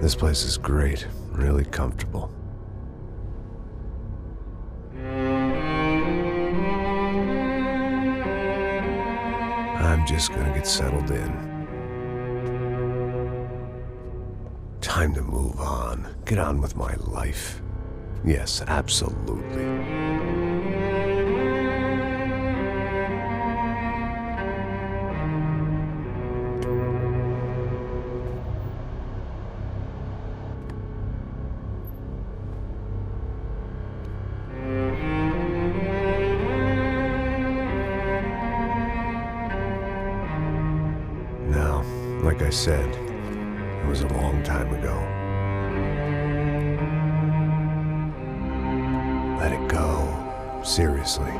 This place is great, really comfortable. I'm just gonna get settled in. Time to move on. Get on with my life. Yes, absolutely. Now, like I said, it was a long time ago. Let it go. Seriously.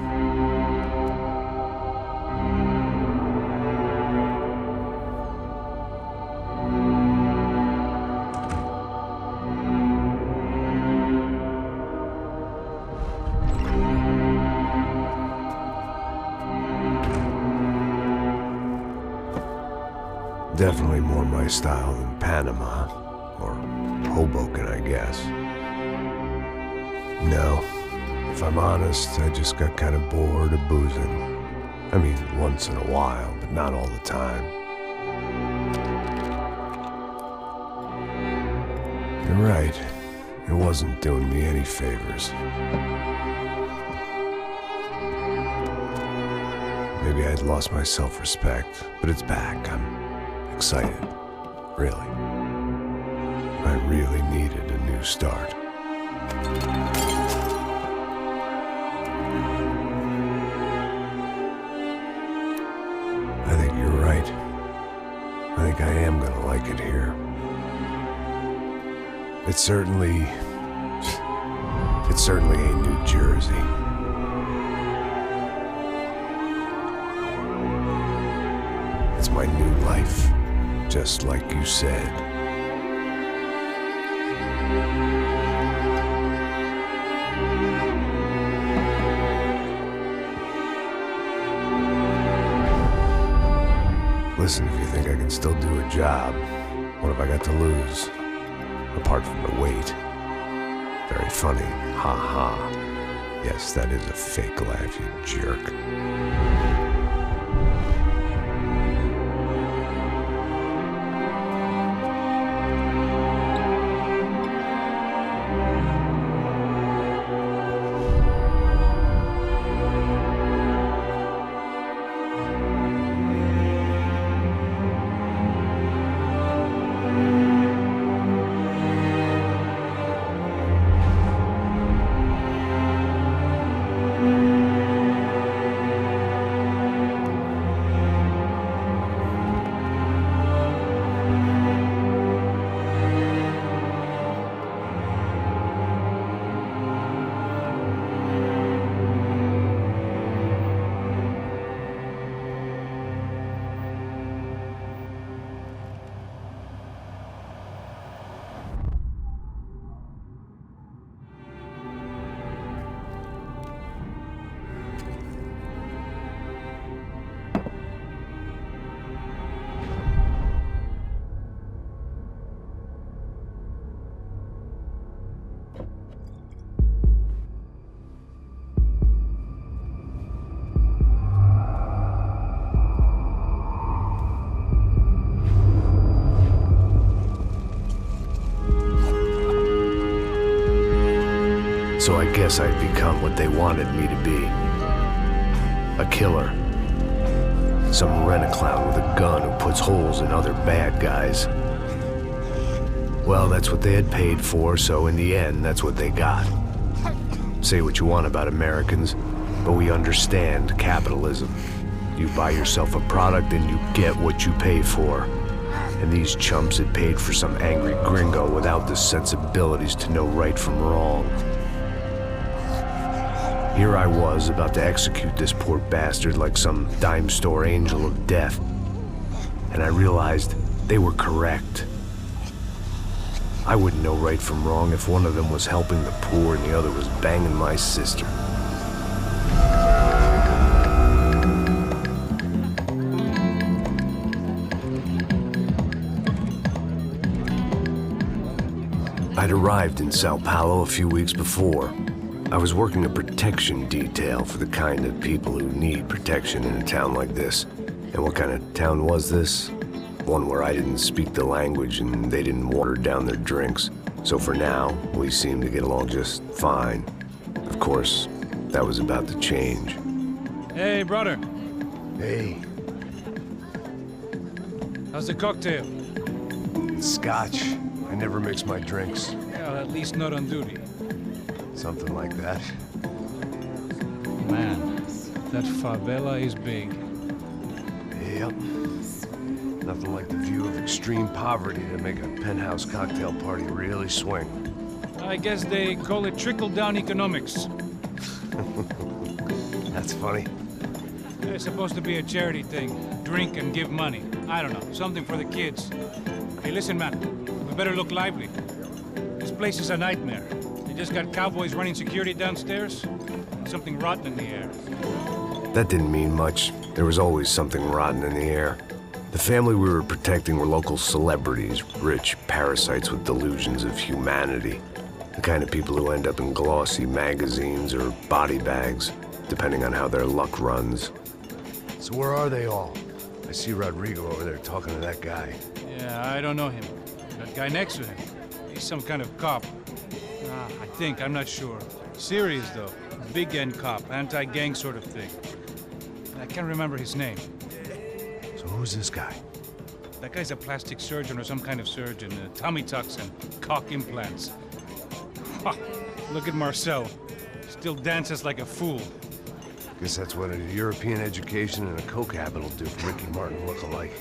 Definitely more my style than Panama, or Hoboken, I guess. No, if I'm honest, I just got kind of bored of boozing. I mean, once in a while, but not all the time. You're right, it wasn't doing me any favors. Maybe I'd lost my self-respect, but it's back. I'm excited, really. I really needed a new start. I think you're right. I think I am gonna like it here. It's certainly ain't New Jersey. It's my new life. Just like you said. Listen, if you think I can still do a job, what have I got to lose? Apart from the weight. Very funny. Ha ha. Yes, that is a fake laugh, you jerk. So I guess I'd become what they wanted me to be. A killer. Some rent-a-clown with a gun who puts holes in other bad guys. Well, that's what they had paid for, so in the end, that's what they got. Say what you want about Americans, but we understand capitalism. You buy yourself a product and you get what you pay for. And these chumps had paid for some angry gringo without the sensibilities to know right from wrong. Here I was, about to execute this poor bastard like some dime store angel of death. And I realized they were correct. I wouldn't know right from wrong if one of them was helping the poor and the other was banging my sister. arrived in São Paulo a few weeks before. I was working a protection detail for the kind of people who need protection in a town like this. And what kind of town was this? One where I didn't speak the language and they didn't water down their drinks. So for now, we seemed to get along just fine. Of course, that was about to change. Hey, brother. Hey. How's the cocktail? Scotch. I never mix my drinks. Well, at least not on duty. Something like that. Man, that favela is big. Yep. Nothing like the view of extreme poverty to make a penthouse cocktail party really swing. I guess they call it trickle-down economics. That's funny. It's supposed to be a charity thing. Drink and give money. I don't know, something for the kids. Hey, listen, man. We better look lively. This place is a nightmare. They just got cowboys running security downstairs. Something rotten in the air. That didn't mean much. There was always something rotten in the air. The family we were protecting were local celebrities, rich parasites with delusions of humanity. The kind of people who end up in glossy magazines or body bags, depending on how their luck runs. So where are they all? I see Rodrigo over there talking to that guy. Yeah, I don't know him. That guy next to him. He's some kind of cop. I think, I'm not sure. Serious, though. Big end cop, anti-gang sort of thing. I can't remember his name. So who's this guy? That guy's a plastic surgeon or some kind of surgeon. Tummy tucks and cock implants. Ha! Look at Marcel. Still dances like a fool. Guess that's what a European education and a coke habit will do for Ricky Martin look-alike.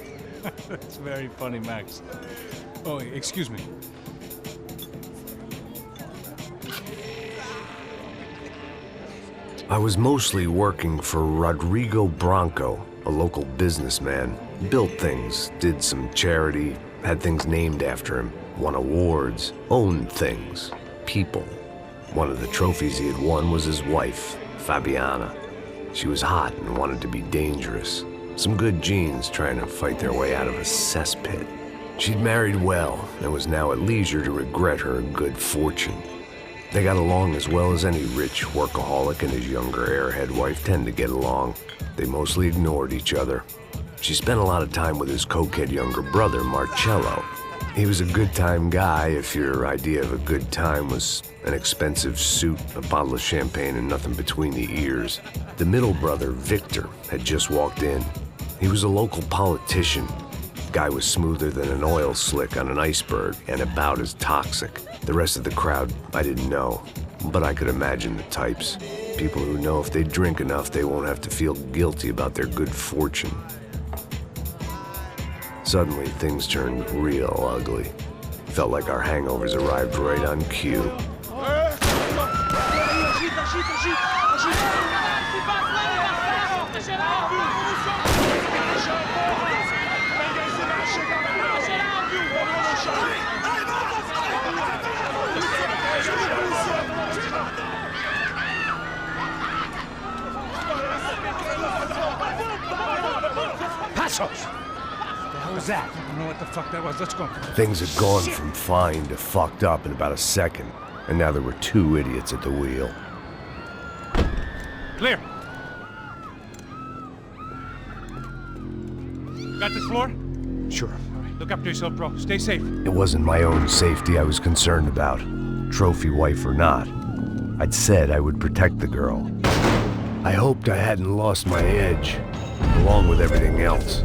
That's very funny, Max. Oh, excuse me. I was mostly working for Rodrigo Branco, a local businessman. Built things, did some charity, had things named after him, won awards, owned things, people. One of the trophies he had won was his wife, Fabiana. She was hot and wanted to be dangerous. Some good genes trying to fight their way out of a cesspit. She'd married well and was now at leisure to regret her good fortune. They got along as well as any rich workaholic and his younger airhead wife tend to get along. They mostly ignored each other. She spent a lot of time with his cokehead younger brother, Marcello. He was a good-time guy if your idea of a good time was an expensive suit, a bottle of champagne, and nothing between the ears. The middle brother, Victor, had just walked in. He was a local politician. Guy was smoother than an oil slick on an iceberg and about as toxic. The rest of the crowd, I didn't know, but I could imagine the types. People who know if they drink enough, they won't have to feel guilty about their good fortune. Suddenly, things turned real ugly. Felt like our hangovers arrived right on cue. Passos! What was that? I don't know what the fuck that was. Let's go. Things had gone from fine to fucked up in about a second, and now there were two idiots at the wheel. Clear. Got this floor? Sure. All right, look after yourself, bro. Stay safe. It wasn't my own safety I was concerned about, trophy wife or not. I'd said I would protect the girl. I hoped I hadn't lost my edge, along with everything else.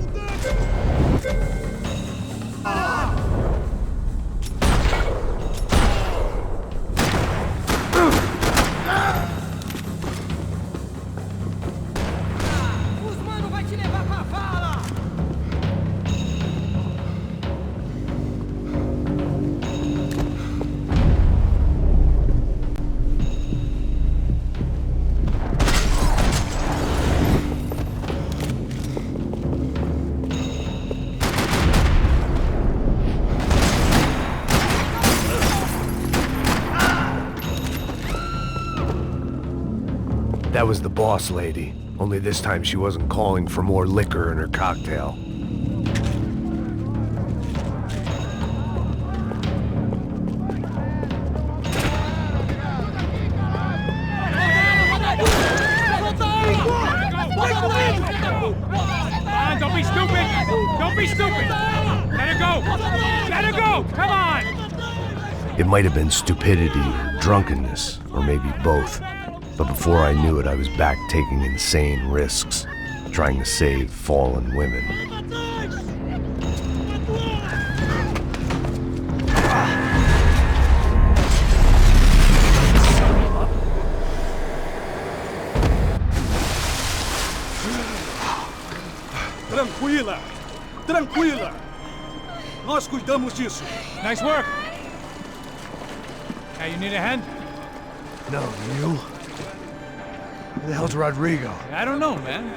That was the boss lady, only this time she wasn't calling for more liquor in her cocktail. be stupid! Let her go! Let her go! Come on! It might have been stupidity or drunkenness, or maybe both. But before I knew it, I was back taking insane risks, trying to save fallen women. Tranquila! Tranquila! Nós cuidamos disso. Nice work! Hey, you need a hand? No, you? Who the hell's Rodrigo? I don't know, man.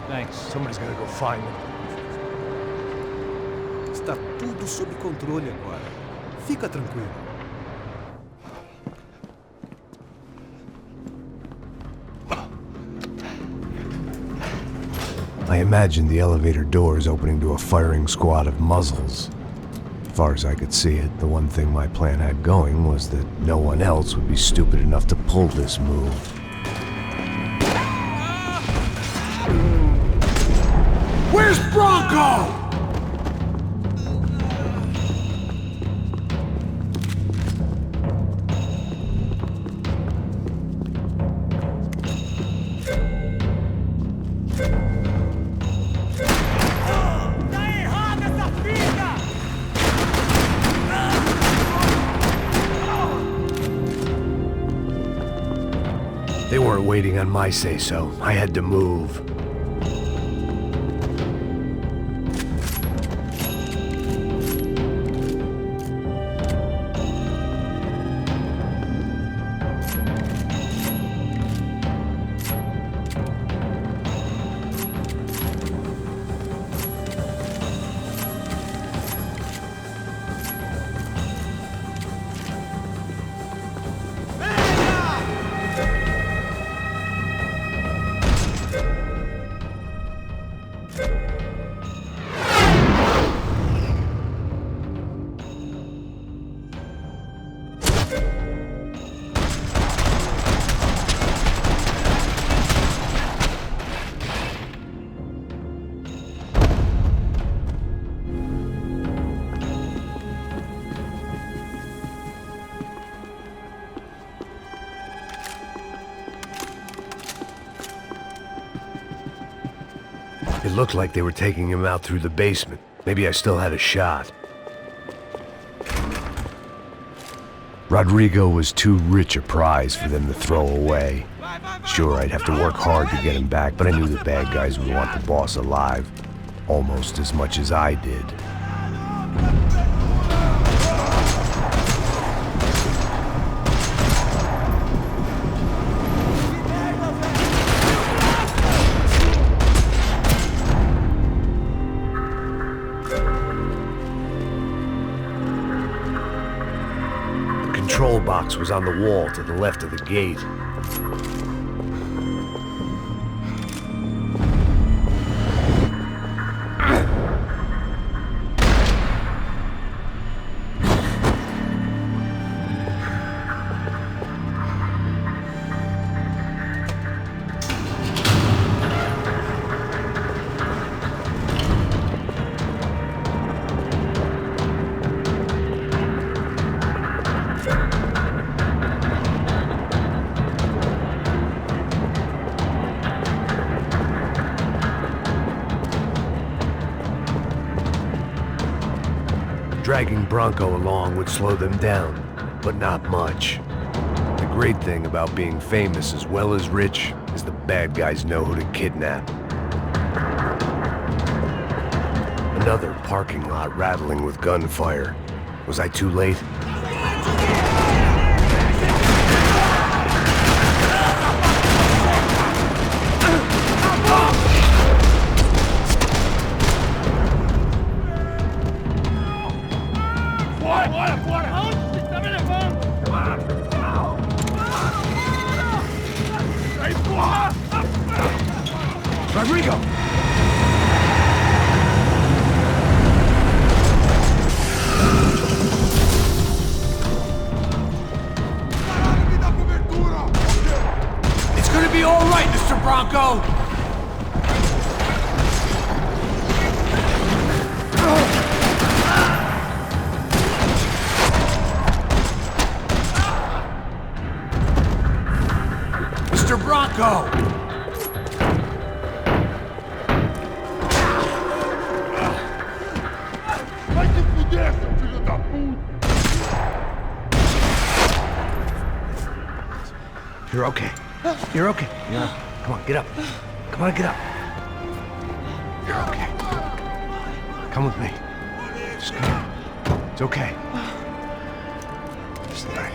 Thanks. Somebody's gonna go find him. Está tudo sob controle agora. Fica tranquilo. I imagined the elevator doors opening to a firing squad of muzzles. As far as I could see it, the one thing my plan had going was that no one else would be stupid enough to pull this move. Where's Bronco? They weren't waiting on my say-so. I had to move. It looked like they were taking him out through the basement. Maybe I still had a shot. Rodrigo was too rich a prize for them to throw away. Sure, I'd have to work hard to get him back, but I knew the bad guys would want the boss alive, almost as much as I did. The control box was on the wall to the left of the gate. Dragging Bronco along would slow them down, but not much. The great thing about being famous as well as rich is the bad guys know who to kidnap. Another parking lot rattling with gunfire. Was I too late? Rodrigo! It's gonna be all right, Mr. Bronco! Bronco! Vai se fuder, seu filho da puta! You're okay. You're okay. Yeah. Come on, get up. Come on, get up. You're okay. Come with me. Just come. It's okay. Just lay.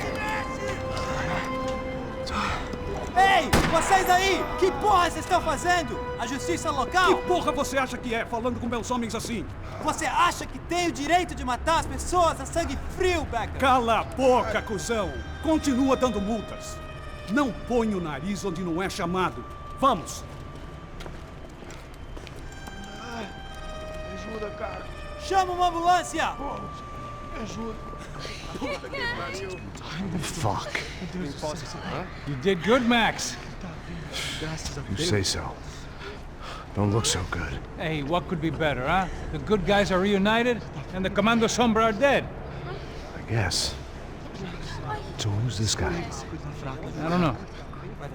Ei, vocês aí! Que porra vocês estão fazendo? A justiça local? Que porra você acha que é, falando com meus homens assim? Você acha que tem o direito de matar as pessoas a sangue frio, Becker? Cala a boca, cuzão! Continua dando multas. Não põe o nariz onde não é chamado. Vamos! Ajuda, cara. Chama uma ambulância! Pô, me ajuda. Puta que pariu. Fuck. You did good, Max. You say so. Don't look so good. Hey, what could be better, huh? The good guys are reunited, and the Commando Sombra are dead. I guess. So who's this guy? I don't know.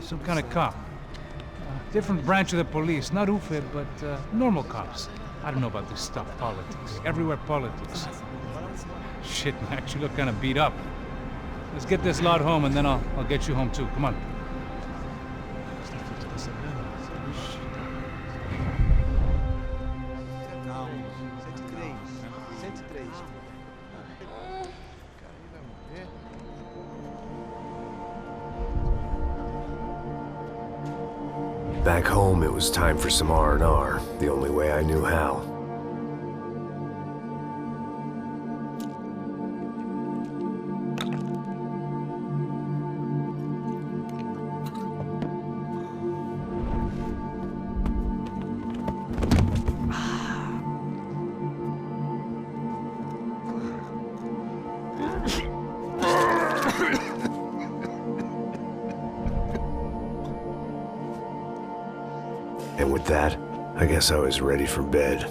Some kind of cop. Different branch of the police. Not UFE, but normal cops. I don't know about this stuff, politics. Everywhere politics. Shit, Max, you look kind of beat up. Let's get this lot home, and then I'll get you home too. Come on. Back home, it was time for some R&R, the only way I knew how. And with that, I guess I was ready for bed.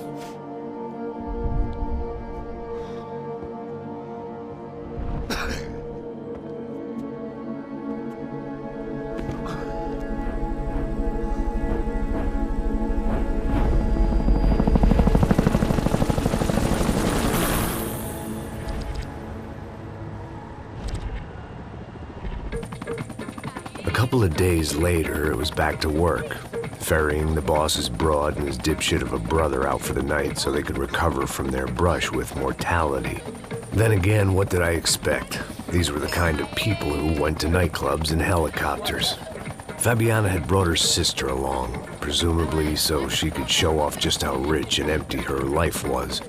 A couple of days later, it was back to work. Ferrying the boss's broad and his dipshit of a brother out for the night so they could recover from their brush with mortality. Then again, what did I expect? These were the kind of people who went to nightclubs in helicopters. Fabiana had brought her sister along, presumably so she could show off just how rich and empty her life was.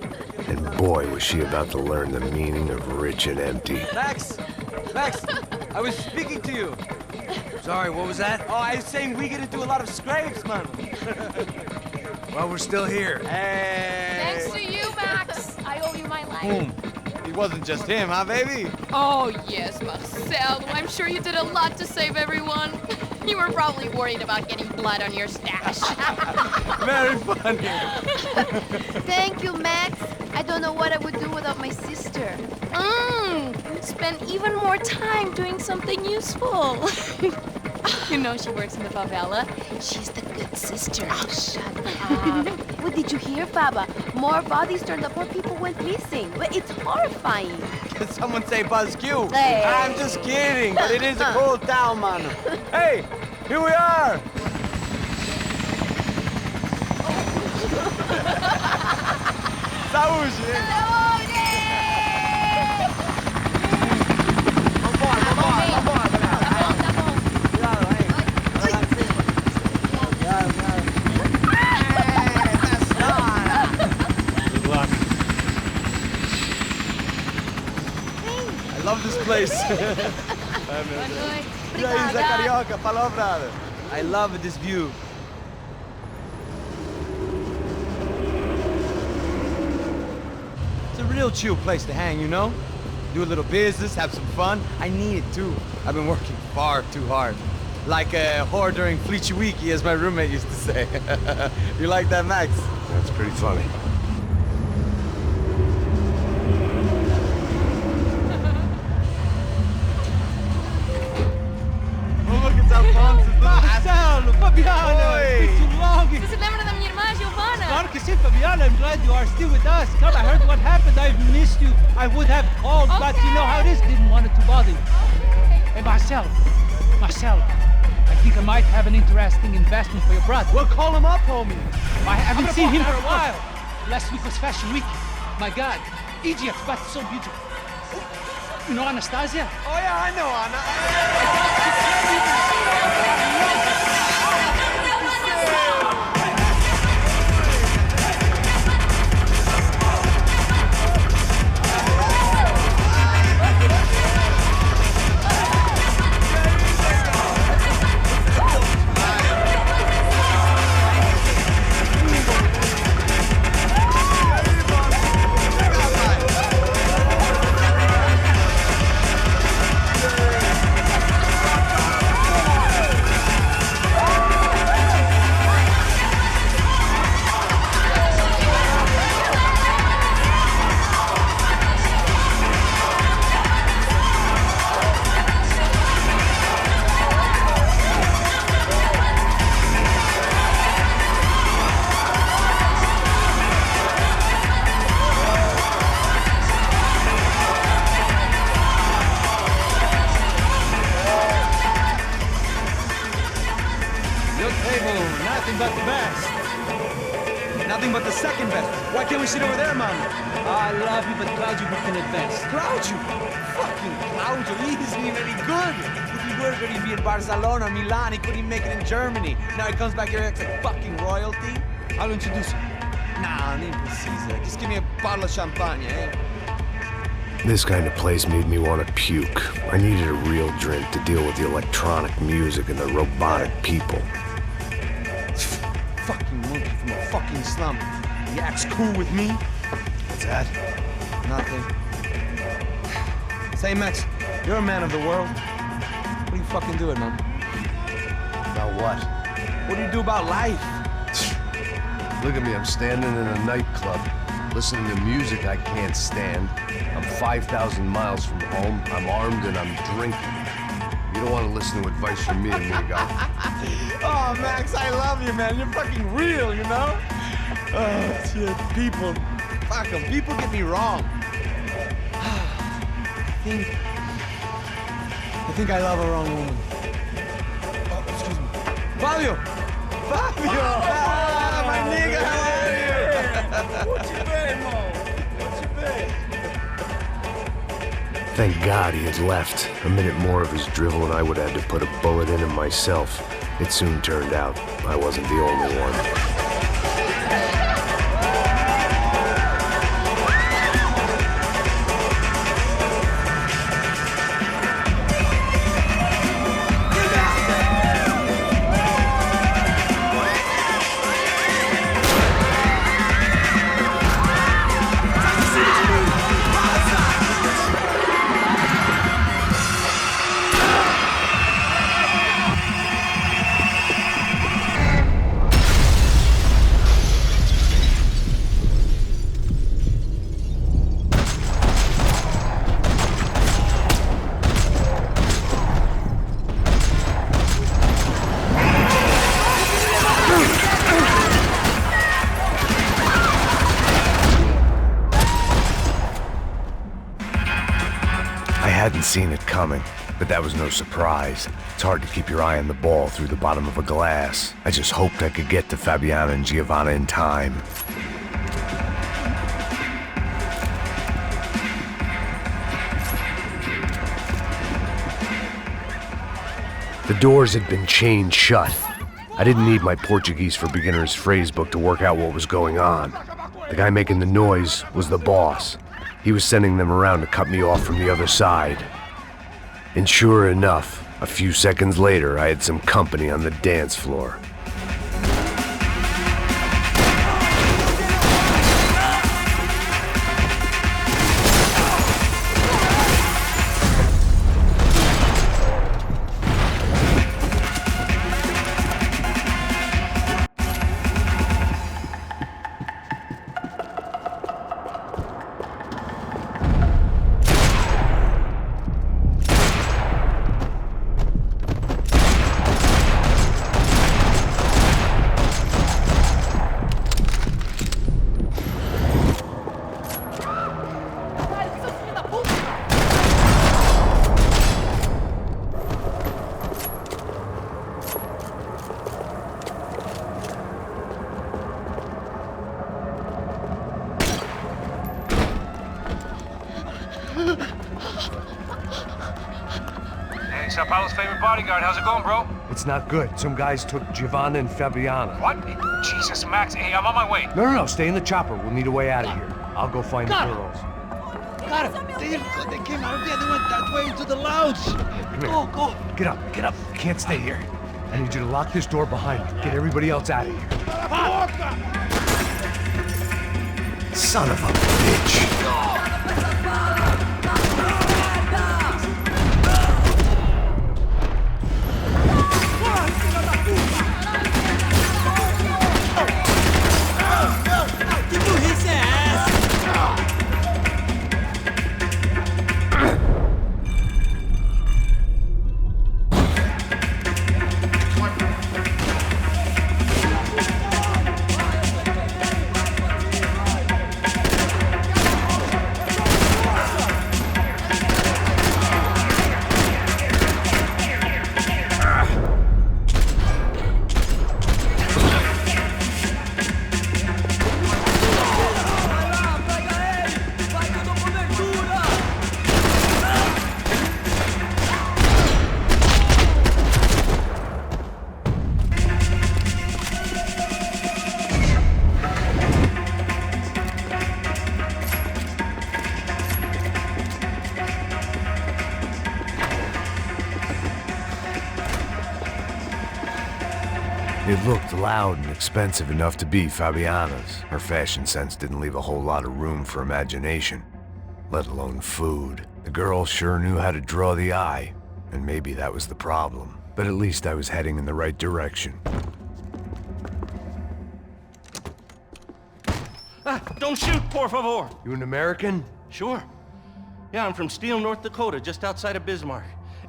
And boy, was she about to learn the meaning of rich and empty. Max! Max! I was speaking to you! Sorry, what was that? Oh, I was saying we get to do a lot of scrapes, man. Well, we're still here. Hey! Thanks to you, Max. I owe you my life. Boom. It wasn't just him, huh, baby? Oh, yes, Marcel. I'm sure you did a lot to save everyone. You were probably worried about getting blood on your stash. Very funny. Thank you, Max. I don't know what I would do without my sister. Spend even more time doing something useful. You know she works in the favela. She's the good sister. Oh, shut up. What did you hear, Baba? More bodies turned up, more people went missing. But it's horrifying. Did someone say Buzz Q? Hey. I'm just kidding, but it is a cool town, man. Hey, here we are. Saúde! I love this place. E aí, Zé Carioca, falou, brother. I love this view. It's a real chill place to hang, you know? Do a little business, have some fun. I need it too. I've been working far too hard. Like a whore during Fleechy Weeky, as my roommate used to say. You like that, Max? That's pretty funny. Oh, look, it's Alphonse's little glad you are still with us. Come, I heard what happened. I've missed you. I would have called, but you know how it is. Didn't want it to bother you. Hey, Marcel, I think I might have an interesting investment for your brother. Well, call him up, homie. I haven't seen him for a while. Last week was Fashion Week. My God, Egypt, but so beautiful. You know Anastasia? Oh, yeah, I know Anna. But the best. Nothing but the second best. Why can't we sit over there, man? I love you, but Claudio booking it best. Claudio? Fucking Claudio, he isn't even any good. If he were good, he'd be in Barcelona or Milan. He couldn't make it in Germany. Now he comes back here and acts like fucking royalty. I'll introduce you. Nah, need precisa. Just give me a bottle of champagne, eh? This kind of place made me want to puke. I needed a real drink to deal with the electronic music and the robotic people. Fucking monkey from a fucking slum. He acts cool with me. What's that? Nothing. Say, Max, you're a man of the world. What do you fucking do it, man? About what? What do you do about life? Look at me, I'm standing in a nightclub, listening to music I can't stand. I'm 5,000 miles from home, I'm armed and I'm drinking. You don't want to listen to advice from me, amigo. Oh, Max, I love you, man. You're fucking real, you know? Oh, shit. People. Fuck them. People get me wrong. I think I love a wrong woman. Oh, excuse me. Fabio! Fabio! Ah, my nigga, how are you? What you been, Mo? What you been? Thank God he had left. A minute more of his drivel and I would have had to put a bullet in him myself. It soon turned out I wasn't the only one. I hadn't seen it coming, but that was no surprise. It's hard to keep your eye on the ball through the bottom of a glass. I just hoped I could get to Fabiana and Giovanna in time. The doors had been chained shut. I didn't need my Portuguese for Beginners phrase book to work out what was going on. The guy making the noise was the boss. He was sending them around to cut me off from the other side. And sure enough, a few seconds later, I had some company on the dance floor. Sao Paulo's favorite bodyguard. How's it going, bro? It's not good. Some guys took Giovanna and Fabiana. What? Jesus, Max. Hey, I'm on my way. No, stay in the chopper. We'll need a way out of here. I'll go find the girls. Got it. They came out of there. They went that way into the lounge. Come here. Go. Get up. You can't stay here. I need you to lock this door behind me. Get everybody else out of here. Son of a bitch. It looked loud and expensive enough to be Fabiana's. Her fashion sense didn't leave a whole lot of room for imagination, let alone food. The girl sure knew how to draw the eye, and maybe that was the problem. But at least I was heading in the right direction. Don't shoot, por favor. You an American? Sure. Yeah, I'm from Steele, North Dakota, just outside of Bismarck.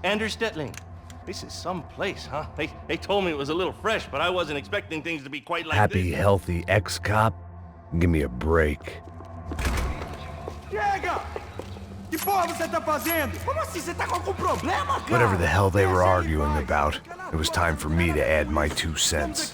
Anders Detling. This is some place, huh? They told me it was a little fresh, but I wasn't expecting things to be quite like Happy, this. healthy ex-cop? Give me a break. Chega! Que porra você tá fazendo? Como assim? Você tá com algum problema, cara? Whatever the hell they were arguing about, it was time for me to add my 2 cents.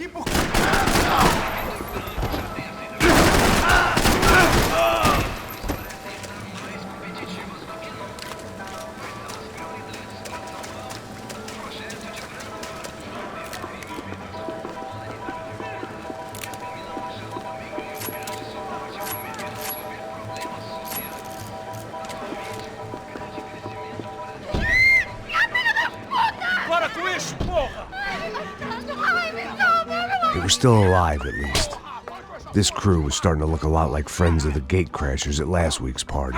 They were still alive, at least. This crew was starting to look a lot like friends of the gatecrashers at last week's party.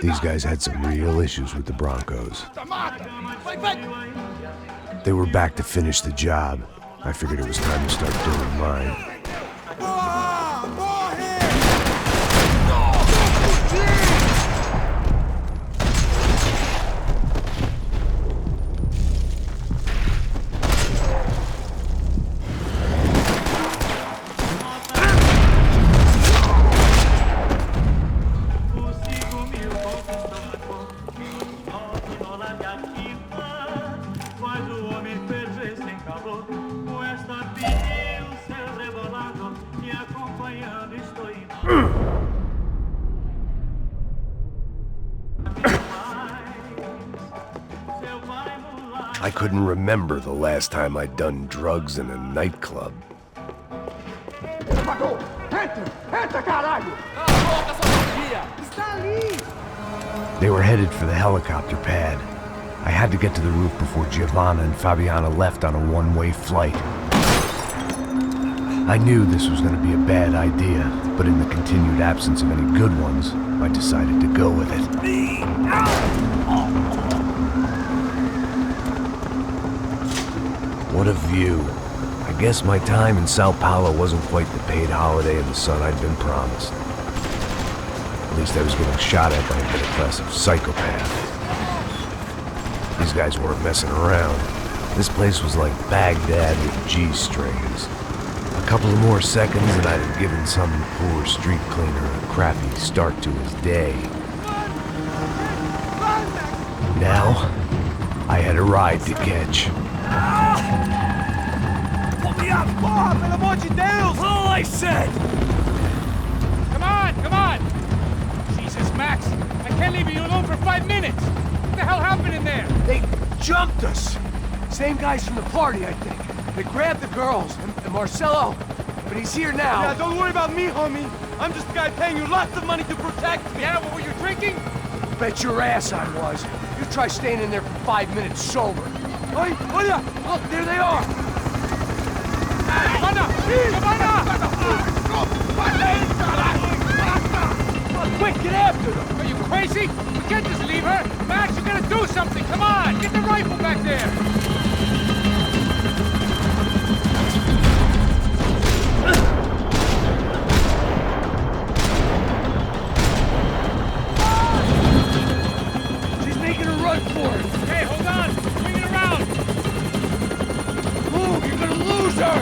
These guys had some real issues with the Broncos. They were back to finish the job. I figured it was time to start doing mine. I couldn't remember the last time I'd done drugs in a nightclub. They were headed for the helicopter pad. I had to get to the roof before Giovanna and Fabiana left on a one-way flight. I knew this was going to be a bad idea, but in the continued absence of any good ones, I decided to go with it. What a view. I guess my time in São Paulo wasn't quite the paid holiday in the sun I'd been promised. At least I was getting shot at by a middle-class psychopath. These guys weren't messing around. This place was like Baghdad with G-strings. A couple of more seconds and I'd have given some poor street cleaner a crappy start to his day. Now, I had a ride to catch. Pull me up! Porra, pelo amor de Deus! All I said! Come on! Jesus, Max! I can't leave you alone for 5 minutes! What the hell happened in there? They jumped us. Same guys from the party, I think. They grabbed the girls, and Marcelo, but he's here now. Yeah, don't worry about me, homie. I'm just a guy paying you lots of money to protect me. Yeah, what were you drinking? Bet your ass I was. You try staying in there for 5 minutes sober. Oi, olha! Look, there they are. Quick, get after them. Are you crazy? We can't just leave her. Max, you gotta do something. Come on, get the rifle back there. Run for it! Hey, hold on! Bring it around! Move! You're gonna lose her!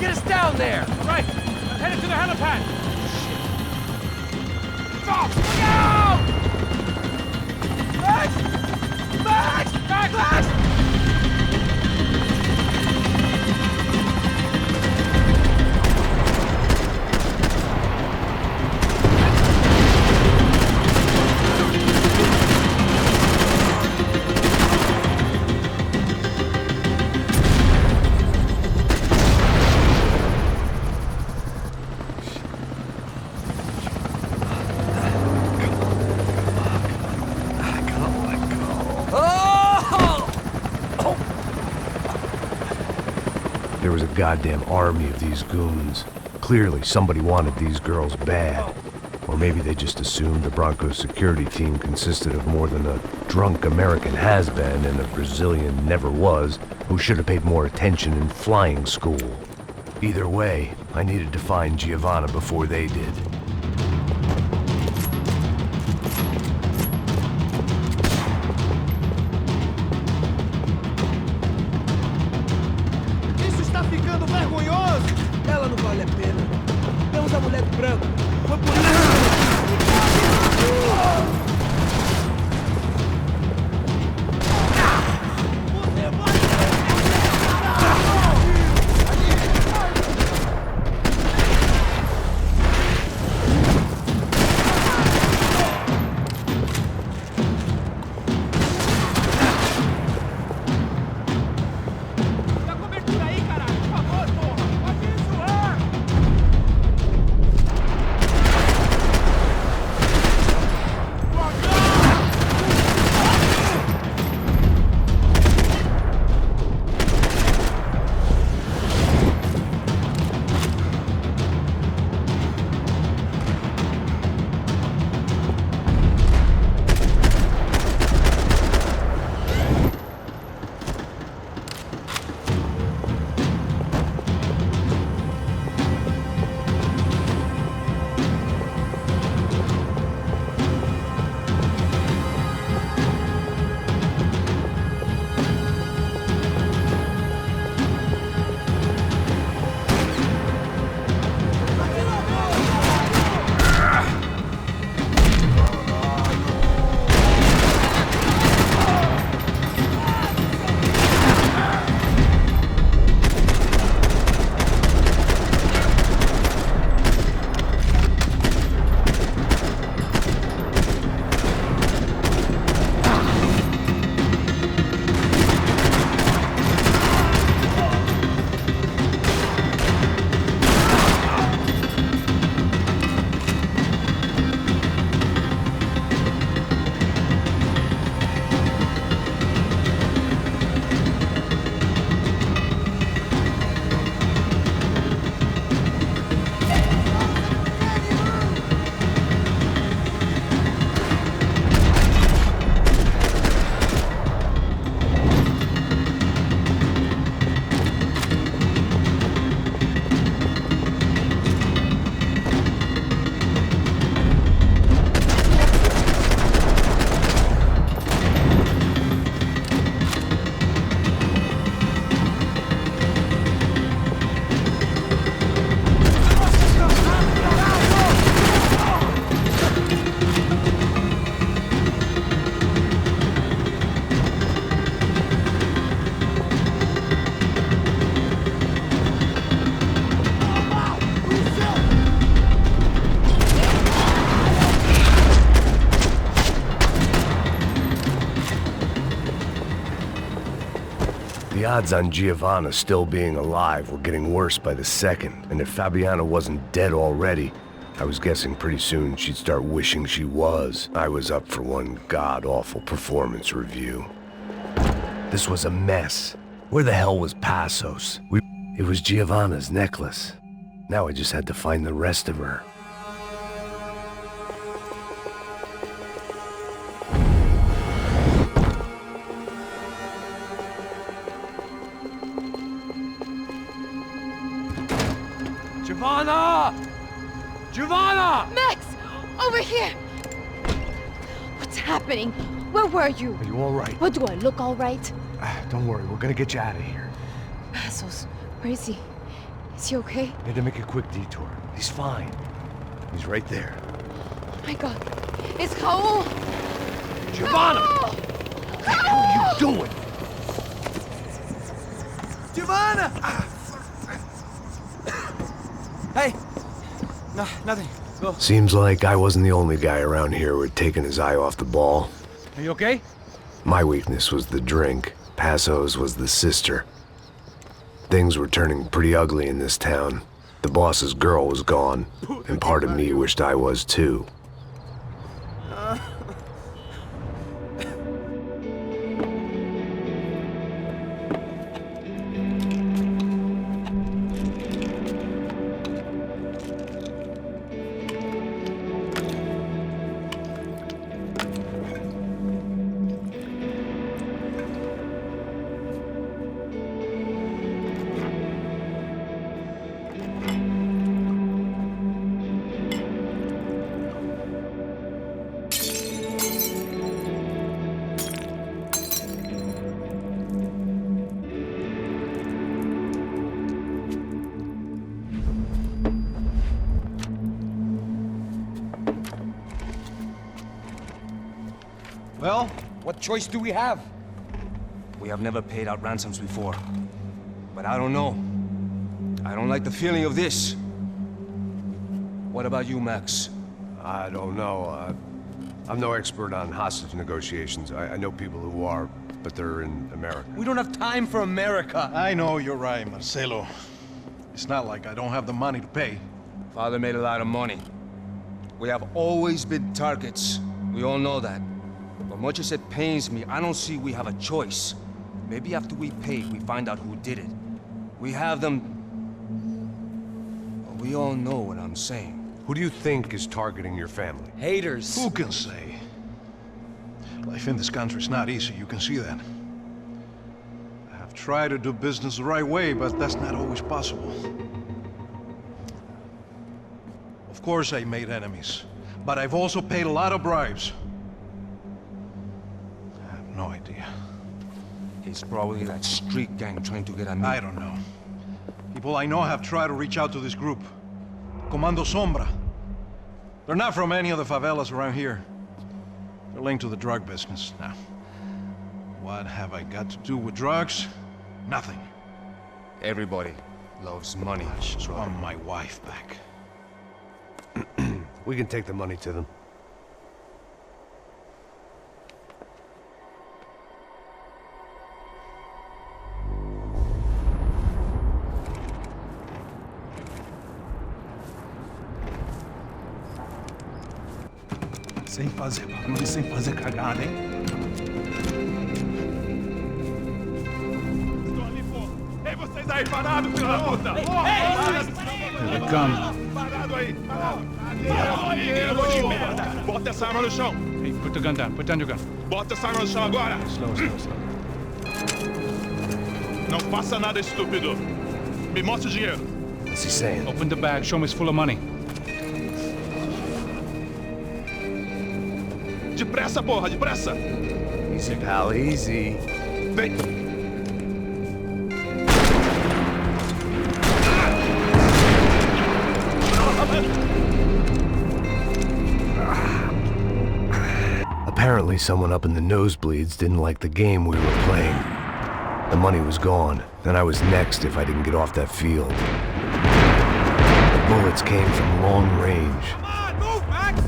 Get us down there! Right! I'm headed to the helipad! Stop! Look out! Max! Max! Max! Max! There was a goddamn army of these goons. Clearly, somebody wanted these girls bad. Or maybe they just assumed the Broncos security team consisted of more than a drunk American has-been and a Brazilian never was, who should have paid more attention in flying school. Either way, I needed to find Giovanna before they did. Ela não vale a pena. Temos a mulher de branco. Foi por isso. odds on Giovanna still being alive were getting worse by the second, and if Fabiana wasn't dead already, I was guessing pretty soon she'd start wishing she was. I was up for one god-awful performance review. This was a mess. Where the hell was Passos? It was Giovanna's necklace. Now I just had to find the rest of her. Giovanna! Giovanna! Max! Over here! What's happening? Where were you? Are you all right? What, do I look all right? Don't worry, we're gonna get you out of here. Passos, where is he? Is he okay? Need to make a quick detour. He's fine. He's right there. Oh my god. It's Raul! Giovanna! Raul! What the hell are you doing? Giovanna! Hey! No, nothing. Go. Seems like I wasn't the only guy around here who had taken his eye off the ball. Are you okay? My weakness was the drink. Passos was the sister. Things were turning pretty ugly in this town. The boss's girl was gone, and part of me wished I was too. Well, what choice do we have? We have never paid out ransoms before. But I don't know. I don't like the feeling of this. What about you, Max? I don't know. I'm no expert on hostage negotiations. I know people who are, but they're in America. We don't have time for America. I know you're right, Marcelo. It's not like I don't have the money to pay. Father made a lot of money. We have always been targets. We all know that. But much as it pains me, I don't see we have a choice. Maybe after we pay, we find out who did it. We have them... Well, we all know what I'm saying. Who do you think is targeting your family? Haters. Who can say? Life in this country is not easy, you can see that. I have tried to do business the right way, but that's not always possible. Of course I made enemies, but I've also paid a lot of bribes. I have no idea. It's probably that street gang trying to get at me. I don't know. People I know have tried to reach out to this group. Comando Sombra. They're not from any of the favelas around here. They're linked to the drug business. Now, what have I got to do with drugs? Nothing. Everybody loves money. I just want my wife back. We can take the money to them. Sem fazer barulho, sem fazer cagada, hein? Estou ali, pô! Ei, vocês aí, parados, filho da puta! Here they come. Parado aí, parado! Ali, de merda! Bota essa arma no chão! Hey, put the gun down. Put down your gun. Bota essa arma no chão agora! Slow, slow, slow. Não faça nada, estúpido! Me mostre o dinheiro! What's he saying? Open the bag. Show me it's full of money. Depressa, porra, depressa! Easy, pal, easy. Vem! Apparently someone up in the nosebleeds didn't like the game we were playing. The money was gone, and I was next if I didn't get off that field. The bullets came from long range. Come on, move, Max!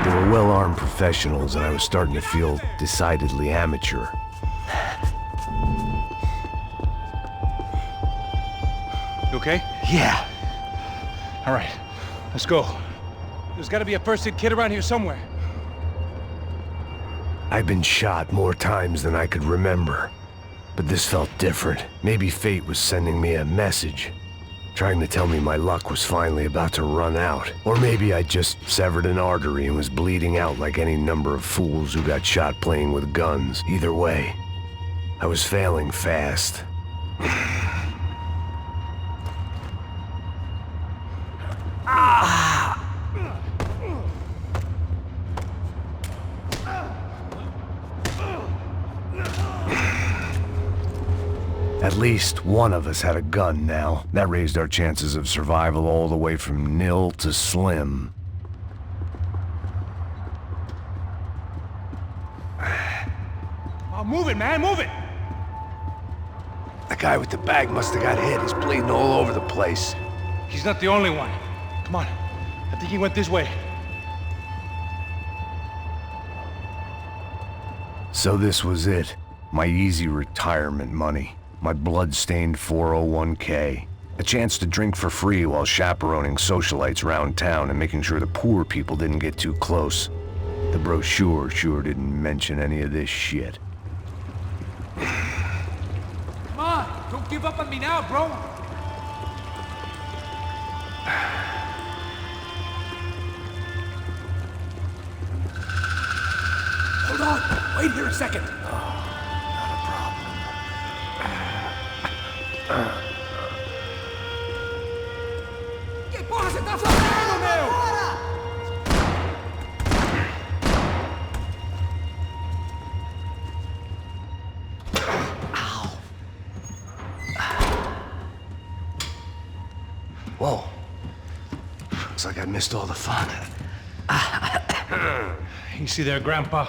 They were well-armed professionals, and I was starting to feel decidedly amateur. You okay? Yeah. All right, let's go. There's gotta be a first-aid kit around here somewhere. I've been shot more times than I could remember. But this felt different. Maybe fate was sending me a message, trying to tell me my luck was finally about to run out. Or maybe I just severed an artery and was bleeding out like any number of fools who got shot playing with guns. Either way, I was failing fast. At least one of us had a gun now. That raised our chances of survival all the way from nil to slim. Oh, move it, man, move it! The guy with the bag must have got hit. He's bleeding all over the place. He's not the only one. Come on, I think he went this way. So this was it. My easy retirement money. My blood-stained 401k. A chance to drink for free while chaperoning socialites around town and making sure the poor people didn't get too close. The brochure sure didn't mention any of this shit. Come on, don't give up on me now, bro. Hold on! Wait here a second! Que porra você tá fazendo, meu? Whoa. Looks like I missed all the fun. Easy there, Grandpa.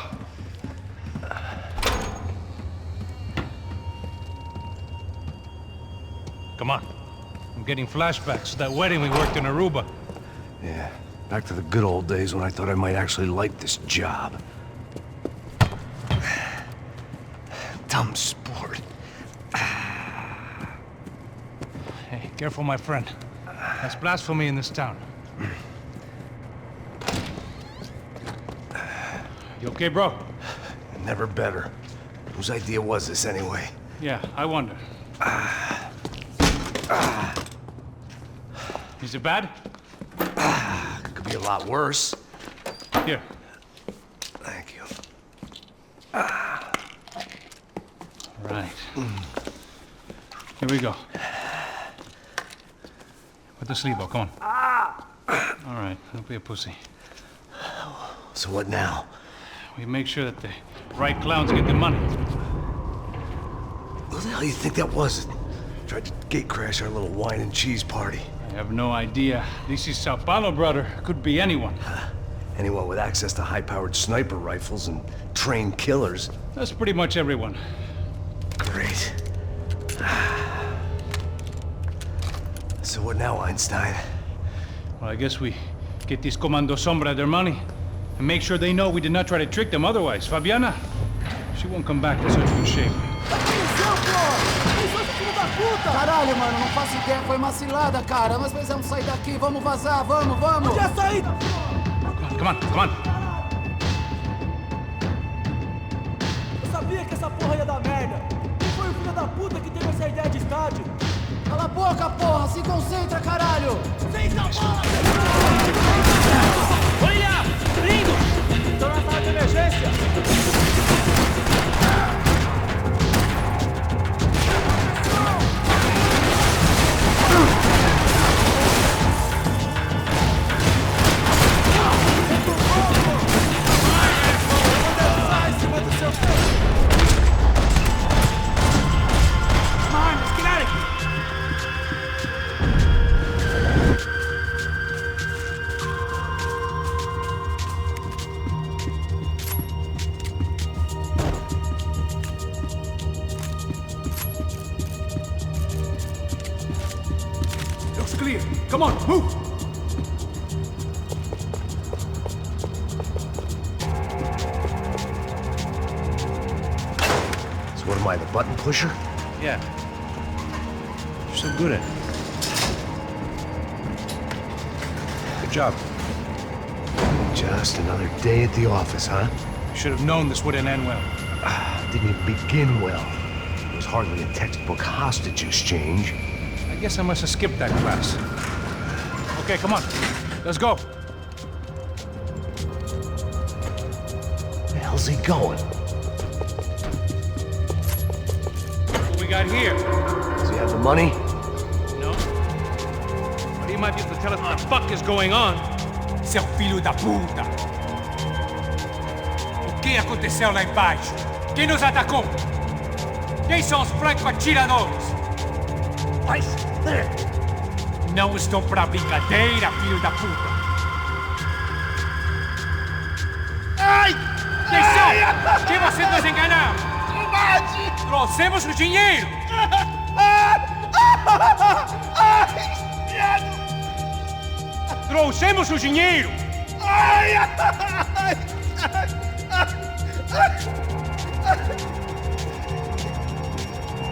Come on. I'm getting flashbacks to that wedding we worked in Aruba. Yeah, back to the good old days when I thought I might actually like this job. Dumb sport. Hey, careful, my friend. That's blasphemy in this town. You okay, bro? Never better. Whose idea was this anyway? Yeah, I wonder. Is it bad? Could be a lot worse. Here. Thank you. Right. Here we go. Put the sleeve on, come on. All right, don't be a pussy. So what now? We make sure that the right clowns get the money. Who the hell do you think that was? Tried to gate crash our little wine and cheese party. I have no idea. This is São Paulo, brother. Could be anyone. Anyone with access to high-powered sniper rifles and trained killers. That's pretty much everyone. Great. So what now, Einstein? Well, I guess we get these Comando Sombra their money and make sure they know we did not try to trick them otherwise. Fabiana, she won't come back in such good shape. Caralho, mano, não faço ideia, foi uma cilada, cara. Nós precisamos sair daqui, vamos vazar, vamos! Onde é a saída? Come on, come on. Eu sabia que essa porra ia dar merda. Quem foi o filho da puta que teve essa ideia de estádio? Cala a boca, porra! Se concentra, caralho! Senta a bola! Olha! Lindo! Estão na sala de emergência! Looks clear. Come on, move! So what am I, the button pusher? Yeah. You're so good at it. job. Just another day at the office, huh? Should have known this wouldn't end well. Didn't even begin well. It was hardly a textbook hostage exchange. I guess I must have skipped that class. Okay, come on. Let's go. Where the hell's he going? What we got here? Does he have the money? No. But he might be able to tell us what the fuck is going on. Seu filho da puta! O que aconteceu lá embaixo? Quem nos atacou? Quem são os franco-atiradores? Não estou pra brincadeira, filho da puta! Ai! Quem são? Quem você nos enganou? Combate! Trouxemos o dinheiro! Trouxemos o dinheiro! Ai!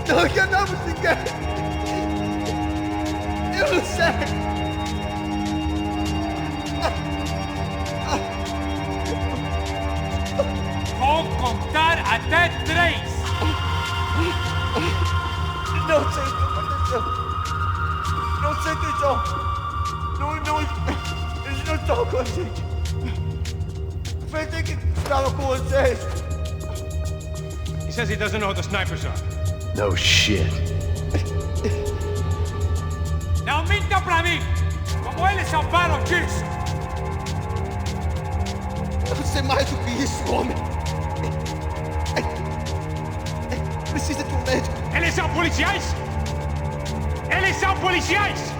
Não enganamos ninguém! Eu não sei! Vou contar até 3! Não sei o que aconteceu! Não sei quem são! Eles não estão com a gente! Pensei que estava com vocês! He says he doesn't know who the snipers are. No shit. Não minta pra mim! Como eles salvaram disso! Eu sei mais do que isso, homem! Precisa de um médico! Eles são policiais? Eles são policiais?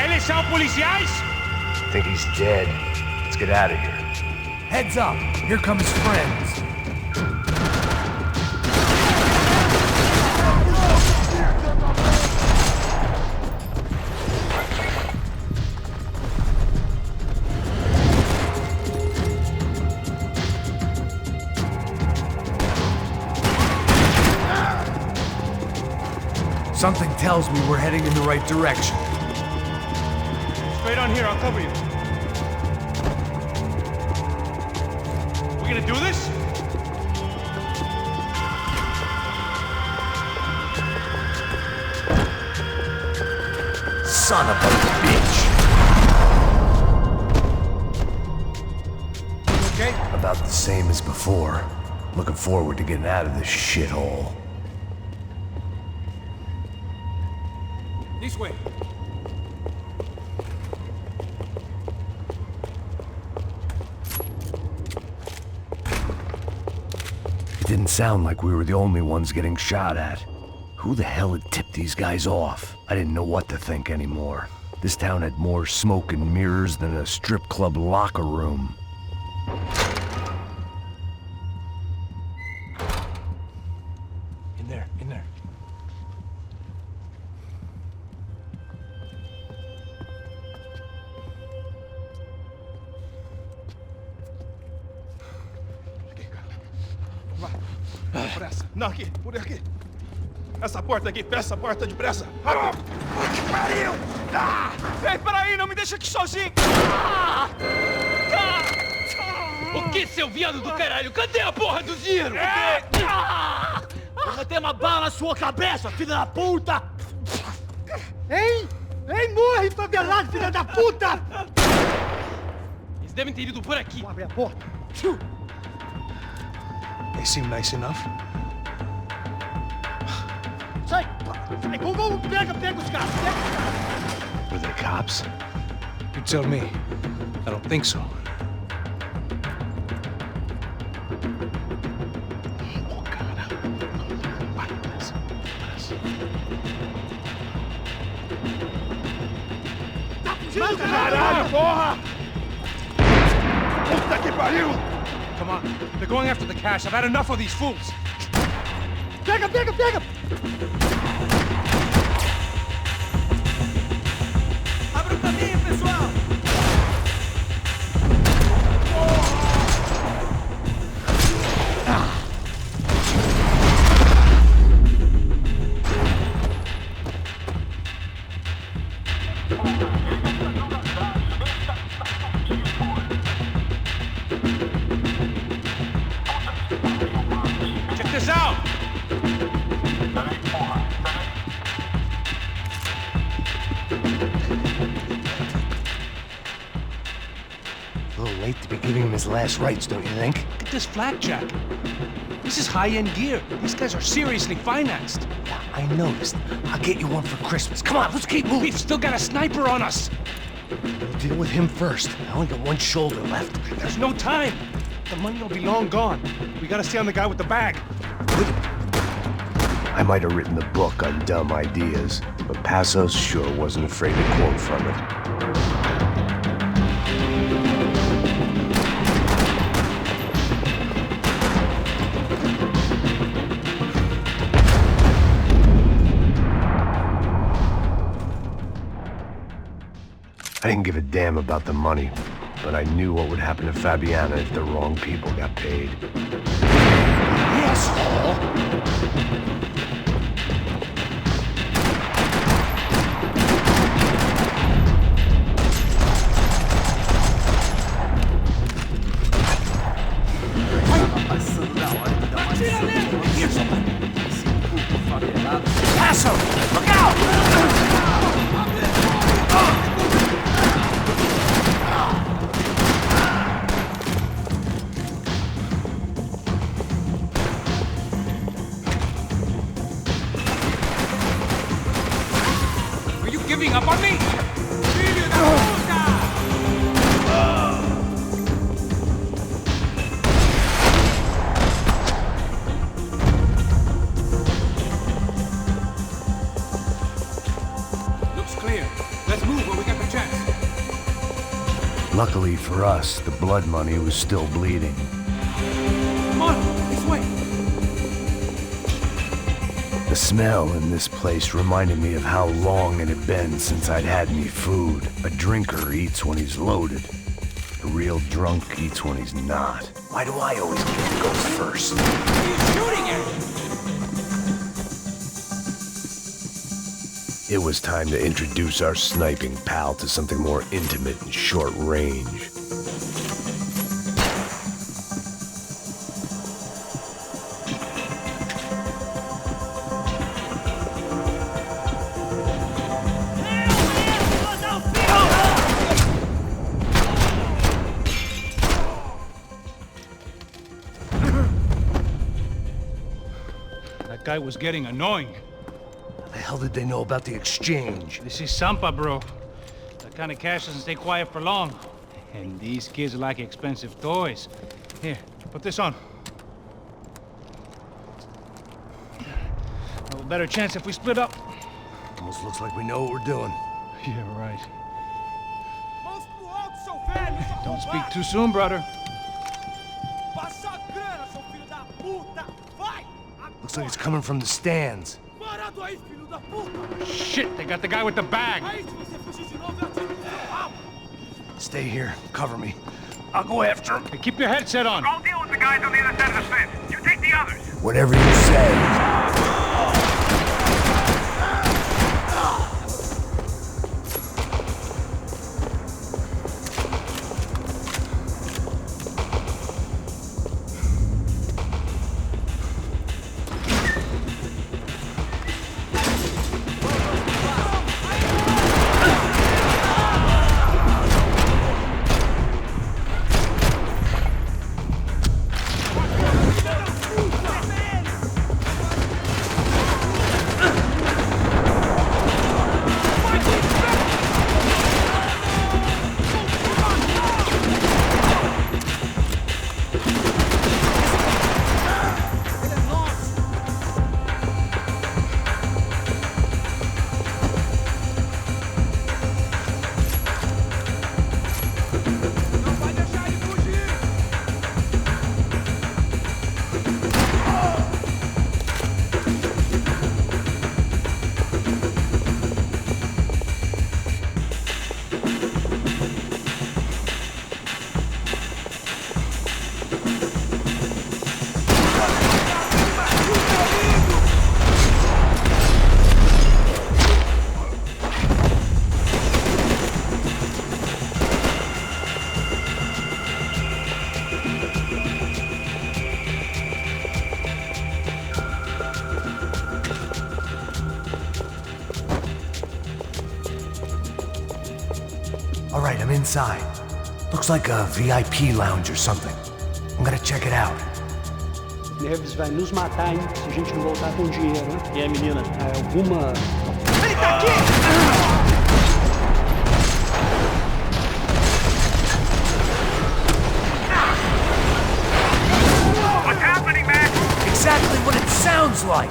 Eles são policiais? Think he's dead. Let's get out of here. Heads up! Here come his friends. Something tells me we're heading in the right direction. Straight on here, I'll cover you. We gonna do this? Son of a bitch! Okay? About the same as before. Looking forward to getting out of this shithole. This way! It didn't sound like we were the only ones getting shot at. Who the hell had tipped these guys off? I didn't know what to think anymore. This town had more smoke and mirrors than a strip club locker room. In there, in there. Pressa. Não, aqui, por aqui. Essa porta aqui, fecha essa porta depressa. Rápido. Que pariu! Ah! Ei, peraí, não me deixa aqui sozinho. O que, seu viado do caralho? Cadê a porra do dinheiro? Eu vou ter uma bala na sua cabeça, filha da puta! Hein? Hein, morre, favelado, filha da puta! Eles devem ter ido por aqui. Vou abrir a porta. They seem nice enough. Sai! Sai, vamos, pega os caras, pega os caras! Were they cops? You tell me. I don't think so. Caralho, porra! Puta que pariu! Come on. They're going after the cash. I've had enough of these fools. Pega! Abra o caminho, pessoal! A little late to be giving him his last rites, don't you think? Look at this flak jacket. This is high-end gear. These guys are seriously financed. Yeah, I noticed. I'll get you one for Christmas. Come on, let's keep moving. We've still got a sniper on us. We'll deal with him first. I only got one shoulder left. There's no time. The money will be long gone. We gotta stay on the guy with the bag. I might have written the book on dumb ideas, but Passos sure wasn't afraid to quote from it. I didn't give a damn about the money, but I knew what would happen to Fabiana if the wrong people got paid. Asshole! Passo! Look out! Are you giving up on me? Looks clear. Let's move when we get the chance. Luckily for us, the blood money was still bleeding. Come on, this way. The smell in this place reminded me of how long it had been since I'd had any food. A drinker eats when he's loaded. A real drunk eats when he's not. Why do I always get to go first? He's shooting at you. It was time to introduce our sniping pal to something more intimate and short range. That guy was getting annoying. How the hell did they know about the exchange? This is Sampa, bro. That kind of cash doesn't stay quiet for long. And these kids like expensive toys. Here, put this on. A better chance if we split up. Almost looks like we know what we're doing. Yeah, right. Don't speak too soon, brother. Looks like it's coming from the stands. Shit, they got the guy with the bag. Stay here. Cover me. I'll go after him. Hey, keep your headset on. I'll deal with the guys on the other side of the fence. You take the others. Whatever you say. All right, I'm inside. Looks like a VIP lounge or something. I'm gonna check it out. Neves vai nos matar, hein? Se a gente não voltar com dinheiro, né? E aí, menina? Alguma... Ele tá aqui! What's happening, man? Exactly what it sounds like!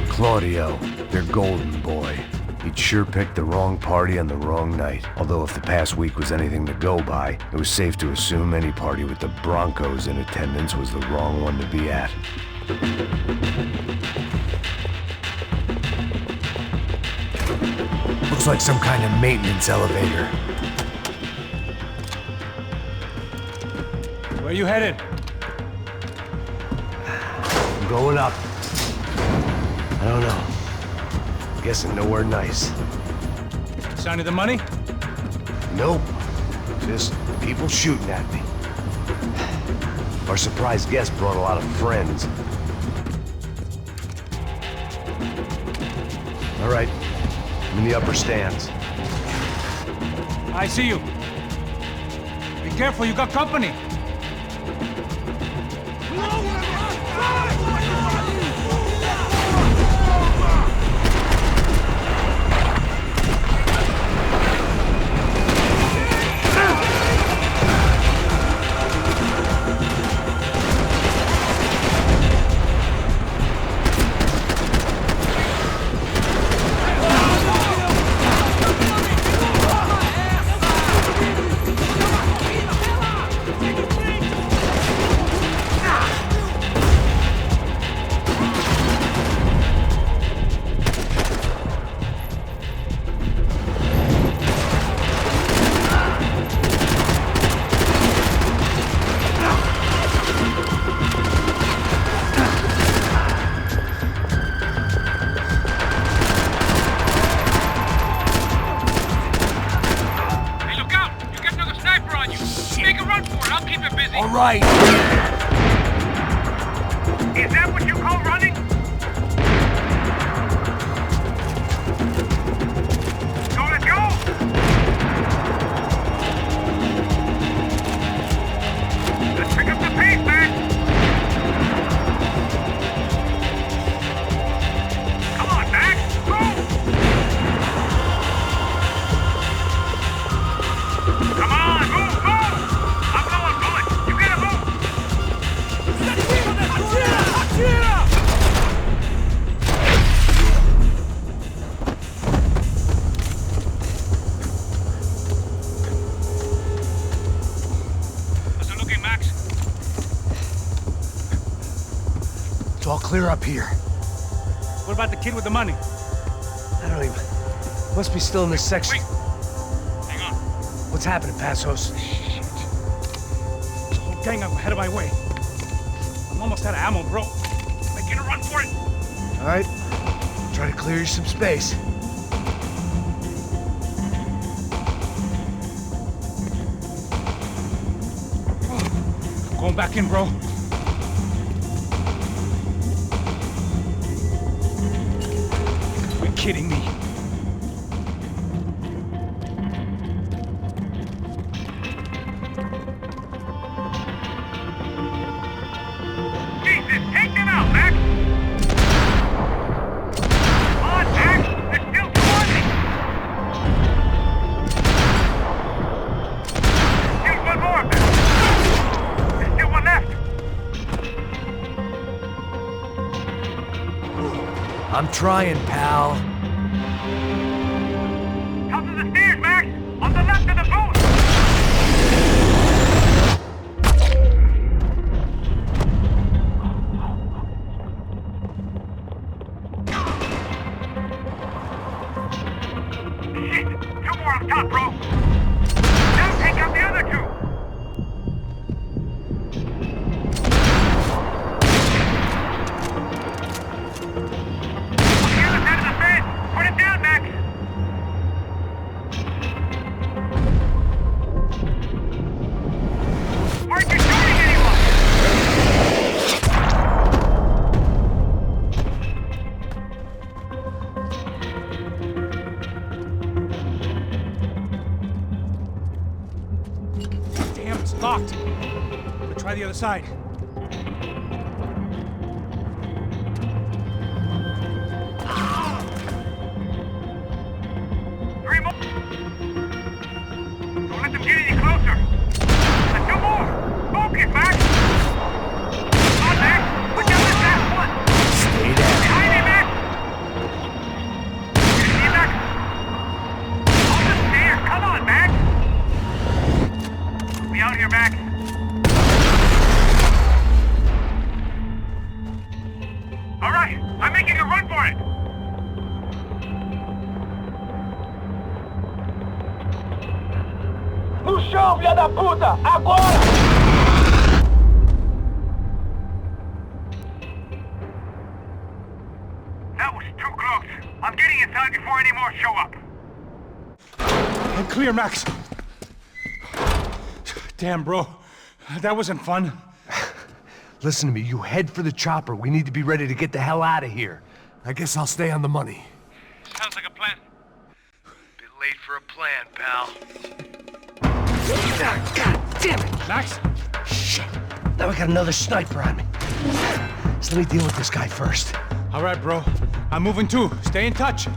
Claudio, their golden boy. He'd sure picked the wrong party on the wrong night. Although if the past week was anything to go by, it was safe to assume any party with the Broncos in attendance was the wrong one to be at. Looks like some kind of maintenance elevator. Where you headed? I'm going up. I don't know. Guessing nowhere nice. Sign of the money? Nope. Just people shooting at me. Our surprise guest brought a lot of friends. All right. I'm in the upper stands. I see you. Be careful, you got company. All right. Is that what you call running? So let's go! Let's pick up the pace, man! Come on, Max! Move! Come on, move, move! I'm going bullet! You gotta move! How's it looking, Max? It's all clear up here. What about the kid with the money? I don't even... Must be still in this section. Wait. Hang on. What's happening, Passos? There's a whole gang up ahead of my way. I'm almost out of ammo, bro. Making a run for it. All right. Try to clear you some space. Going back in, bro. You're kidding me. Jesus, take them out, Max! Come on, Max! There's still two on me! Still one more, Max! There's still one left! I'm trying, pal. Top of the stairs, Max! On the left of the booth! Shit! Two more up top, bro! Now take out the other two! On the other side of the fence! Put it down, Max! Aren't you shooting anyone? Damn, it's locked. We'll try the other side. Three more! Don't let them get any closer! And two more! Focus, Max! Come on, Max! Put down this last one! Stay down. Behind me, Max! You see, Max? On the stairs! Come on, Max! We out here, Max! All right, I'm making a run for it! No chão, filha da puta! Agora! That was too close. I'm getting inside before any more show up. And clear, Max. Damn, bro. That wasn't fun. Listen to me, you head for the chopper. We need to be ready to get the hell out of here. I guess I'll stay on the money. Sounds like a plan. Bit late for a plan, pal. God damn it! Max? Shit. Now we got another sniper on me. So let me deal with this guy first. All right, bro. I'm moving too. Stay in touch.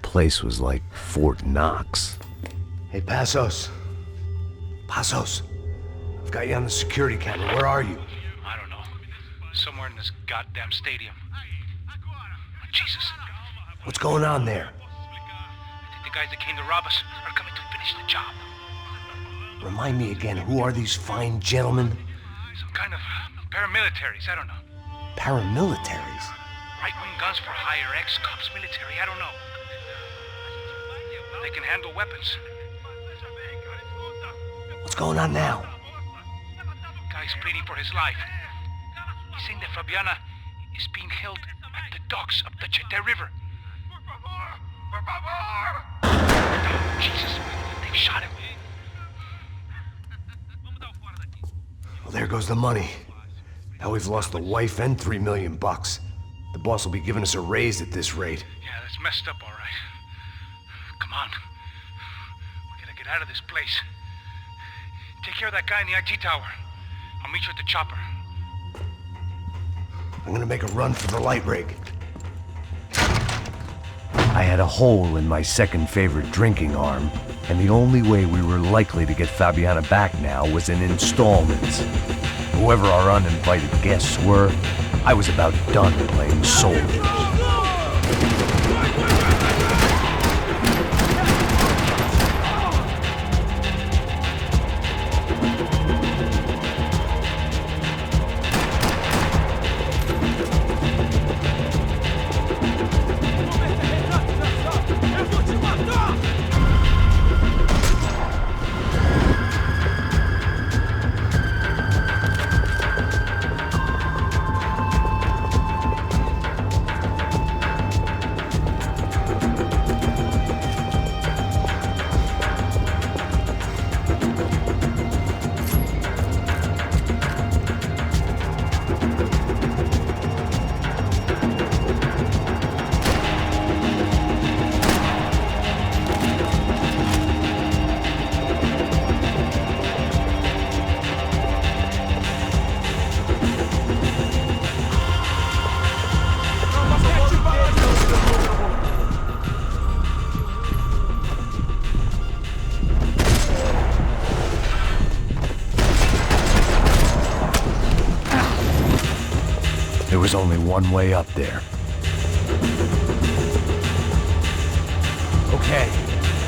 Place was like Fort Knox. Hey, Passos. Passos. I've got you on the security camera. Where are you? I don't know. Somewhere in this goddamn stadium. Jesus. What's going on there? I think the guys that came to rob us are coming to finish the job. Remind me again, who are these fine gentlemen? Some kind of paramilitaries, I don't know. Paramilitaries? Right-wing guns for hire, ex-cops, military, I don't know. They can handle weapons. What's going on now? Guy's pleading for his life. He's saying that Fabiana is being held at the docks of the Chete River. Oh, Jesus, they've shot him. Well, there goes the money. Now we've lost the wife and $3 million bucks. The boss will be giving us a raise at this rate. Yeah, that's messed up, all right. Come on. We gotta get out of this place. care of that guy in the IT tower. I'll meet you at the chopper. I'm gonna make a run for the light rig. I had a hole in my second favorite drinking arm, and the only way we were likely to get Fabiana back now was in installments. Whoever our uninvited guests were, I was about done playing soldiers. There was only one way up there. Okay,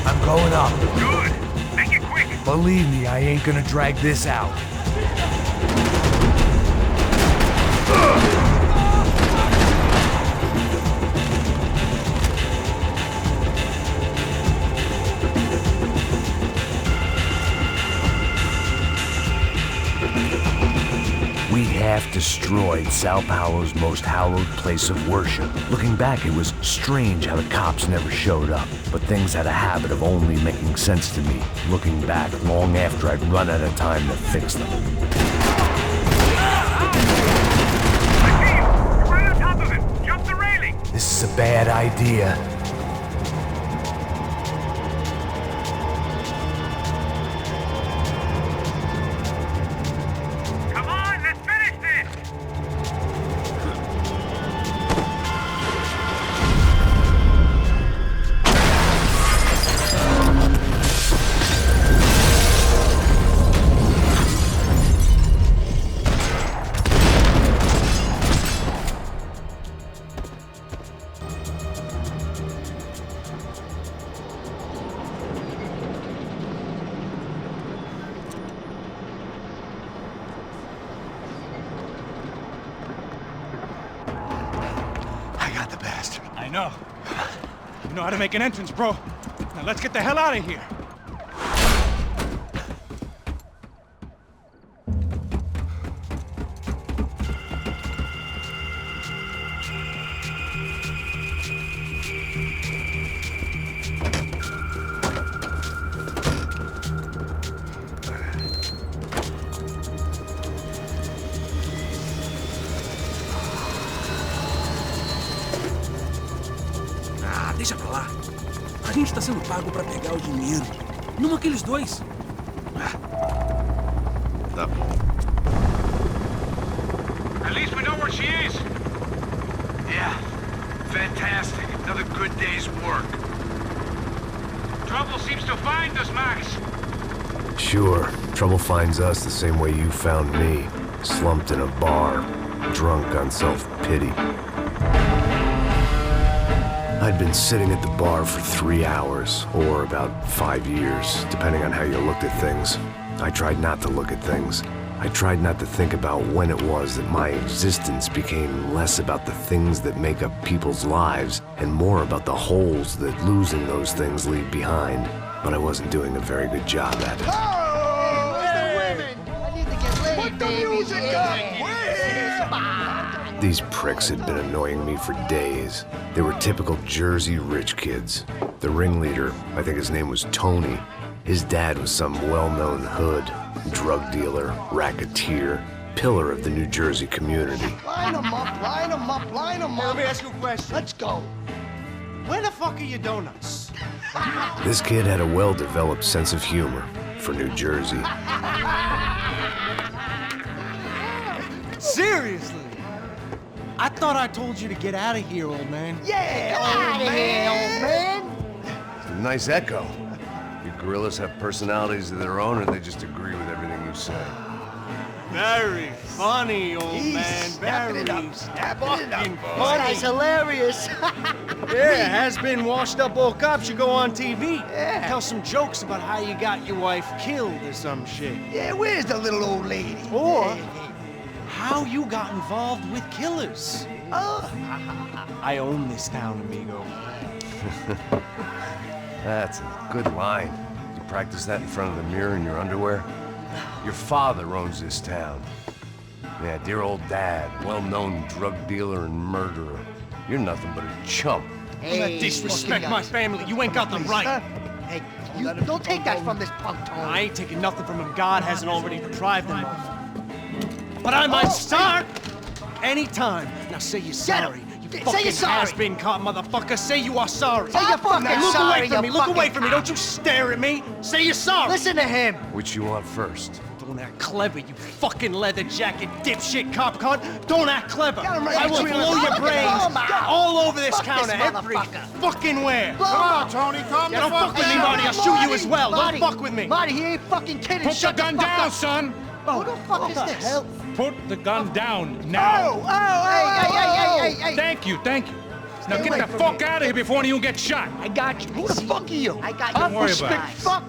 I'm going up. Good. Make it quick. Believe me, I ain't gonna drag this out. We half destroyed São Paulo's most hallowed place of worship. Looking back, it was strange how the cops never showed up, but things had a habit of only making sense to me, looking back long after I'd run out of time to fix them. Right on top of him. Jump the railing. This is a bad idea. I know. You know how to make an entrance, bro. Now let's get the hell out of here. Deixa pra lá. A gente tá sendo pago pra pegar o dinheiro. Não aqueles dois. Tá bom. At least we know where she is. Yeah. Fantastic. Another good day's work. Trouble seems to find us, Max. Sure, trouble finds us the same way you found me. Slumped in a bar, drunk on self-pity. I'd been sitting at the bar for 3 hours, or about 5 years, depending on how you looked at things. I tried not to look at things. I tried not to think about when it was that my existence became less about the things that make up people's lives, and more about the holes that losing those things leave behind. But I wasn't doing a very good job at it. Oh, where's the women? I need to get laid, put the music up! These pricks had been annoying me for days. They were typical Jersey rich kids. The ringleader, I think his name was Tony. His dad was some well-known hood, drug dealer, racketeer, pillar of the New Jersey community. Line them up, line them up, line them up. Let me ask you a question. Let's go. Where the fuck are your donuts? This kid had a well-developed sense of humor. for New Jersey. Seriously? I thought I told you to get out of here, old man. Yeah, old man. It's a nice echo. You gorillas have personalities of their own, or they just agree with everything you say? Very funny, old man. Very fucking This funny. guy's hilarious. Yeah, has-been washed-up old cop should go on TV. Yeah. Tell some jokes about how you got your wife killed or some shit. Yeah, where's the little old lady? Or how you got involved with killers. Oh. I own this town, amigo. That's a good line. You practice that in front of the mirror in your underwear? Your father owns this town. Yeah, dear old dad, well-known drug dealer and murderer. You're nothing but a chump. Hey, don't disrespect my family. You ain't got the right. Hey, you don't take that from this punk, Tony. I ain't taking nothing from him. God hasn't already deprived him of. But I might start anytime. Now say you're sorry. You Say fucking you're sorry. has-been caught, motherfucker. Say you are sorry. Say you're fucking Look sorry, away from me. you Look away fucking from me. Don't you stare at me. Say you're sorry. Listen to him. Which you want first? Don't act clever, you fucking leather jacket dipshit cop cunt. Don't act clever. right. I will Look blow at your him. brains all over this Fuck this counter, every motherfucker. fucking where. Come on, Tony, calm Yeah, don't fuck with me, Marty. I'll shoot you as well. Marty, Don't fuck with me. Marty, he ain't fucking kidding. Put the Shut gun fuck down, up. son! Who the fuck is this? Hell? Put the gun down now! Hey. Thank you. Now Stay get away the from fuck me. out of here before one of you gets shot! I got you. Who the fuck are you? I got you. Don't worry about it. Fuck.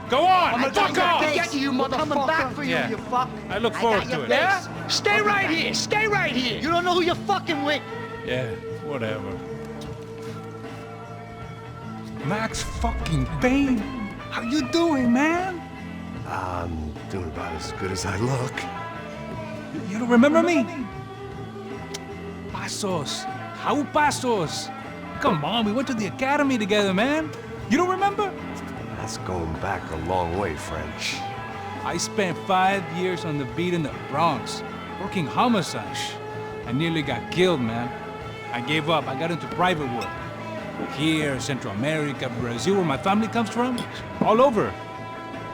Go on! I'm Fuck gonna off! get you, motherfucker. Coming back for you, Yeah. you fuck. I look got forward to your it. face. Yeah? Stay right here. Stay right here. You don't know who you're fucking with. Yeah, whatever. Max fucking Payne! How you doing, man? I'm doing about as good as I look. You don't remember me? Pasos. How Pasos? Come on, we went to the academy together, man. You don't remember? That's going back a long way, French. I spent 5 years on the beat in the Bronx, working homicide. I nearly got killed, man. I gave up. I got into private work. Here, Central America, Brazil, where my family comes from, all over.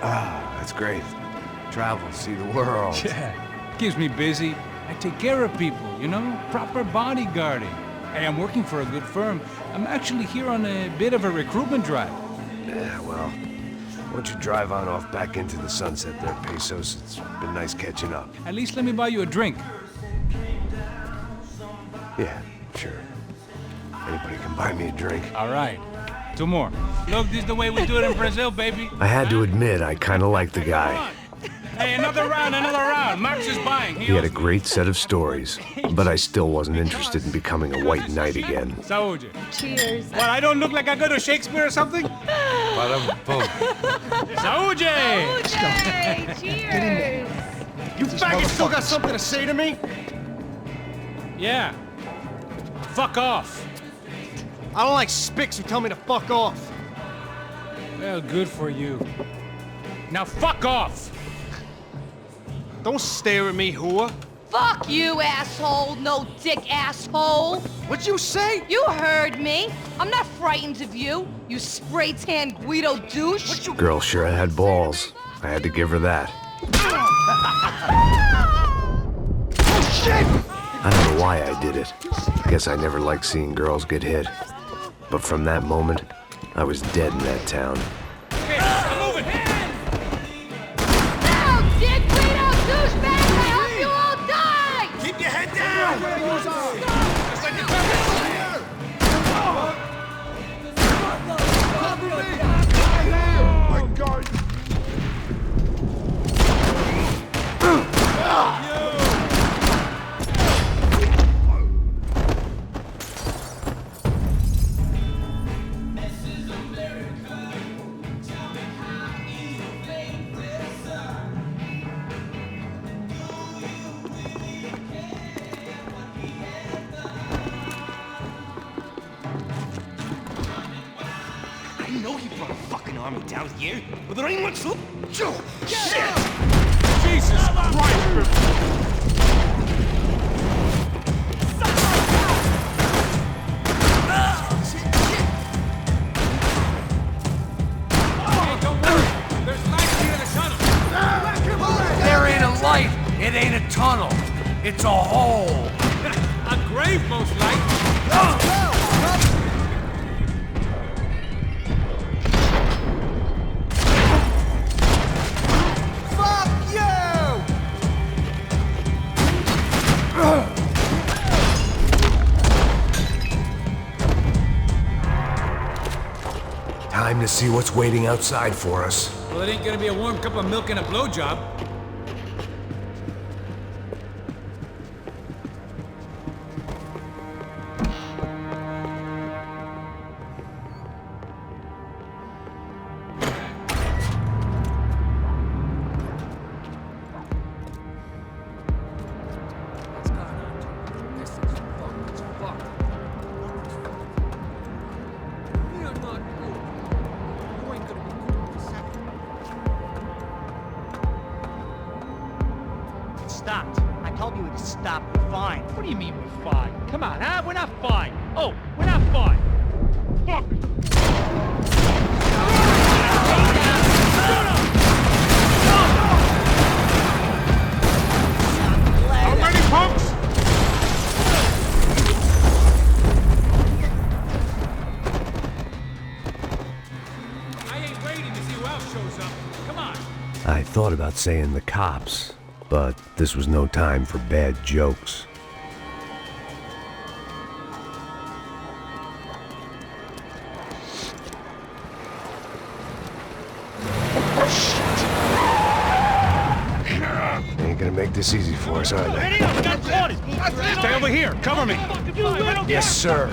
Ah, that's great. Travel, see the world. Yeah, keeps me busy. I take care of people, you know? Proper bodyguarding. Hey, I'm working for a good firm. I'm actually here on a bit of a recruitment drive. Yeah, well, why don't you drive on off back into the sunset there, Pesos? It's been nice catching up. At least let me buy you a drink. Yeah, sure. Anybody can buy me a drink. All right. 2 more. Look, this is the way we do it in Brazil, baby. I had to admit, I kind of liked the guy. Hey, another round. Max is buying. He had a great set of stories, but I still wasn't interested in becoming a white knight again. Saúde. Cheers. What, I don't look like I go to Shakespeare or something? Ba-dum-bum. Saúde! Saúde! Cheers! You faggot still got something to say to me? Yeah. Fuck off. I don't like spics who tell me to fuck off. Well, good for you. Now fuck off! Don't stare at me, whore. Fuck you, asshole! No dick asshole! What'd you say? You heard me! I'm not frightened of you, you spray-tan Guido douche! Girl sure had balls. I had to give her that. Oh, shit! I don't know why I did it. I guess I never liked seeing girls get hit. But from that moment, I was dead in that town. Okay, I'm moving! No, dick Guido douchebag! I hope you all die! Keep your head down! I know he brought a fucking army down here, but there ain't much look. Shit! Jesus Christ! Hey, don't worry. There's lights here that light! It ain't a tunnel. It's a hole. A grave, most likely. Fuck you! Time to see what's waiting outside for us. Well, it ain't gonna be a warm cup of milk and a blowjob. Stopped. I told you it stopped. We're fine. What do you mean we're fine? Come on, huh? We're not fine. Oh, we're not fine. Fuck! How many punks? I ain't waiting to see who else shows up. Come on. I thought about saying the cops, but this was no time for bad jokes. They ain't gonna make this easy for us, are they? Stay over here. Cover me. Yes, sir.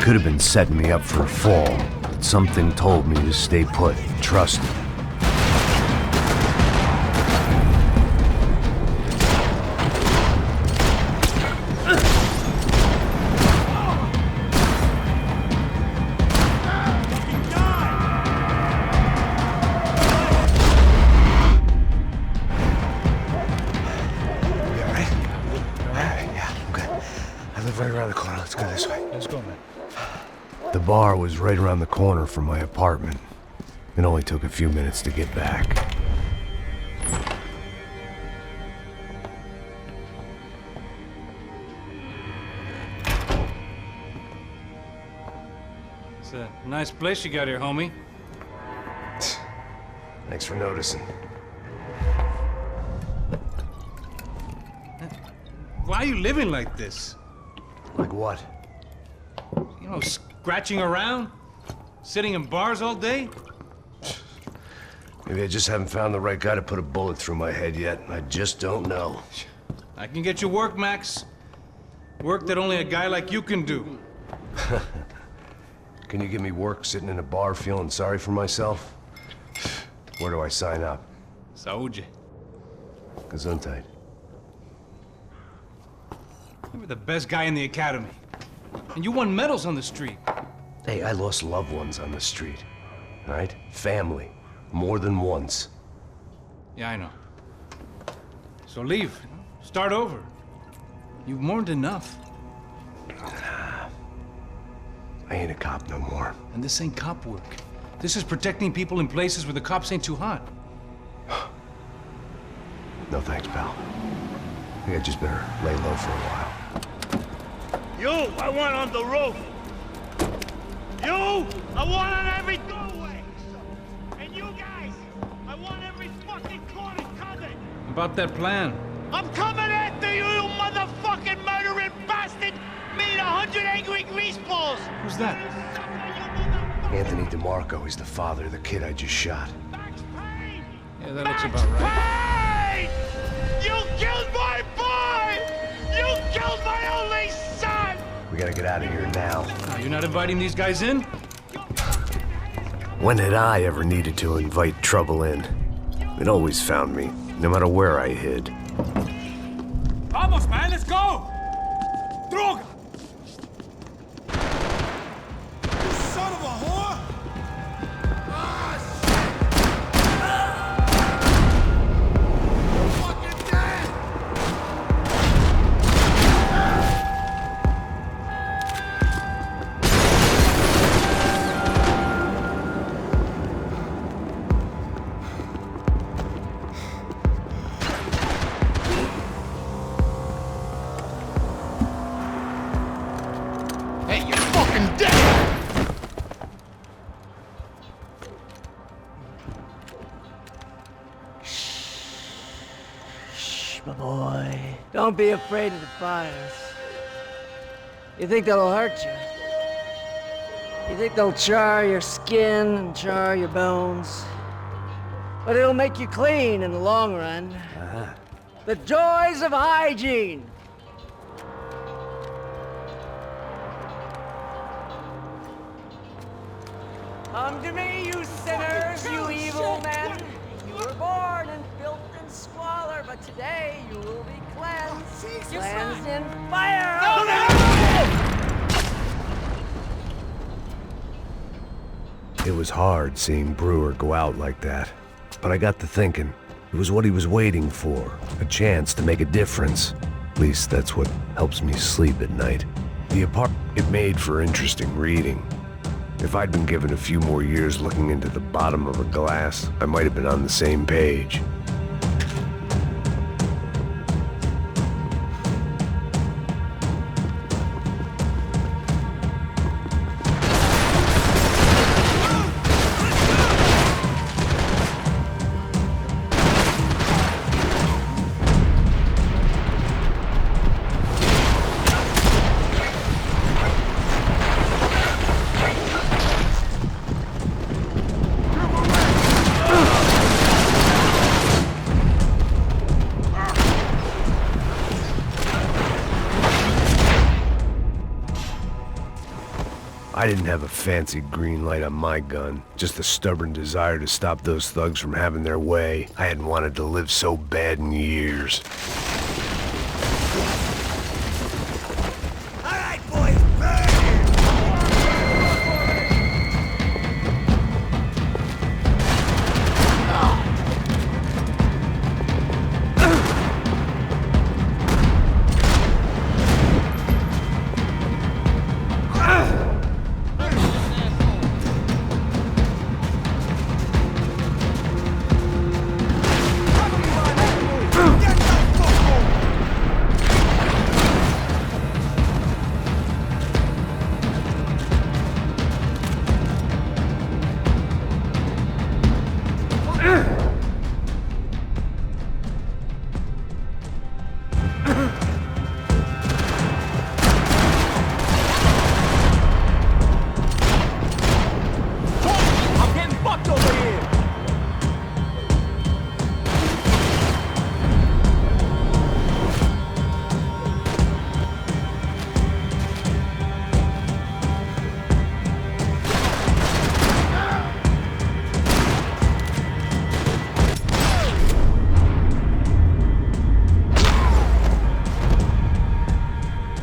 Could have been setting me up for a fall, but something told me to stay put. Trust me. Right around the corner. Let's go this way. Let's go, man. The bar was right around the corner from my apartment. It only took a few minutes to get back. It's a nice place you got here, homie. Thanks for noticing. Why are you living like this? Like what? You know, scratching around? Sitting in bars all day? Maybe I just haven't found the right guy to put a bullet through my head yet. I just don't know. I can get you work, Max. Work that only a guy like you can do. Can you give me work sitting in a bar feeling sorry for myself? Where do I sign up? Saúde. Gesundheit. You were the best guy in the academy. And you won medals on the street. Hey, I lost loved ones on the street. All right? Family. More than once. Yeah, I know. So leave. Start over. You've mourned enough. I ain't a cop no more. And this ain't cop work. This is protecting people in places where the cops ain't too hot. No thanks, pal. I think I just better lay low for a while. You, I want on the roof. You, I want on every doorway. And you guys, I want every fucking corner covered. About that plan. I'm coming after you, you motherfucking murdering bastard! Meet 100 angry greaseballs! Who's that? Anthony DeMarco. He's the father of the kid I just shot. Yeah, that looks about right. Hey! You killed my boy! You killed my only son! We gotta get out of here now. You're not inviting these guys in? When had I ever needed to invite trouble in? It always found me, no matter where I hid. Vamos, man, let's go! Droga! You son of a whore! Fucking dead! my boy. Don't be afraid of the fires. You think they'll hurt you? You think they'll char your skin and char your bones? But it'll make you clean in the long run. The joys of hygiene! Come to me, you sinners, you evil men! You were born in filth and squalor, but today you will be cleansed. Cleansed in fire! It was hard seeing Brewer go out like that, but I got to thinking, it was what he was waiting for, a chance to make a difference. At least that's what helps me sleep at night. It made for interesting reading. If I'd been given a few more years looking into the bottom of a glass, I might have been on the same page. I didn't have a fancy green light on my gun, just a stubborn desire to stop those thugs from having their way. I hadn't wanted to live so bad in years.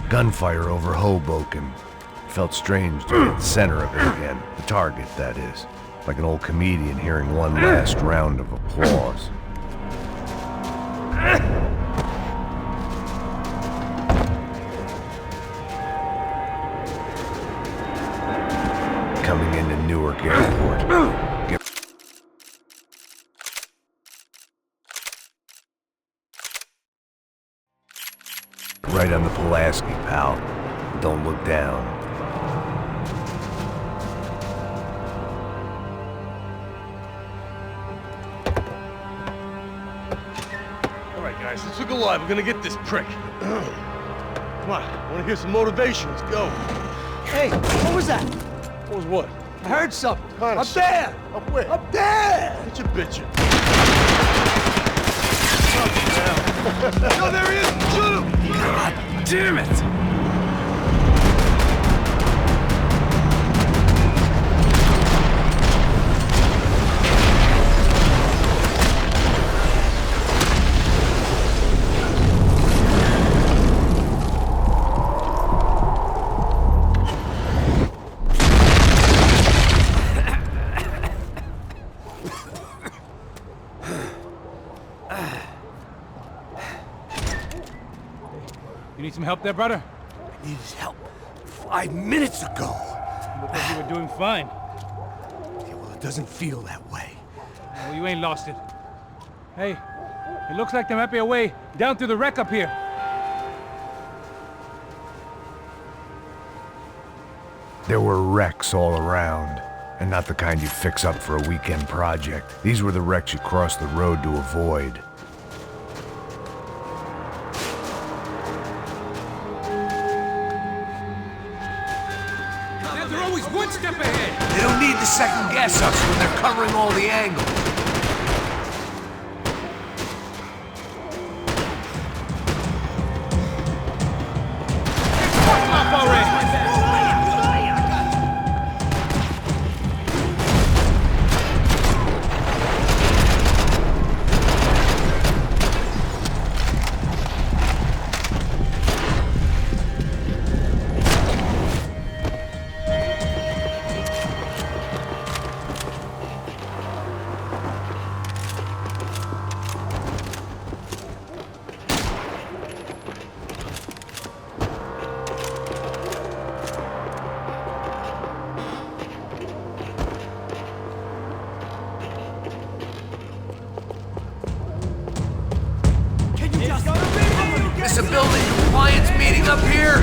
Gunfire over Hoboken. Felt strange to be at the center of it again. The target, that is. Like an old comedian hearing one last round of applause. Coming into Newark Airport. Right on the Pulaski, pal. Don't look down. All right, guys, let's look alive. We're gonna get this prick. Come on, I wanna hear some motivation. Let's go. Hey, what was that? What was what? I heard something. Up there! Up where? Up there! Get your bitch. No, there he is! Shoot him! God damn it! You need some help there, brother? I needed help 5 minutes ago. You look like you were doing fine. Yeah, well, it doesn't feel that way. Well, you ain't lost it. Hey, it looks like there might be a way down through the wreck up here. There were wrecks all around, and not the kind you fix up for a weekend project. These were the wrecks you cross the road to avoid. one step ahead. They don't need to second guess us when they're covering all the angles. There's a building compliance meeting up here.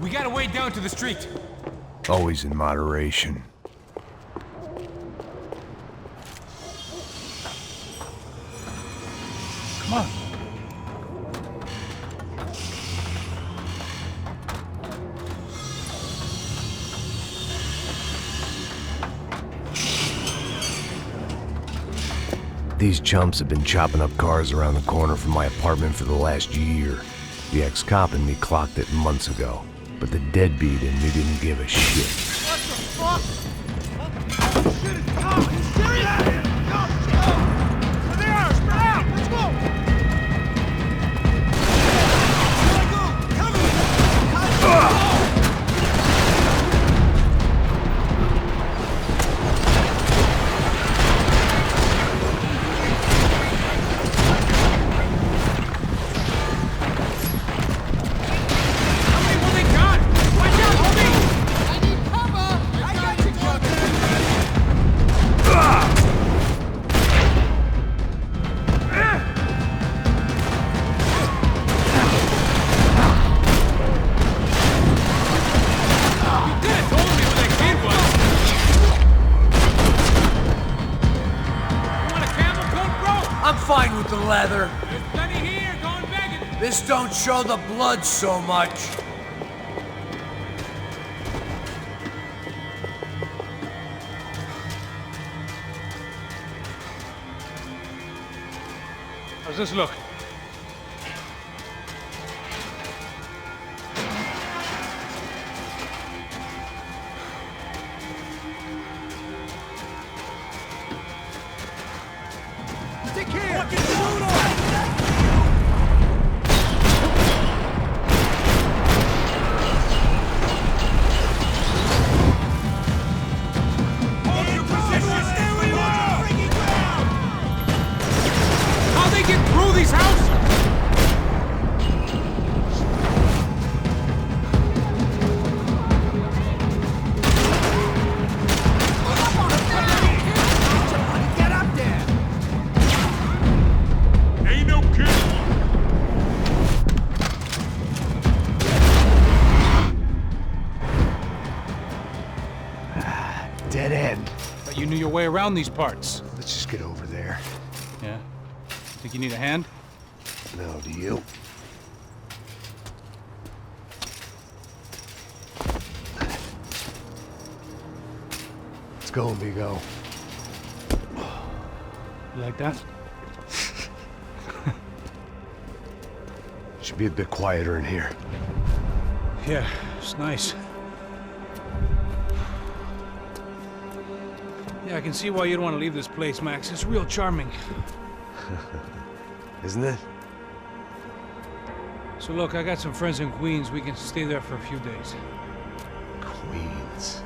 We gotta wade down to the street. Always in moderation. Come on. These chumps have been chopping up cars around the corner from my apartment for the last year. The ex-cop in me clocked it months ago, but the deadbeat in me didn't give a shit. What the fuck? Oh, shit, it's Tom! Are you serious? Go! There they are! Spread out! Let's go! I'm fine with the leather. There's plenty here. Go and beg it. This don't show the blood so much. How's this look? Stick here! How they get through these houses? Get up there! Ain't no kidding. Dead end. But you knew your way around these parts. Let's just get over there. Yeah? Think you need a hand? No, do you? Let's go, amigo. You like that? Should be a bit quieter in here. Yeah, it's nice. Yeah, I can see why you'd want to leave this place, Max. It's real charming. Isn't it? So look, I got some friends in Queens. We can stay there for a few days. Queens.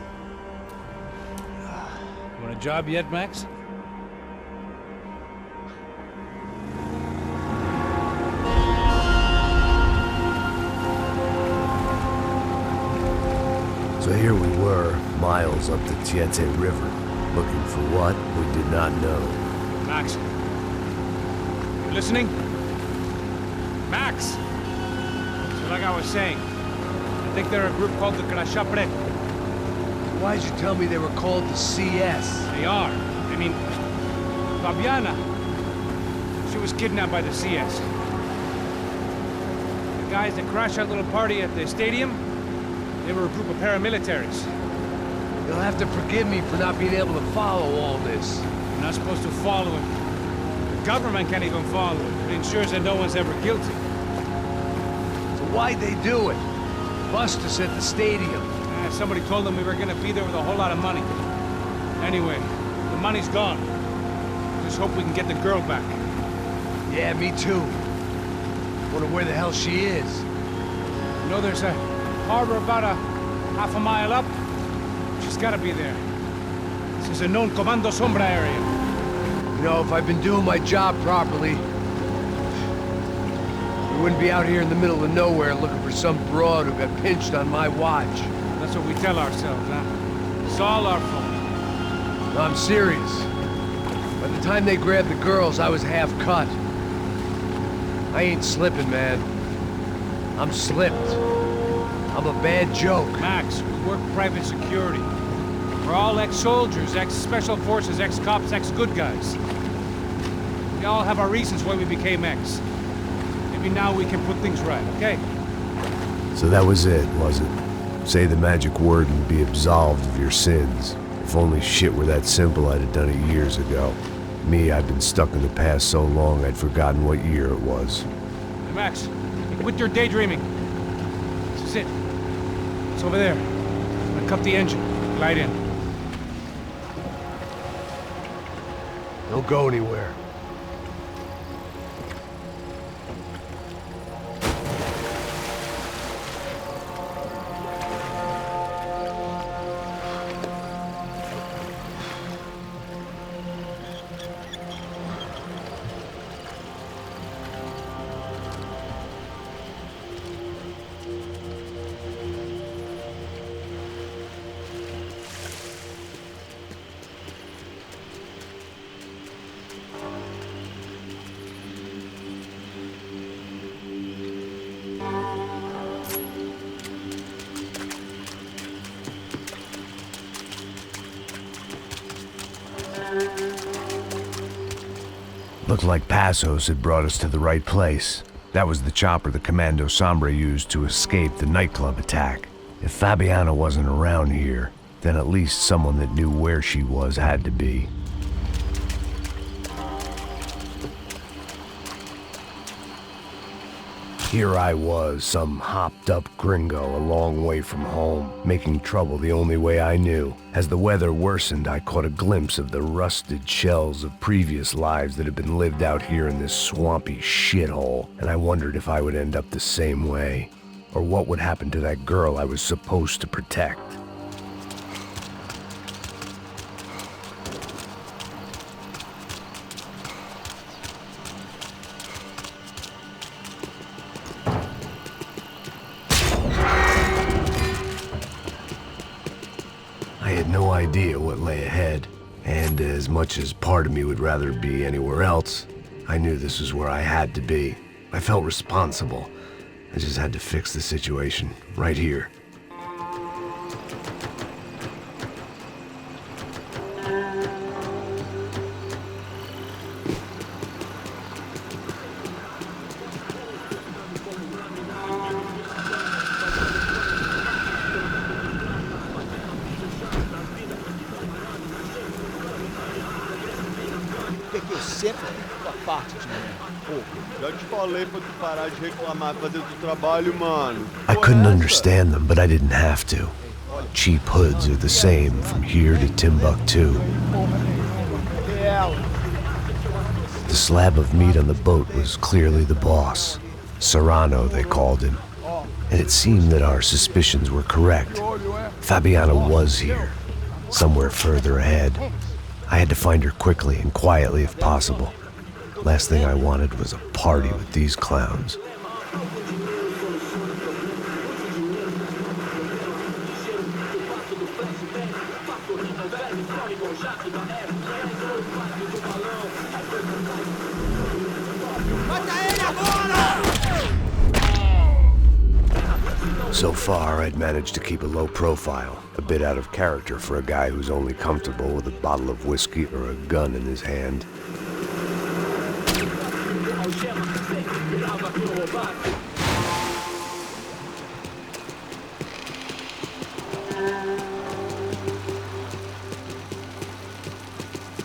You want a job yet, Max? So here we were, miles up the Tiete River, looking for what we did not know. Max. You listening? Max! So like I was saying, I think they're a group called the Crashapre. Why'd you tell me they were called the CS? They are. I mean, Fabiana, she was kidnapped by the CS. The guys that crashed that little party at the stadium, they were a group of paramilitaries. You'll have to forgive me for not being able to follow all this. You're not supposed to follow it. The government can't even follow it. It ensures that no one's ever guilty. So why'd they do it? Bust us at the stadium. Somebody told them we were gonna be there with a whole lot of money. Anyway, the money's gone. Just hope we can get the girl back. Yeah, me too. Wonder where the hell she is. You know, there's a harbor about a half a mile up. She's gotta be there. This is a known Comando Sombra area. You know, if I've been doing my job properly, we wouldn't be out here in the middle of nowhere looking for some broad who got pinched on my watch. That's what we tell ourselves, huh? It's all our fault. No, I'm serious. By the time they grabbed the girls, I was half cut. I ain't slipping, man. I'm slipped. I'm a bad joke. Max, we work private security. We're all ex-soldiers, ex-special forces, ex-cops, ex-good guys. We all have our reasons why we became ex. Maybe now we can put things right, okay? So that was it, was it? Say the magic word and be absolved of your sins. If only shit were that simple, I'd have done it years ago. Me, I've been stuck in the past so long I'd forgotten what year it was. Hey, Max, quit your daydreaming. This is it. It's over there. I'm gonna cut the engine. Glide in. Don't go anywhere. Looked like Passos had brought us to the right place. That was the chopper the Comando Sombra used to escape the nightclub attack. If Fabiana wasn't around here, then at least someone that knew where she was had to be. Here I was, some hopped-up gringo a long way from home, making trouble the only way I knew. As the weather worsened, I caught a glimpse of the rusted shells of previous lives that had been lived out here in this swampy shithole, and I wondered if I would end up the same way, or what would happen to that girl I was supposed to protect. No idea what lay ahead, and as much as part of me would rather be anywhere else, I knew this was where I had to be. I felt responsible. I just had to fix the situation, right here. I couldn't understand them, but I didn't have to. Cheap hoods are the same from here to Timbuktu. The slab of meat on the boat was clearly the boss. Serrano, they called him. And it seemed that our suspicions were correct. Fabiana was here, somewhere further ahead. I had to find her quickly and quietly if possible. Last thing I wanted was a party with these clowns. So far, I'd managed to keep a low profile, a bit out of character for a guy who's only comfortable with a bottle of whiskey or a gun in his hand.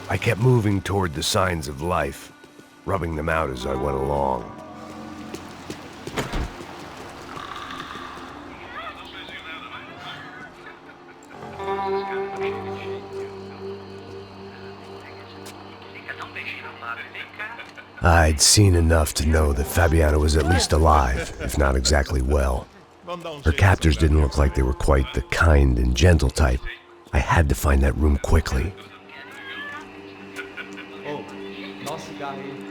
I kept moving toward the signs of life, rubbing them out as I went along. I'd seen enough to know that Fabiana was at least alive, if not exactly well. Her captors didn't look like they were quite the kind and gentle type. I had to find that room quickly.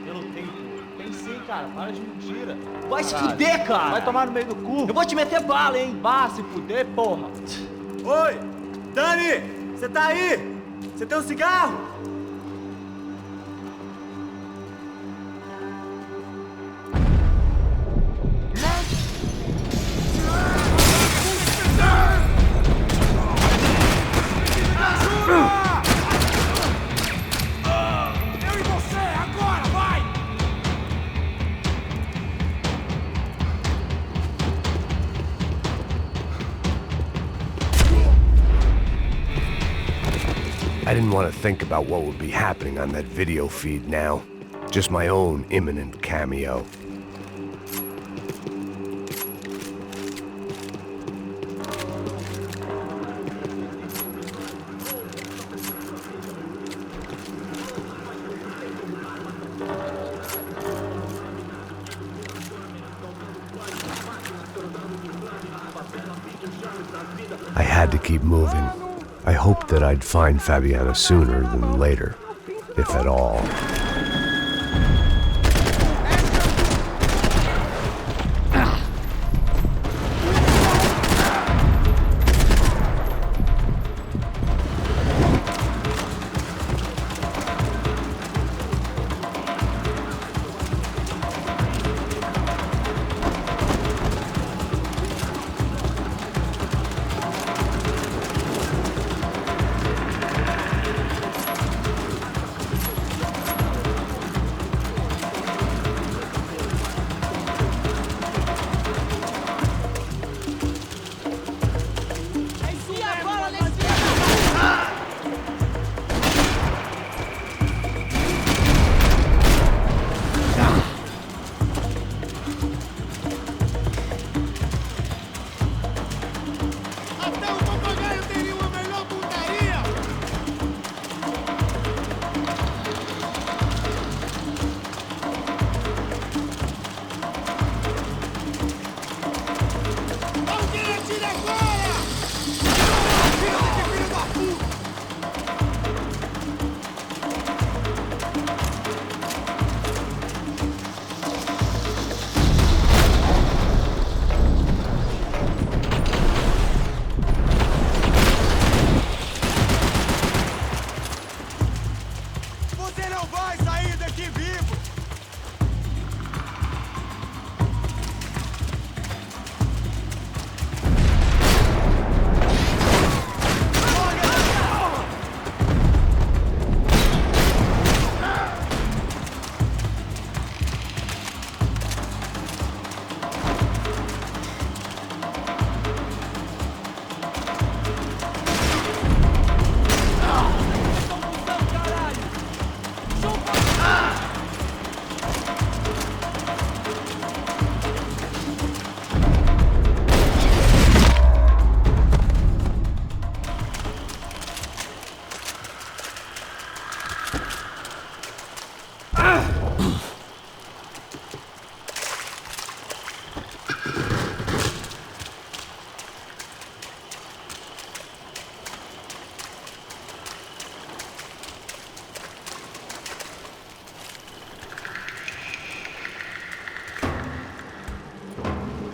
Eu não tenho. Tem sim, cara. Para de mentira. Vai se fuder, cara. Vai tomar no meio do cu. Eu vou te meter bala, hein. Vá se fuder, porra. Oi! Dani! Você tá aí? Você tem um cigarro? I didn't want to think about what would be happening on that video feed now. Just my own imminent cameo. I had to keep moving. I hoped that I'd find Fabiana sooner than later, if at all.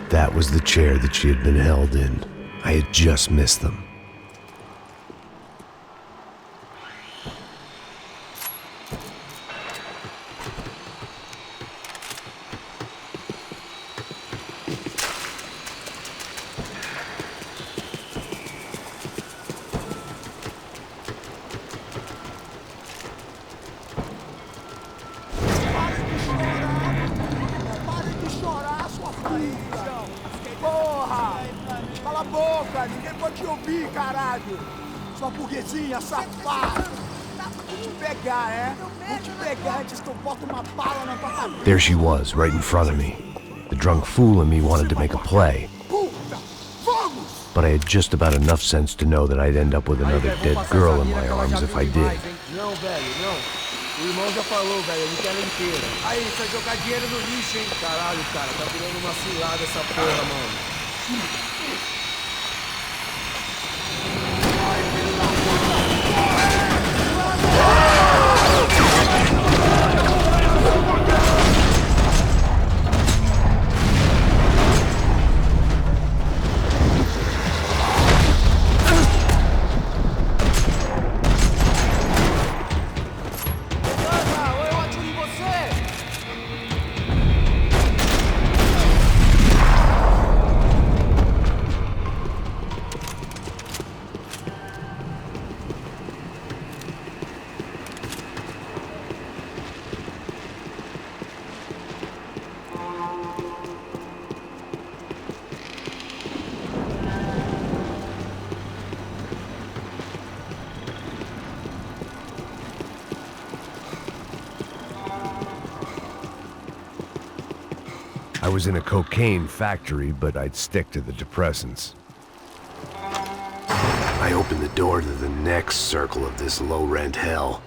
That was the chair that she had been held in. I had just missed them. boca! Ninguém pode te ouvir, caralho! Sua burguesinha safada! Vou te pegar, é? Vou te pegar antes que eu boto uma bala na tua cabeça! There she was, right in front of me. The drunk fool in me wanted to make a play. But I had just about enough sense to know that I'd end up with another dead girl in my arms if I did. Não, velho, não. O irmão já falou, velho, ele quer ela inteira. Aí, você vai jogar dinheiro no lixo, hein? Caralho, cara, tá virando uma cilada essa porra, mano. I was in a cocaine factory, but I'd stick to the depressants. I opened the door to the next circle of this low-rent hell.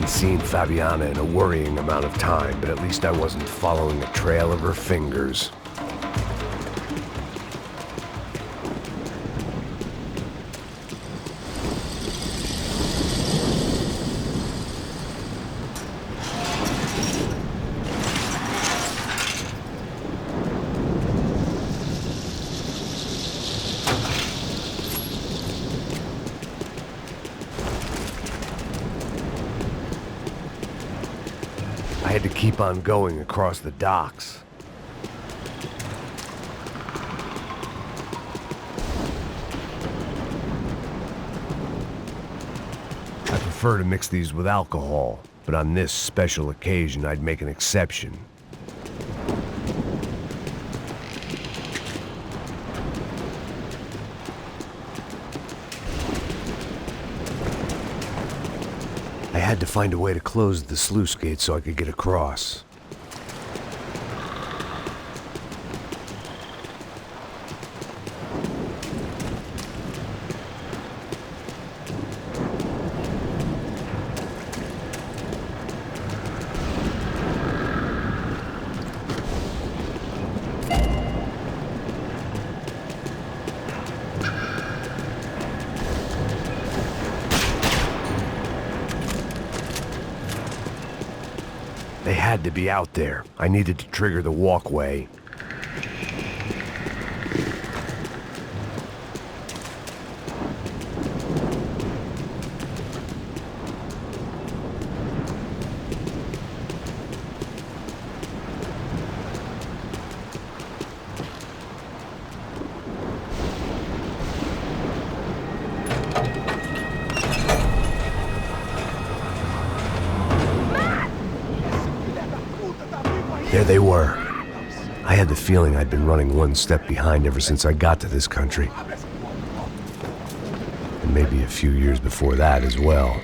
Seen Fabiana in a worrying amount of time, but at least I wasn't following a trail of her fingers. I had to keep on going across the docks. I prefer to mix these with alcohol, but on this special occasion I'd make an exception. I had to find a way to close the sluice gate so I could get across. They had to be out there. I needed to trigger the walkway. There they were. I had the feeling I'd been running one step behind ever since I got to this country. And maybe a few years before that as well.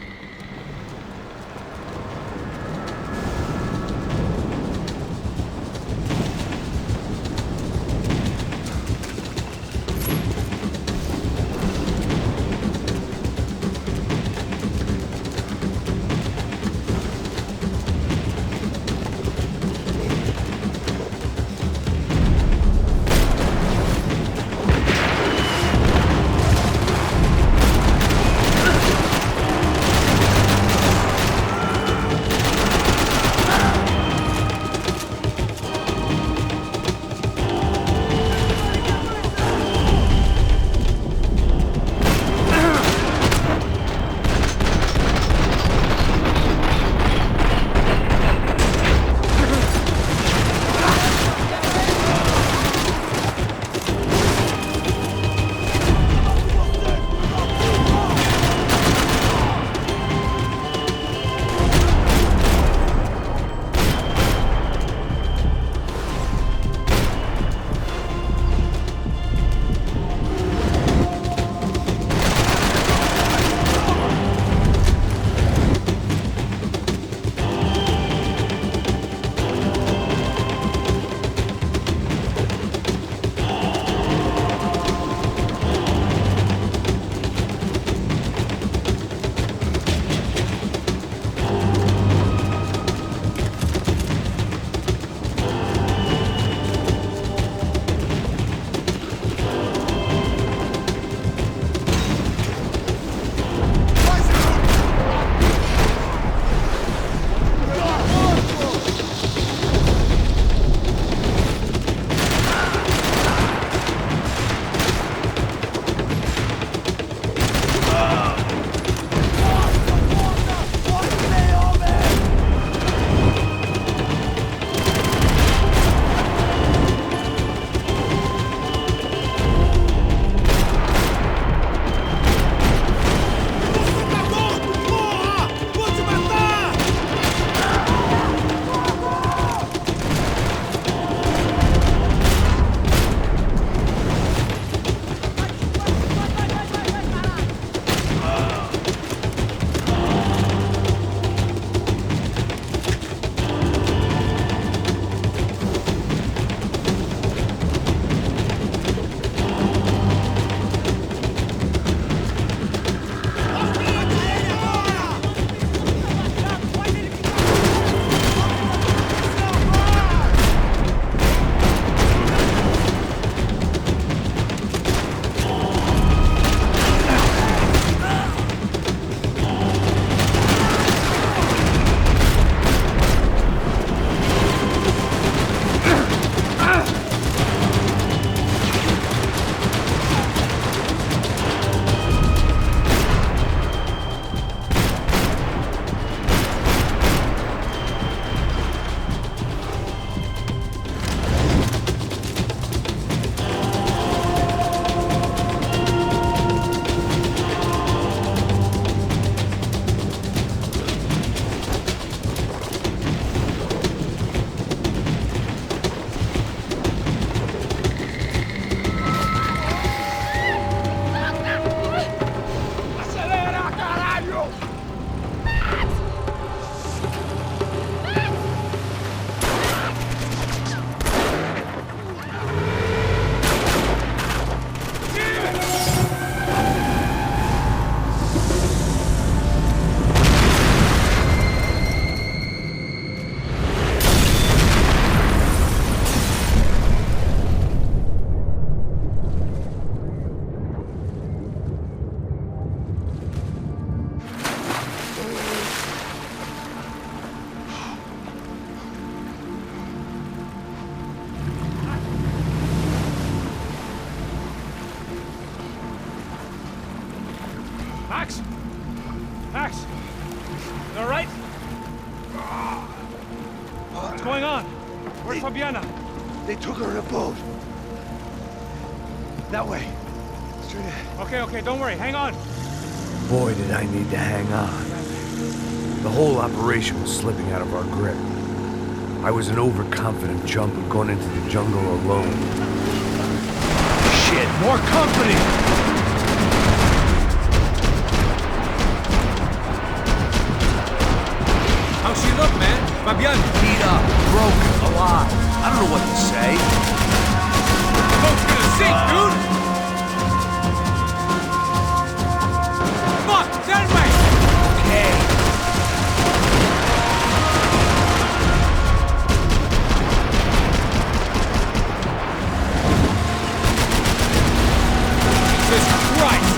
Max? Max? You all right? What's going on? Where's Fabiana? They took her in a boat. That way. Straight ahead. Okay, don't worry. Hang on. Boy, did I need to hang on. The whole operation was slipping out of our grip. I was an overconfident chump who'd gone into the jungle alone. Shit, more company! How's she look, man? Fabiana? Beat up, broken, alive. I don't know what to say. Boat's gonna sink, dude! Fuck, that way! Okay. Jesus Christ!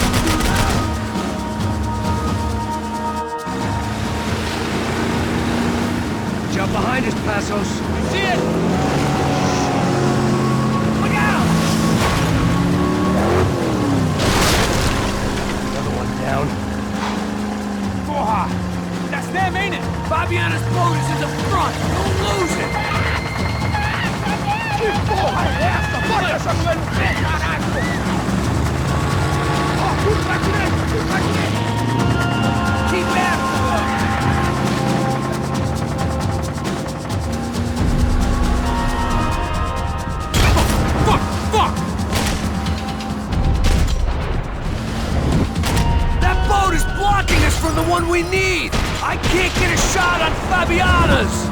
Jump behind us, Passos. I see it! Look out! Another one down. Porra! That's them, ain't it? Fabiana's boat is in the front! Don't lose it! Que porra é essa? Bota essa mulher no pé, caralho! Ó, tudo pra direita! Tudo pra direita! Keep after them! Fuck! That boat is blocking us from the one we need! I can't get a shot on Fabiana's!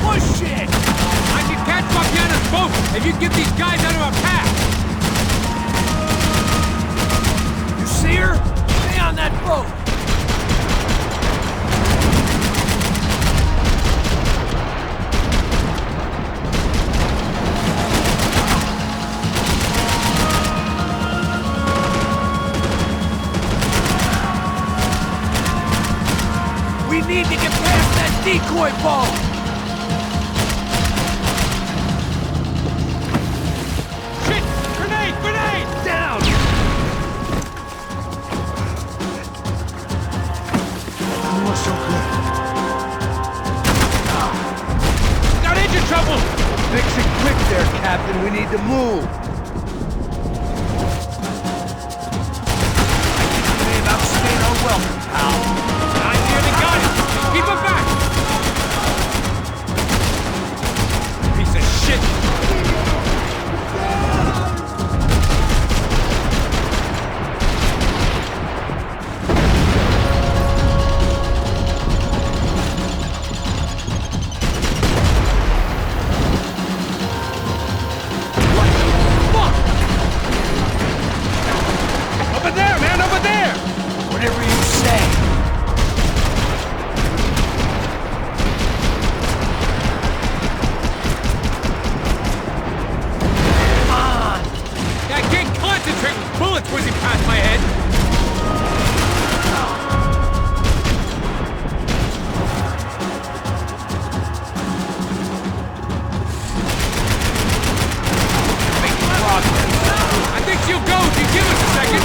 Push it! I can catch Fabiana's boat if you get these guys out of our path! You see her? Stay on that boat! We need to get past that decoy boat! Shit! Grenade! Down! Oh, so good. Got engine trouble! Fix it quick there, Captain. We need to move. Say about staying our welcome, pal. I nearly got it! Keep him back! Piece of shit! Fuck! Over there, man! Over there! Whatever you say. I can't concentrate with bullets whizzing past my head! Making progress. I think she'll go if you give us a second!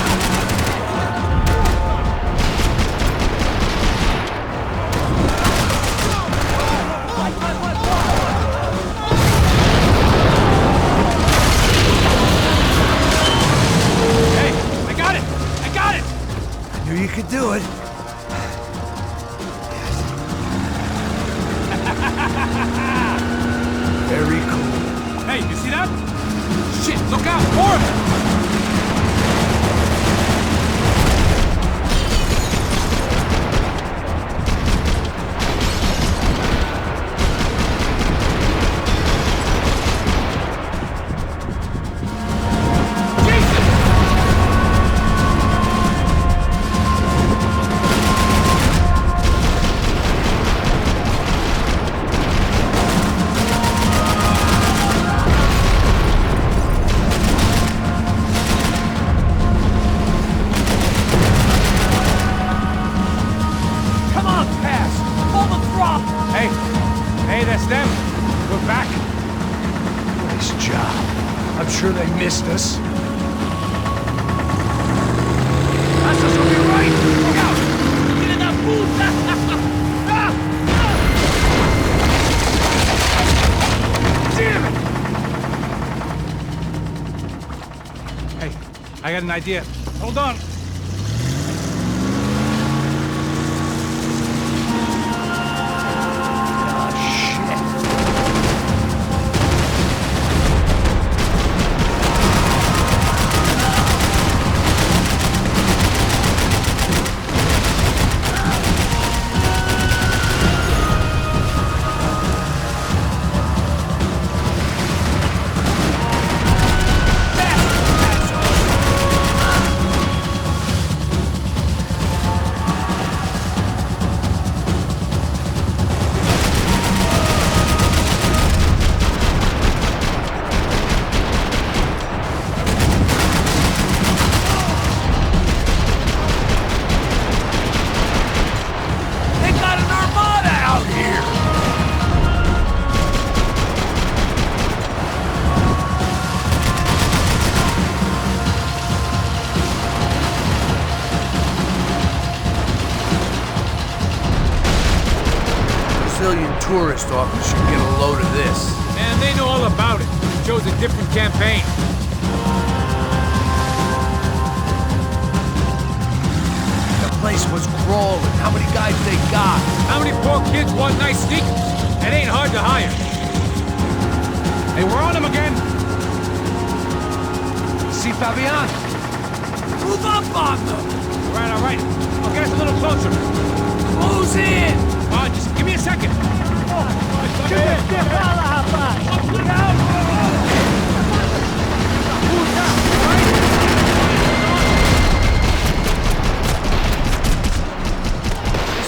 Hey, I got it! I got it! I knew you could do it. Very cool. Hey, you see that? Shit, look out! More of them! I'm sure they missed us. That's will be right! Look out! Get in that Damn it! Hey, I got an idea. Hold on. Tourist office should get a load of this. Man, they know all about it. Chose a different campaign. The place was crawling. How many guys they got? How many poor kids want nice sneakers? It ain't hard to hire. Hey, we're on them again. See, Fabian? Move up on them! All right. I'll get us a little closer. Close in! Come on, just give me a second. This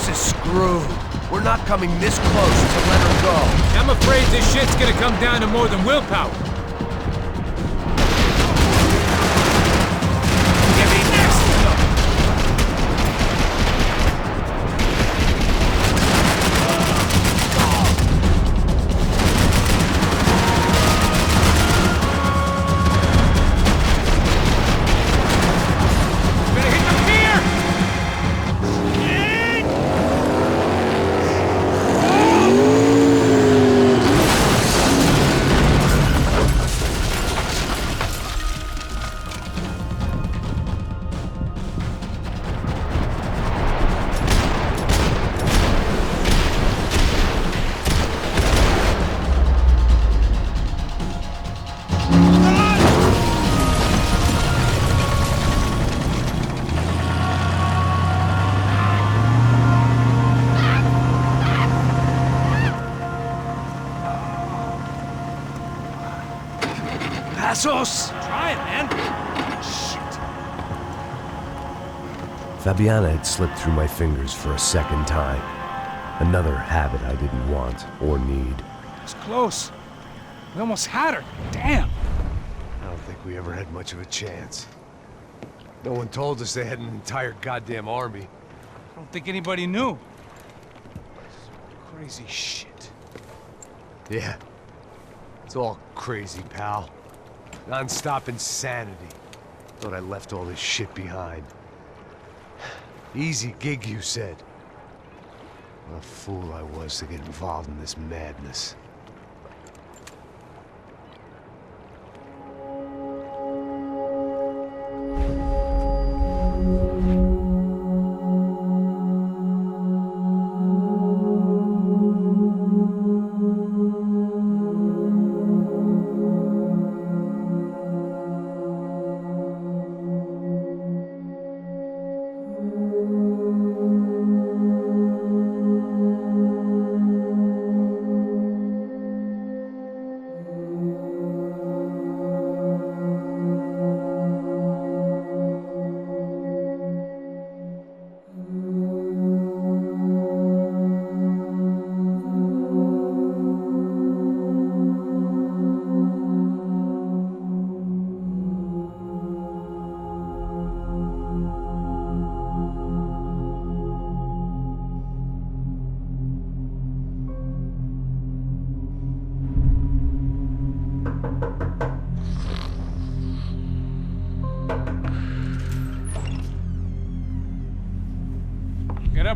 is screwed. We're not coming this close to let her go. I'm afraid this shit's gonna come down to more than willpower. Give me next! Passos! Try it, man. Shit. Fabiana had slipped through my fingers for a second time. Another habit I didn't want or need. It's close. We almost had her. Damn. I don't think we ever had much of a chance. No one told us they had an entire goddamn army. I don't think anybody knew. Crazy shit. Yeah. It's all crazy, pal. Non-stop insanity. Thought I left all this shit behind. Easy gig, you said. What a fool I was to get involved in this madness.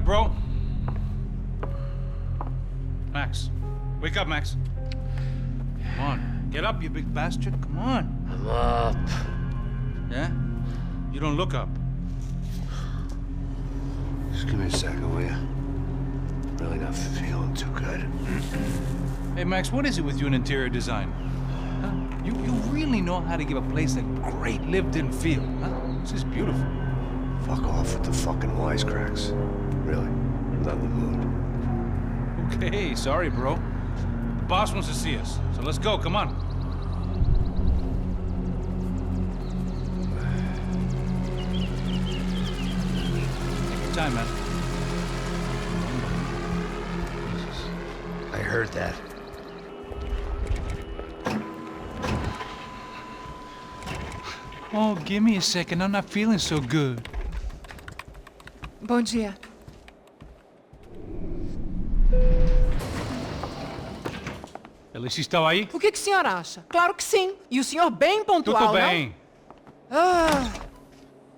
up, bro. Max. Wake up, Max. Come on. Get up, you big bastard. Come on. I'm up. Yeah? You don't look up. Just give me a second, will you? Really not feeling too good. Hey, Max, what is it with you in interior design? Huh? You really know how to give a place a great lived-in feel, huh? This is beautiful. Fuck off with the fucking wisecracks. Really, I'm not in the mood. Okay, sorry, bro. The boss wants to see us, so let's go, come on. Take your time, man. I heard that. Oh, give me a second. I'm not feeling so good. Bom dia. Ela estava aí? O que o senhor acha? Claro que sim. E o senhor bem pontual, Tudo bem. não? Ah.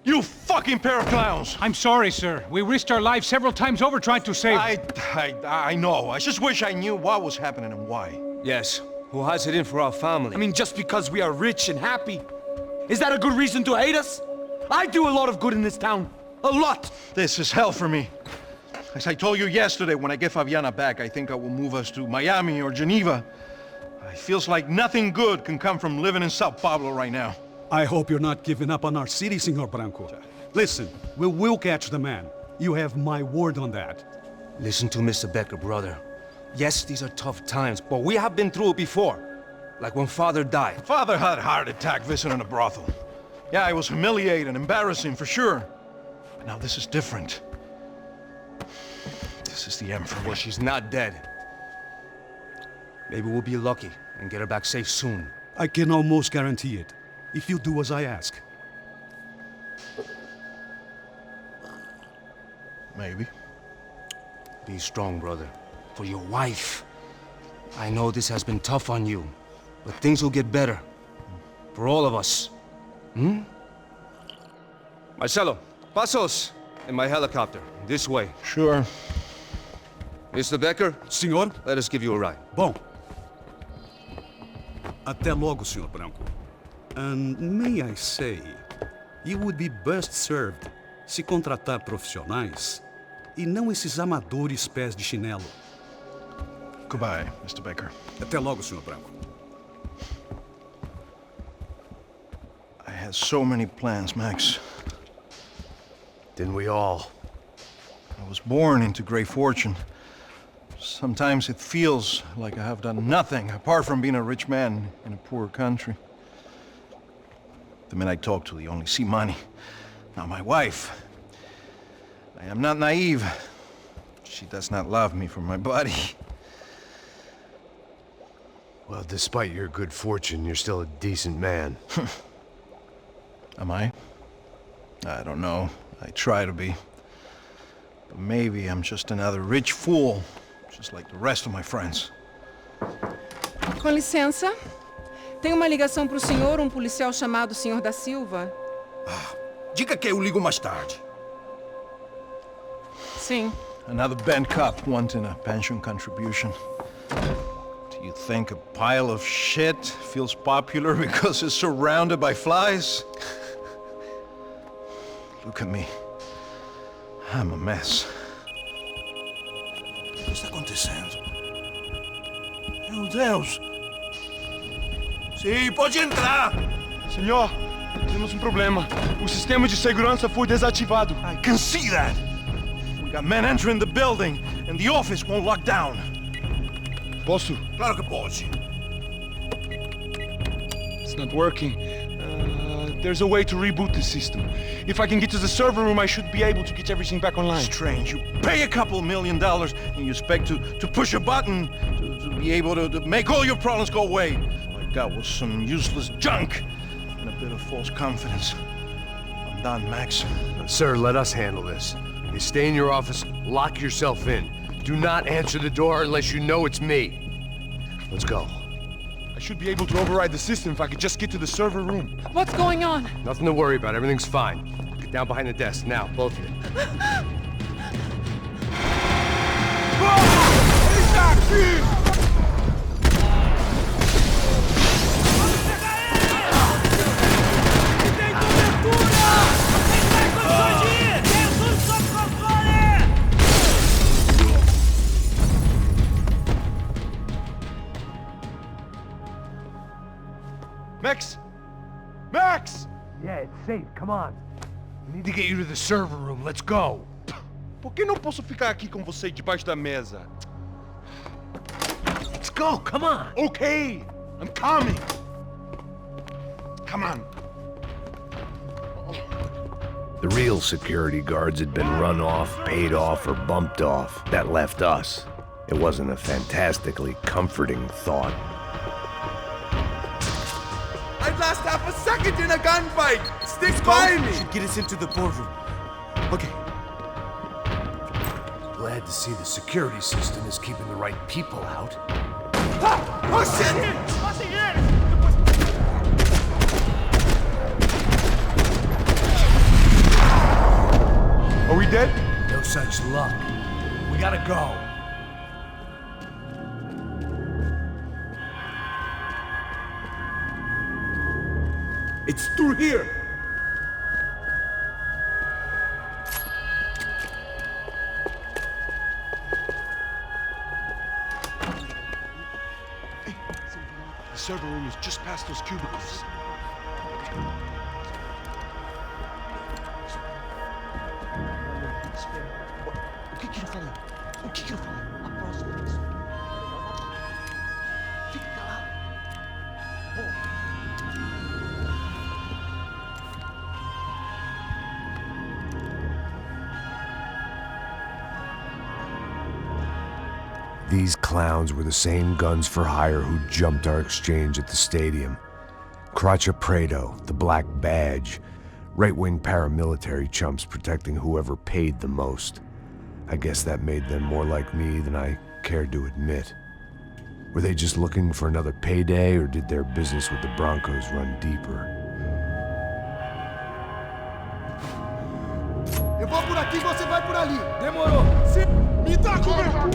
You fucking pair of clowns! I'm sorry, sir. We risked our lives several times over trying to save... I know. I just wish I knew what was happening and why. Yes. Who has it in for our family? I mean, just because we are rich and happy? Is that a good reason to hate us? I do a lot of good in this town. A lot! This is hell for me. As I told you yesterday, when I get Fabiana back, I think I will move us to Miami or Geneva. It feels like nothing good can come from living in São Paulo right now. I hope you're not giving up on our city, Senor Branco. Listen, we will catch the man. You have my word on that. Listen to Mr. Becker, brother. Yes, these are tough times, but we have been through it before. Like when Father died. Father had a heart attack visiting a brothel. Yeah, it was humiliating and embarrassing for sure. But now this is different. This is the end for me. Well, she's not dead. Maybe we'll be lucky and get her back safe soon. I can almost guarantee it, if you do as I ask. Maybe. Be strong, brother. For your wife. I know this has been tough on you, but things will get better. For all of us. Hmm? Marcelo, pasos in my helicopter. This way. Sure. Mr. Becker? Senhor? Let us give you a ride. Bom. Até logo, Senhor Branco. And may I say, you would be best served se contratar profissionais e não esses amadores pés de chinelo. Goodbye, Mr. Becker. Até logo, Senhor Branco. I had so many plans, Max. Didn't we all? I was born into great fortune. Sometimes it feels like I have done nothing apart from being a rich man in a poor country. The men I talk to, they only see money. Now my wife, I am not naive. She does not love me for my body. Well, despite your good fortune, you're still a decent man. Am I? I don't know. I try to be. But maybe I'm just another rich fool, just like the rest of my friends. Com licença. Tem uma ligação pro senhor, um policial chamado Senhor da Silva. Diga que eu ligo mais tarde. Sim. Another bent cop wanting a pension contribution. Do you think a pile of shit feels popular because it's surrounded by flies? Look at me. I'm a mess. O que está acontecendo? Meu Deus! Sim, pode entrar! Senhor, temos um problema. O sistema de segurança foi desativado. I can see that! We got men entering the building, and the office won't lock down. Posso? Claro que pode. It's not working. There's a way to reboot the system. If I can get to the server room, I should be able to get everything back online. Strange. You pay a couple $1 million and you expect to push a button to be able to make all your problems go away. All I got was some useless junk and a bit of false confidence. I'm done, Max. Sir, let us handle this. You stay in your office, lock yourself in. Do not answer the door unless you know it's me. Let's go. I should be able to override the system if I could just get to the server room. What's going on? Nothing to worry about. Everything's fine. Get down behind the desk. Now, both of you. Max! Max! Yeah, it's safe. Come on. We need to get you to the server room. Let's go. Por que não posso ficar aqui com você debaixo da mesa? Let's go. Come on. Okay, I'm coming. Come on. The real security guards had been run off, paid off, or bumped off. That left us. It wasn't a fantastically comforting thought. I'd last half a second in a gunfight! Stick by me! Should get us into the boardroom. Okay. Glad to see the security system is keeping the right people out. Ha! Oh shit! Are we dead? No such luck. We gotta go. It's through here! The server room is just past those cubicles. O que ele falou? O que ele falou? A próxima vez. Fica lá. These clowns were the same guns for hire who jumped our exchange at the stadium. Crotcha Prado, the Black Badge, right-wing paramilitary chumps protecting whoever paid the most. I guess that made them more like me than I cared to admit. Were they just looking for another payday, or did their business with the Broncos run deeper? Eu vou por aqui, você vai por ali. Demorou. Me dá cobertura.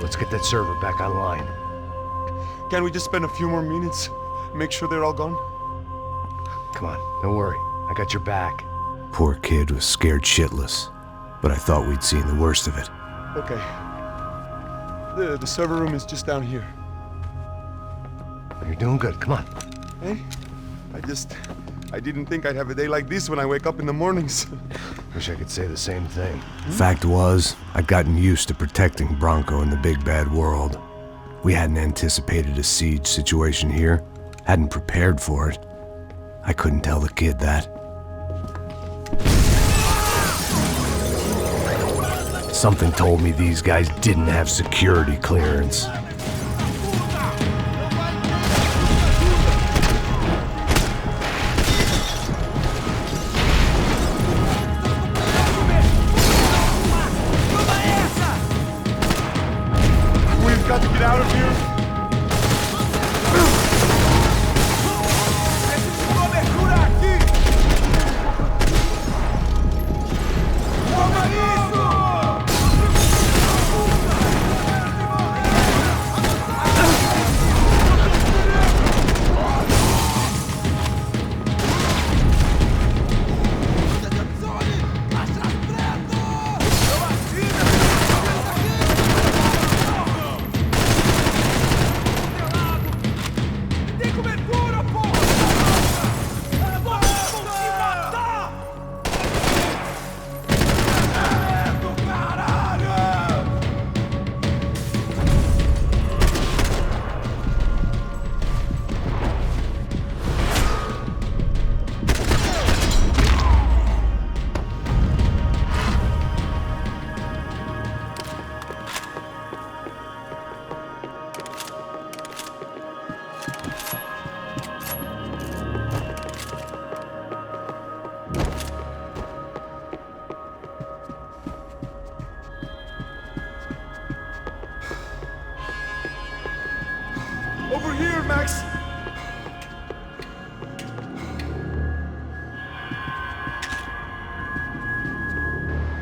Let's get that server back online. Can we just spend a few more minutes? Make sure they're all gone? Come on, don't worry. I got your back. Poor kid was scared shitless, but I thought we'd seen the worst of it. Okay. The server room is just down here. You're doing good. Come on. Hey, I didn't think I'd have a day like this when I wake up in the mornings. Wish I could say the same thing. Fact was, I'd gotten used to protecting Bronco in the big bad world. We hadn't anticipated a siege situation here, hadn't prepared for it. I couldn't tell the kid that. Something told me these guys didn't have security clearance. Got to get out of here. Over here, Max!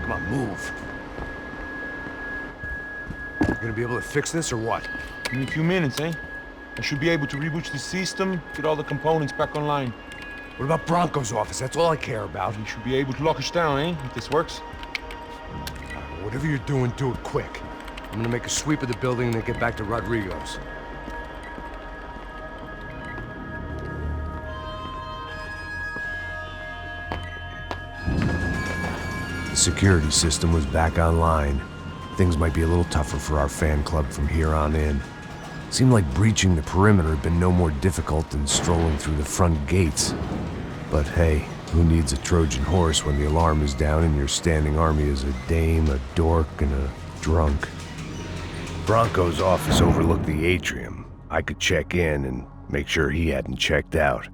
Come on, move. You gonna be able to fix this or what? In a few minutes, eh? I should be able to reboot the system, get all the components back online. What about Bronco's office? That's all I care about. You should be able to lock us down, eh? If this works. Whatever you're doing, do it quick. I'm gonna make a sweep of the building and then get back to Rodrigo's. The security system was back online. Things might be a little tougher for our fan club from here on in. Seemed like breaching the perimeter had been no more difficult than strolling through the front gates. But hey, who needs a Trojan horse when the alarm is down and your standing army is a dame, a dork, and a drunk? Bronco's office overlooked the atrium. I could check in and make sure he hadn't checked out.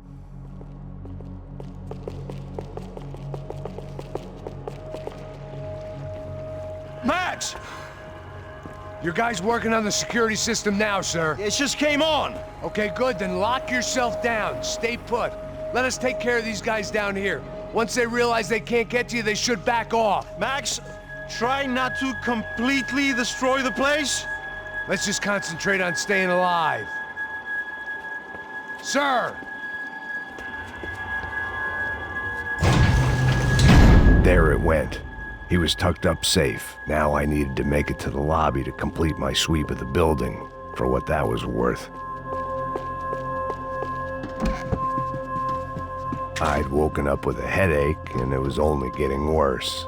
Max! Your guys working on the security system now, sir. It just came on. Okay, good. Then lock yourself down. Stay put. Let us take care of these guys down here. Once they realize they can't get to you, they should back off. Max, try not to completely destroy the place. Let's just concentrate on staying alive. Sir! There it went. He was tucked up safe. Now I needed to make it to the lobby to complete my sweep of the building, for what that was worth. I'd woken up with a headache, and it was only getting worse.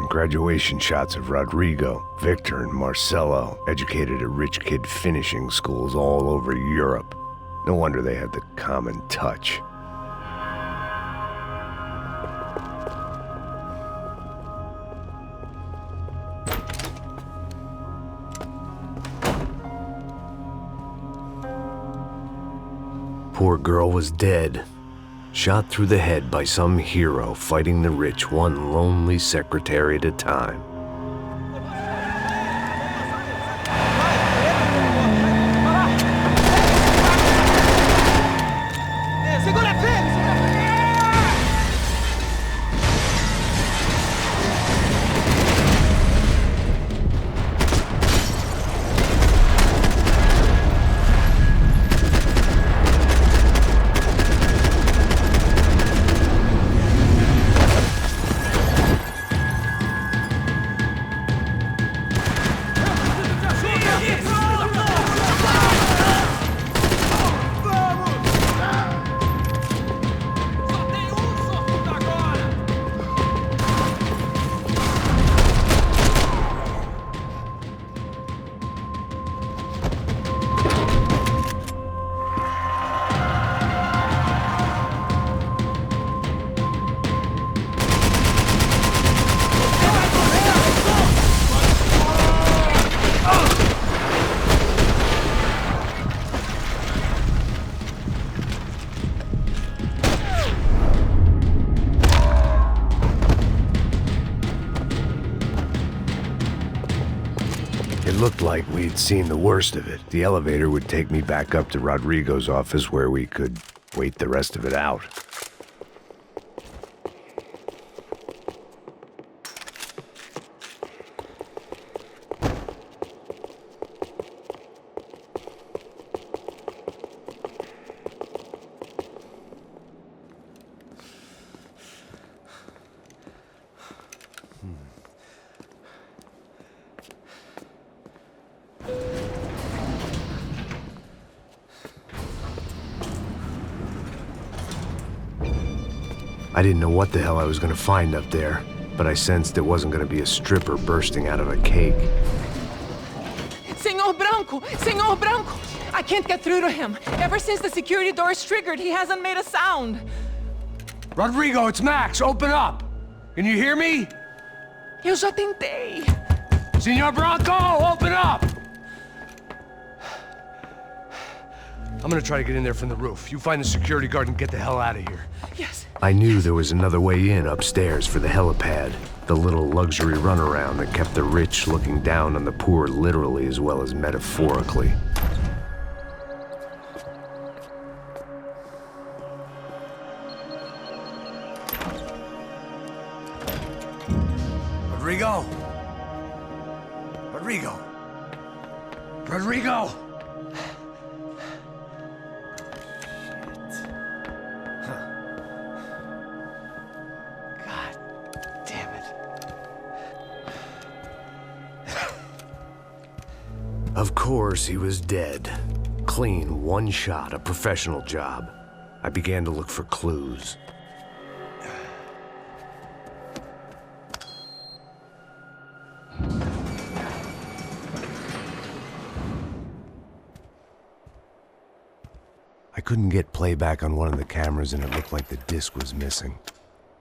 Graduation shots of Rodrigo, Victor, and Marcelo, educated at rich kid finishing schools all over Europe. No wonder they had the common touch. Poor girl was dead. Shot through the head by some hero fighting the rich one lonely secretary at a time. It looked like we'd seen the worst of it. The elevator would take me back up to Rodrigo's office where we could wait the rest of it out. I didn't know what the hell I was going to find up there, but I sensed it wasn't going to be a stripper bursting out of a cake. Senor Branco! Senor Branco! I can't get through to him. Ever since the security door is triggered, he hasn't made a sound. Rodrigo, it's Max. Open up. Can you hear me? Eu já tentei. Senor Branco, open up! I'm gonna try to get in there from the roof. You find the security guard and get the hell out of here. Yes. I knew there was another way in upstairs for the helipad, the little luxury runaround that kept the rich looking down on the poor literally as well as metaphorically. Rodrigo! Rodrigo! Rodrigo! Of course, he was dead. Clean, one shot, a professional job. I began to look for clues. I couldn't get playback on one of the cameras and it looked like the disc was missing.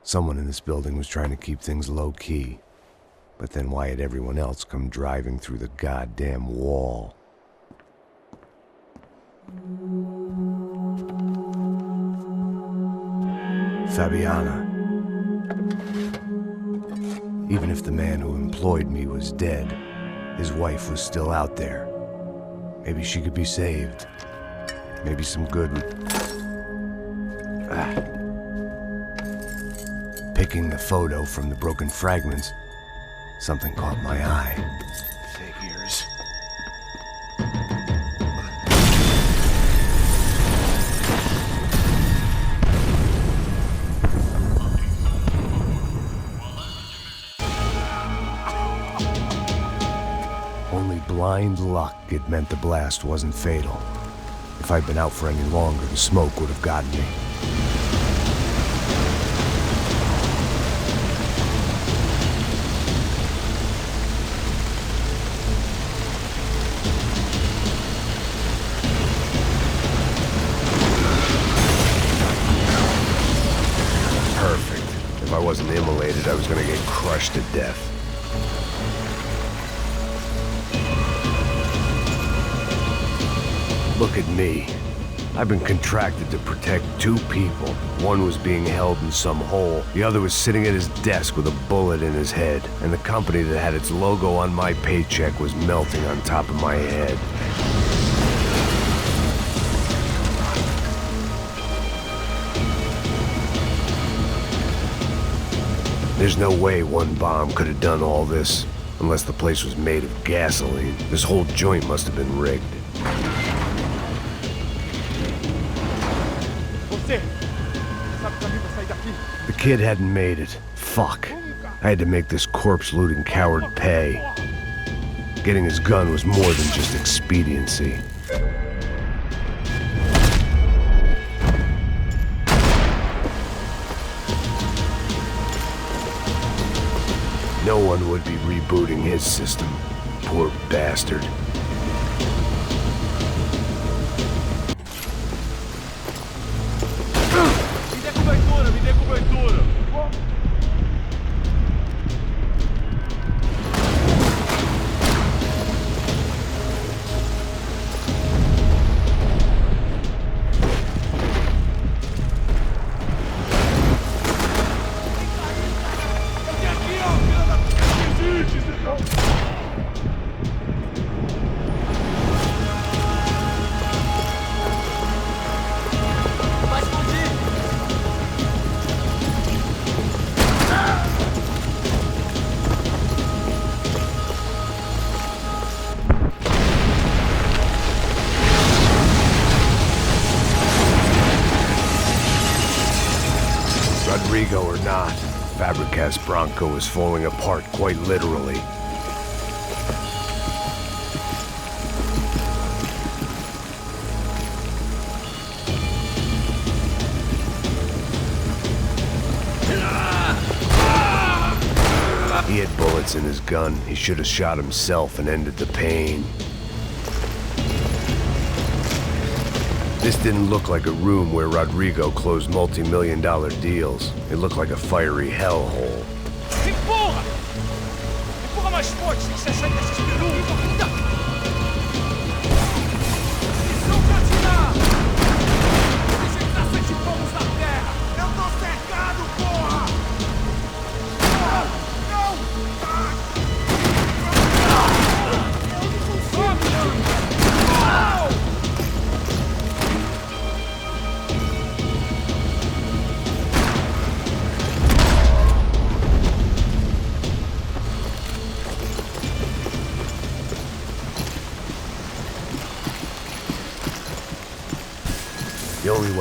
Someone in this building was trying to keep things low-key. But then why had everyone else come driving through the goddamn wall? Fabiana. Even if the man who employed me was dead, his wife was still out there. Maybe she could be saved. Maybe some good would... Picking the photo from the broken fragments, something caught my eye. Figures. Only blind luck it meant the blast wasn't fatal. If I'd been out for any longer, the smoke would have gotten me. Perfect. If I wasn't immolated, I was gonna get crushed to death. Look at me. I've been contracted to protect two people. One was being held in some hole. The other was sitting at his desk with a bullet in his head. And the company that had its logo on my paycheck was melting on top of my head. There's no way one bomb could have done all this. Unless the place was made of gasoline. This whole joint must have been rigged. The kid hadn't made it. Fuck. I had to make this corpse-looting coward pay. Getting his gun was more than just expediency. No one would be rebooting his system. Poor bastard. Me dê cobertura! Rodrigo or not, Fabregas Bronco is falling apart quite literally. He had bullets in his gun. He should have shot himself and ended the pain. This didn't look like a room where Rodrigo closed multi-million-dollar deals. It looked like a fiery hellhole. Empurra! Empurra mais forte, sem que você saia desses peru! Missão pra atirar!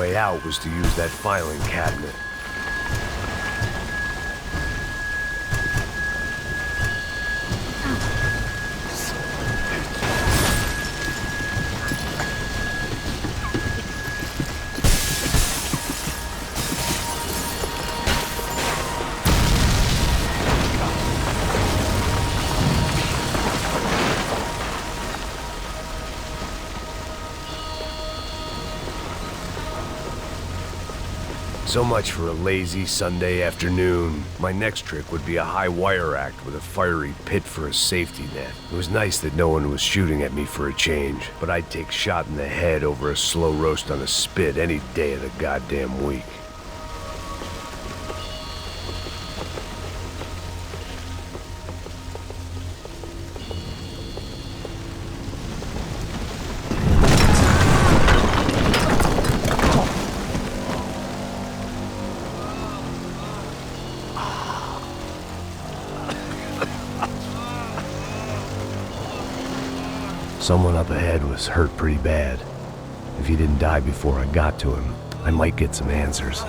way out was to use that filing cabinet. So much for a lazy Sunday afternoon. My next trick would be a high wire act with a fiery pit for a safety net. It was nice that no one was shooting at me for a change, but I'd take shot in the head over a slow roast on a spit any day of the goddamn week. Someone up ahead was hurt pretty bad. If he didn't die before I got to him, I might get some answers.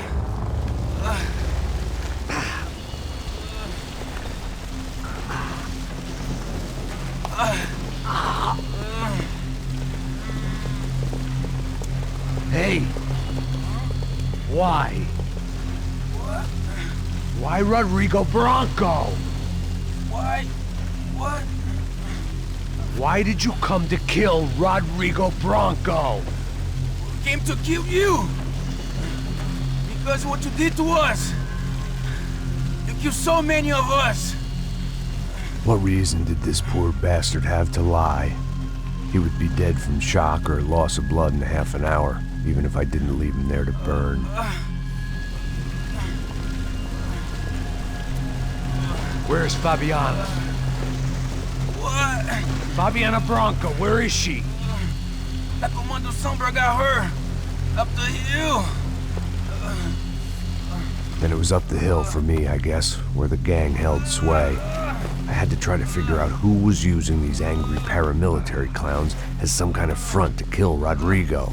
Hey! Why? Why Rodrigo Bronco? Why? What? Why did you come to kill Rodrigo Bronco? We came to kill you! Because what you did to us! You killed so many of us! What reason did this poor bastard have to lie? He would be dead from shock or loss of blood in half an hour, even if I didn't leave him there to burn. Where's Fabiana? What? Fabiana Bronco, where is she? That Comando Sombra got her. Up the hill. Then it was up the hill for me, I guess, where the gang held sway. I had to try to figure out who was using these angry paramilitary clowns as some kind of front to kill Rodrigo.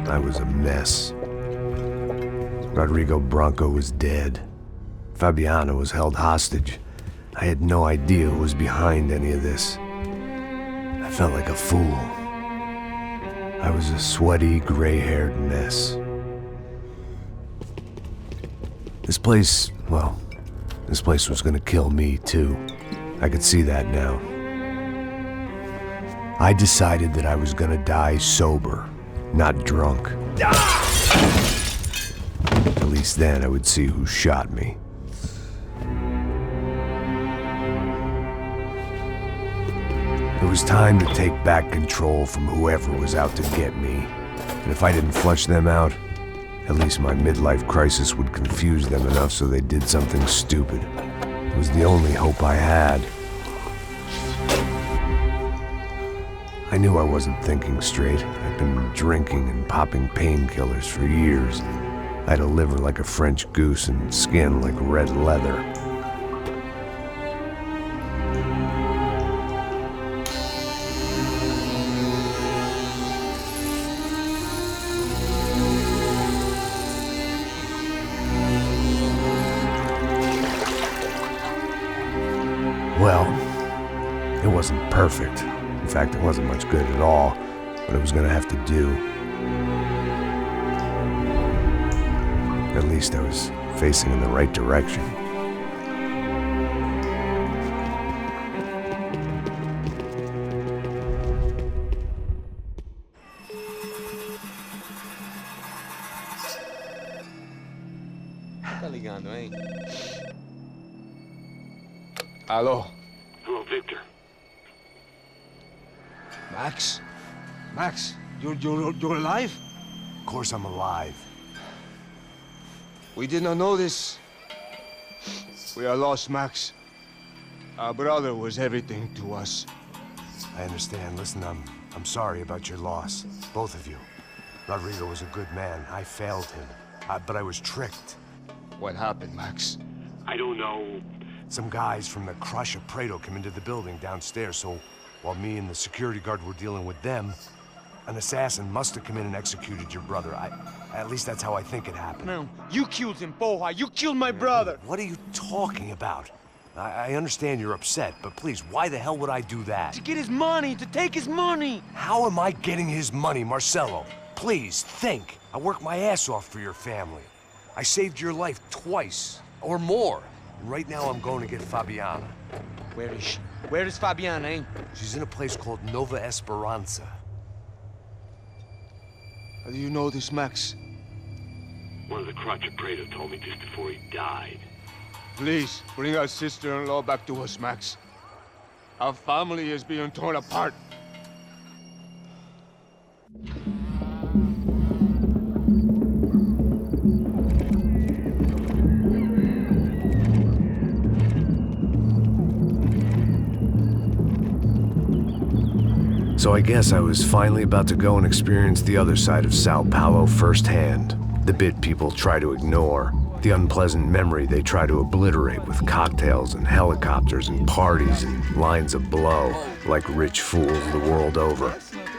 I was a mess. Rodrigo Bronco was dead. Fabiana was held hostage. I had no idea who was behind any of this. I felt like a fool. I was a sweaty, gray-haired mess. This place, well, this place was gonna kill me too. I could see that now. I decided that I was gonna die sober, not drunk. At least then I would see who shot me. It was time to take back control from whoever was out to get me. And if I didn't flush them out, at least my midlife crisis would confuse them enough so they did something stupid. It was the only hope I had. I knew I wasn't thinking straight. I'd been drinking and popping painkillers for years. I had a liver like a French goose and skin like red leather. Well, it wasn't perfect. In fact, it wasn't much good at all, but it was gonna have to do. At least I was facing in the right direction. Tá ligando, hein? Alô? Hello, Victor. Max? Max, you're alive? Of course I'm alive. We did not know this. We are lost, Max. Our brother was everything to us. I understand. Listen, I'm I'm sorry about your loss, both of you. Rodrigo was a good man. I failed him, but I was tricked. What happened, Max? I don't know. Some guys from the Crush of Prado came into the building downstairs, so while me and the security guard were dealing with them, an assassin must have come in and executed your brother. At least that's how I think it happened. No, you killed him, Porra. You killed my brother. What are you talking about? I understand you're upset, but please, why the hell would I do that? To get his money, to take his money. How am I getting his money, Marcelo? Please, think. I worked my ass off for your family. I saved your life twice, or more. And right now I'm going to get Fabiana. Where is she? Where is Fabiana, eh? She's in a place called Nova Esperanza. How do you know this, Max? One of the Crotch of Prado told me just before he died. Please, bring our sister-in-law back to us, Max. Our family is being torn apart. So I guess I was finally about to go and experience the other side of Sao Paulo firsthand. The bit people try to ignore. The unpleasant memory they try to obliterate with cocktails and helicopters and parties and lines of blow, like rich fools the world over.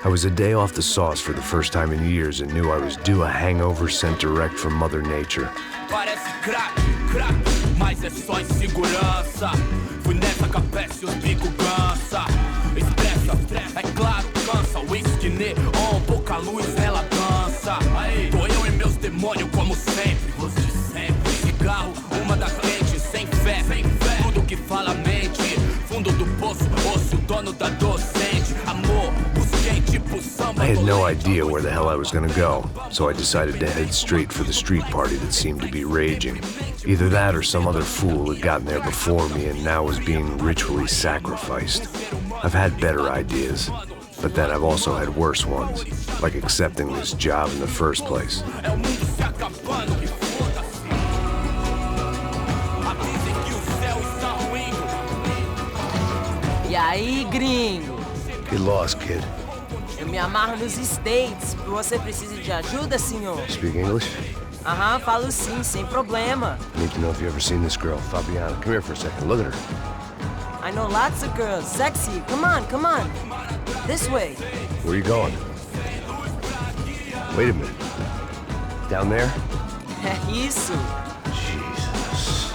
I was a day off the sauce for the first time in years and knew I was due a hangover sent direct from Mother Nature. Parece crack, mas é só insegurança. Fui nessa capeste, os bico cansa. Expressa, é claro, cansa. Whisky, neon, pouca luz, ela dança. Tô eu e meus demônios como sempre. Os de sempre. Cigarro, uma das quentes, sem fé. Tudo que fala mente. Fundo do poço, osso, dono da docente. Amor, busquei tipo samba. I had no idea where the hell I was gonna go, so I decided to head straight for the street party that seemed to be raging. Either that or some other fool had gotten there before me and now was being ritually sacrificed. I've had better ideas, but then I've also had worse ones, like accepting this job in the first place. E aí, gringo? Get lost, kid. Eu me amarro nos States. Você precisa de ajuda, senhor? Speak English? Aham, falo sim, sem problema. I need to know if you've ever seen this girl, Fabiana. Come here for a second. Look at her. I know lots of girls. Sexy. Come on, come on. This way. Where are you going? Wait a minute. Down there? Isso. Jesus.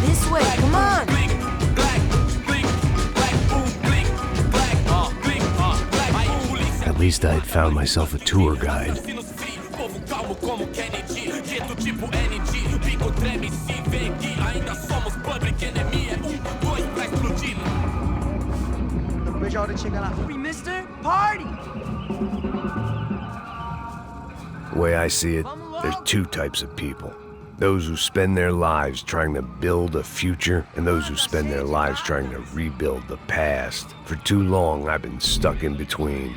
This way, come on. At least I had found myself a tour guide. Vejo a hora de chegar lá. Free Mr. Party. The way I see it, there's two types of people. Those who spend their lives trying to build a future, and those who spend their lives trying to rebuild the past. For too long, I've been stuck in between.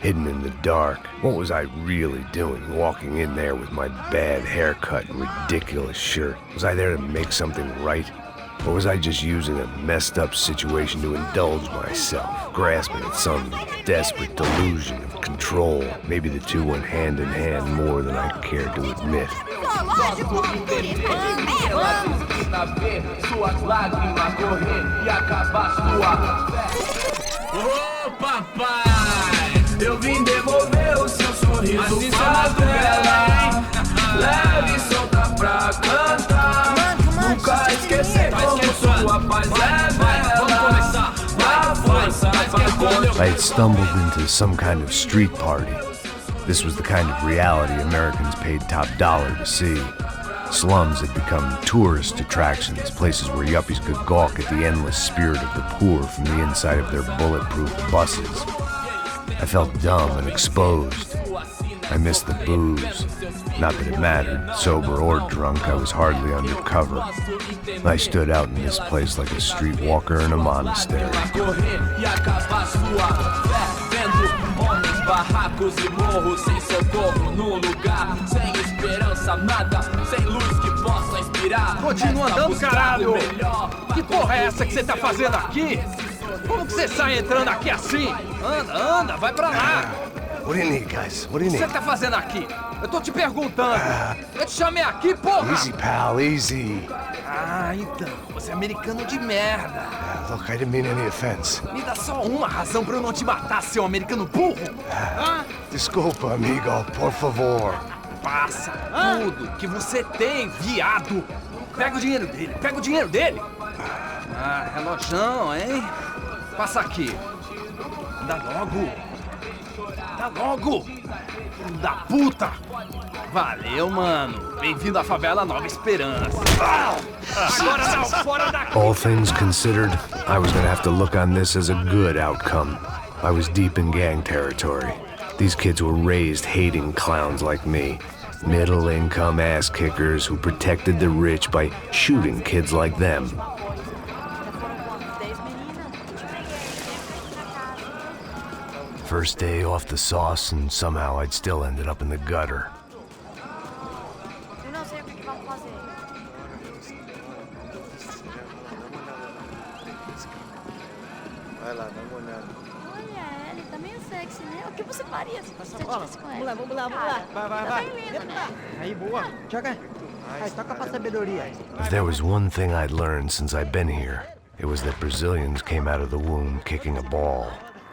Hidden in the dark. What was I really doing, walking in there with my bad haircut and ridiculous shirt? Was I there to make something right? Or was I just using a messed up situation to indulge myself, grasping at some desperate delusion of control? Maybe the two went hand in hand more than I cared to admit. Ô, papai, eu vim devolver o seu sorriso favela. Leve e solta pra cantar. Nunca esquecer como sua paz é bela. Na força, I had stumbled into some kind of street party. This was the kind of reality Americans paid top dollar to see. Slums had become tourist attractions, places where yuppies could gawk at the endless spirit of the poor from the inside of their bulletproof buses. I felt dumb and exposed. I missed the booze. Not that it mattered, sober or drunk, I was hardly undercover. I stood out in this place like a streetwalker in a monastery. Barracos e morros sem socorro num lugar sem esperança, nada, sem luz que possa inspirar. virar. Continua Nessa andando, busca caralho! do melhor. Que porra é essa que você tá fazendo aqui? Como que você sai entrando aqui assim? Anda, vai pra lá! What do you need, guys? What do you O que need? você tá fazendo aqui? Eu tô te perguntando. Eu te chamei aqui, porra! Easy, pal, easy. Ah, então. Você é americano de merda. Look, I didn't mean any offense. Me dá só uma razão pra eu não te matar, seu americano burro. Hã? Desculpa, amigo, por favor. Passa tudo que você tem, viado. Pega o dinheiro dele. Ah, relojão, hein? Passa aqui. Dá logo. Filho da puta. Valeu, mano. Bem-vindo à favela Nova Esperança. Agora não, fora daqui. All things considered, I was gonna have to look on this as a good outcome. I was deep in gang territory. These kids were raised hating clowns like me. Middle-income ass-kickers who protected the rich by shooting kids like them. First day off the sauce, and somehow I'd still ended up in the gutter. Eu não sei o que vamos fazer. Vai lá, dá uma olhada. Olha, ele tá meio sexy, né? O que você faria se você bola. estivesse com ele? Vamos lá. Vai. Tá bem lindo, né? Aí, boa. Joga. Aí, toca pra sabedoria. If there was one thing I'd learned since I'd been here, it was that Brazilians came out of the womb kicking a ball.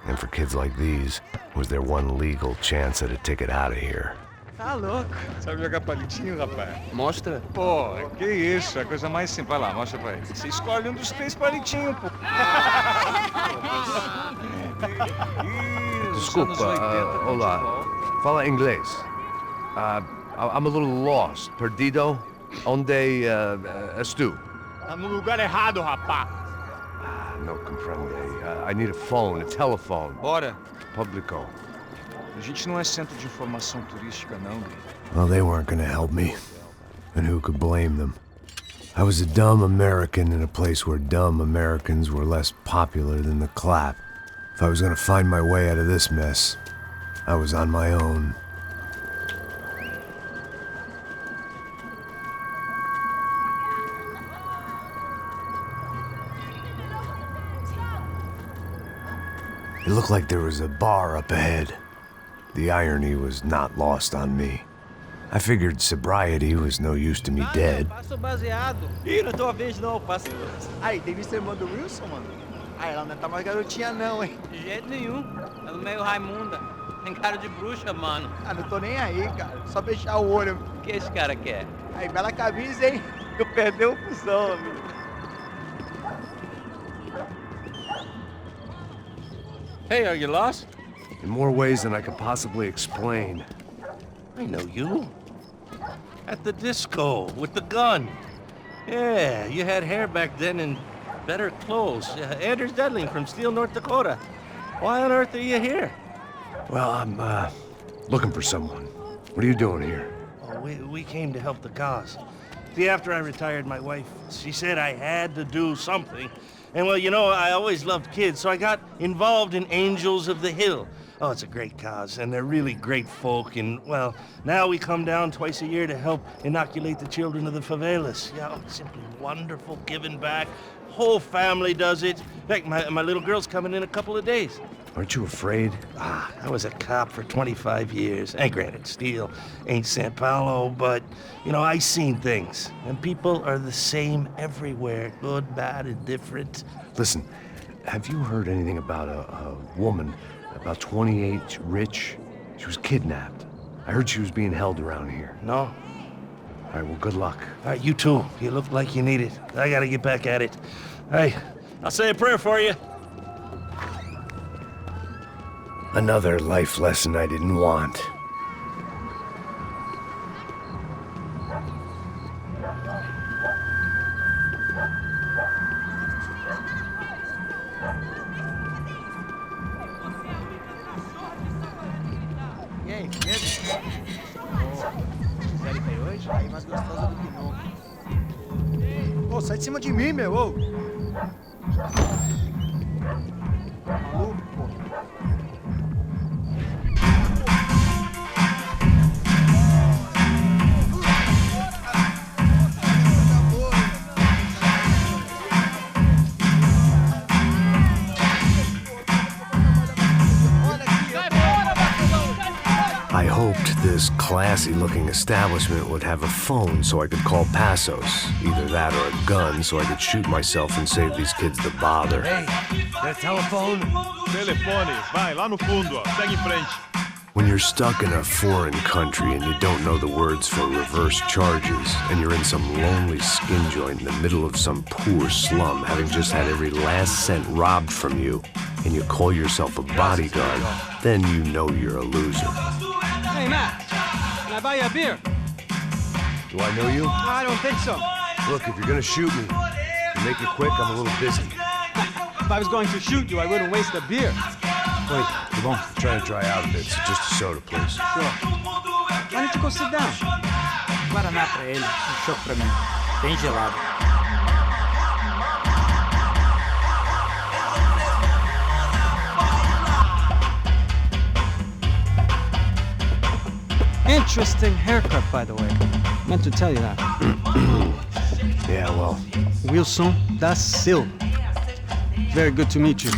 And for kids like these, it was their one legal chance at a ticket out of here. Tá louco. Sabe jogar palitinho, rapaz? Mostra. Pô, que isso, é a coisa mais simples. Vai lá, mostra pra ele. Você escolhe um dos 3 palitinhos, pô. Desculpa, olá. Fala inglês. I'm a little lost. Perdido? Onde estou? Tá no lugar errado, rapá. No comprende. I need a phone, a telephone. Bora. Publico. A gente não é centro de informação turística, não. Well, they weren't gonna help me. And who could blame them? I was a dumb American in a place where dumb Americans were less popular than the clap. If I was gonna find my way out of this mess, I was on my own. It looked like there was a bar up ahead. The irony was not lost on me. I figured sobriety was no use to me dead. Passo baseado. Ih, não é tua vez não, passo. Aí, tem visto a irmã do Wilson, mano? Ah, ela não tá mais garotinha não, hein? De jeito nenhum. Ela é meio Raimunda. Tem cara de bruxa, mano. Ah, não tô nem aí, cara. Só fechar o olho. O que esse cara quer? Aí, bela camisa, hein? Tu perdeu o fusão, amigo. Hey, are you lost? In more ways than I could possibly explain. I know you. At the disco, with the gun. Yeah, you had hair back then and better clothes. Anders Dedling from Steele, North Dakota. Why on earth are you here? Well, I'm, looking for someone. What are you doing here? Oh, we came to help the cause. See, after I retired, my wife, she said I had to do something. And well, you know, I always loved kids, so I got involved in Angels of the Hill. Oh, it's a great cause, and they're really great folk, and, well, now we come down twice a year to help inoculate the children of the favelas. Yeah, oh, it's simply wonderful giving back. Whole family does it. In fact, my little girl's coming in a couple of days. Aren't you afraid? I was a cop for 25 years. And granted, Steele ain't São Paulo, but, you know, I seen things. And people are the same everywhere, good, bad, and different. Listen, have you heard anything about a woman, about 28, rich? She was kidnapped. I heard she was being held around here. No. All right, well, good luck. All right, you too. You look like you need it. I gotta get back at it. Hey, I'll say a prayer for you. Another life lesson I didn't want. E aí, beleza? Quiserem cair hoje? Aí mais gostosa do que nunca. Ô, sai de cima de mim, meu, ô! Maluco, pô. hoped this classy-looking establishment would have a phone so I could call Passos. Either that or a gun so I could shoot myself and save these kids the bother. Hey, got a telephone? Telefone, vai, lá no fundo, ó. Segue em frente. When you're stuck in a foreign country and you don't know the words for reverse charges, and you're in some lonely skin joint in the middle of some poor slum, having just had every last cent robbed from you, and you call yourself a bodyguard, then you know you're a loser. Hey, Matt, can I buy you a beer? Do I know you? I don't think so. Look, if you're gonna shoot me, make it quick, I'm a little busy. If I was going to shoot you, I wouldn't waste a beer. Wait, come on. I'm trying to dry out a bit, so just a soda, please. Sure. Why don't you go sit down? Guaraná pra ele, chopp pra mim. Bem gelado. Interesting haircut, by the way. Meant to tell you that. Yeah, well. Wilson da Silva. Very good to meet you.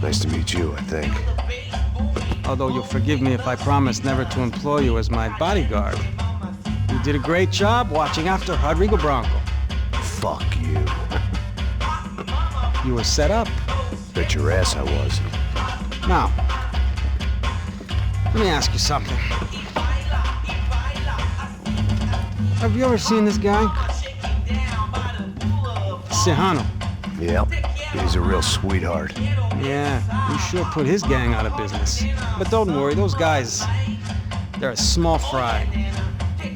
Nice to meet you, I think. Although you'll forgive me if I promise never to employ you as my bodyguard. You did a great job watching after Rodrigo Branco. Fuck you. You were set up. Bet your ass I was. Now, let me ask you something. Have you ever seen this guy? Serrano. Yep. He's a real sweetheart. Yeah, he sure put his gang out of business. But don't worry, those guys, they're a small fry.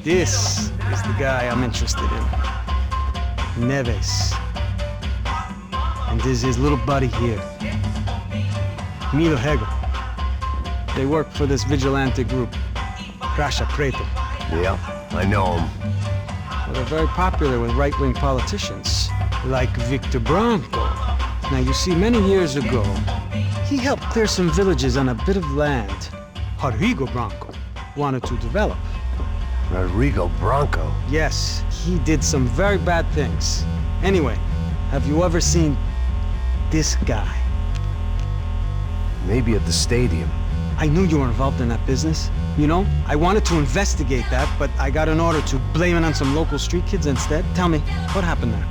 This is the guy I'm interested in. Neves. And this is his little buddy here. Milo Hegel. They work for this vigilante group, Crasha Preto. Yeah, I know him. Well, they're very popular with right-wing politicians, like Victor Branco. Now, you see, many years ago, he helped clear some villages on a bit of land Rodrigo Branco wanted to develop. Rodrigo Branco? Yes, he did some very bad things. Anyway, have you ever seen this guy? Maybe at the stadium. I knew you were involved in that business. You know, I wanted to investigate that, but I got an order to blame it on some local street kids instead. Tell me, what happened there?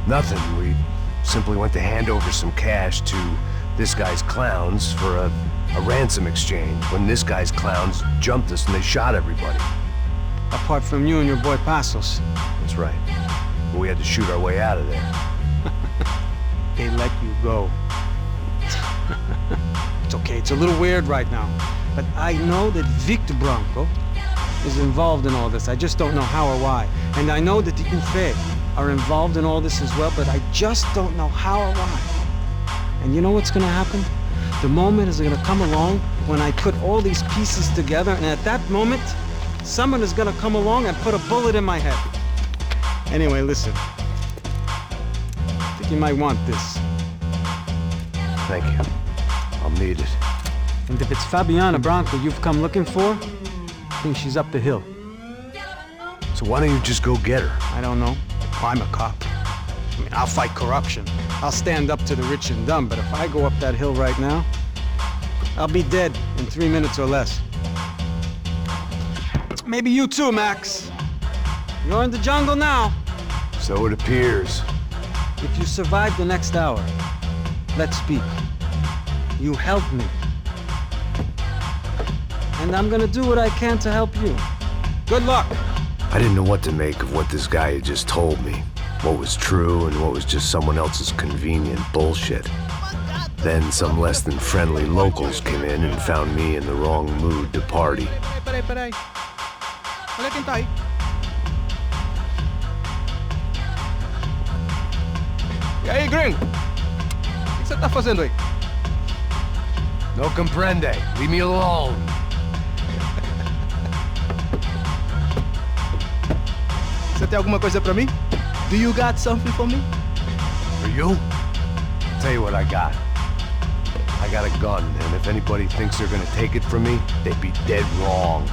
Nothing. We simply went to hand over some cash to this guy's clowns for a ransom exchange when this guy's clowns jumped us and they shot everybody. Apart from you and your boy Passos. That's right. But we had to shoot our way out of there. They let you go. It's okay, it's a little weird right now. But I know that Victor Branco is involved in all this. I just don't know how or why. And I know that the UFE are involved in all this as well, but I just don't know how or why. And you know what's gonna happen? The moment is gonna come along when I put all these pieces together, and at that moment, someone is gonna come along and put a bullet in my head. Anyway, listen. I think you might want this. Thank you. I'll need it. And if it's Fabiana Branco you've come looking for, I think she's up the hill. So why don't you just go get her? I don't know. I'm a cop. I mean, I'll fight corruption. I'll stand up to the rich and dumb, but if I go up that hill right now, I'll be dead in 3 minutes or less. Maybe you too, Max. You're in the jungle now. So it appears. If you survive the next hour, let's speak. You help me. And I'm gonna do what I can to help you. Good luck. I didn't know what to make of what this guy had just told me. What was true and what was just someone else's convenient bullshit. Then some less than friendly locals came in and found me in the wrong mood to party. Peraí. Olha quem tá aí. E aí, gringo? O que você tá fazendo aí? No comprende. Leave me alone. Você tem alguma coisa pra mim? Do you got something for me? For you? I'll tell you what I got. I got a gun, and if anybody thinks they're gonna take it from me, they'd be dead wrong.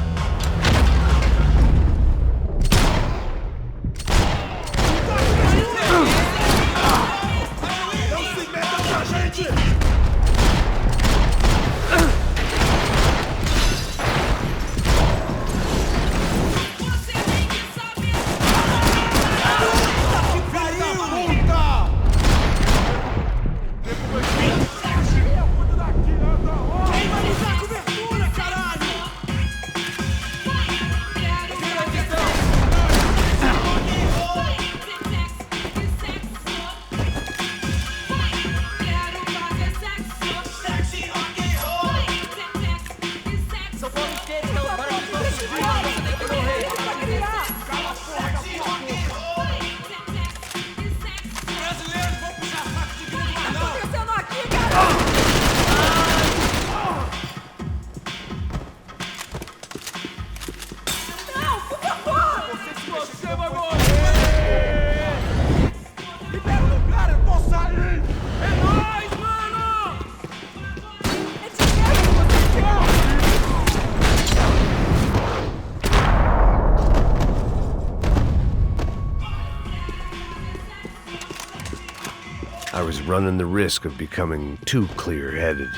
running the risk of becoming too clear-headed.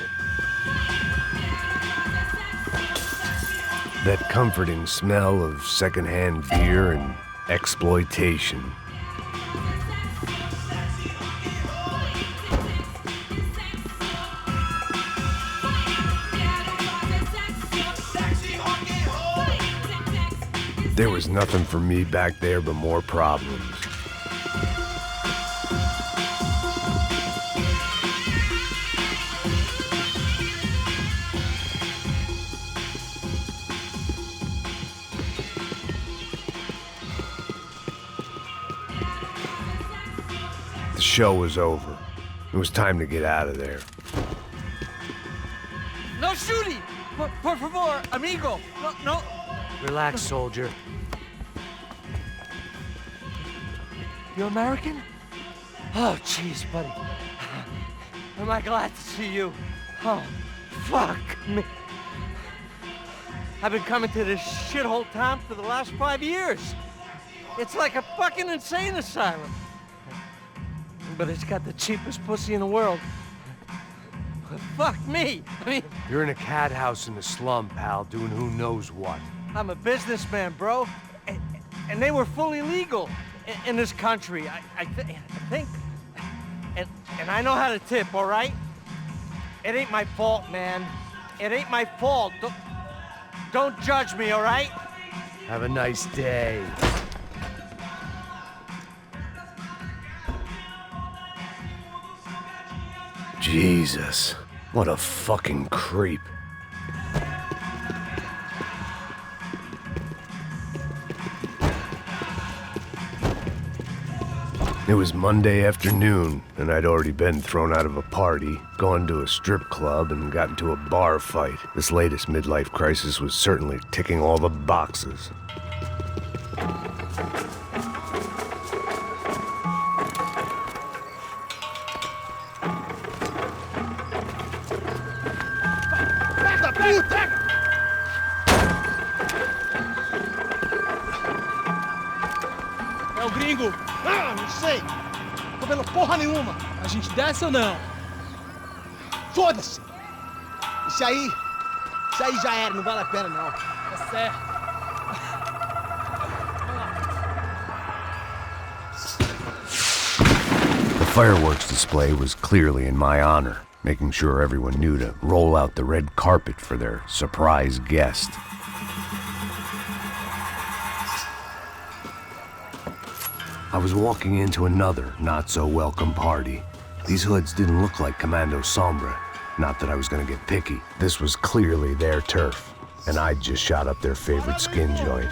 That comforting smell of secondhand beer and exploitation. There was nothing for me back there but more problems. The show was over. It was time to get out of there. No shooting! Por favor, amigo! No. Relax, soldier. You American? Oh, jeez, buddy. Am I glad to see you? Oh, fuck me. I've been coming to this shithole town for the last 5 years. It's like a fucking insane asylum. But it's got the cheapest pussy in the world. Fuck me. I mean... You're in a cat house in the slum, pal, doing who knows what. I'm a businessman, bro. And they were fully legal in this country. I think... And I know how to tip, all right? It ain't my fault, man. It ain't my fault. Don't judge me, all right? Have a nice day. Jesus, what a fucking creep. It was Monday afternoon, and I'd already been thrown out of a party, gone to a strip club, and got into a bar fight. This latest midlife crisis was certainly ticking all the boxes. É o gringo! Ah, não sei. Tô vendo porra nenhuma. A gente desce ou não? Foda-se. Isso aí já era, não vale a pena não. Tá certo. The fireworks display was clearly in my honor, making sure everyone knew to roll out the red carpet for their surprise guest. I was walking into another not-so-welcome party. These hoods didn't look like Commando Sombra. Not that I was gonna get picky. This was clearly their turf, and I'd just shot up their favorite skin joint.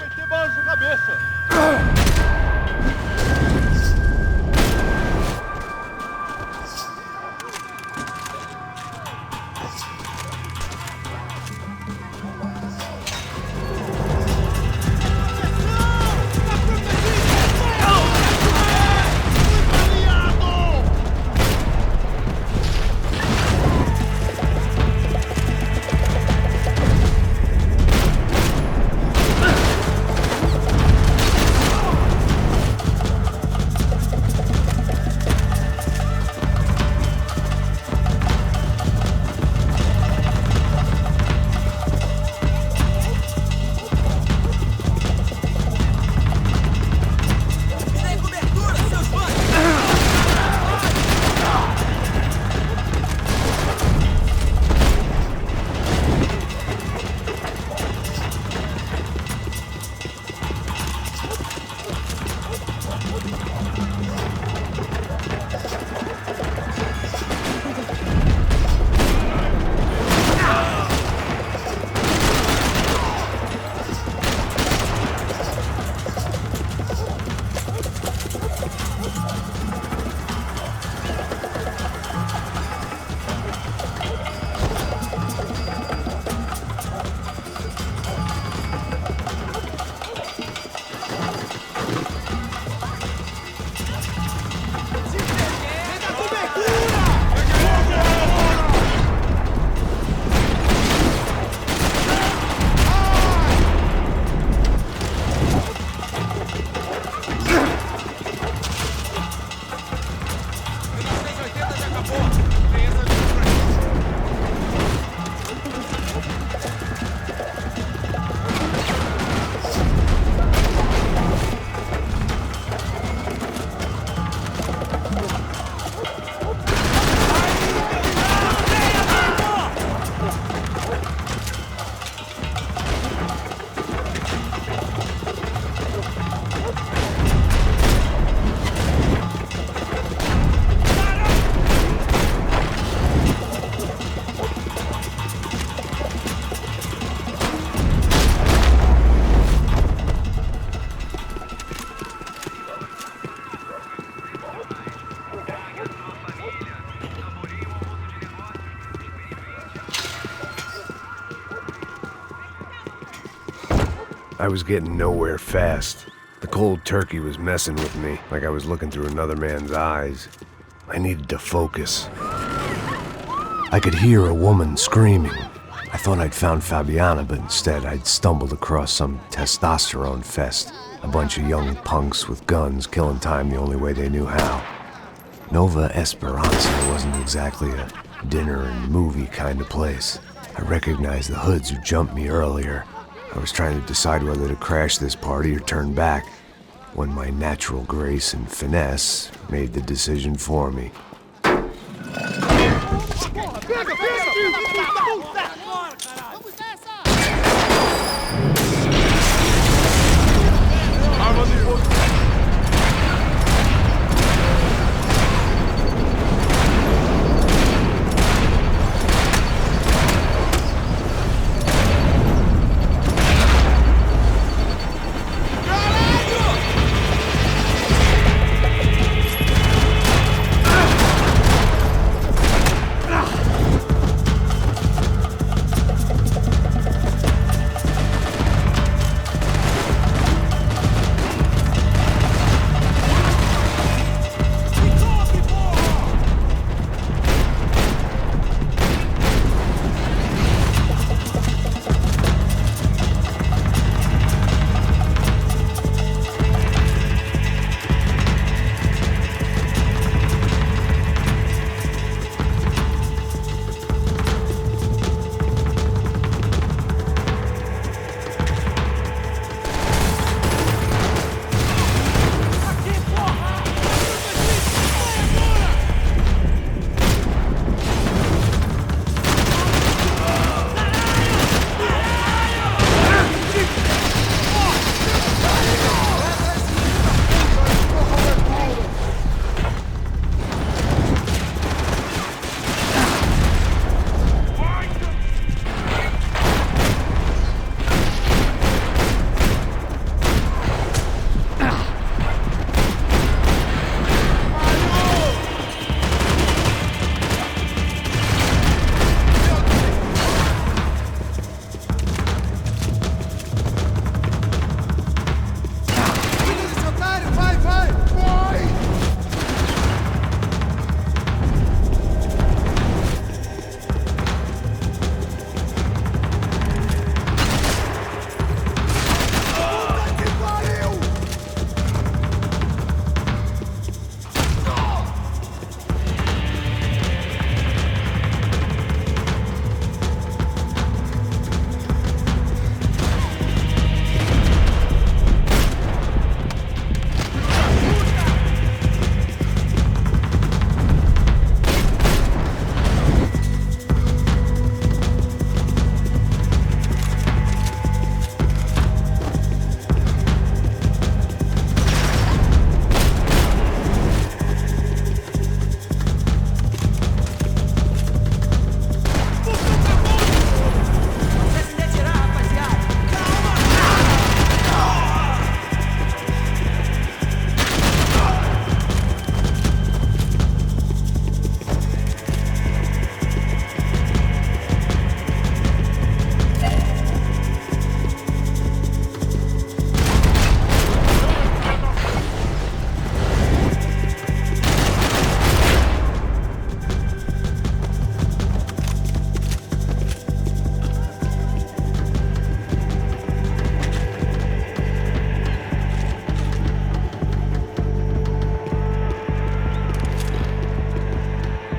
I was getting nowhere fast. The cold turkey was messing with me, like I was looking through another man's eyes. I needed to focus. I could hear a woman screaming. I thought I'd found Fabiana, but instead I'd stumbled across some testosterone fest. A bunch of young punks with guns killing time the only way they knew how. Nova Esperanza wasn't exactly a dinner and movie kind of place. I recognized the hoods who jumped me earlier. I was trying to decide whether to crash this party or turn back, when my natural grace and finesse made the decision for me.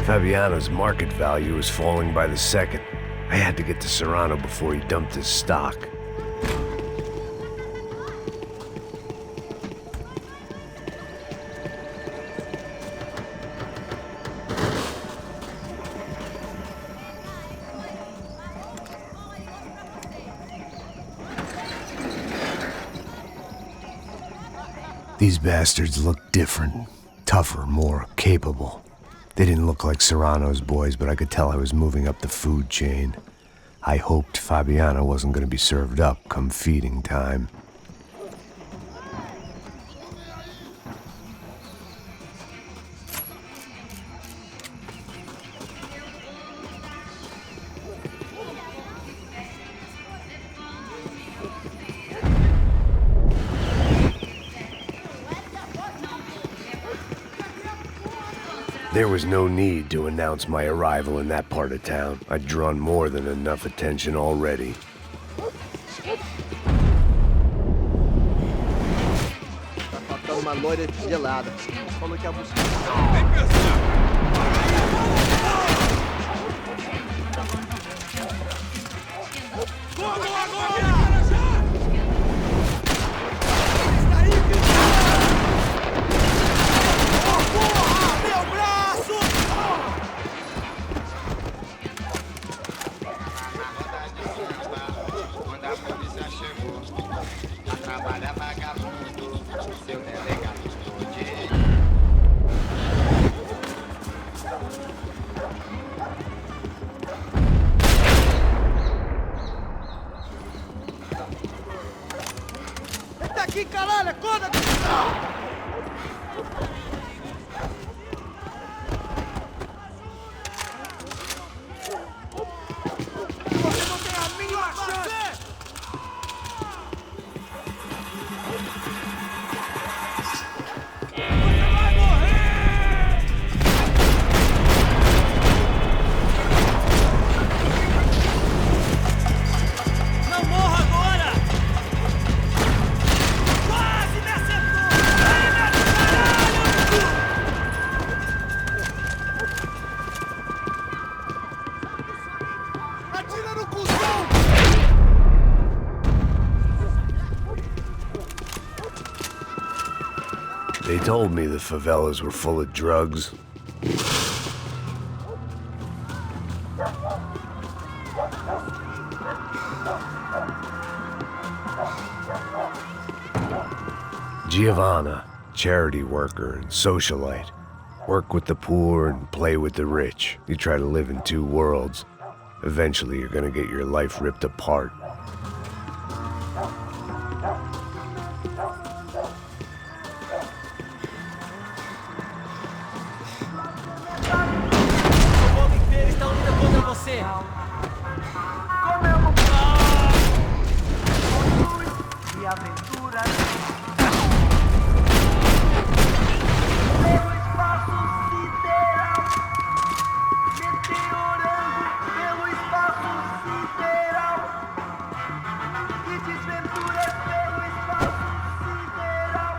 Fabiano's market value was falling by the second. I had to get to Serrano before he dumped his stock. These bastards looked different, tougher, more capable. They didn't look like Serrano's boys, but I could tell I was moving up the food chain. I hoped Fabiana wasn't going to be served up come feeding time. There was no need to announce my arrival in that part of town. I'd drawn more than enough attention already. Tá faltando uma loira gelada. Falou que a busca. Aqui, caralho, acorda! Você não tem a mínima chance! Você vai morrer! Não morra agora! Quase me acertou! Aí, meu caralho! Atira no cuzão! They told me the favelas were full of drugs. Giovanna, charity worker and socialite. Work with the poor and play with the rich. You try to live in two worlds. Eventually you're gonna get your life ripped apart. O mundo inteiro está unido contra você! E aventuras pelo espaço sideral, meteorando pelo espaço sideral, e desventuras pelo espaço sideral.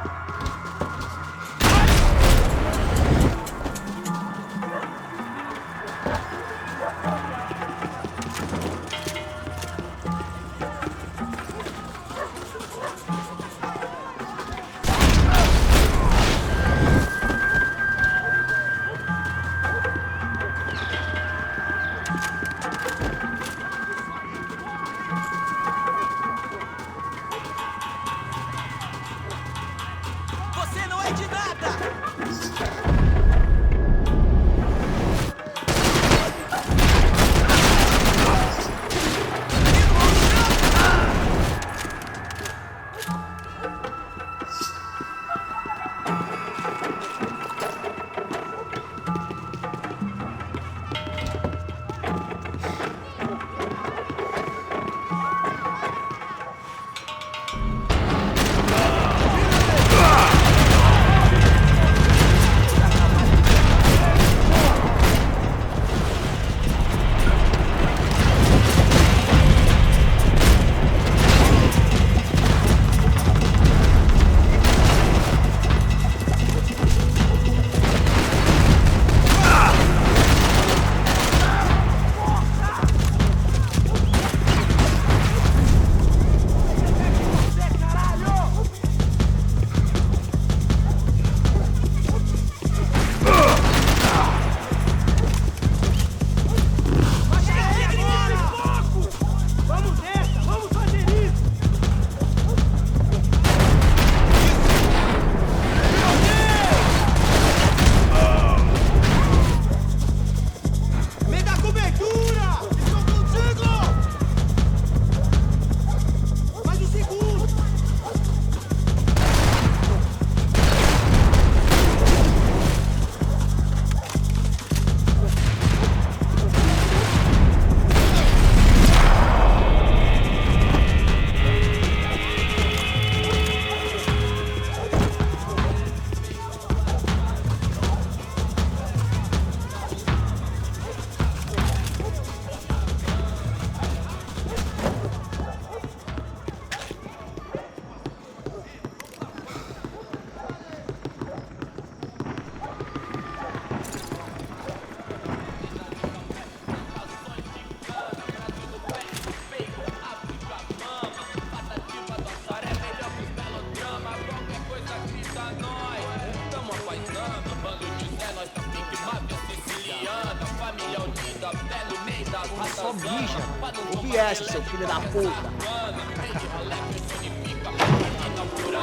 esquece, seu filho da puta.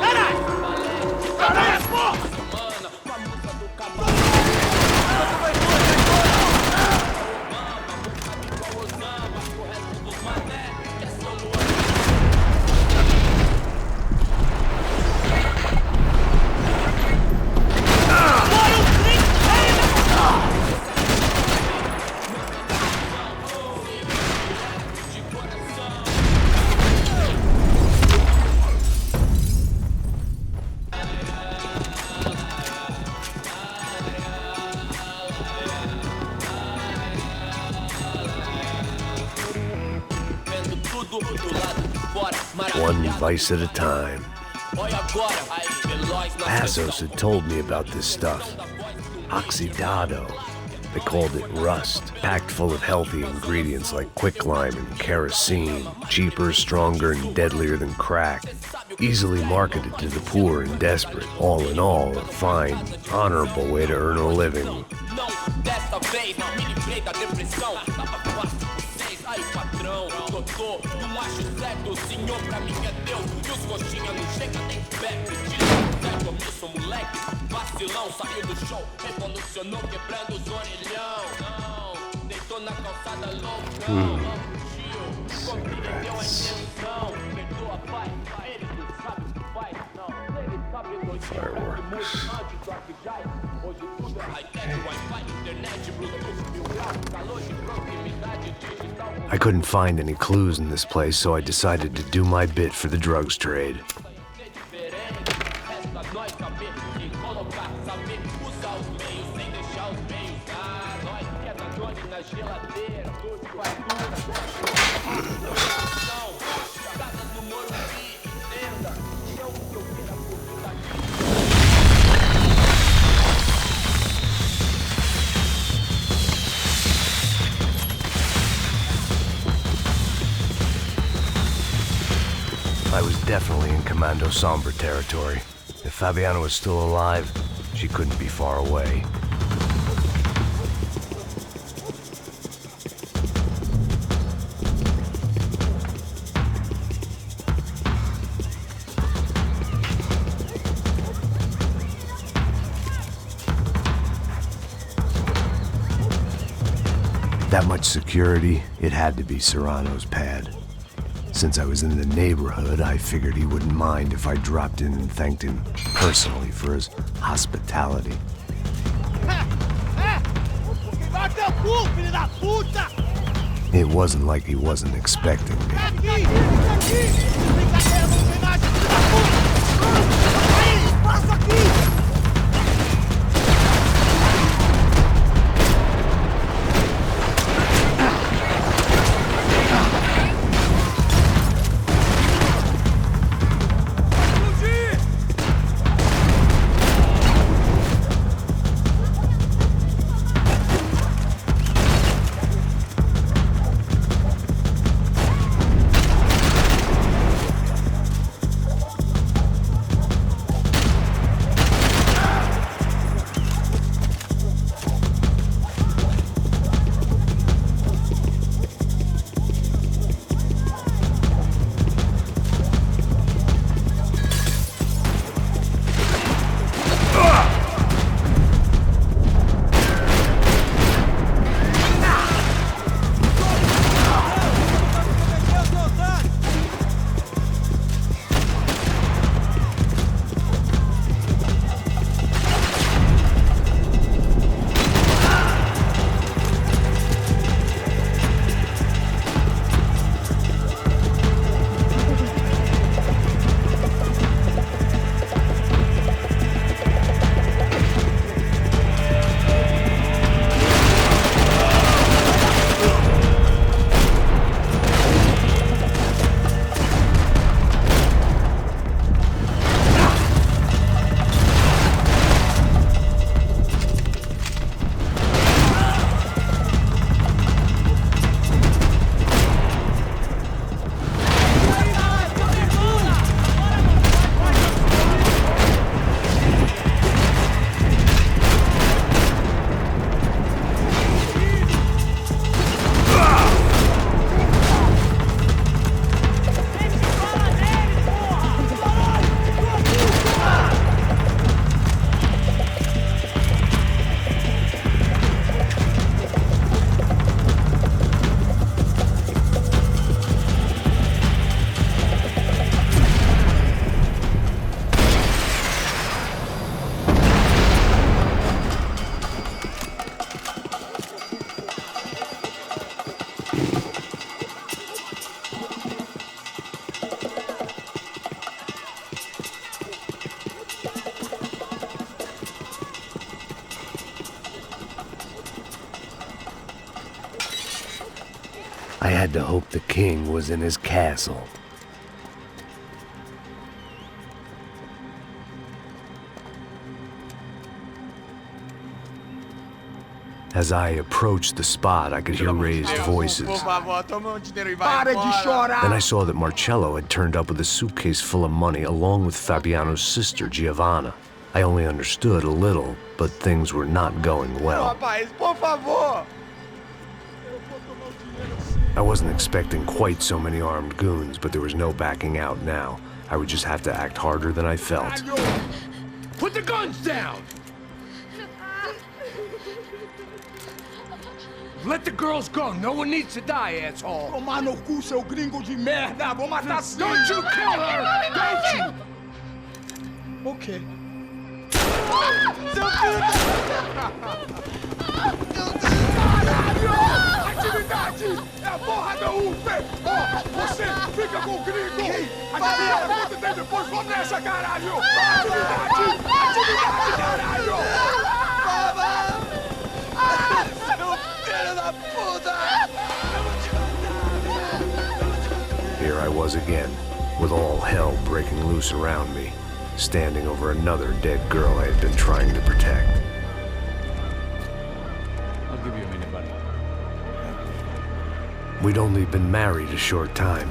Caralho! Caralho, porra! One vice at a time. Passos had told me about this stuff. Oxidado. They called it rust, packed full of healthy ingredients like quicklime and kerosene, cheaper, stronger, and deadlier than crack. Easily marketed to the poor and desperate. All in all, a fine, honorable way to earn a living. Fireworks. I couldn't find any clues in this place, so I decided to do my bit for the drugs trade. I was definitely in Commando Sombra territory. If Fabiana was still alive, she couldn't be far away. That much security, it had to be Serrano's pad. Since I was in the neighborhood, I figured he wouldn't mind if I dropped in and thanked him personally for his hospitality. It wasn't like he wasn't expecting me. I had to hope the king was in his castle. As I approached the spot, I could hear raised voices. Then I saw that Marcello had turned up with a suitcase full of money along with Fabiano's sister, Giovanna. I only understood a little, but things were not going well. I wasn't expecting quite so many armed goons, but there was no backing out now. I would just have to act harder than I felt. Put the guns down! Let the girls go. No one needs to die, asshole. Tomar no cu, seu gringo de merda. Vou matar sim. Don't you kill her! Don't you? Okay. Seu filho Caralho! Atividade! É a porra da UP! Você fica com o gringo! A galera conta tem depois. Vamos nessa, caralho! Atividade! Atividade, caralho! Here I was again, with all hell breaking loose around me, standing over another dead girl I had been trying to protect. I'll give you a minute, buddy. We'd only been married a short time.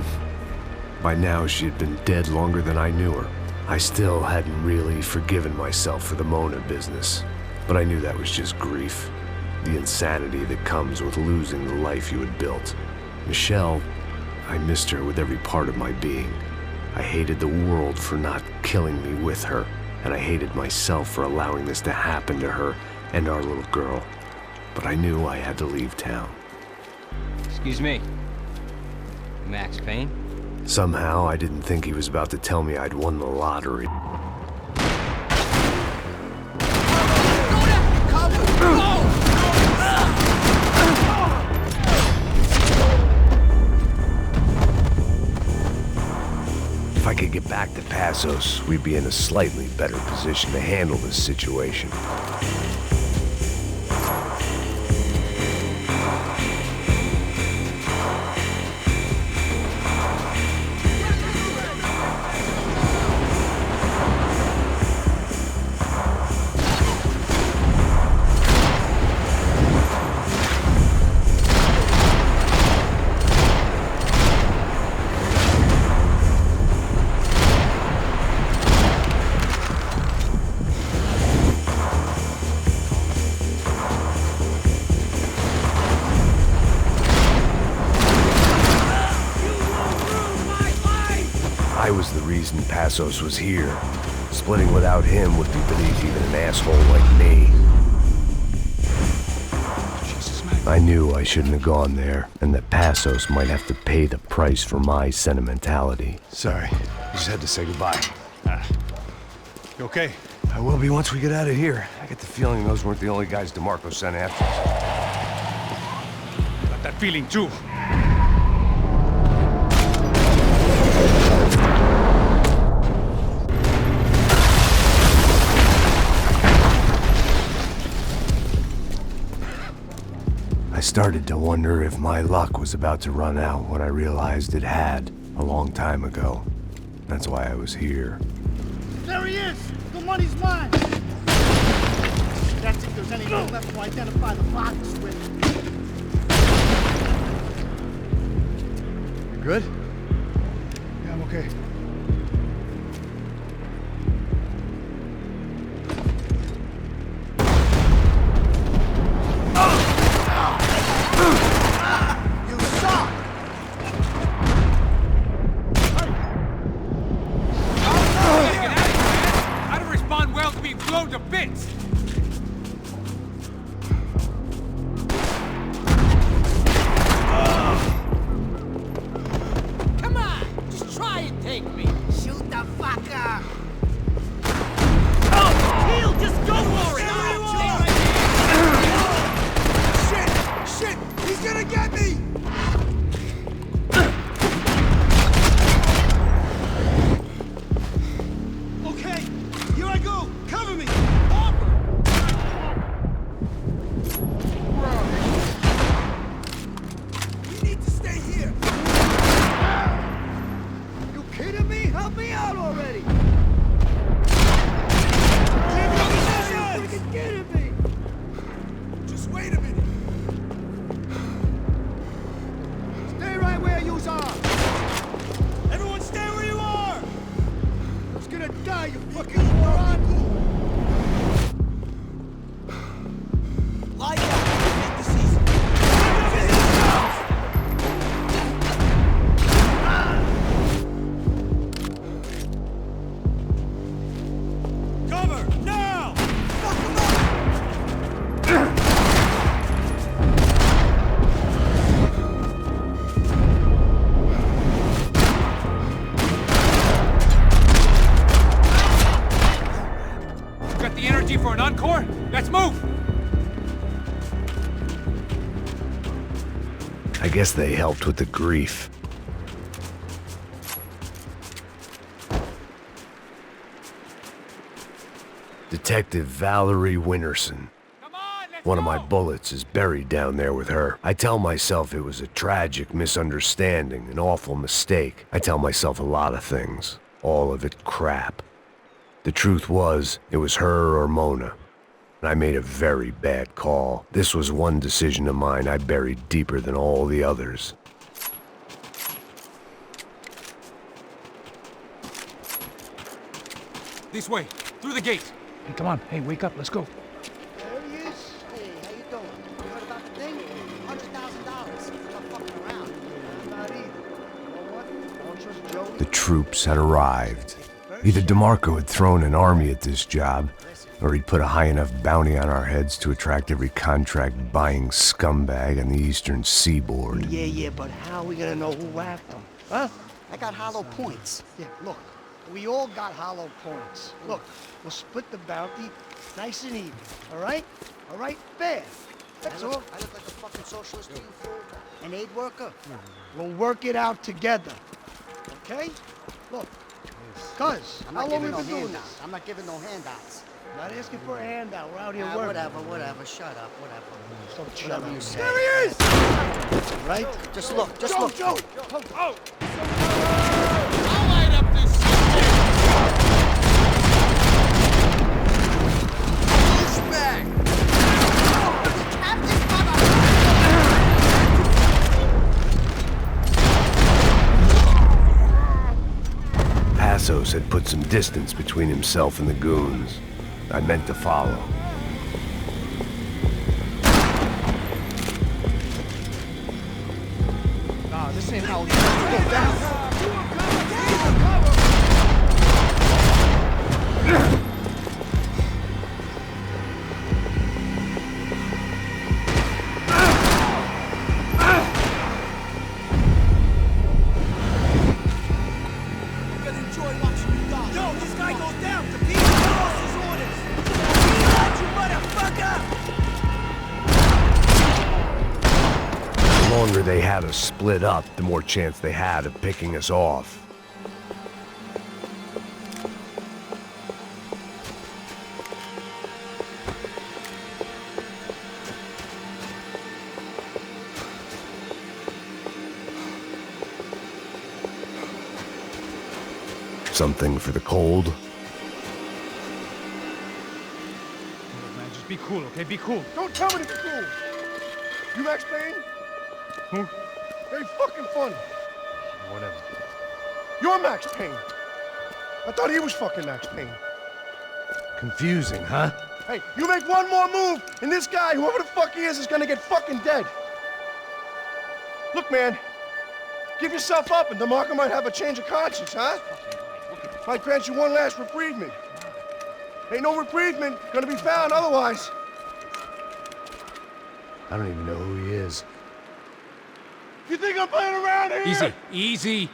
By now, she had been dead longer than I knew her. I still hadn't really forgiven myself for the Mona business, but I knew that was just grief. The insanity that comes with losing the life you had built. Michelle, I missed her with every part of my being. I hated the world for not killing me with her, and I hated myself for allowing this to happen to her and our little girl. But I knew I had to leave town. Excuse me. Max Payne? Somehow, I didn't think he was about to tell me I'd won the lottery. If I could get back to Passos, we'd be in a slightly better position to handle this situation. I was the reason Passos was here. Splitting without him would be beneath even an asshole like me. I knew I shouldn't have gone there, and that Passos might have to pay the price for my sentimentality. Sorry, I just had to say goodbye. You okay? I will be once we get out of here. I get the feeling those weren't the only guys DeMarco sent after us. Got that feeling too. I started to wonder if my luck was about to run out when I realized it had, a long time ago. That's why I was here. There he is! The money's mine! That's if there's anyone left to identify the bodies with. You good? Yeah, I'm okay. Stay here! Cor, let's move! I guess they helped with the grief. Detective Valerie Winterson. One of my bullets is buried down there with her. I tell myself it was a tragic misunderstanding, an awful mistake. I tell myself a lot of things. All of it crap. The truth was, it was her or Mona. And I made a very bad call. This was one decision of mine I buried deeper than all the others. This way, through the gate. Hey, come on. Hey, wake up. Let's go. There he is. Hey, how you doing? You heard about the thing? $100,000. I'm not fucking around. I'm not either. You know what? Don't trust Joey. The troops had arrived. Either DeMarco had thrown an army at this job, or he'd put a high enough bounty on our heads to attract every contract-buying scumbag on the eastern seaboard. Yeah, but how are we gonna know who whacked him? Huh? I got hollow points. Yeah, look. We all got hollow points. Look, we'll split the bounty nice and even, all right? All right? Fair. That's all. I look like a fucking socialist to you, fool? An aid worker? We'll work it out together, okay? Look, cuz, how long we been doing this? I'm not giving no handouts. Not asking for a handout. We're out here working. Whatever. Shut up, whatever. Whatever you say. There he is! Right? Just look, look. Joe! Oh! I'll light up this shit! Douchebag! Passos had put some distance between himself and the goons. I meant to follow. Nah, this ain't how it's go down. The longer they had us split up, the more chance they had of picking us off. Something for the cold? Man, just be cool, okay? Be cool. Don't tell me to be cool. You Max Payne? Who? Very fucking funny. Whatever. You're Max Payne. I thought he was fucking Max Payne. Confusing, huh? Hey, you make one more move, and this guy, whoever the fuck he is gonna get fucking dead. Look, man, give yourself up, and DeMarco might have a change of conscience, huh? Might grant you one last reprievement. Ain't no reprievement gonna be found otherwise. I don't even know who he is. You think I'm playing around here? Easy, easy.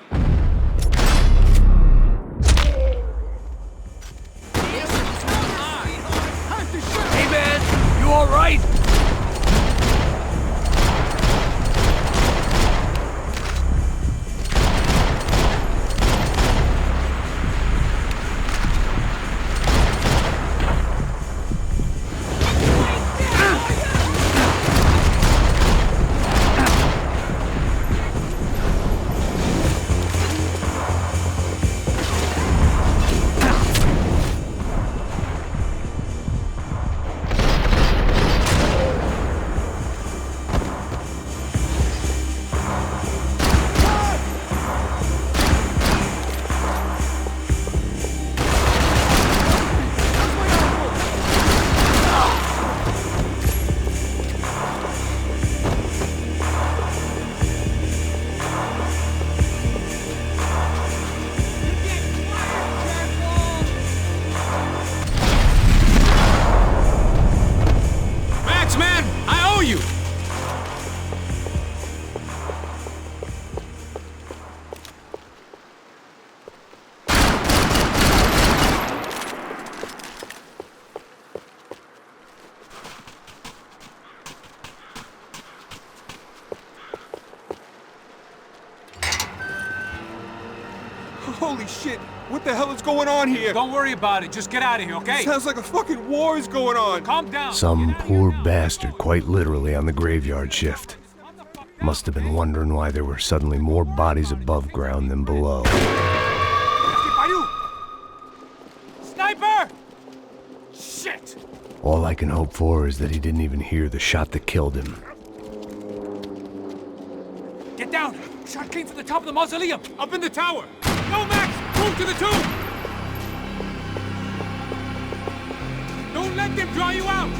Hey, man, you all right? Holy shit! What the hell is going on here? Don't worry about it. Just get out of here, okay? Sounds like a fucking war is going on. Calm down. Some poor bastard, quite literally, on the graveyard shift. Must have been wondering why there were suddenly more bodies above ground than below. Sniper! Shit! All I can hope for is that he didn't even hear the shot that killed him. Get down! Shot came from the top of the mausoleum! Up in the tower! Go, Max! Move to the tomb! Don't let them draw you out!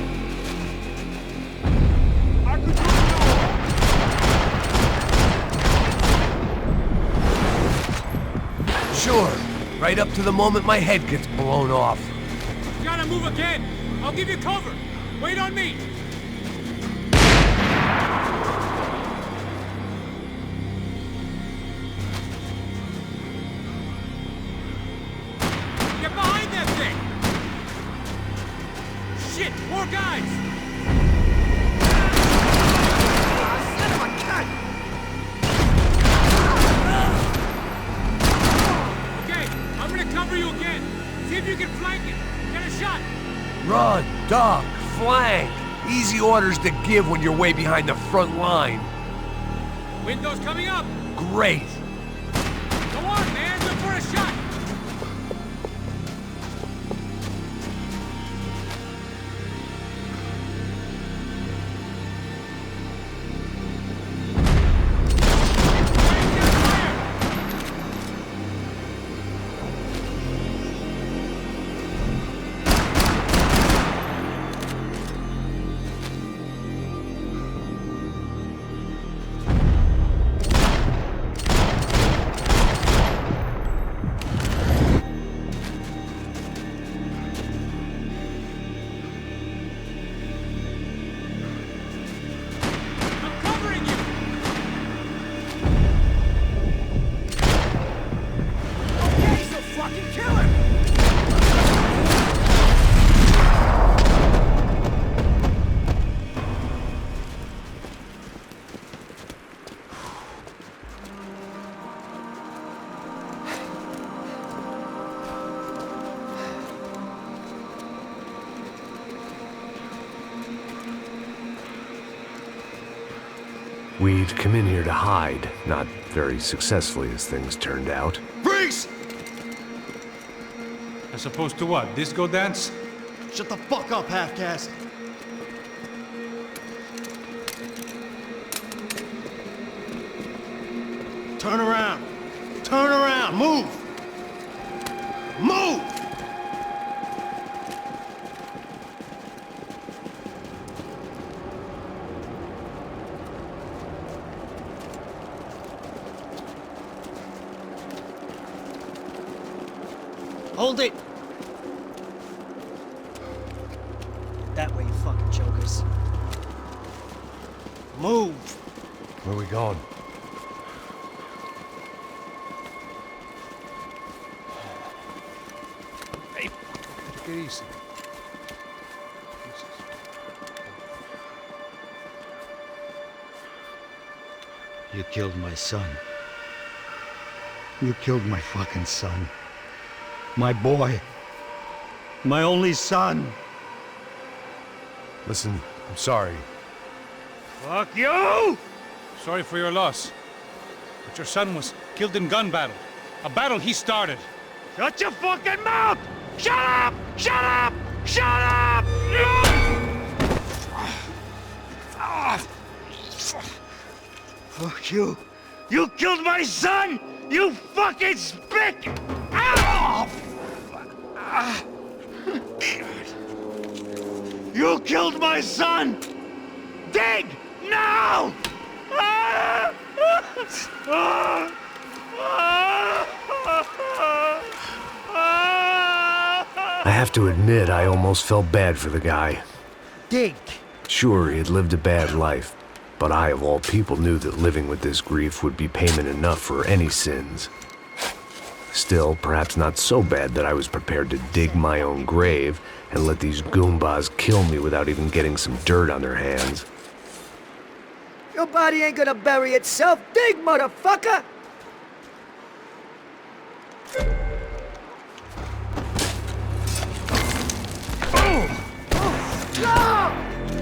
I control Sure. Right up to the moment my head gets blown off. You gotta move again! I'll give you cover! Wait on me! Get behind that thing! Shit! More guys! Son of a gun! Okay, I'm gonna cover you again. See if you can flank it. Get a shot! Run, duck, flank. Easy orders to give when you're way behind the front line. Window's coming up! Great. Go on, man! Look for a shot! We'd come in here to hide, not very successfully as things turned out. Freeze! As opposed to what? Disco dance? Shut the fuck up, half-caste. Turn around. Turn around. Move. Move! Hold it! That way, you fucking jokers. Move! Where are we going? Hey, take it easy. You killed my son. You killed my fucking son. My boy. My only son. Listen, I'm sorry. Fuck you! Sorry for your loss. But your son was killed in gun battle. A battle he started. Shut your fucking mouth! Shut up! Shut up! Shut up! Fuck you. You killed my son! You fucking spick! Ow! You killed my son! Dig! Now! I have to admit, I almost felt bad for the guy. Dig! Sure, he had lived a bad life, but I, of all people, knew that living with this grief would be payment enough for any sins. Still, perhaps not so bad that I was prepared to dig my own grave and let these Goombas kill me without even getting some dirt on their hands. Your body ain't gonna bury itself. Dig, motherfucker! Where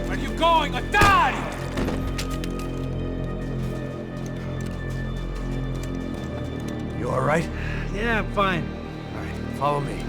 are you going? Atari! You all right? Yeah, I'm fine. All right, follow me.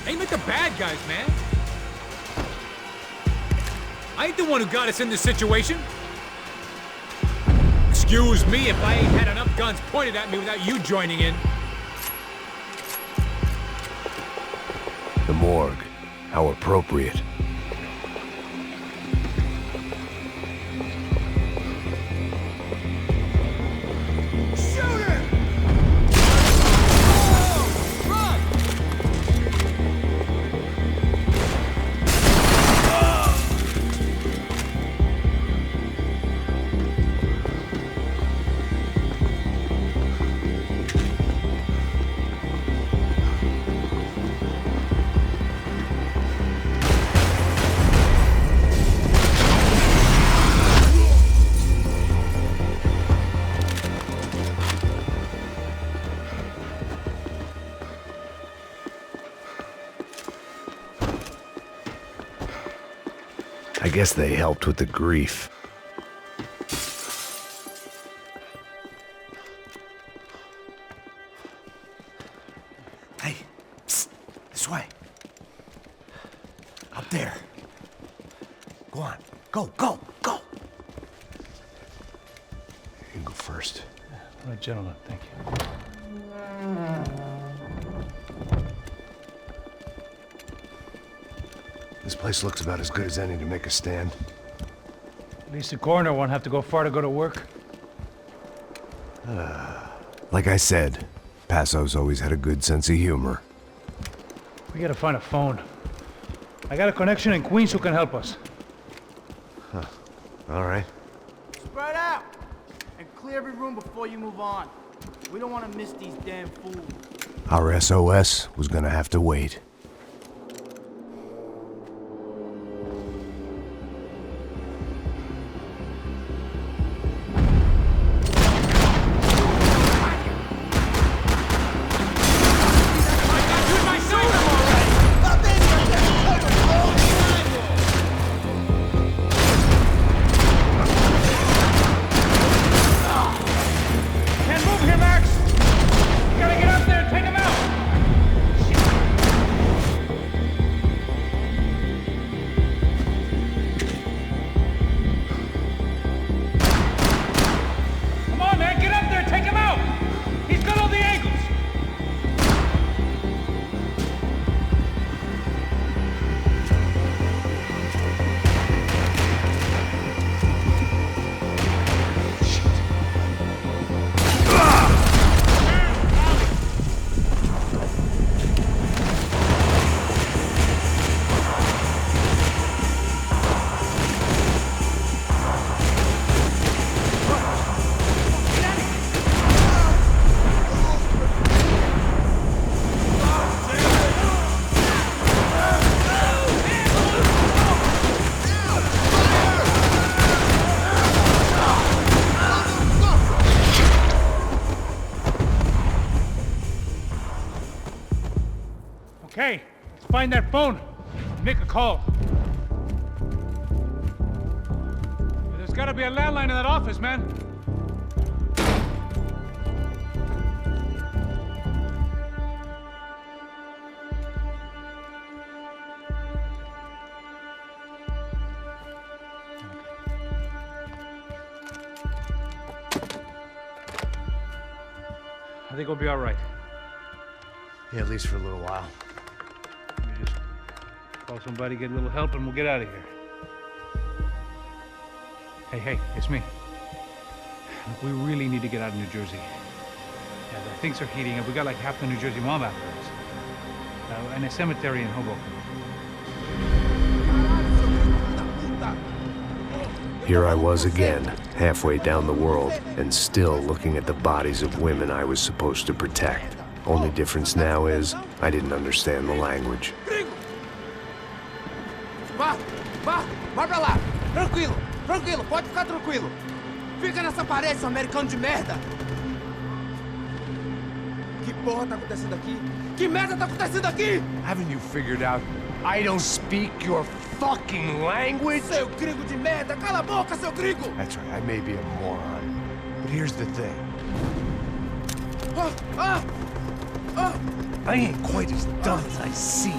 Aim at the bad guys, man. I ain't the one who got us in this situation. Excuse me if I ain't had enough guns pointed at me without you joining in. The morgue. How appropriate. I guess they helped with the grief. Hey, psst, this way. Up there. Go on, go, go, go! You can go first. All right, gentlemen, thank you. This place looks about as good as any to make a stand. At least the coroner won't have to go far to go to work. Like I said, Passo's always had a good sense of humor. We gotta find a phone. I got a connection in Queens who can help us. Huh. All right. Spread out! And clear every room before you move on. We don't want to miss these damn fools. Our SOS was gonna have to wait. Can't move here, Max! You gotta get up there and take him out! Okay, let's find that phone. Make a call. There's gotta be a landline in that office, man. I think we'll be all right. Yeah, at least for a little while. Let me just call somebody, get a little help, and we'll get out of here. Hey, it's me. Look, we really need to get out of New Jersey. Yeah, things are heating up. We got like half the New Jersey mob after us. And a cemetery in Hoboken. Here I was again, halfway down the world, and still looking at the bodies of women I was supposed to protect. Only difference now is, I didn't understand the language. Vá pra lá. Tranquilo, pode ficar tranquilo. Fica nessa parede, seu americano de merda. Que porra tá acontecendo aqui? Que merda tá acontecendo aqui? Haven't you figured out I don't speak your fucking language? Seu gringo de merda, cala a boca, seu gringo! That's right, I may be a moron, but here's the thing. I ain't quite as dumb as I seem.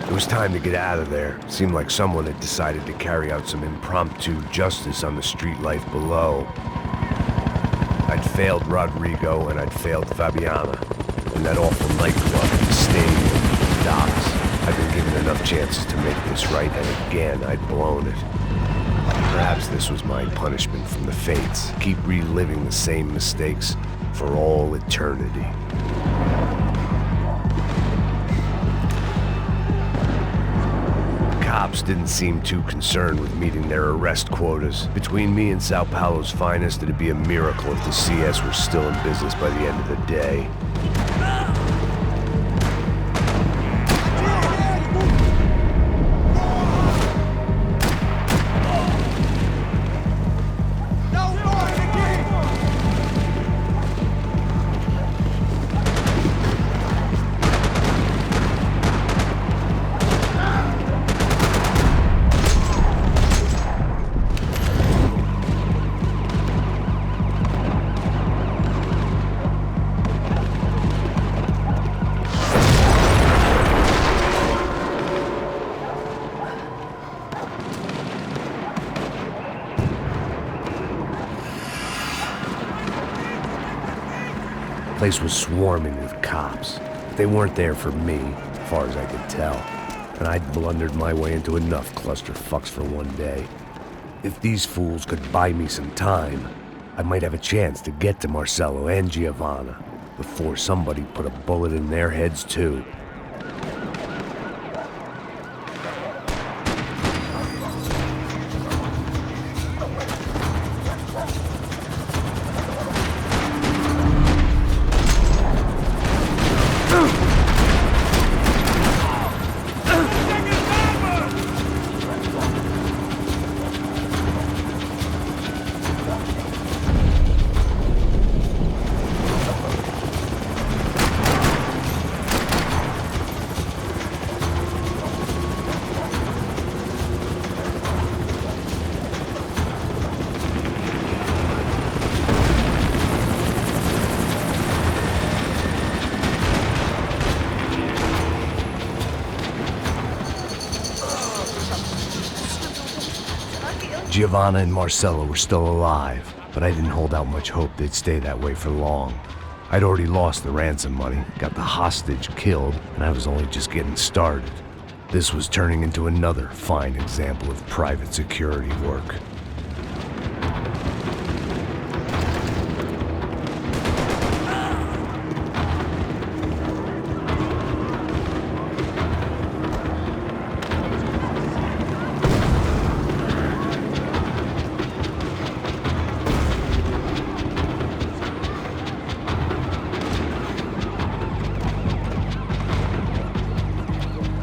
It was time to get out of there. Seemed like someone had decided to carry out some impromptu justice on the street life below. I'd failed Rodrigo and I'd failed Fabiana. And that awful nightclub, the stadium, the docks. I'd been given enough chances to make this right, and again, I'd blown it. Perhaps this was my punishment from the fates. Keep reliving the same mistakes for all eternity. Cops didn't seem too concerned with meeting their arrest quotas. Between me and São Paulo's finest, it'd be a miracle if the CS were still in business by the end of the day. The place was swarming with cops. They weren't there for me, as far as I could tell. And I'd blundered my way into enough clusterfucks for one day. If these fools could buy me some time, I might have a chance to get to Marcelo and Giovanna before somebody put a bullet in their heads too. Giovanna and Marcelo were still alive, but I didn't hold out much hope they'd stay that way for long. I'd already lost the ransom money, got the hostage killed, and I was only just getting started. This was turning into another fine example of private security work.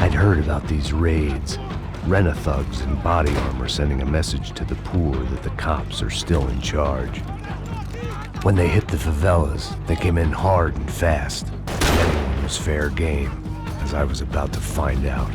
I'd heard about these raids. Rent-a-thugs in body armor sending a message to the poor that the cops are still in charge. When they hit the favelas, they came in hard and fast. Anyone was fair game, as I was about to find out.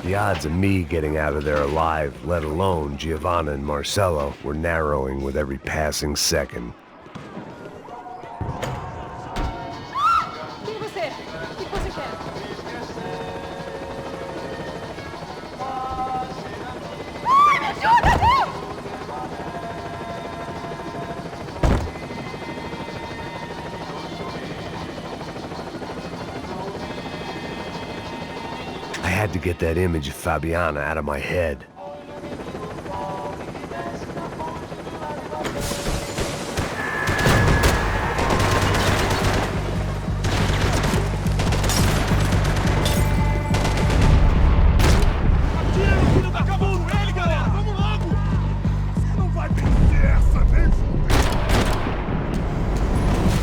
The odds of me getting out of there alive, let alone Giovanna and Marcello, were narrowing with every passing second. I had to get that image of Fabiana out of my head.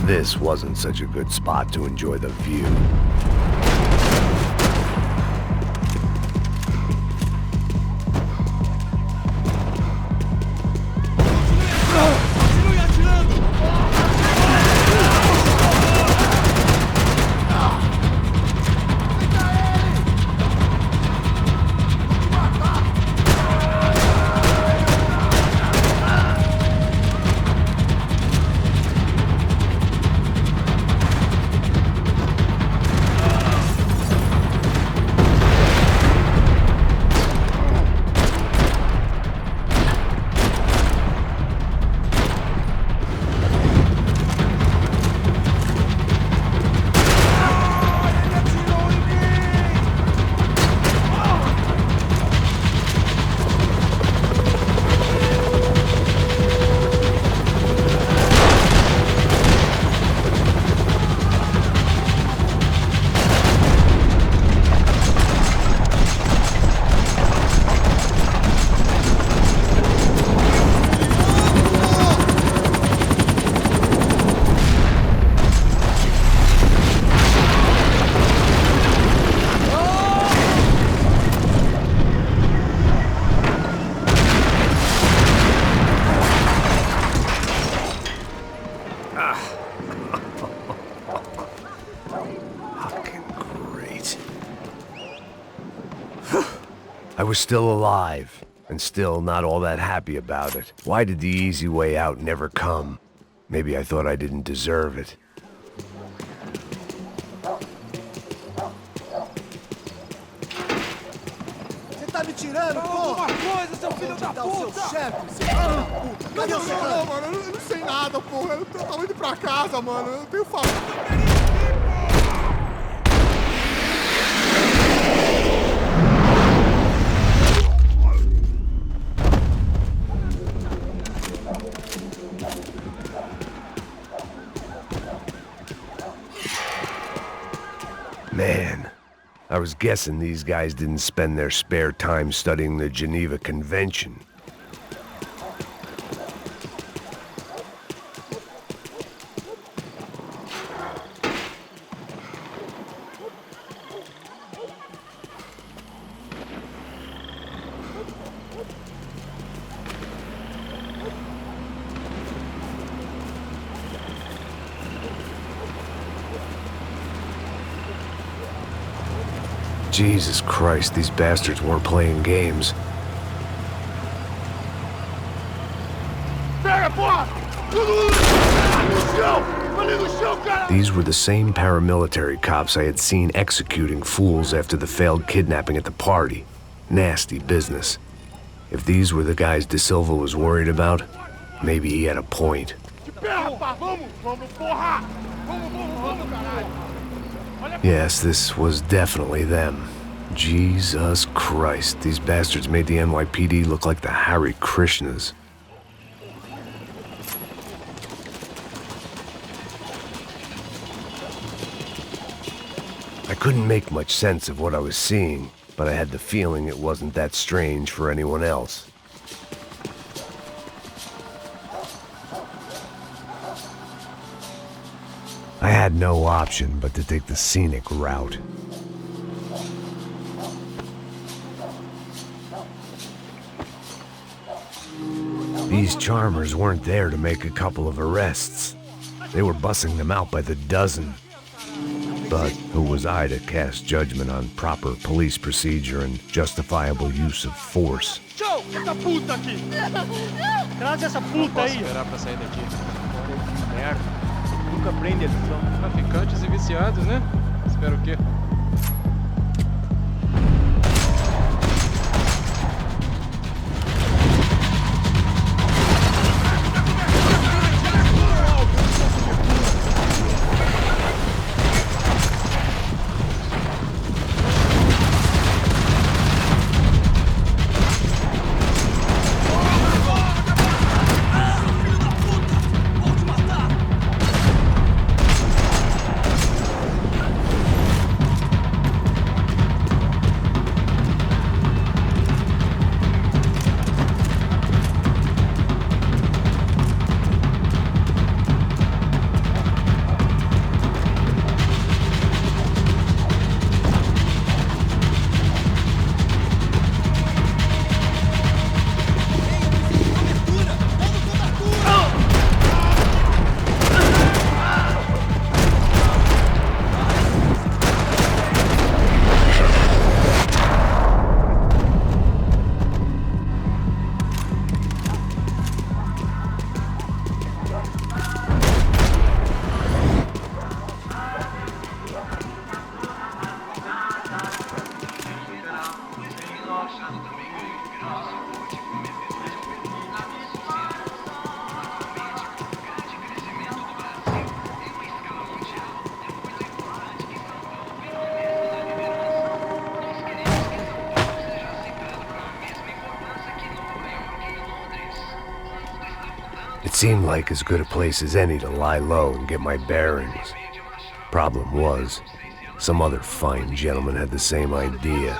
This wasn't such a good spot to enjoy the view. I was still alive, and still not all that happy about it. Why did the easy way out never come? Maybe I thought I didn't deserve it. Você tá me tirando, porra? Alguma coisa, seu filho da puta! O seu chefe, seu filho da puta! Cadê o seu chefe? Mano, eu não sei nada, porra. Eu tô indo pra casa, mano. Eu tenho família. I was guessing these guys didn't spend their spare time studying the Geneva Convention. Jesus Christ, these bastards weren't playing games. These were the same paramilitary cops I had seen executing fools after the failed kidnapping at the party. Nasty business. If these were the guys De Silva was worried about, maybe he had a point. Yes, this was definitely them. Jesus Christ, these bastards made the NYPD look like the Hare Krishnas. I couldn't make much sense of what I was seeing, but I had the feeling it wasn't that strange for anyone else. I had no option but to take the scenic route. These charmers weren't there to make a couple of arrests. They were bussing them out by the dozen. But who was I to cast judgment on proper police procedure and justifiable use of force? Joe, essa puta aqui! Traz essa puta aí! Esperar pra sair daqui. Que merda. Nunca prende eles, são traficantes e viciados, né? Espero o quê? It seemed like as good a place as any to lie low and get my bearings. Problem was, some other fine gentleman had the same idea.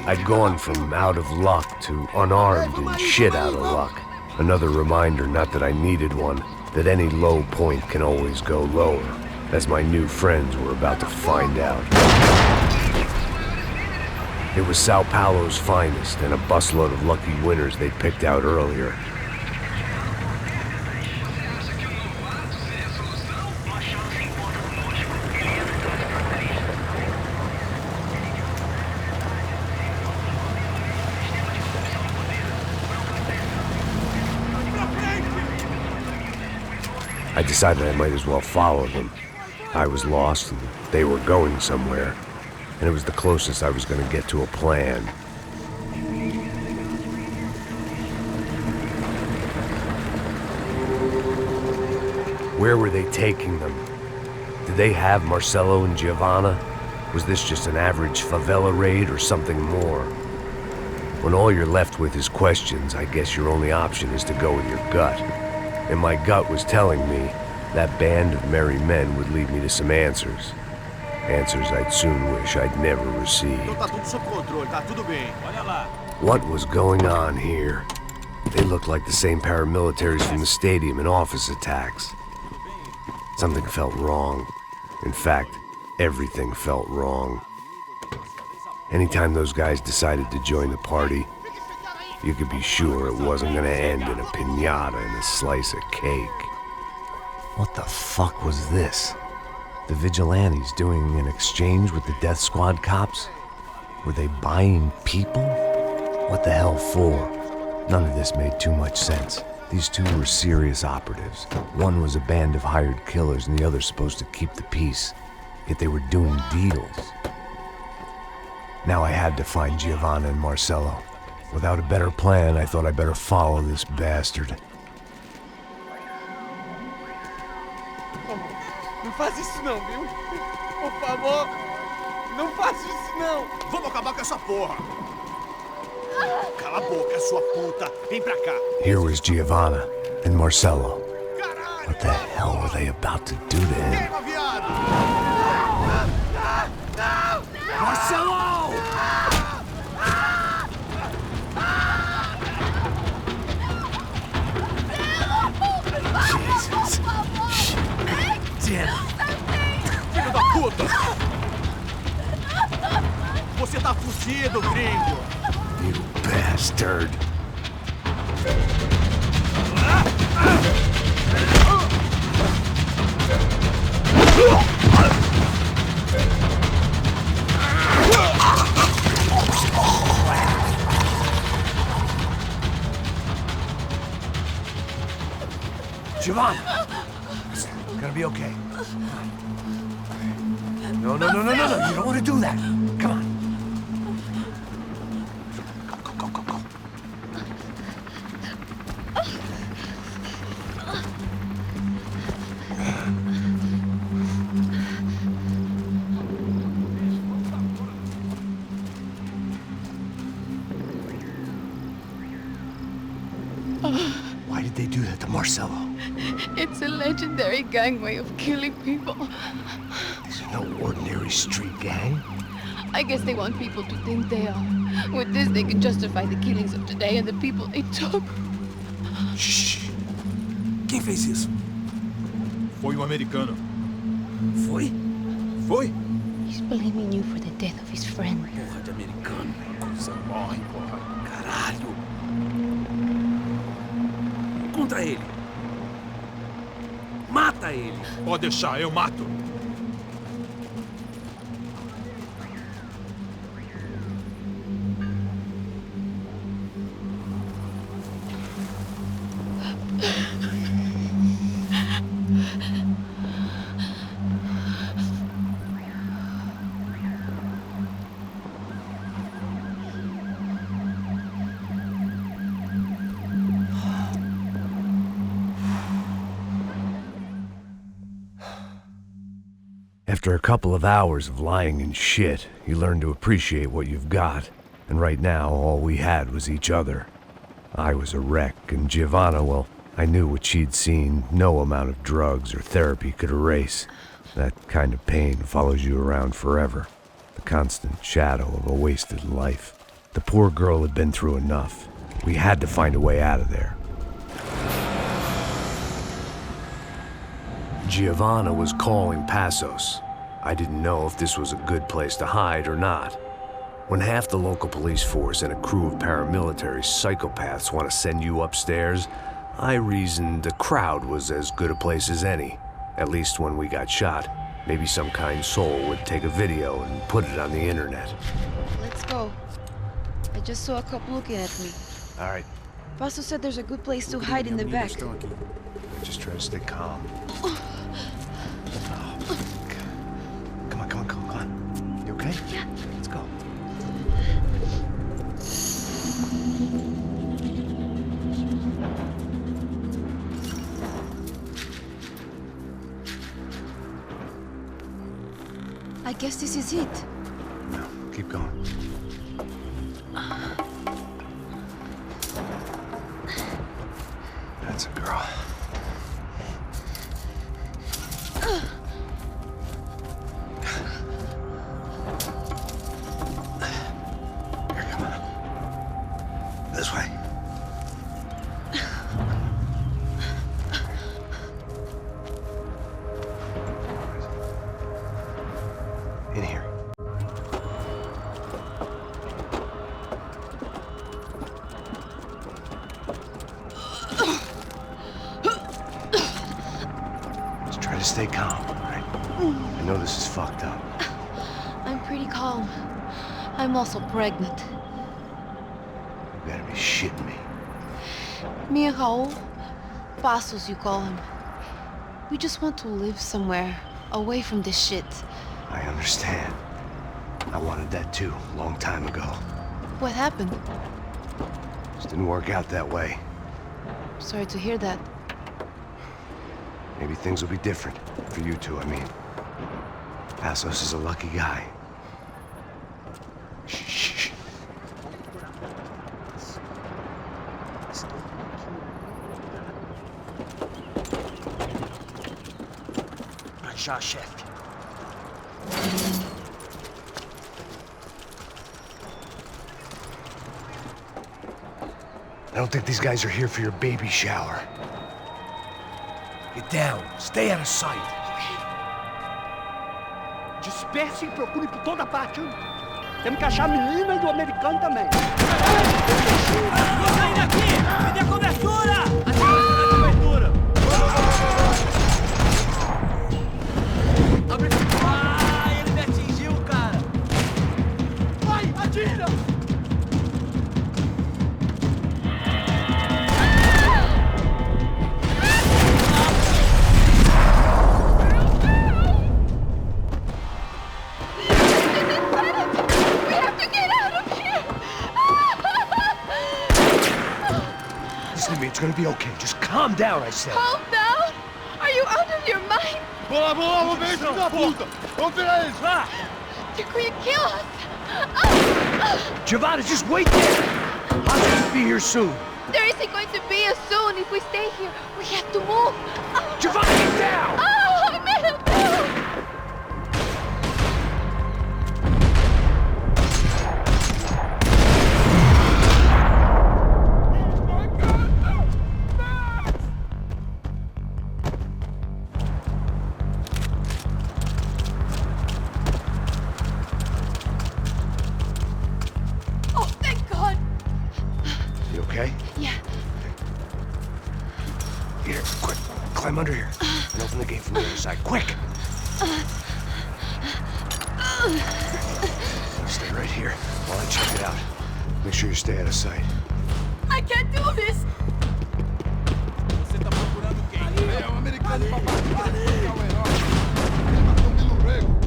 I'd gone from out of luck to unarmed and shit out of luck. Another reminder, not that I needed one, that any low point can always go lower, as my new friends were about to find out. It was São Paulo's finest and a busload of lucky winners they'd picked out earlier. I decided I might as well follow them. I was lost and they were going somewhere, and it was the closest I was going to get to a plan. Where were they taking them? Did they have Marcelo and Giovanna? Was this just an average favela raid or something more? When all you're left with is questions, I guess your only option is to go with your gut. and my gut was telling me that band of merry men would lead me to some answers. Answers I'd soon wish I'd never received. Tá tudo sob controle, tá tudo bem. Olha lá. What was going on here? They looked like the same paramilitaries from the stadium and office attacks. Something felt wrong. In fact, everything felt wrong. Anytime those guys decided to join the party, you could be sure it wasn't gonna end in a piñata and a slice of cake. What the fuck was this? The vigilantes doing an exchange with the death squad cops? Were they buying people? What the hell for? None of this made too much sense. These two were serious operatives. One was a band of hired killers and the other supposed to keep the peace. Yet they were doing deals. Now I had to find Giovanna and Marcello. Without a better plan, I thought I'd better follow this bastard. Não faz isso não, viu? Por favor, não faz isso não. Vamos acabar com essa porra. Cala a boca, sua puta. Vem pra cá. Here was Giovanna and Marcello. What the hell were they about to do to him? Marcello! Jesus. Damn. Filho da puta! Você tá fudido, gringo! You bastard. Giovanna! It's gonna be okay. No. You don't want to do that. Come on. Go. Why did they do that to Marcello? It's a legendary gang way of killing people. These are no ordinary street gang. I guess they want people to think they are. With this, they can justify the killings of today and the people they took. Shh. Quem fez isso? Foi americano. Foi? Foi? He's blaming you for the death of his friend. Porra de americano. Coisa morre, porra. Caralho. Contra ele. Mata ele. Pode deixar, eu mato. After a couple of hours of lying in shit, you learn to appreciate what you've got. And right now, all we had was each other. I was a wreck, and Giovanna, well, I knew what she'd seen no amount of drugs or therapy could erase. That kind of pain follows you around forever. The constant shadow of a wasted life. The poor girl had been through enough. We had to find a way out of there. Giovanna was calling Passos. I didn't know if this was a good place to hide or not. When half the local police force and a crew of paramilitary psychopaths want to send you upstairs, I reasoned the crowd was as good a place as any. At least when we got shot, maybe some kind soul would take a video and put it on the internet. Let's go. I just saw a cop looking at me. All right, Paso said there's a good place to hide in the back. just try to stay calm. Come on. You okay? Yeah. Let's go. I guess this is it. No, keep going. That's a girl. Try to stay calm, all right? I know this is fucked up. I'm pretty calm. I'm also pregnant. You gotta be shitting me. Me and Raul, Passos you call him. We just want to live somewhere, away from this shit. I understand. I wanted that too, a long time ago. What happened? Just didn't work out that way. Sorry to hear that. Maybe things will be different. For you two, I mean. Passos is a lucky guy. Shh. Já, chefe. I don't think these guys are here for your baby shower. Get down. Stay out of sight. Disperse e procure por toda parte. Temos que achar a menina e do americano também. Tô saindo aqui! Me dê cobertura! Cobertura! Abre... Ah, ele me atingiu, cara! Vai, atira! Listen to me, it's gonna be okay. Just calm down, I said. Calm down? Are you out of your mind? Vamos ver isso da puta! Vamos virar eles, lá! You're going to kill us! Giovanna, just wait there! I'll just be here soon. There isn't going to be a soon if we stay here. We have to move. Giovanna, get down! Oh, man! Oh, thank God! You okay? Yeah. Here, quick. Climb under here. And open the gate from the other side. Quick! Stay right here while I check it out. Make sure you stay out of sight. I can't do this! Você tá procurando quem? É um americano babaca querendo ficar o herói. Ele matou Milo Rego.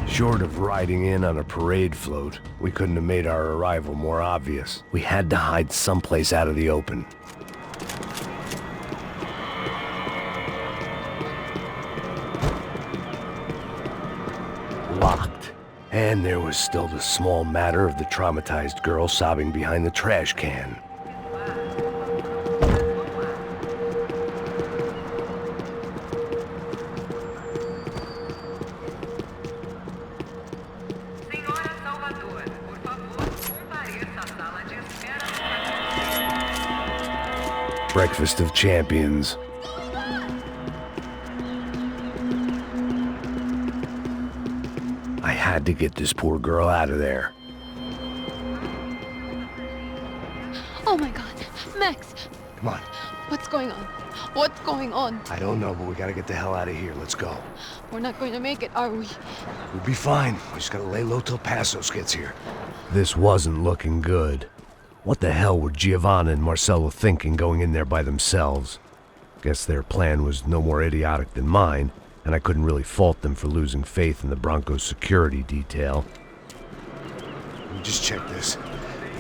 Short of riding in on a parade float, we couldn't have made our arrival more obvious. We had to hide someplace out of the open. Locked. And there was still the small matter of the traumatized girl sobbing behind the trash can. Breakfast of champions. I had to get this poor girl out of there. Oh my God. Max, Come on. what's going on? What's going on? I don't know, but we gotta get the hell out of here. Let's go. We're not going to make it, are we? We'll be fine. We just gotta lay low till Passos gets here. This wasn't looking good. What the hell were Giovanna and Marcello thinking going in there by themselves? Guess their plan was no more idiotic than mine, and I couldn't really fault them for losing faith in the Broncos security detail. Let me just check this.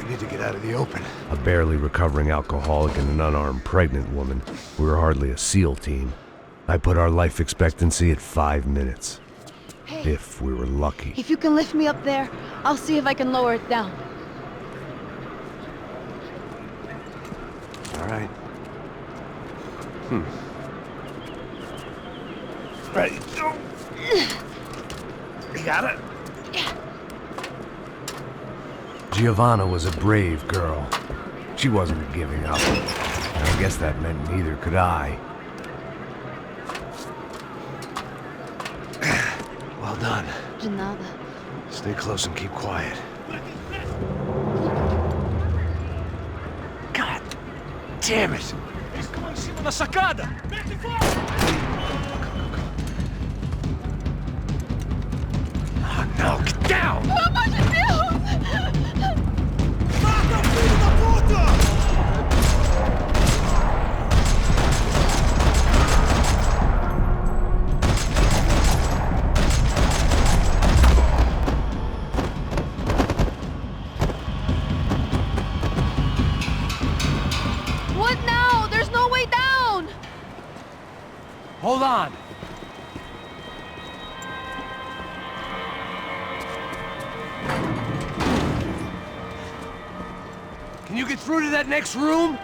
We need to get out of the open. A barely recovering alcoholic and an unarmed pregnant woman. We were hardly a SEAL team. I put our life expectancy at 5 minutes. Hey. If we were lucky. If you can lift me up there, I'll see if I can lower it down. All right. Ready, go. You got it? Giovanna was a brave girl. She wasn't giving up. And I guess that meant neither could I. Well done. De nada. Stay close and keep quiet. God damn it! Eles estão em cima da sacada! No, get down! Pelo amor de Deus! Mata, filho da puta! What now? There's no way down! Hold on. Can you get through to that next room?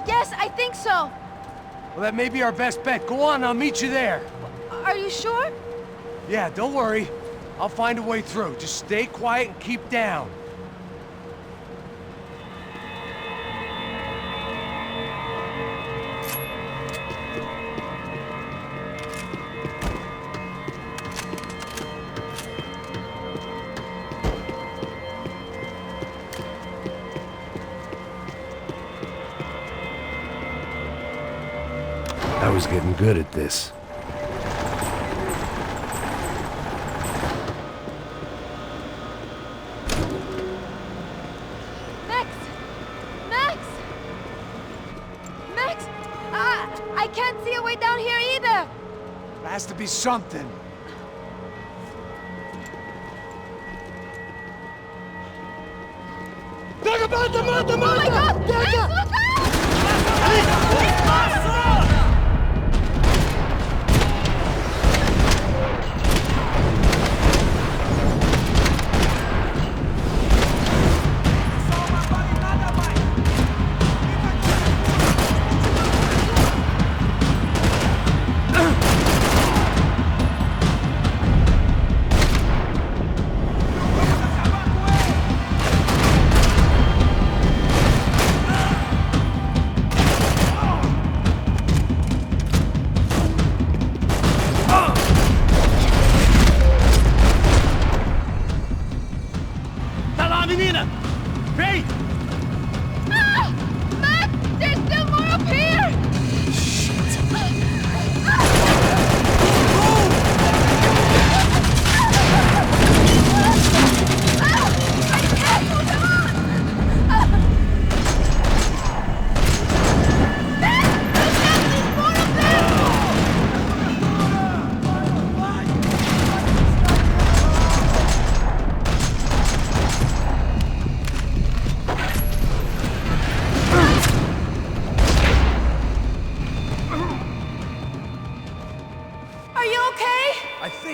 Yes, I think so. Well, that may be our best bet. Go on, I'll meet you there. Are you sure? Yeah, don't worry. I'll find a way through. Just stay quiet and keep down. I was getting good at this. Max! Max! Max! I can't see a way down here either! There has to be something. Oh my God! Max, look out!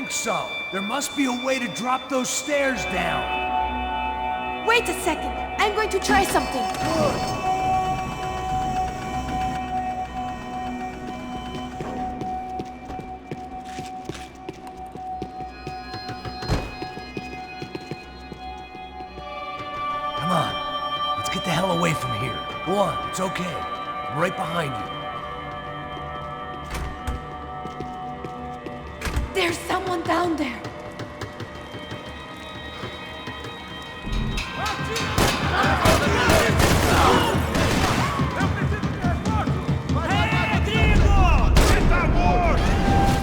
So, there must be a way to drop those stairs down. Wait a second. I'm going to try something. Come on. Let's get the hell away from here. Go on. It's okay. I'm right behind you. There's someone down there.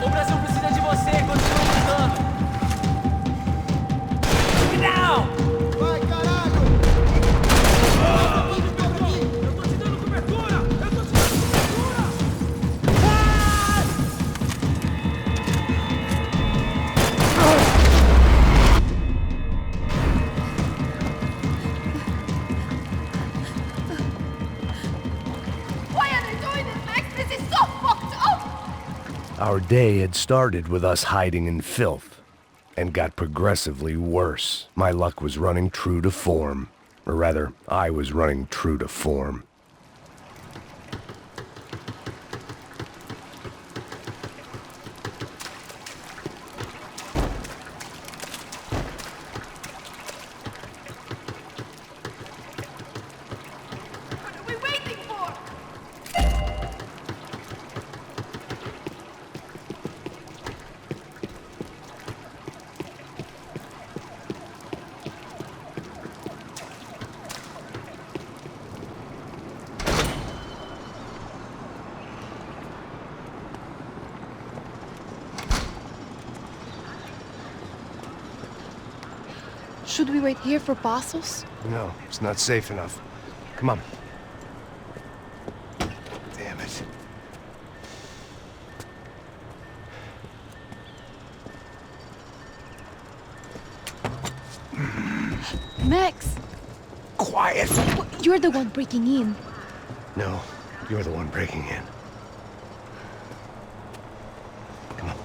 O Brasil precisa de você, continua lutando. Vai, caralho! Our day had started with us hiding in filth, and got progressively worse. My luck was running true to form. Or rather, I was running true to form. Should we wait here for Passos? No, it's not safe enough. Come on. Damn it. Max! Quiet! You're the one breaking in. No, you're the one breaking in. Come on.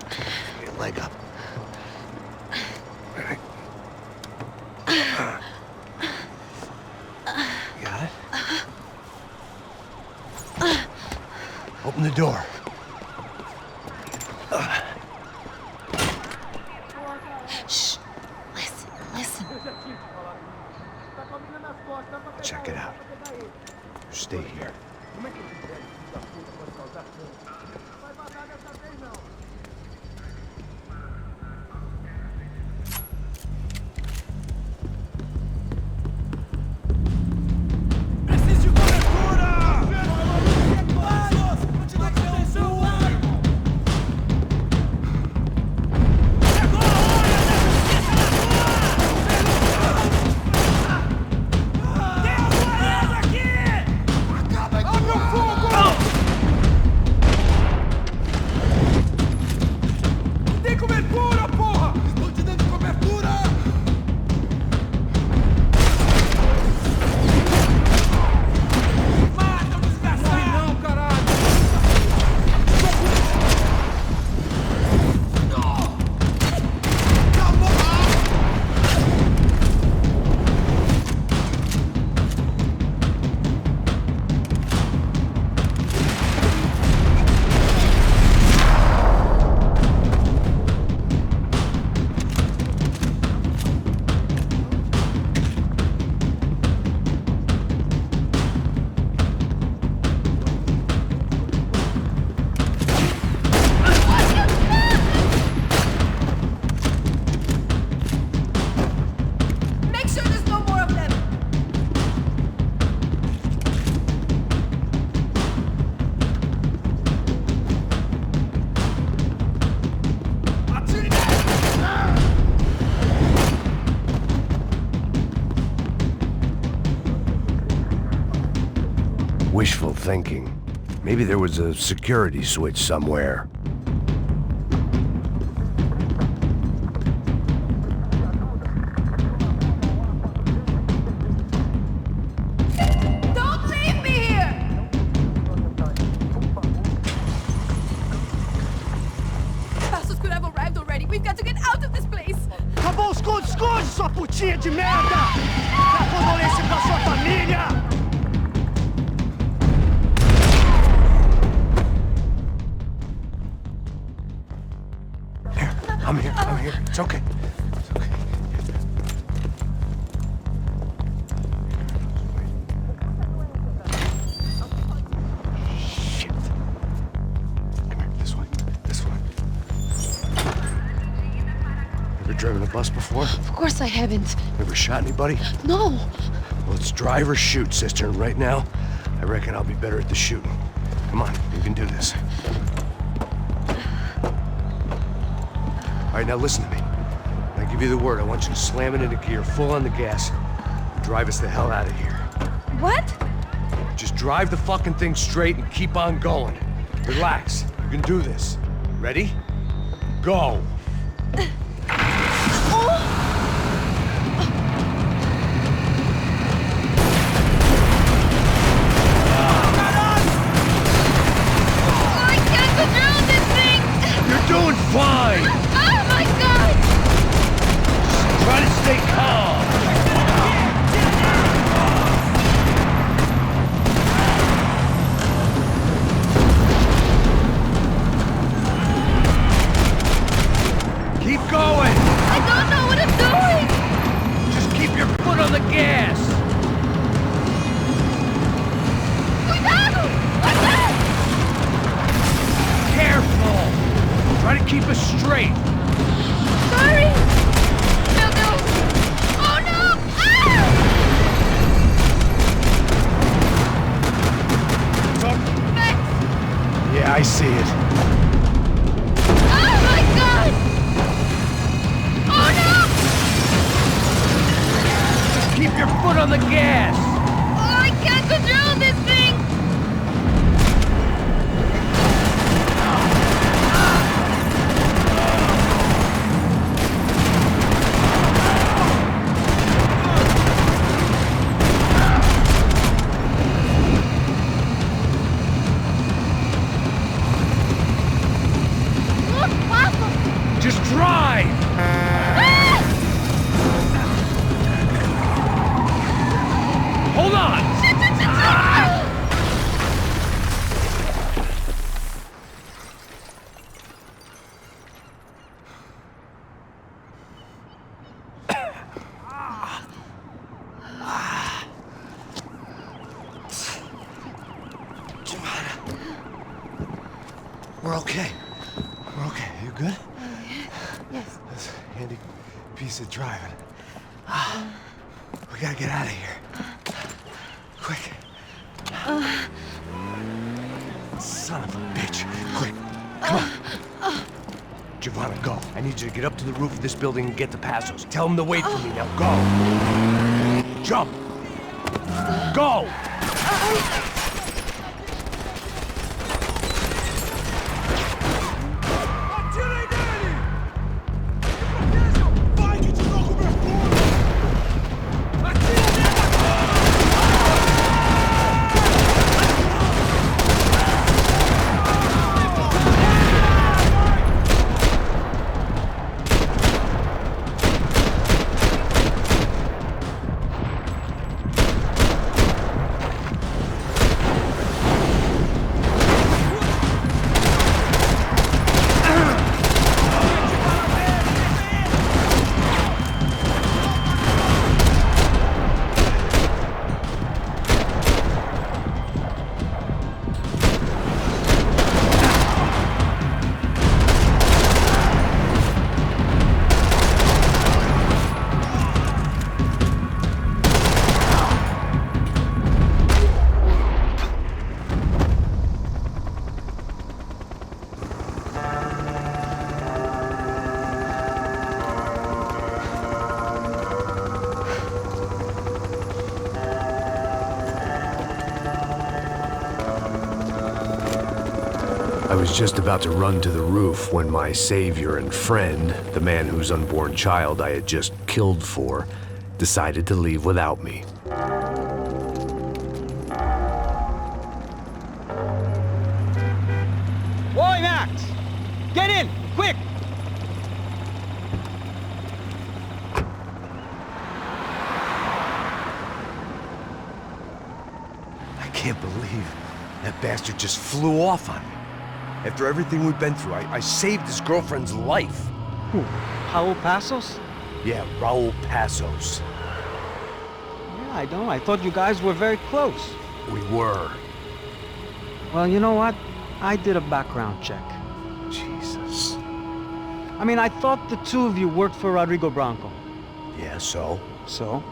Get your leg up. All right. Got it? Open the door. Shh. Listen. Check it out. Stay here. Wishful thinking. Maybe there was a security switch somewhere. Don't leave me here! Passos could have arrived already. We've got to get out of this place. Acabou os esconde, sua putinha de merda! Dá condolência pra sua família! I'm here. It's okay. It's okay. Shit. Come here, this way. Ever driven a bus before? Of course I haven't. Ever shot anybody? No. Well, it's drive or shoot, sister, and right now, I reckon I'll be better at the shooting. Come on, you can do this. All right, now listen to me. When I give you the word, I want you to slam it into gear, full on the gas, and drive us the hell out of here. What? Just drive the fucking thing straight and keep on going. Relax. You can do this. Ready? Go. I can't control this thing! I see it. Oh my God! Oh no! Keep your foot on the gas! Oh, I can't control this thing! Just drive! Hold on! We're okay. We're okay. You good? Yes. That's a handy piece of driving. We gotta get out of here. Quick. Son of a bitch. Quick. Come on. Giovanna, go. I need you to get up to the roof of this building and get to Passos. Tell them to wait for me. Now go. Jump. Go! I was just about to run to the roof when my savior and friend, the man whose unborn child I had just killed for, decided to leave without me. Boy, Max! Get in! Quick! I can't believe that bastard just flew off on me. After everything we've been through, I saved his girlfriend's life. Who? Raul Passos? Yeah, Raul Passos. Yeah, I know. I thought you guys were very close. We were. Well, you know what? I did a background check. Jesus. I mean, I thought the two of you worked for Rodrigo Branco. Yeah, so? So?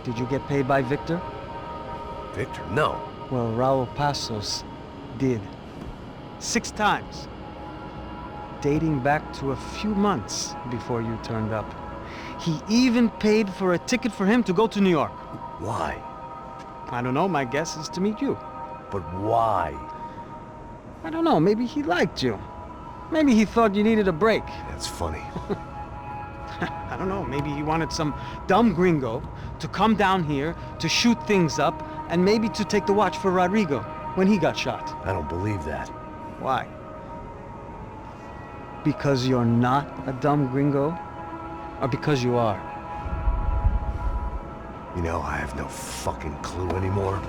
Did you get paid by Victor? Victor? No. Well, Raul Passos did. 6 times. Dating back to a few months before you turned up. He even paid for a ticket for him to go to New York. Why? I don't know, my guess is to meet you. But why? I don't know, maybe he liked you. Maybe he thought you needed a break. That's funny. I don't know, maybe he wanted some dumb gringo to come down here to shoot things up and maybe to take the watch for Rodrigo when he got shot. I don't believe that. Why? Because you're not a dumb gringo? Or because you are? You know, I have no fucking clue anymore.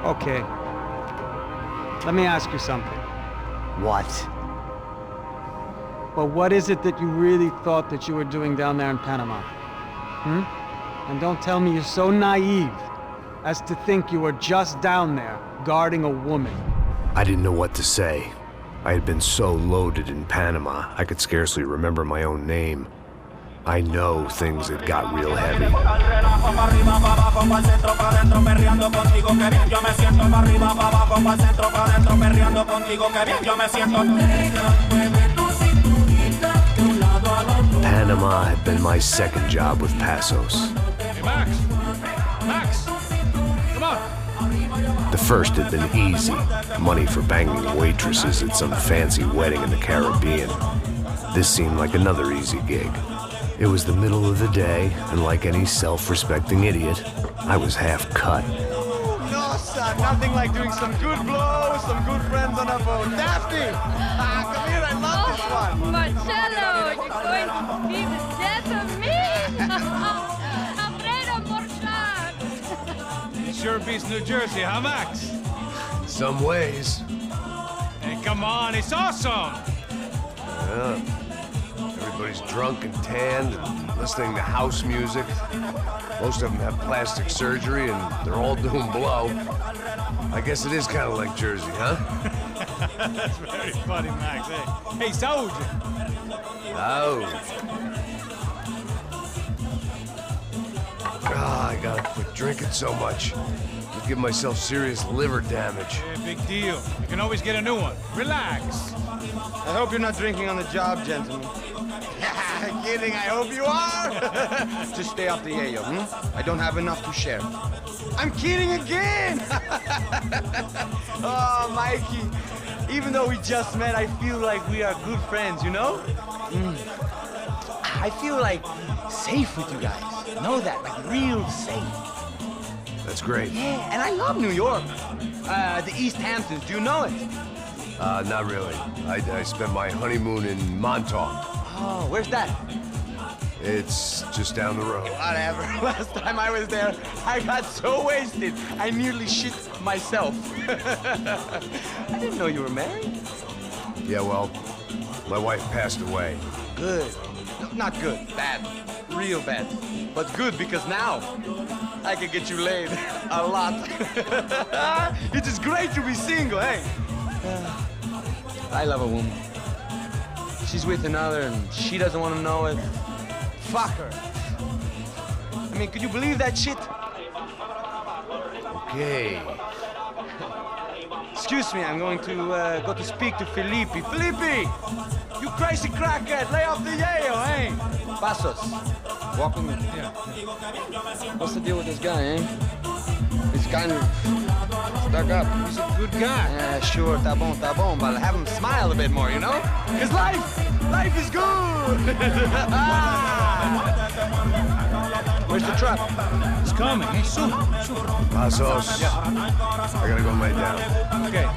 Okay. Let me ask you something. What? Well, what is it that you really thought that you were doing down there in Panama? And don't tell me you're so naive as to think you were just down there, regarding a woman. I didn't know what to say. I had been so loaded in Panama, I could scarcely remember my own name. I know things had got real heavy. Panama had been my second job with Passos. Hey, Max! Max! Come on! The first had been easy. Money for banging waitresses at some fancy wedding in the Caribbean. This seemed like another easy gig. It was the middle of the day, and like any self-respecting idiot, I was half cut. No, son, nothing like doing some good blows, some good friends on a boat. Daphne! Come here, I love this one. Marcello, you're going to be the death of me? Alfredo Morchat. It sure beats New Jersey, huh, Max? Some ways. Hey, come on, it's awesome! Yeah. Everybody's drunk and tanned and listening to house music. Most of them have plastic surgery and they're all doing blow. I guess it is kind of like Jersey, huh? That's very funny, Max. Hey, Saúde! Ah, I gotta quit drinking so much. I'll give myself serious liver damage. Yeah, big deal. You can always get a new one. Relax. I hope you're not drinking on the job, gentlemen. Kidding, I hope you are. Just stay off the yayo, I don't have enough to share. I'm kidding again! Oh, Mikey, even though we just met, I feel like we are good friends, you know? I feel like safe with you guys. Know that, like real safe. That's great. Yeah, and I love New York. The East Hamptons, do you know it? Not really. I spent my honeymoon in Montauk. Oh, where's that? It's just down the road. Whatever. Last time I was there, I got so wasted, I nearly shit myself. I didn't know you were married. Yeah, well, my wife passed away. Good. No, not good. Bad. Real bad. But good because now I can get you laid a lot. It is great to be single, hey? I love a woman. She's with another and she doesn't want to know it. Fuck her. I mean, could you believe that shit? Okay. Excuse me, I'm going to go to speak to Felipe. Felipe! You crazy crackhead, lay off the yayo, eh? Passos, walk with me. Yeah. What's the deal with this guy, eh? He's kind of stuck up. He's a good guy. Yeah, sure, tá bom, but have him smile a bit more, you know? Because life is good! Where's the truck? It's coming. Hey, soon. Passos. Yeah. I gotta go lay down. Okay.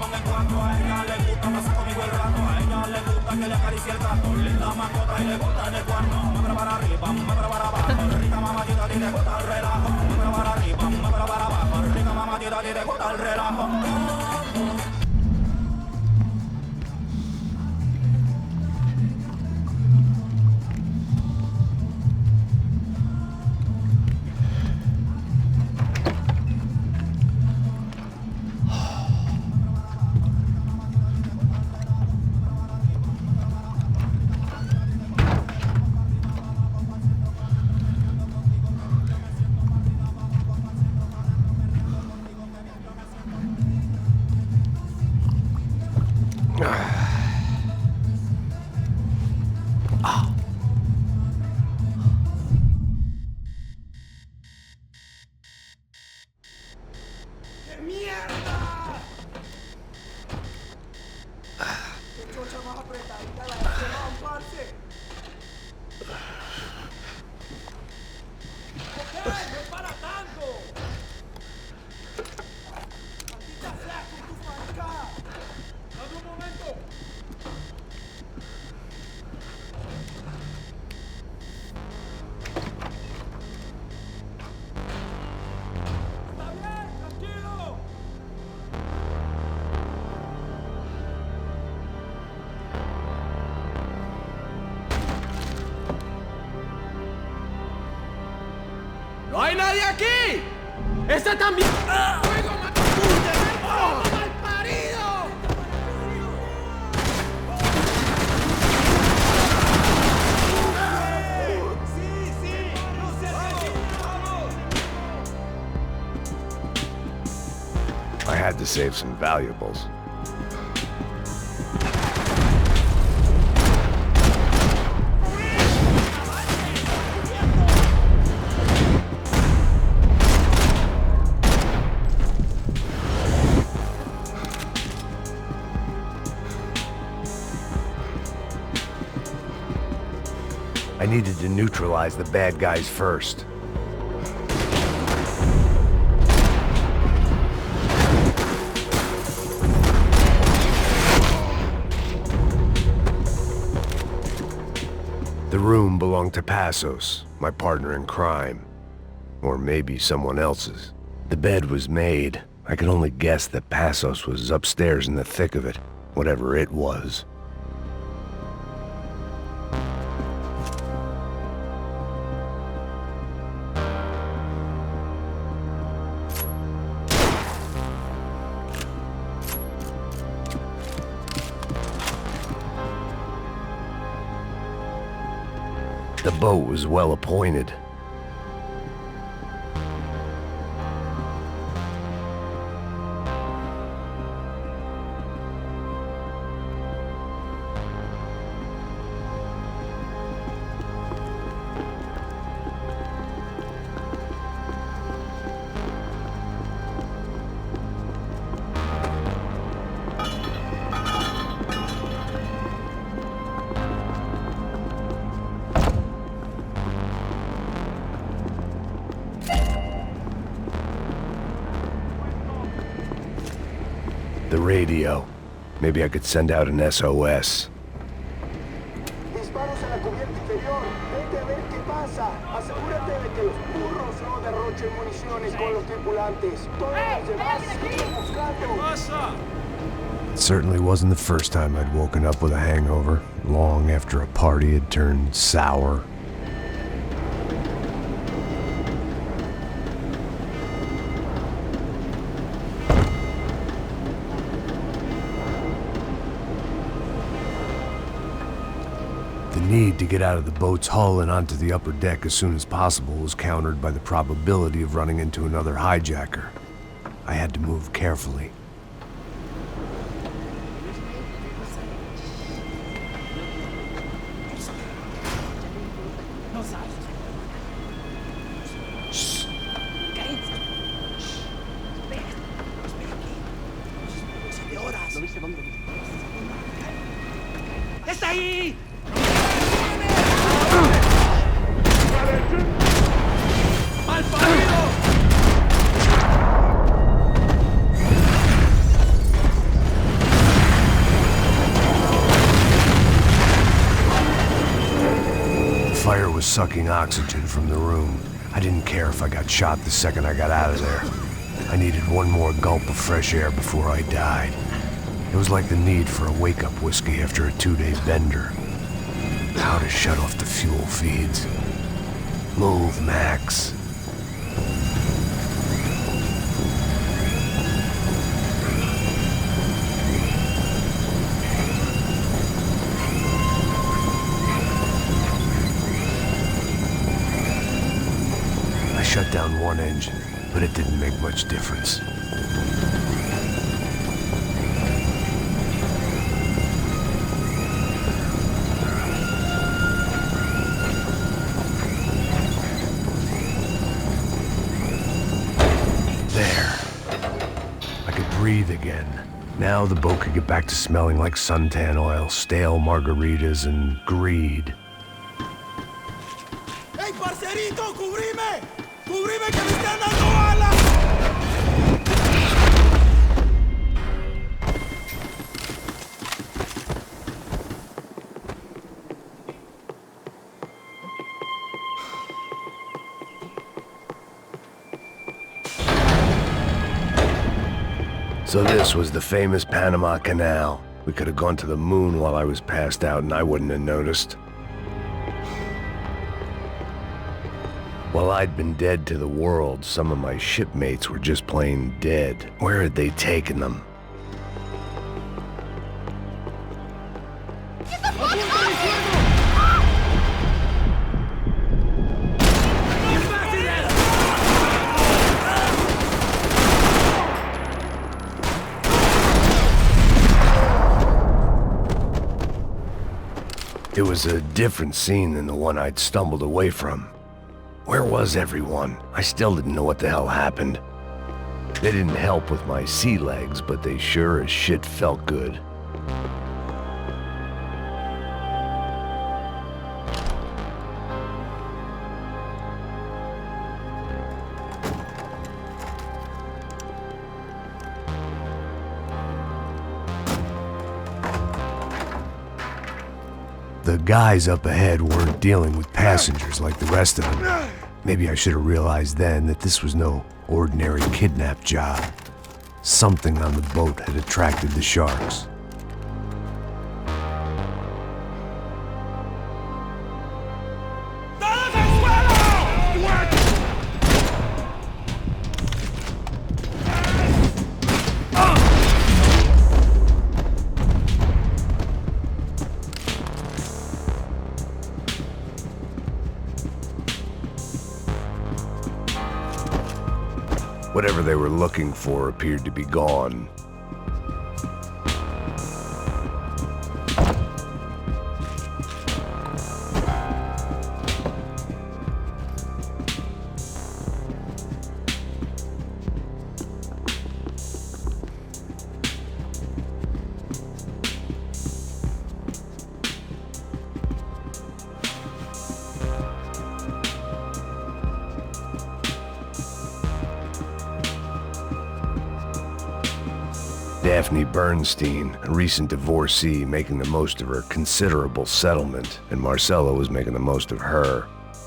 ¡No hay nadie aquí! ¡Ese también! ¡Fuego, I had to save some valuables. I needed to neutralize the bad guys first. The room belonged to Passos, my partner in crime. Or maybe someone else's. The bed was made. I could only guess that Passos was upstairs in the thick of it, whatever it was. The boat was well appointed. The radio. Maybe I could send out an SOS. Disparos en la cubierta inferior. Vete a ver qué pasa. Asegúrate de que los burros no derrochen municiones con los tripulantes. Todos los demás siguen buscando. It certainly wasn't the first time I'd woken up with a hangover, long after a party had turned sour. The need to get out of the boat's hull and onto the upper deck as soon as possible was countered by the probability of running into another hijacker. I had to move carefully. ¡Está ahí! ¡Mal parido! The fire was sucking oxygen from the room. I didn't care if I got shot the second I got out of there. I needed one more gulp of fresh air before I died. It was like the need for a wake-up whiskey after a 2-day bender. How to shut off the fuel feeds. Move, Max. I shut down one engine, but it didn't make much difference. Breathe again. Now the boat could get back to smelling like suntan oil, stale margaritas, and greed. ¡Hey, parcerito! ¡Cubrime! ¡Cubrime que me están dando balas! So this was the famous Panama Canal. We could have gone to the moon while I was passed out and I wouldn't have noticed. While I'd been dead to the world, some of my shipmates were just plain dead. Where had they taken them? It was a different scene than the one I'd stumbled away from. Where was everyone? I still didn't know what the hell happened. They didn't help with my sea legs, but they sure as shit felt good. The guys up ahead weren't dealing with passengers like the rest of them. Maybe I should have realized then that this was no ordinary kidnap job. Something on the boat had attracted the sharks. Whatever they were looking for appeared to be gone. Daphne Bernstein, a recent divorcee, making the most of her considerable settlement, and Marcelo was making the most of her.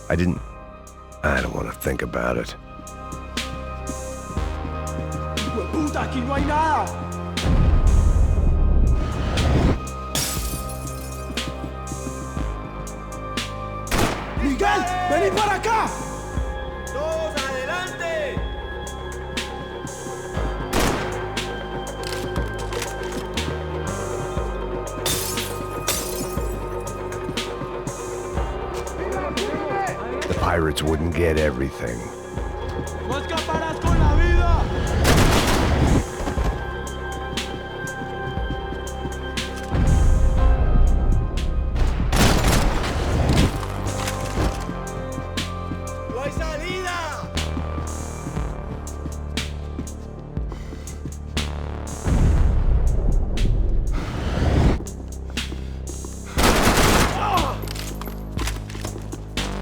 I don't want to think about it. ¡Puta, aquí no hay nada! ¡Miguel, vení para acá! ¡Todos adelante! The pirates wouldn't get everything. ¡No escaparás con la vida! ¡No hay salida!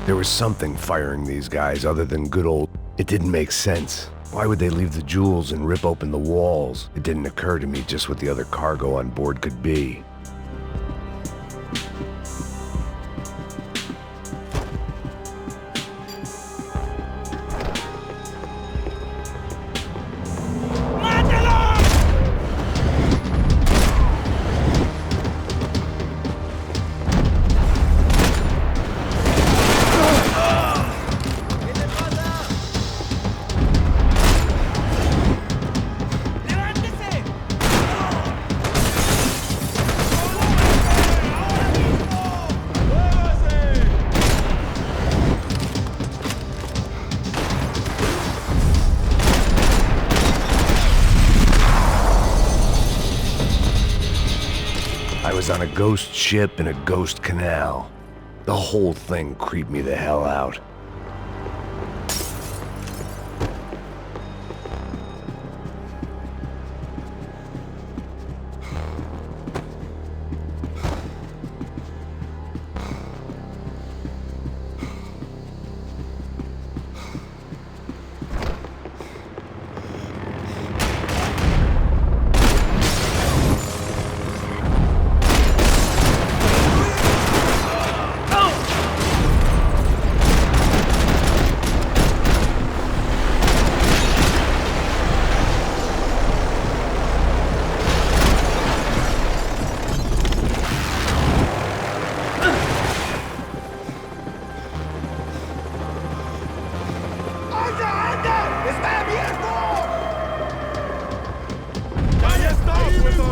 There was something firing these guys other than good old... It didn't make sense. Why would they leave the jewels and rip open the walls? It didn't occur to me just what the other cargo on board could be. I was on a ghost ship in a ghost canal. The whole thing creeped me the hell out. ¡Vaya, anda! ¡Está abierto! ¡Ahí está, puto!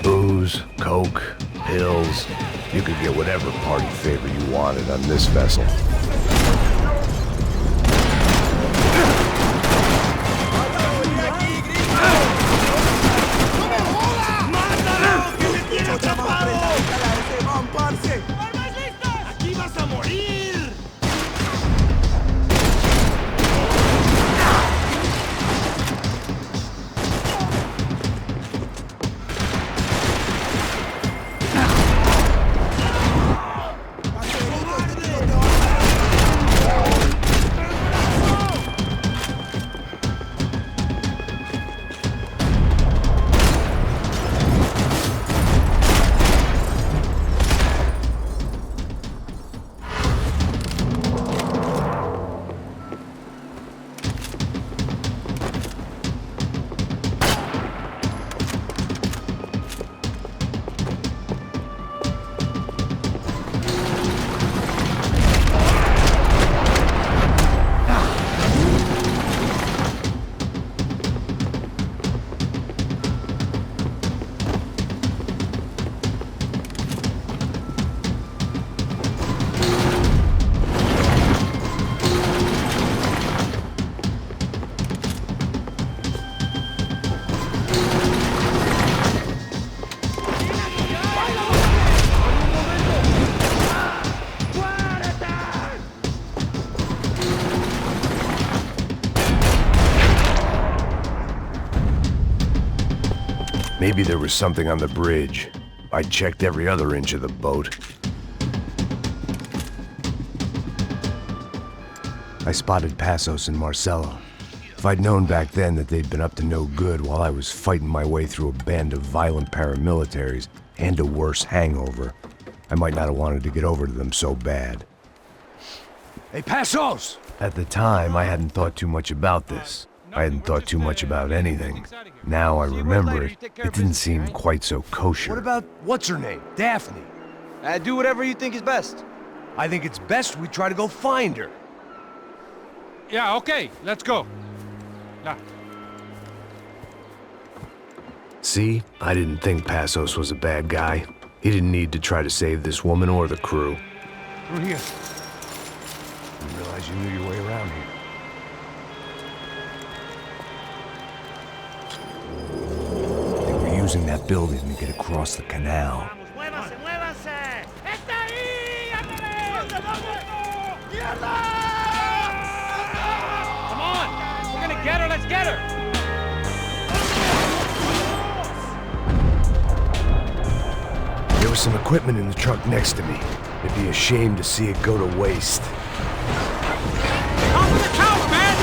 Booze, coke, pills. You could get whatever party favor you wanted on this vessel. ¡Aquí vas a morir! Maybe there was something on the bridge. I checked every other inch of the boat. I spotted Passos and Marcelo. If I'd known back then that they'd been up to no good while I was fighting my way through a band of violent paramilitaries and a worse hangover, I might not have wanted to get over to them so bad. Hey, Passos! At the time, I hadn't thought too much about this. I hadn't thought too much about anything. Now I remember it, it didn't seem quite so kosher. What about, what's her name? Daphne? Do whatever you think is best. I think it's best we try to go find her. Yeah, okay, let's go. Yeah. See? I didn't think Passos was a bad guy. He didn't need to try to save this woman or the crew. Through here. Didn't realize you knew your way around here. They were using that building to get across the canal. Come on! We're gonna get her, let's get her! There was some equipment in the truck next to me. It'd be a shame to see it go to waste. Top of the couch, man!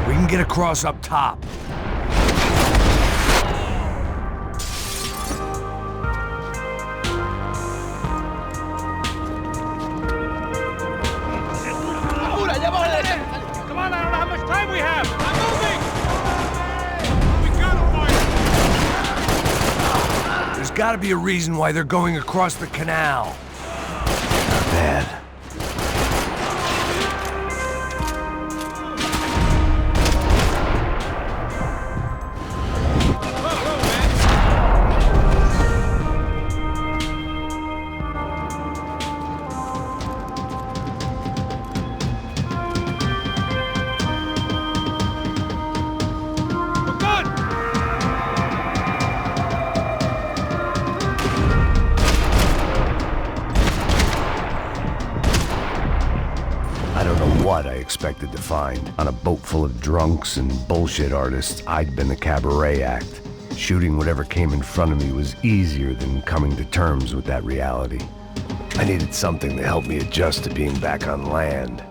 We can get across up top. Come on, I don't know how much time we have! I'm moving! There's gotta be a reason why they're going across the canal. Bad. What I expected to find. On a boat full of drunks and bullshit artists, I'd been the cabaret act. Shooting whatever came in front of me was easier than coming to terms with that reality. I needed something to help me adjust to being back on land.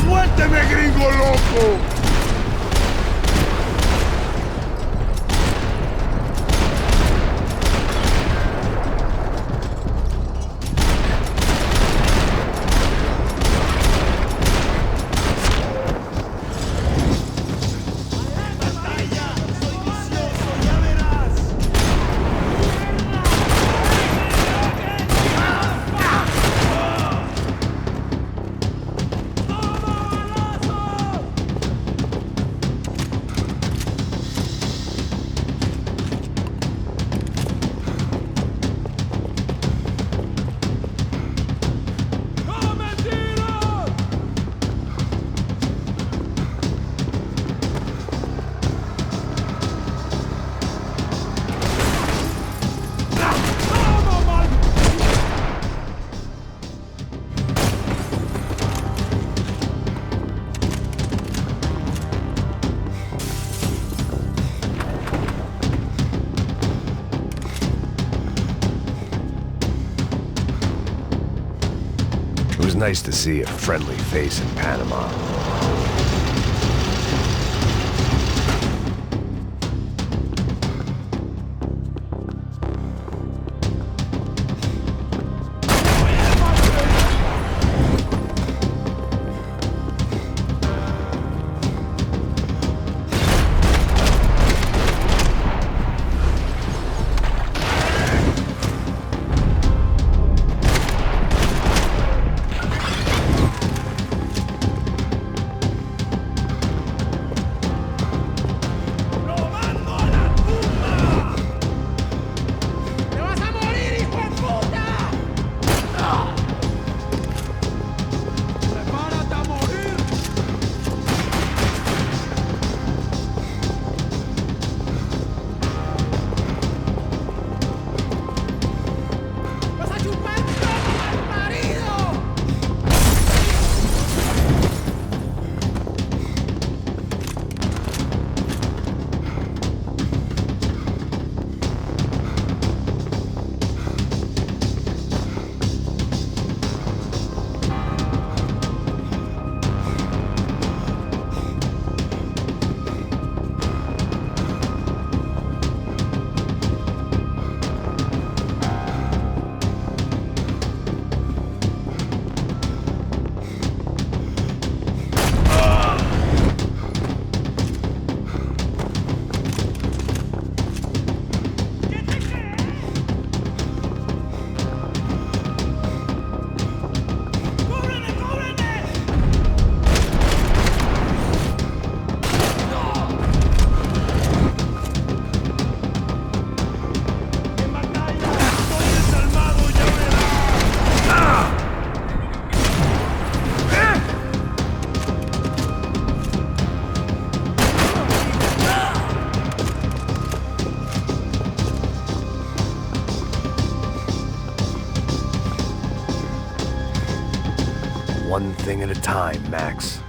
¡Suélteme, gringo loco! It was nice to see a friendly face in Panama. One thing at a time, Max.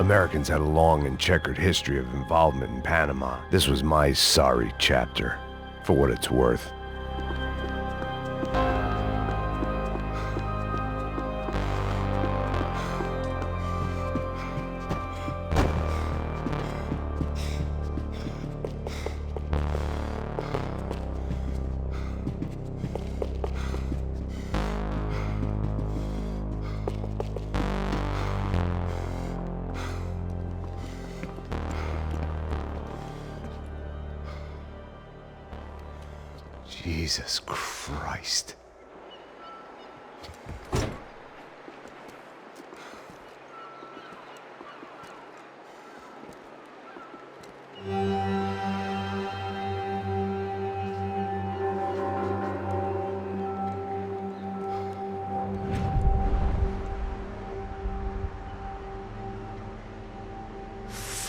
Americans had a long and checkered history of involvement in Panama. This was my sorry chapter, for what it's worth. Jesus Christ.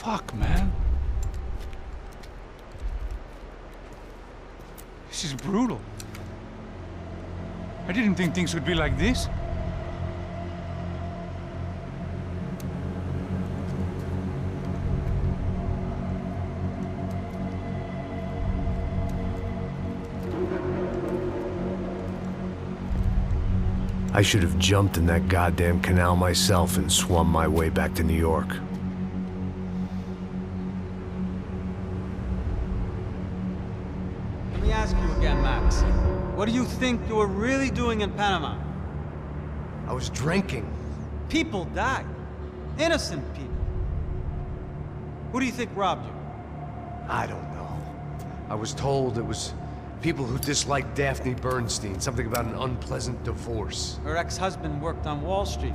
Fuck, man. This is brutal. I didn't think things would be like this. I should have jumped in that goddamn canal myself and swum my way back to New York. Let me ask you again, Max. What do you think you were really doing in Panama? I was drinking. People died. Innocent people. Who do you think robbed you? I don't know. I was told it was people who disliked Daphne Bernstein, something about an unpleasant divorce. Her ex-husband worked on Wall Street.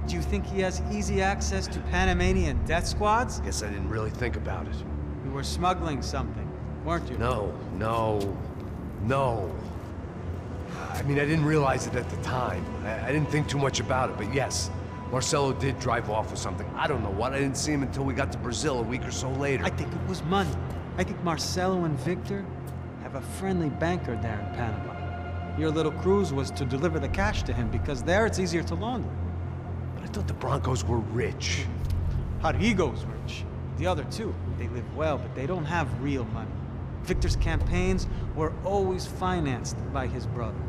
Do you think he has easy access to Panamanian death squads? Guess I didn't really think about it. You were smuggling something, weren't you? No. I mean, I didn't realize it at the time. I didn't think too much about it, but yes, Marcelo did drive off with something. I don't know what. I didn't see him until we got to Brazil a week or so later. I think it was money. I think Marcelo and Victor have a friendly banker there in Panama. Your little cruise was to deliver the cash to him because there it's easier to launder. But I thought the Broncos were rich. Rodrigo's rich. The other two, they live well, but they don't have real money. Victor's campaigns were always financed by his brother.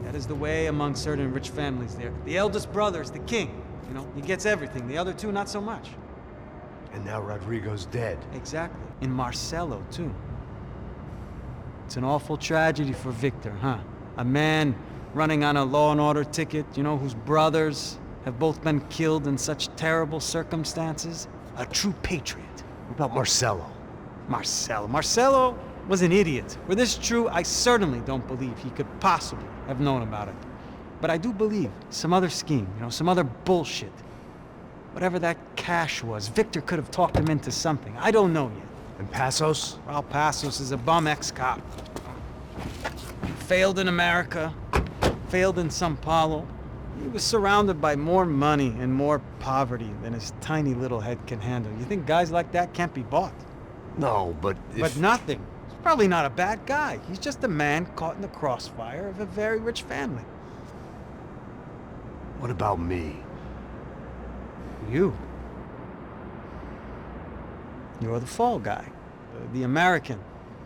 That is the way among certain rich families there. The eldest brother is the king. You know, he gets everything. The other two, not so much. And now Rodrigo's dead. Exactly. And Marcelo, too. It's an awful tragedy for Victor, huh? A man running on a law and order ticket, you know, whose brothers have both been killed in such terrible circumstances. A true patriot. What about Marcelo? Marcelo was an idiot. Were this true, I certainly don't believe he could possibly have known about it. But I do believe some other scheme, you know, some other bullshit. Whatever that cash was, Victor could have talked him into something. I don't know yet. And Passos? Well, Passos is a bum ex-cop. Failed in America, failed in São Paulo. He was surrounded by more money and more poverty than his tiny little head can handle. You think guys like that can't be bought? No, but But nothing. He's probably not a bad guy. He's just a man caught in the crossfire of a very rich family. What about me? You. You're the fall guy. The American.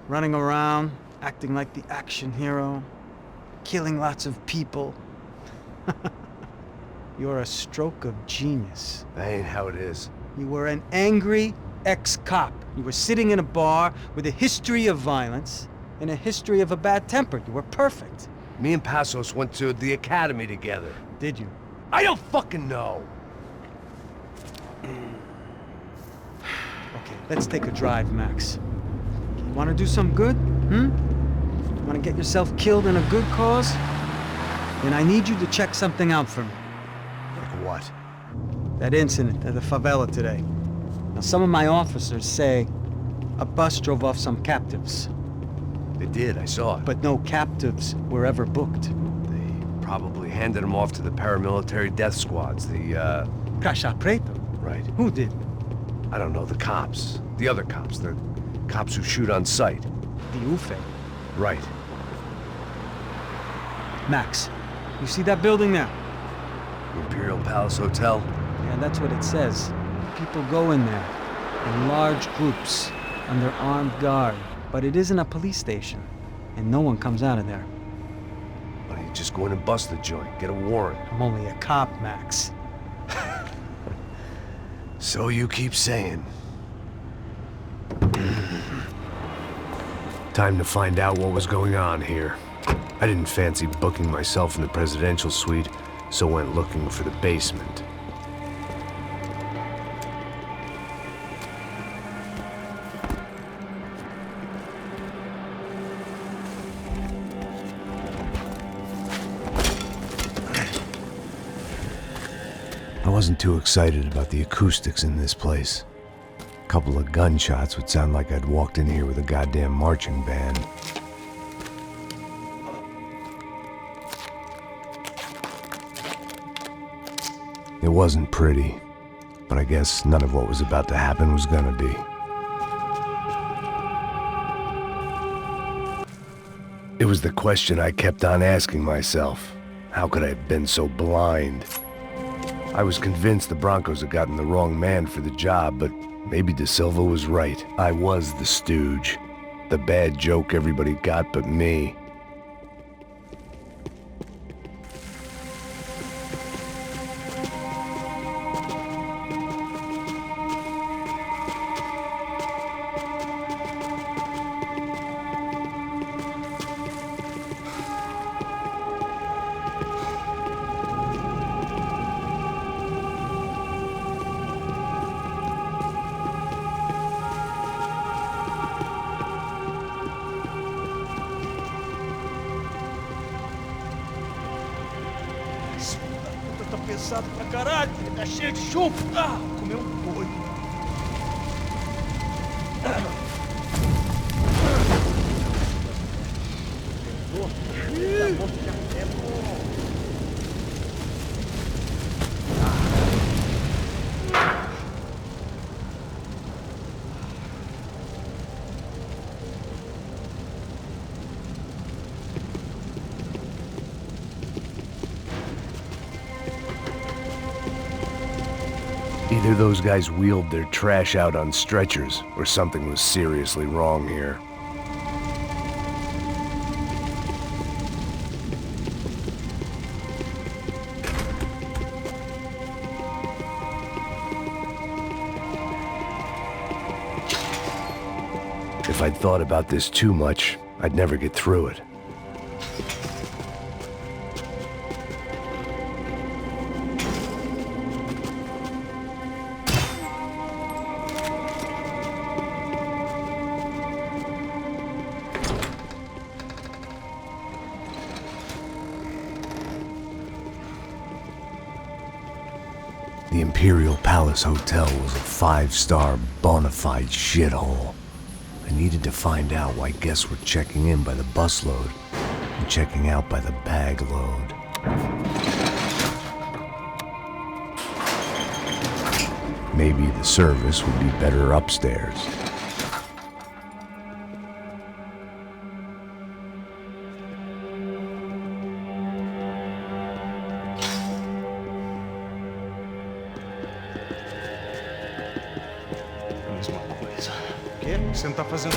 Running around, acting like the action hero. Killing lots of people. You're a stroke of genius. That ain't how it is. You were an angry ex-cop. You were sitting in a bar with a history of violence and a history of a bad temper. You were perfect. Me and Passos went to the academy together. Did you? I don't fucking know. Okay, let's take a drive, Max. You want to do some good? Want to get yourself killed in a good cause? Then I need you to check something out for me. Like what? That incident at the favela today. Now, some of my officers say a bus drove off some captives. They did, I saw it. But no captives were ever booked. They probably handed them off to the paramilitary death squads, the, Caixa Preto? Right. Who did? I don't know, the cops. The other cops, the cops who shoot on sight. The UFE. Right. Max, you see that building there? Imperial Palace Hotel? Yeah, that's what it says. People go in there, in large groups, under armed guard. But it isn't a police station, and no one comes out of there. Why don't you just go in and bust the joint, get a warrant? I'm only a cop, Max. So you keep saying. Time to find out what was going on here. I didn't fancy booking myself in the presidential suite, so went looking for the basement. I wasn't too excited about the acoustics in this place. A couple of gunshots would sound like I'd walked in here with a goddamn marching band. It wasn't pretty. But I guess none of what was about to happen was gonna be. It was the question I kept on asking myself. How could I have been so blind? I was convinced the Broncos had gotten the wrong man for the job, but maybe De Silva was right. I was the stooge. The bad joke everybody got but me. Tá pesado pra caralho, tá cheio de chumbo. Ah, comeu um boi. Either those guys wheeled their trash out on stretchers, or something was seriously wrong here. If I'd thought about this too much, I'd never get through it. The Imperial Palace Hotel was a 5-star bona fide shithole. I needed to find out why guests were checking in by the busload and checking out by the bag load. Maybe the service would be better upstairs. O que você não tá fazendo?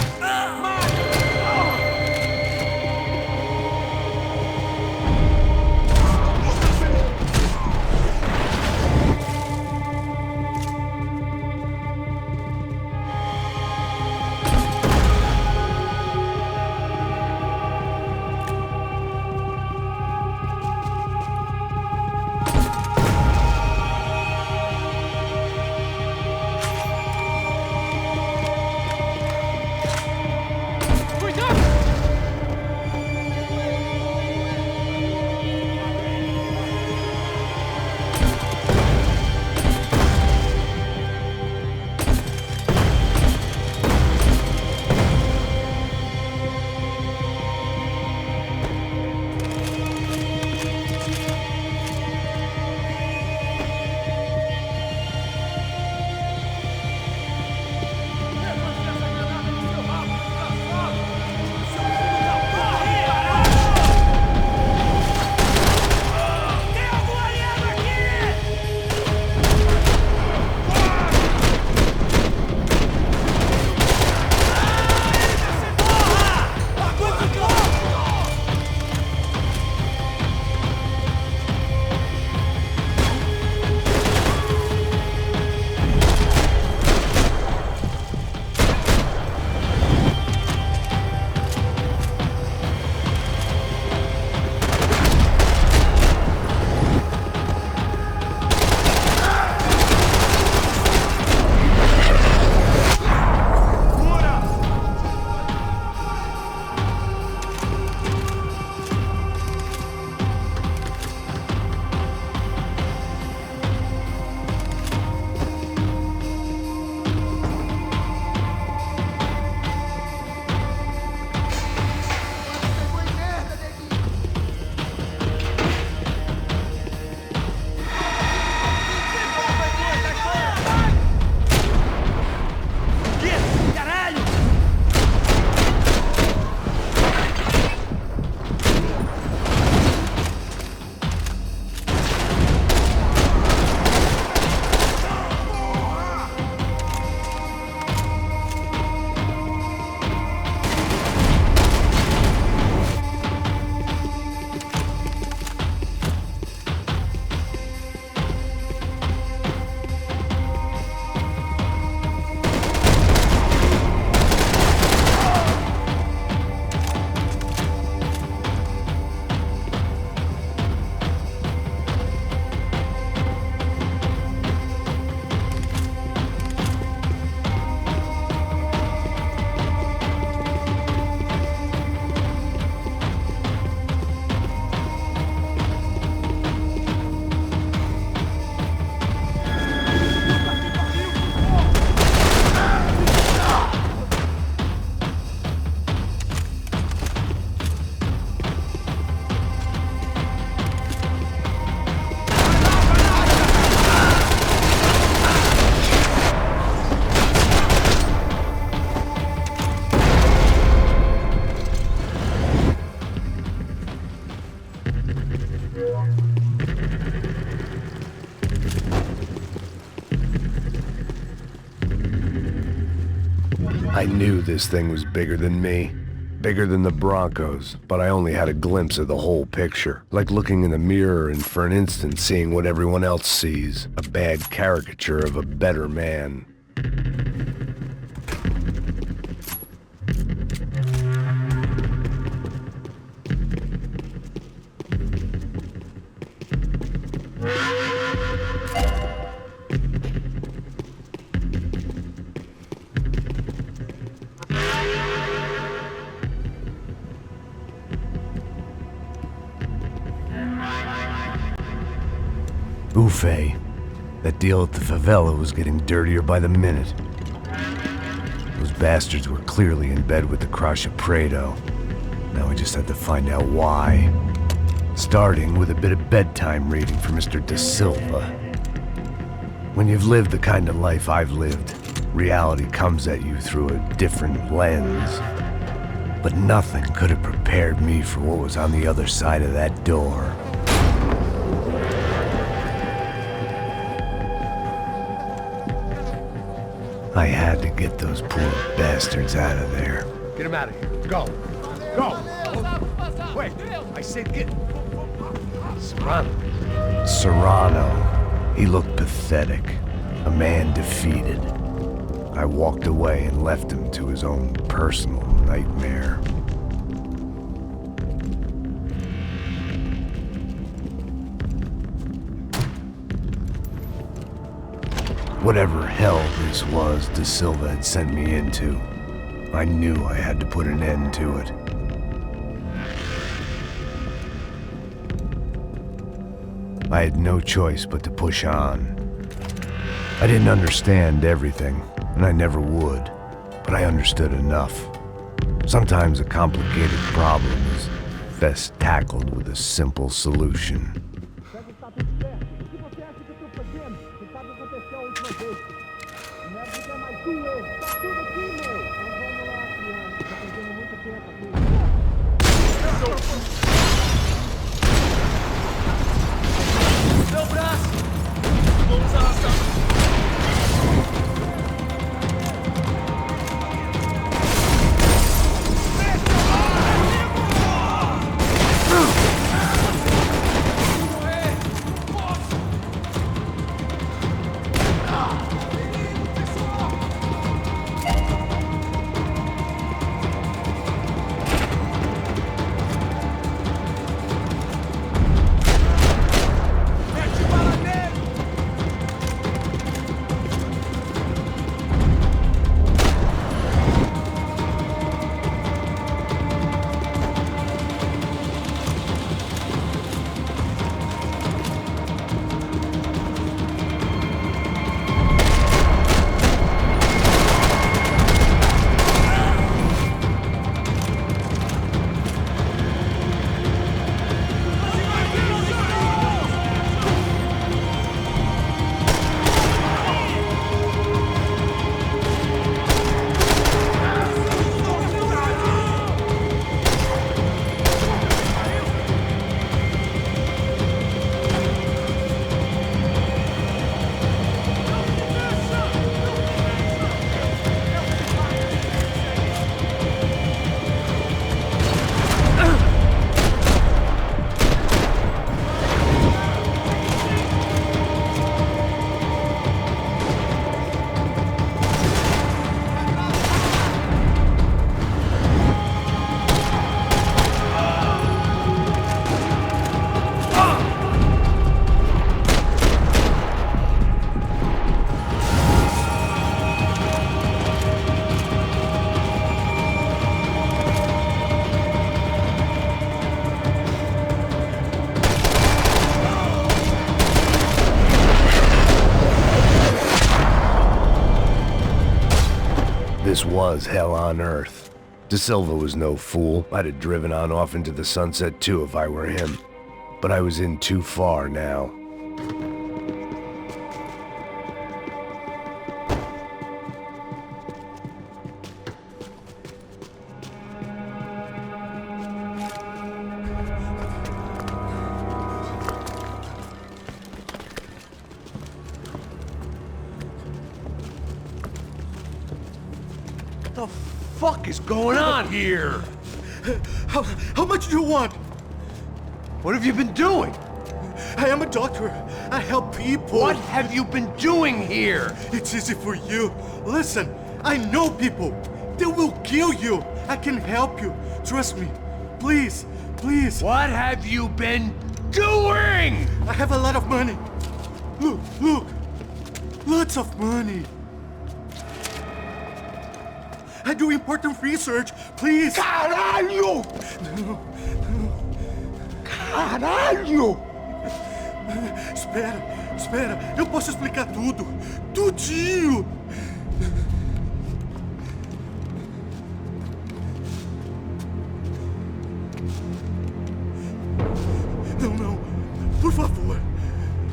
I knew this thing was bigger than me. Bigger than the Broncos, but I only had a glimpse of the whole picture. Like looking in the mirror and for an instant seeing what everyone else sees. A bad caricature of a better man. Buffet. That deal at the favela was getting dirtier by the minute. Those bastards were clearly in bed with the Crusher Prado. Now we just had to find out why. Starting with a bit of bedtime reading for Mr. Da Silva. When you've lived the kind of life I've lived, reality comes at you through a different lens. But nothing could have prepared me for what was on the other side of that door. I had to get those poor bastards out of there. Get him out of here. Go. Go. Wait, I said get... Serrano. Serrano. He looked pathetic. A man defeated. I walked away and left him to his own personal nightmare. Whatever hell this was Da Silva had sent me into, I knew I had to put an end to it. I had no choice but to push on. I didn't understand everything, and I never would, but I understood enough. Sometimes a complicated problem is best tackled with a simple solution. This was hell on earth. Da Silva was no fool. I'd have driven on off into the sunset too if I were him. But I was in too far now. fuck is going on here? How much do you want? What have you been doing? I am a doctor. I help people. What have you been doing here? It's easy for you. Listen, I know people. They will kill you. I can help you. Trust me. Please, please. What have you been doing? I have a lot of money. Look, look. Lots of money. I do important research. Please. Caralho! No. Caralho! Espera. Eu posso explicar tudo. Tudinho. Não. Por favor.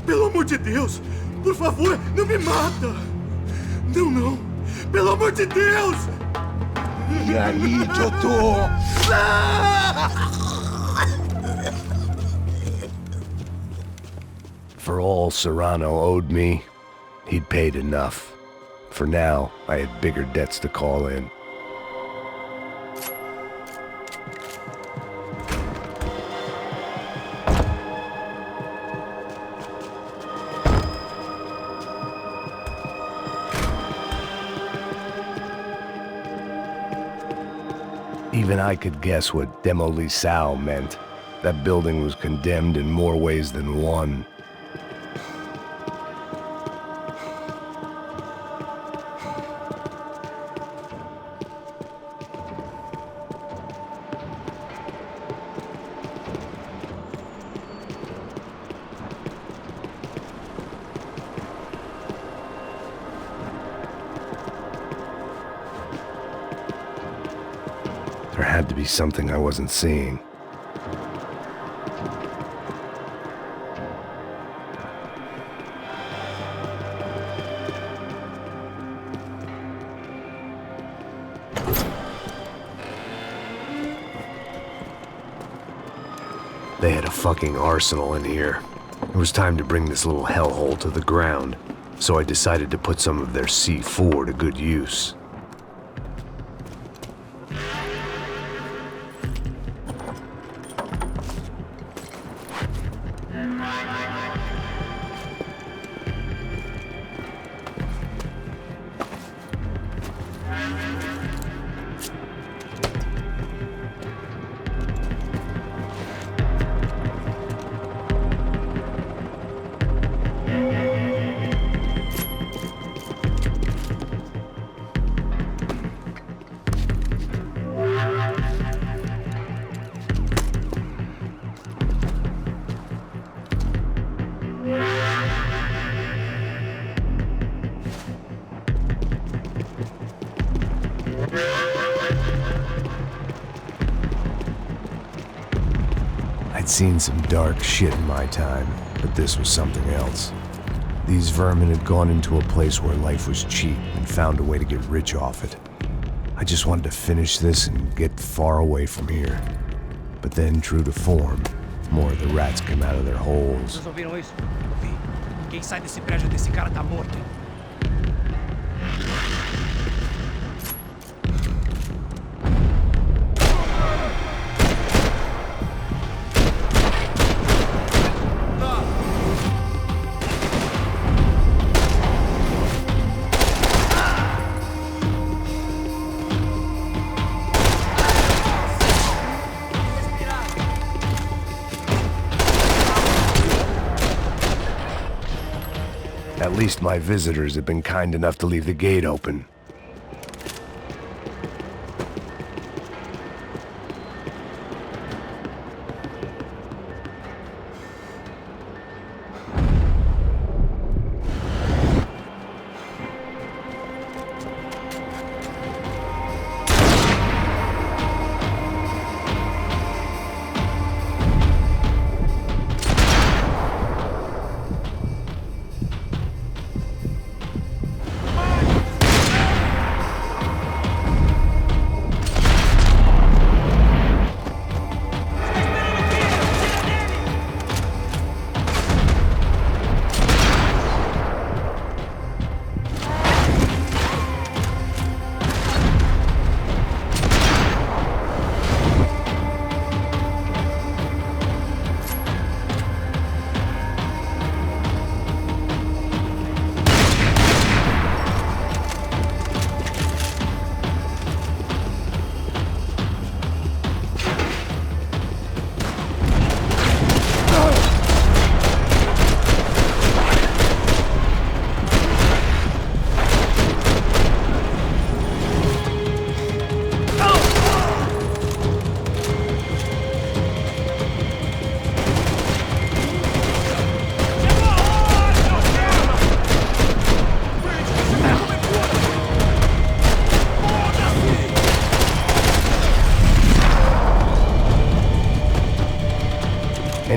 Pelo amor de Deus. Por favor, não me mata. Não. Pelo amor de Deus. E aí, doutor? For all Serrano owed me, he'd paid enough. For now, I had bigger debts to call in. Even I could guess what demolição meant. That building was condemned in more ways than one. There had to be something I wasn't seeing. They had a fucking arsenal in here. It was time to bring this little hellhole to the ground, so I decided to put some of their C4 to good use. I'd seen some dark shit in my time, but this was something else. These vermin had gone into a place where life was cheap and found a way to get rich off it. I just wanted to finish this and get far away from here. But then, true to form, more of the rats came out of their holes. Vocês ouviram isso? Vi. Quem sai desse prédio desse cara tá morto. At least my visitors had been kind enough to leave the gate open.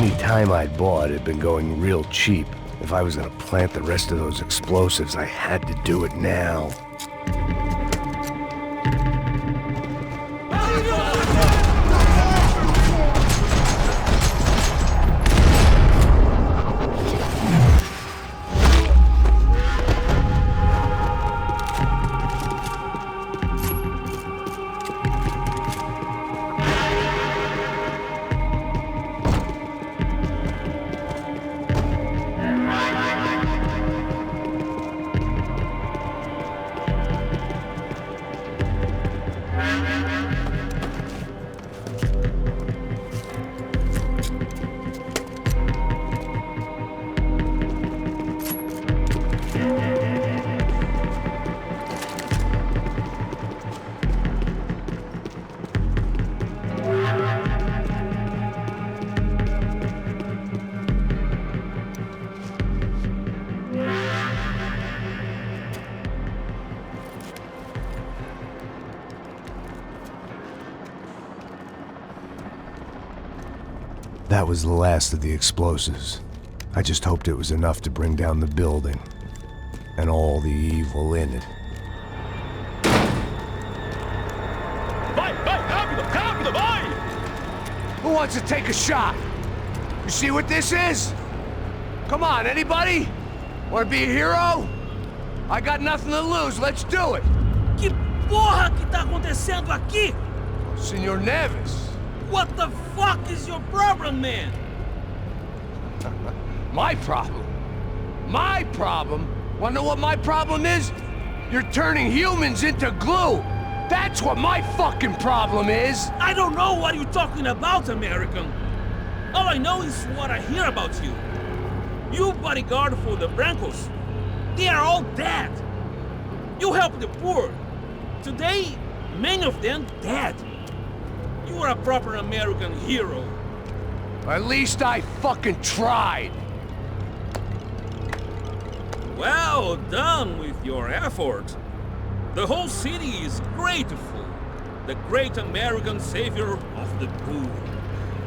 Any time I'd bought had been going real cheap. If I was gonna plant the rest of those explosives, I had to do it now. That was the last of the explosives. I just hoped it was enough to bring down the building and all the evil in it. Vai, vai, rápido, rápido, vai! Who wants to take a shot? You see what this is? Come on, anybody? Want to be a hero? I got nothing to lose, let's do it! Que porra que tá acontecendo aqui? Senor Neves. What the fuck is your problem, man? My problem? My problem? Wanna know what my problem is? You're turning humans into glue! That's what my fucking problem is! I don't know what you're talking about, American. All I know is what I hear about you. You bodyguard for the Brancos. They are all dead. You help the poor. Today, many of them dead. You are a proper American hero. At least I fucking tried. Well done with your effort. The whole city is grateful. The great American savior of the poor.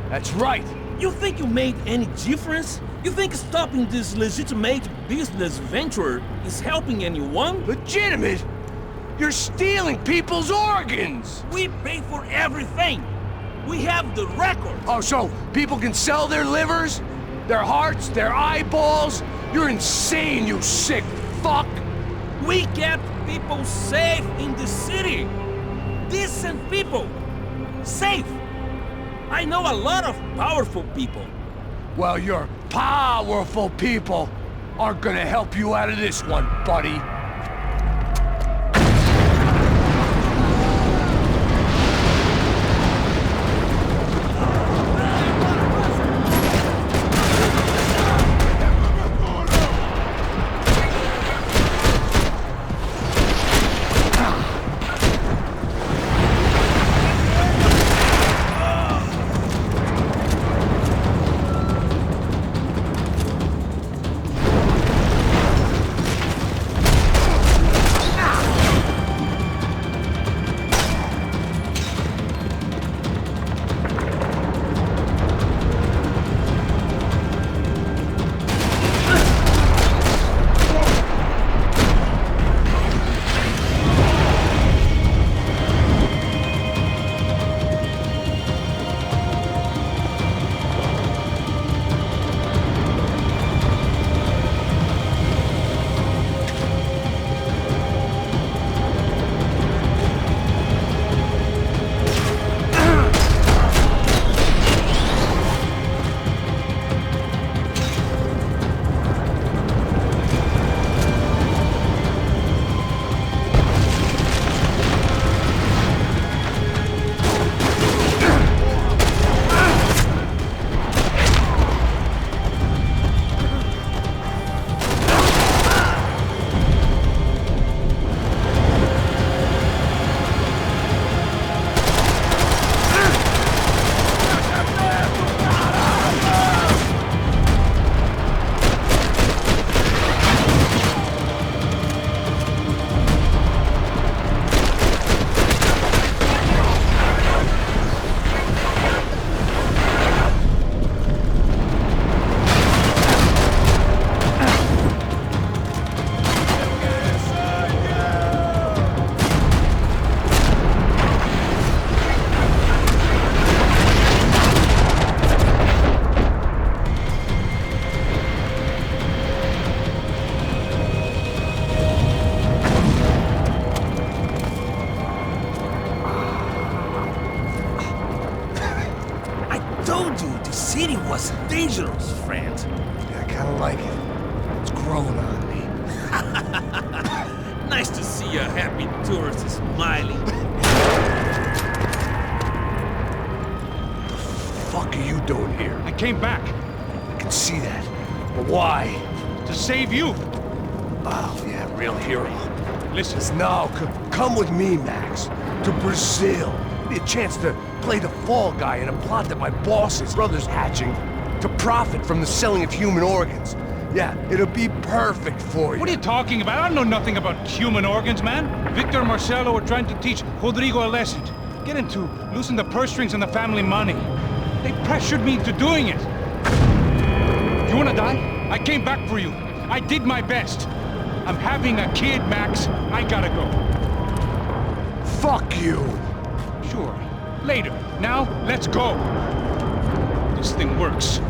That's right. You think you made any difference? You think stopping this legitimate business venture is helping anyone? Legitimate? You're stealing people's organs! We pay for everything! We have the record! Oh, so people can sell their livers? Their hearts? Their eyeballs? You're insane, you sick fuck! We kept people safe in the city! Decent people! Safe! I know a lot of powerful people. Well, your powerful people aren't gonna help you out of this one, buddy. That's dangerous, friend. Yeah, I kinda like it. It's growing on me. Nice to see a happy tourist smiling. What the fuck are you doing here? I came back. I can see that. But why? To save you. Oh, yeah, real hero. Listen. No, come with me, Max. To Brazil. Be a chance to play the fall guy in a plot that my boss's brother's hatching to profit from the selling of human organs. Yeah, it'll be perfect for you. What are you talking about? I know nothing about human organs, man. Victor and Marcelo were trying to teach Rodrigo a lesson. Get him to loosen the purse strings on the family money. They pressured me into doing it. You wanna die? I came back for you. I did my best. I'm having a kid, Max. I gotta go. Fuck you. Sure. Later. Now, let's go. This thing works.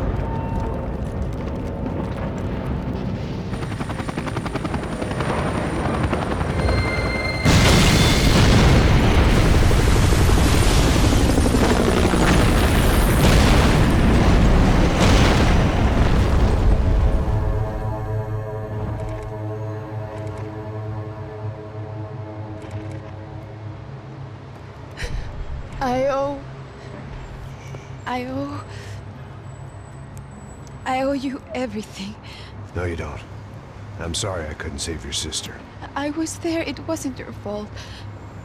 I owe you everything. No, you don't. I'm sorry I couldn't save your sister. I was there. It wasn't your fault.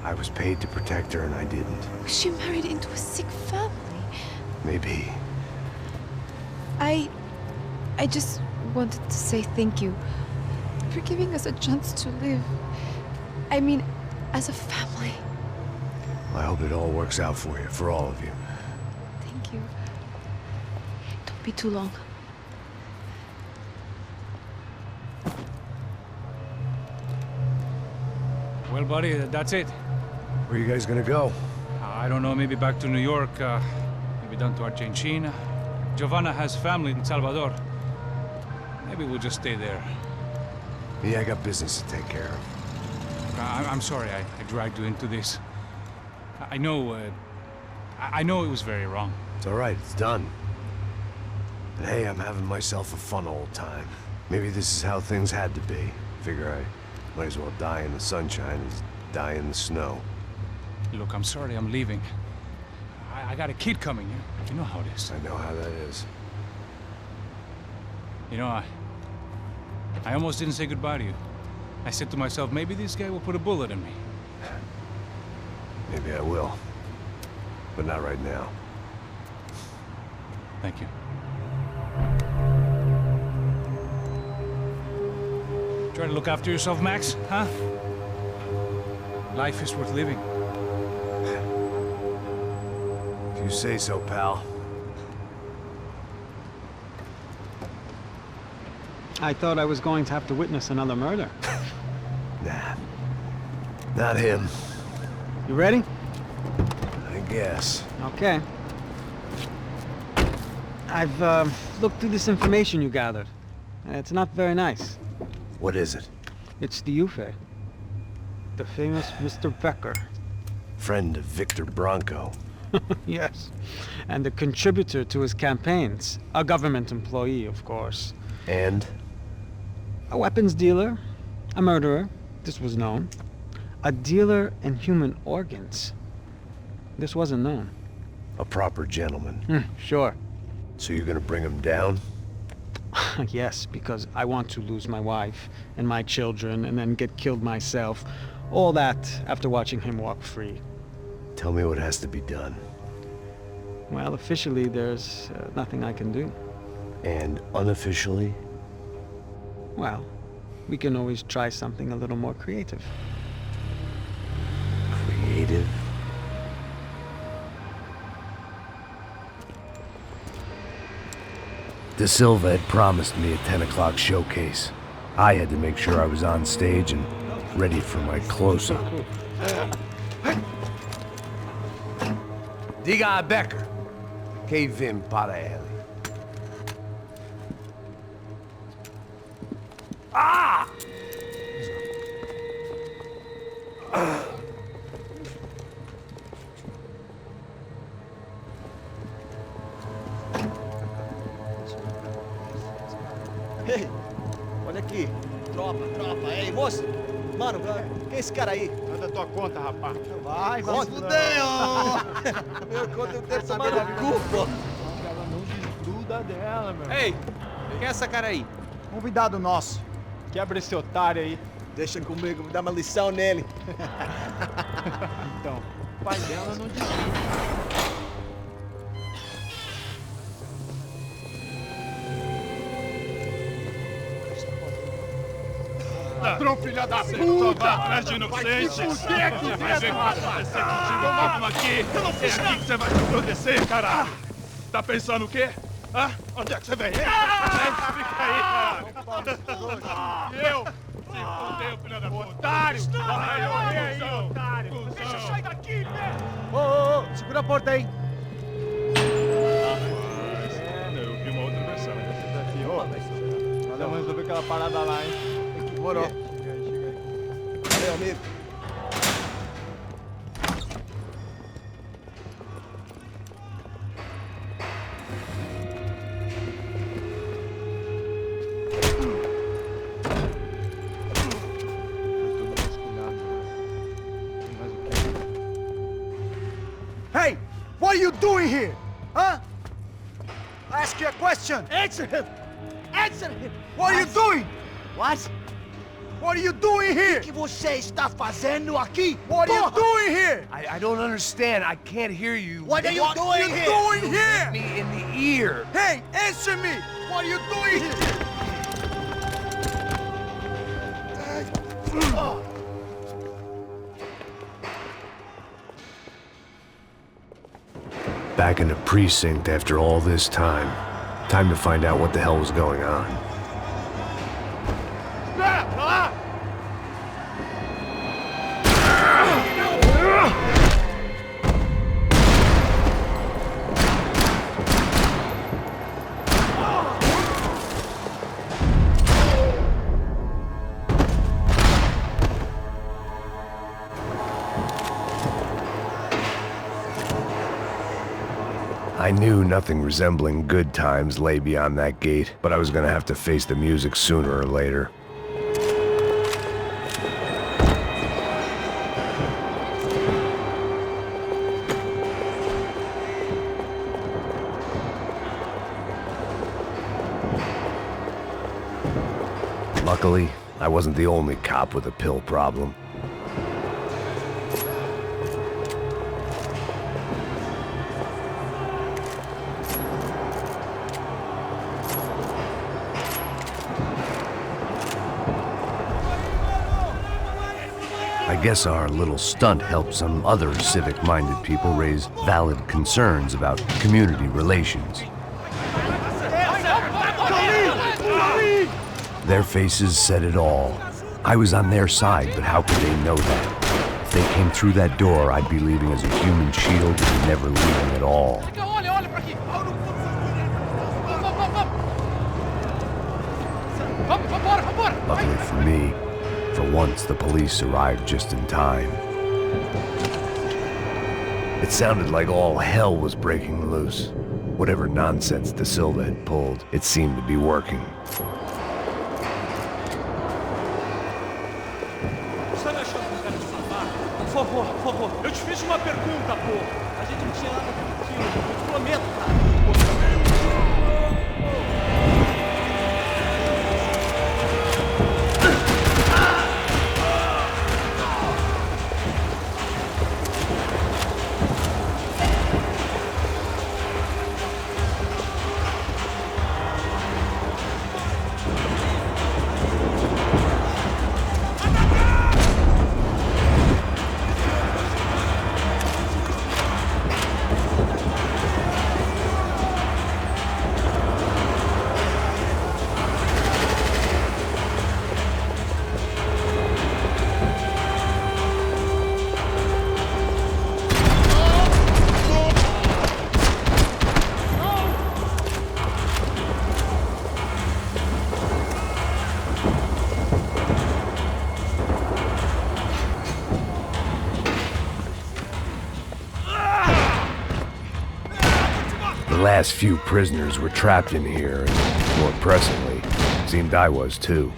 I was paid to protect her and I didn't. She married into a sick family. Maybe. I just wanted to say thank you for giving us a chance to live. I mean, as a family. I hope it all works out for you, for all of you. Thank you. Don't be too long. Well, buddy, that's it. Where are you guys gonna go? I don't know, maybe back to New York, maybe down to Argentina. Giovanna has family in Salvador. Maybe we'll just stay there. Yeah, I got business to take care of. I'm sorry I dragged you into this. I know it was very wrong. It's all right, it's done. And hey, I'm having myself a fun old time. Maybe this is how things had to be. Figure I might as well die in the sunshine as die in the snow. Look, I'm sorry I'm leaving. I got a kid coming, you know how it is. I know how that is. You know, I almost didn't say goodbye to you. I said to myself, maybe this guy will put a bullet in me. Maybe I will. But not right now. Thank you. Try to look after yourself, Max, huh? Life is worth living. If you say so, pal. I thought I was going to have to witness another murder. Nah. Not him. You ready? I guess. Okay. I've looked through this information you gathered. It's not very nice. What is it? It's the Ufe. The famous Mr. Becker. Friend of Victor Bronco. Yes. And a contributor to his campaigns. A government employee, of course. And? A weapons dealer. A murderer. This was known. A dealer in human organs. This wasn't known. A proper gentleman. Sure. So you're gonna bring him down? Yes, because I want to lose my wife and my children and then get killed myself. All that after watching him walk free. Tell me what has to be done. Well, officially, there's nothing I can do. And unofficially? Well, we can always try something a little more creative. Creative? De Silva had promised me a 10 o'clock showcase. I had to make sure I was on stage and ready for my close-up. Diga Becker. Que vim para ele. Ah! Ei, olha aqui. Tropa. Ei, moço. Mano, quem é esse cara aí? Manda tua conta, rapaz. Vai, fudeu! Meu conta eu tenho tomar no cu, pô. Ela não desgruda dela, meu. Ei, quem é essa cara aí? Convidado nosso. Quebra esse otário aí. Deixa comigo, vou dar uma lição nele. Então, o pai dela não desgruda. Ladrão, filha da puta! Vai atrás de inocente! Vai ver o que vai acontecer contigo, vamos aqui! É aqui que você vai se acontecer, caralho! Tá pensando o quê? Hã? Onde é que você vem? Fica aí, caralho! Eu? Se fodeu, filha da puta! Otário! Vai, morrer aí, otário! Deixa eu sair daqui, velho! Ô, segura a porta aí. Eu vi uma outra versão. Vamos resolver aquela parada lá, hein? Demorou. Chega aí. Valeu, amigo. Hey, what are you doing here? Huh? I ask you a question. Answer him. Answer him. What are you doing? What? What are you doing here? O que você está fazendo aqui? What are you doing here? I don't understand. I can't hear you. What are you doing here? Doing You here? hit me in the ear. Hey, answer me. What are you doing here? Back in the precinct after all this time. Time to find out what the hell was going on. I knew nothing resembling good times lay beyond that gate, but I was gonna have to face the music sooner or later. Luckily, I wasn't the only cop with a pill problem. I guess our little stunt helped some other civic-minded people raise valid concerns about community relations. Their faces said it all. I was on their side, but how could they know that? If they came through that door, I'd be leaving as a human shield and never leaving at all. Luckily for me, for once the police arrived just in time. It sounded like all hell was breaking loose. Whatever nonsense De Silva had pulled, it seemed to be working. Por favor, eu te fiz uma pergunta, pô. A gente não tinha nada contigo, eu te prometo, cara. The last few prisoners were trapped in here, and more pressingly, Seemed I was, too.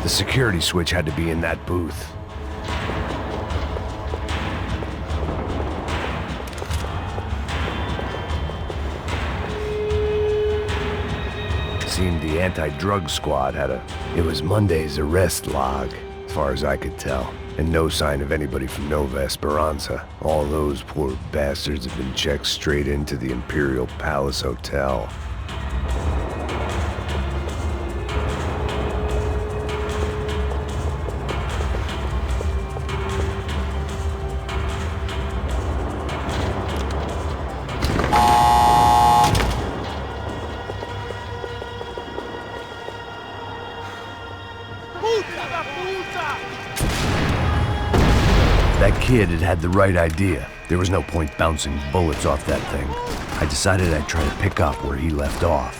The security switch had to be in that booth. Seemed the anti-drug squad had It was Monday's arrest log, as far as I could tell. And no sign of anybody from Nova Esperanza. All those poor bastards have been checked straight into the Imperial Palace Hotel. That kid had the right idea. There was no point bouncing bullets off that thing. I decided I'd try to pick up where he left off.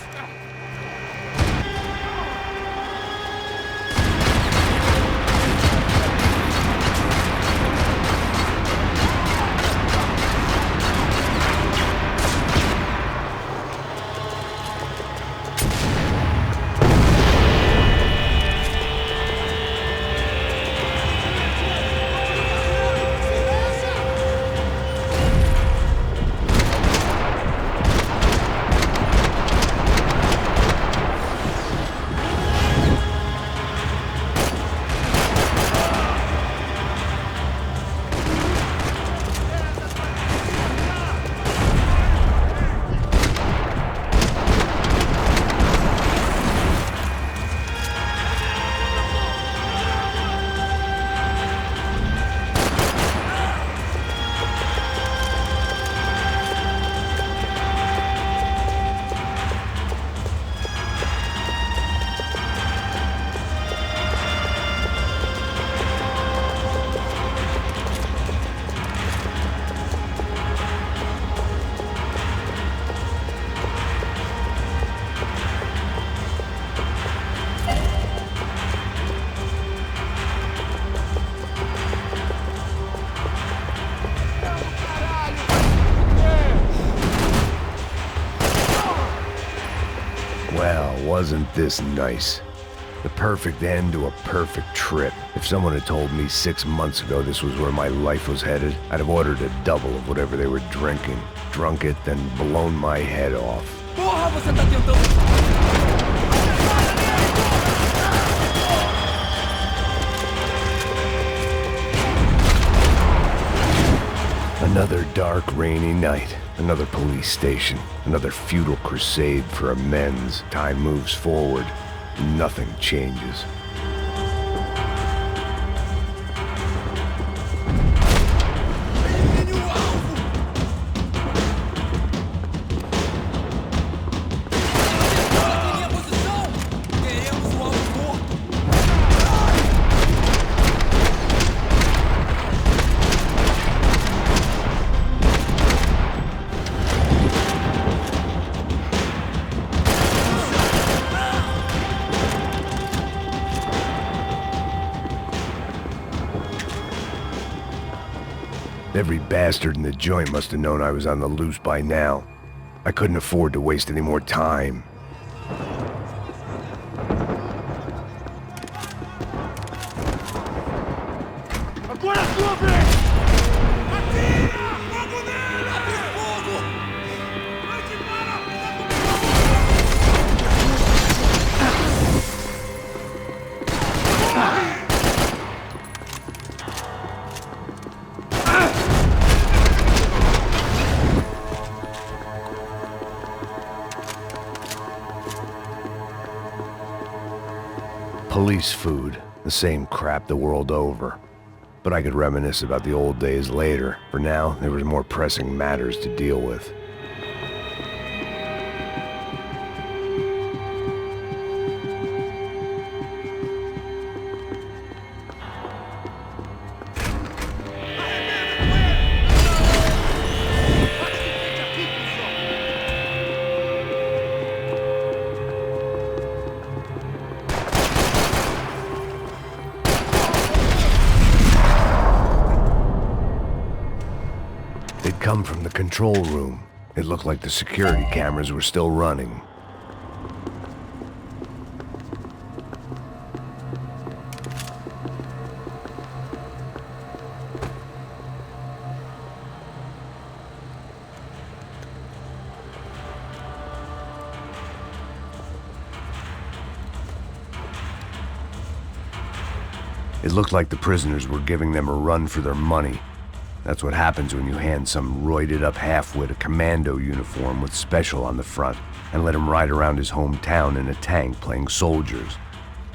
Well, wasn't this nice? The perfect end to a perfect trip. If someone had told me 6 months ago this was where my life was headed, I'd have ordered a double of whatever they were drinking. Drunk it, then blown my head off. Porra, você tá tentando... Another dark, rainy night. Another police station. Another futile crusade for amends. Time moves forward. Nothing changes. Every bastard in the joint must have known I was on the loose by now. I couldn't afford to waste any more time. Agora é sua vez! Atira! Fogo nele! Abre fogo! Vai te Police food, the same crap the world over. But I could reminisce about the old days later. For now, there was more pressing matters to deal with. They'd come from the control room. It looked like the security cameras were still running. It looked like the prisoners were giving them a run for their money. That's what happens when you hand some roided-up halfwit a commando uniform with special on the front and let him ride around his hometown in a tank playing soldiers.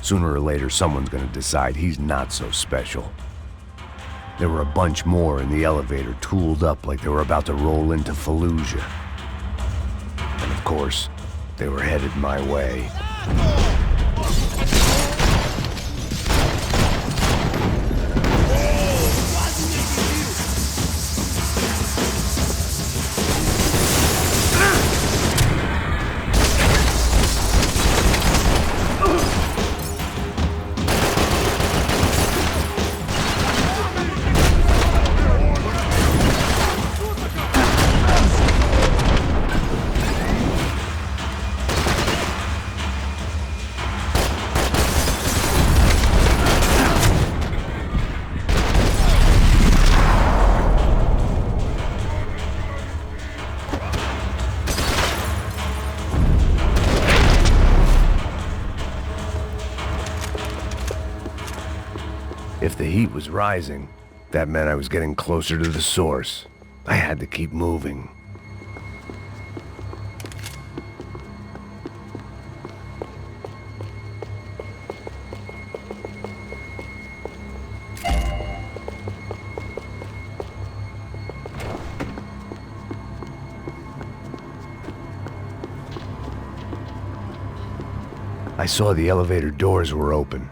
Sooner or later, someone's gonna decide he's not so special. There were a bunch more in the elevator, tooled up like they were about to roll into Fallujah. And of course, they were headed my way. If the heat was rising, that meant I was getting closer to the source. I had to keep moving. I saw the elevator doors were open.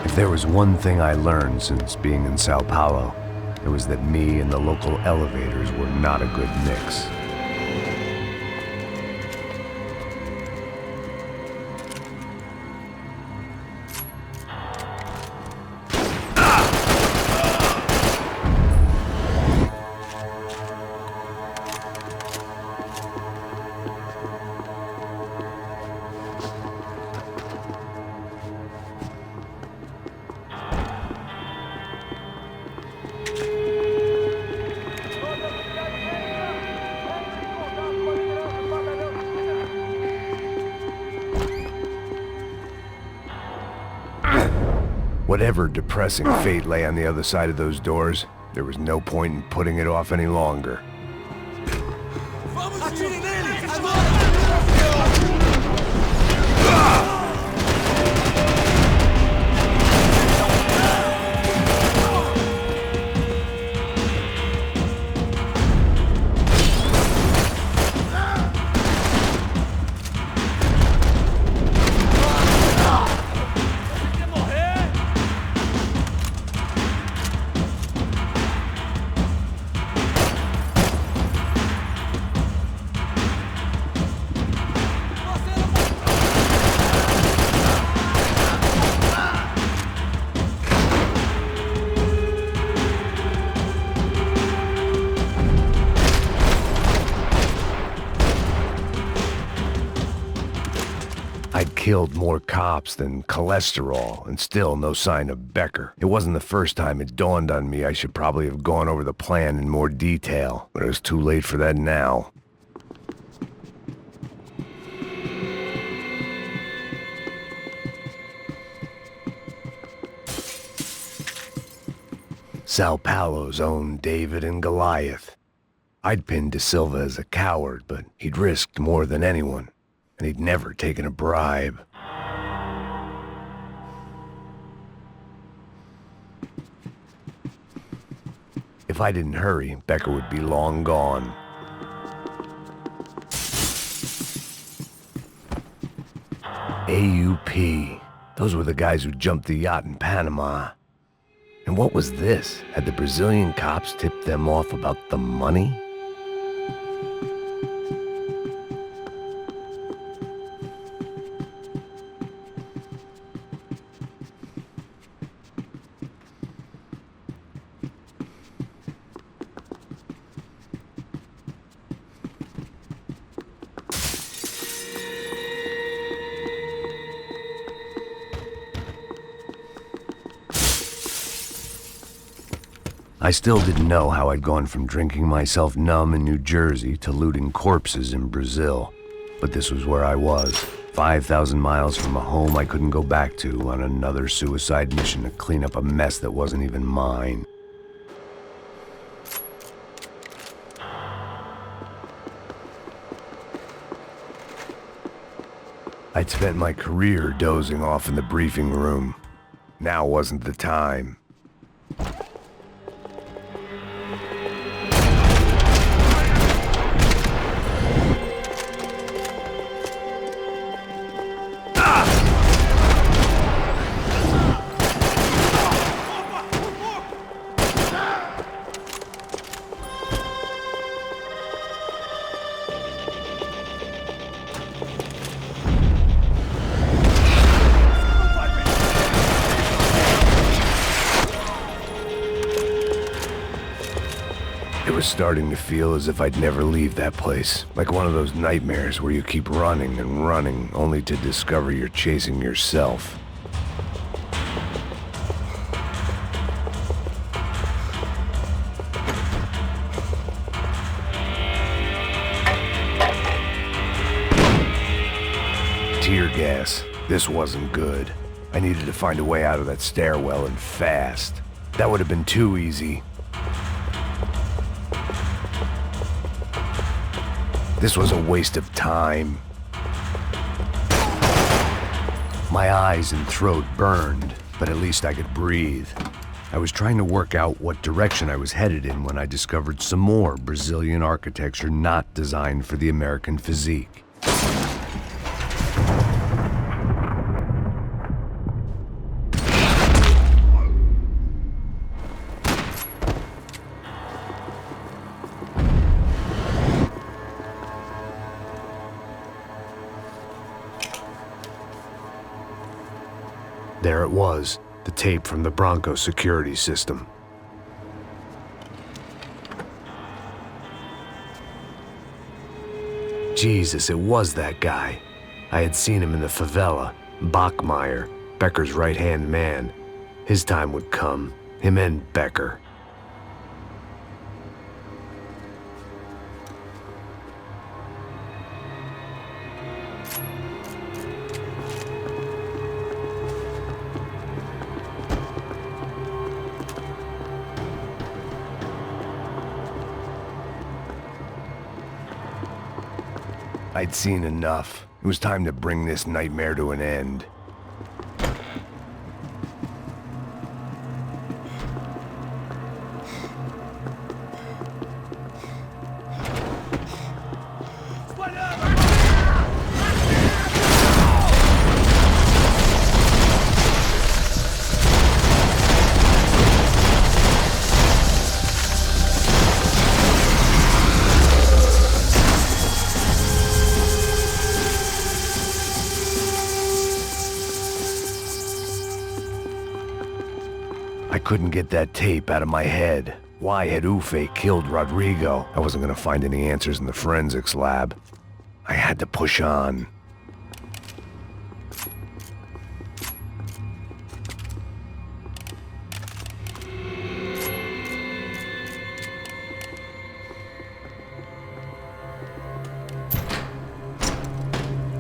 If there was one thing I learned since being in São Paulo, it was that me and the local elevators were not a good mix. Whatever depressing fate lay on the other side of those doors, there was no point in putting it off any longer. I'd killed more cops than cholesterol, and still no sign of Becker. It wasn't the first time it dawned on me I should probably have gone over the plan in more detail, but it was too late for that now. São Paulo's own David and Goliath. I'd pinned De Silva as a coward, but he'd risked more than anyone, and he'd never taken a bribe. If I didn't hurry, Becker would be long gone. AUP. Those were the guys who jumped the yacht in Panama. And what was this? Had the Brazilian cops tipped them off about the money? I still didn't know how I'd gone from drinking myself numb in New Jersey to looting corpses in Brazil. But this was where I was, 5,000 miles from a home I couldn't go back to, on another suicide mission to clean up a mess that wasn't even mine. I'd spent my career dozing off in the briefing room. Now wasn't the time. It was starting to feel as if I'd never leave that place, like one of those nightmares where you keep running and running, only to discover you're chasing yourself. Tear gas. This wasn't good. I needed to find a way out of that stairwell and fast. That would have been too easy. This was a waste of time. My eyes and throat burned, but at least I could breathe. I was trying to work out what direction I was headed in when I discovered some more Brazilian architecture not designed for the American physique. There it was, the tape from the Bronco security system. Jesus, it was that guy. I had seen him in the favela, Bachmeyer, Becker's right-hand man. His time would come, him and Becker. I'd seen enough. It was time to bring this nightmare to an end. I couldn't get that tape out of my head. Why had Ufe killed Rodrigo? I wasn't gonna find any answers in the forensics lab. I had to push on.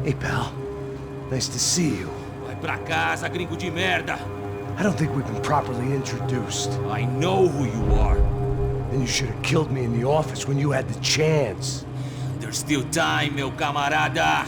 Hey, pal. Nice to see you. Vai pra casa, gringo de merda. I don't think we've been properly introduced. I know who you are. Then you should have killed me in the office when you had the chance. There's still time, meu camarada.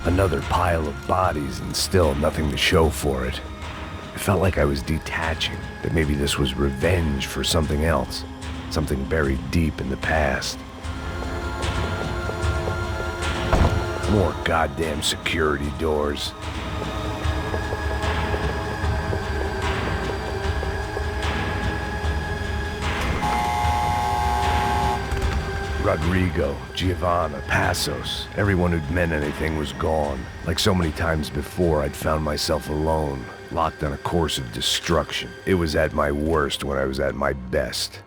Another pile of bodies and still nothing to show for it. It felt like I was detaching, that maybe this was revenge for something else, something buried deep in the past. More goddamn security doors. Rodrigo, Giovanna, Passos, everyone who'd meant anything was gone. Like so many times before, I'd found myself alone, locked on a course of destruction. It was at my worst when I was at my best.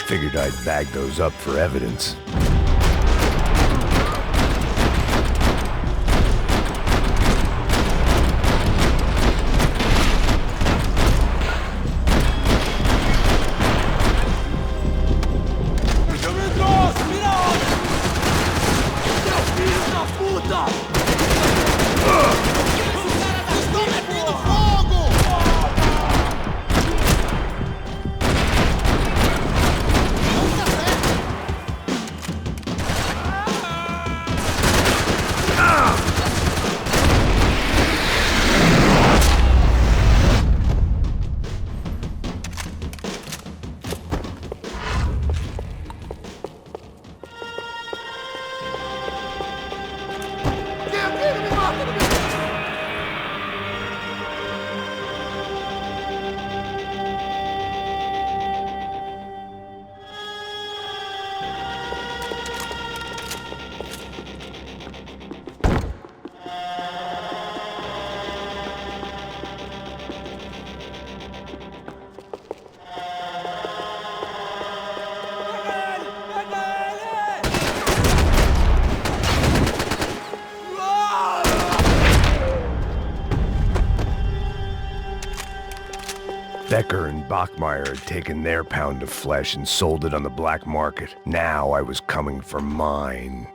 Figured I'd bag those up for evidence. Becker and Bachmeyer had taken their pound of flesh and sold it on the black market. Now I was coming for mine.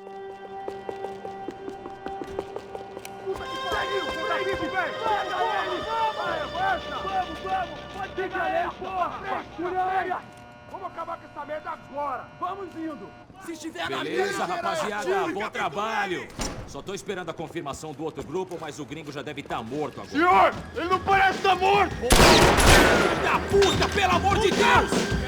Vamos acabar com essa merda agora! Vamos indo! Se estiver na beleza, rapaziada, bom trabalho! Só tô esperando a confirmação do outro grupo, mas o gringo já deve estar morto agora. Senhor! Ele não parece estar morto! Filho da puta, pelo amor de Deus!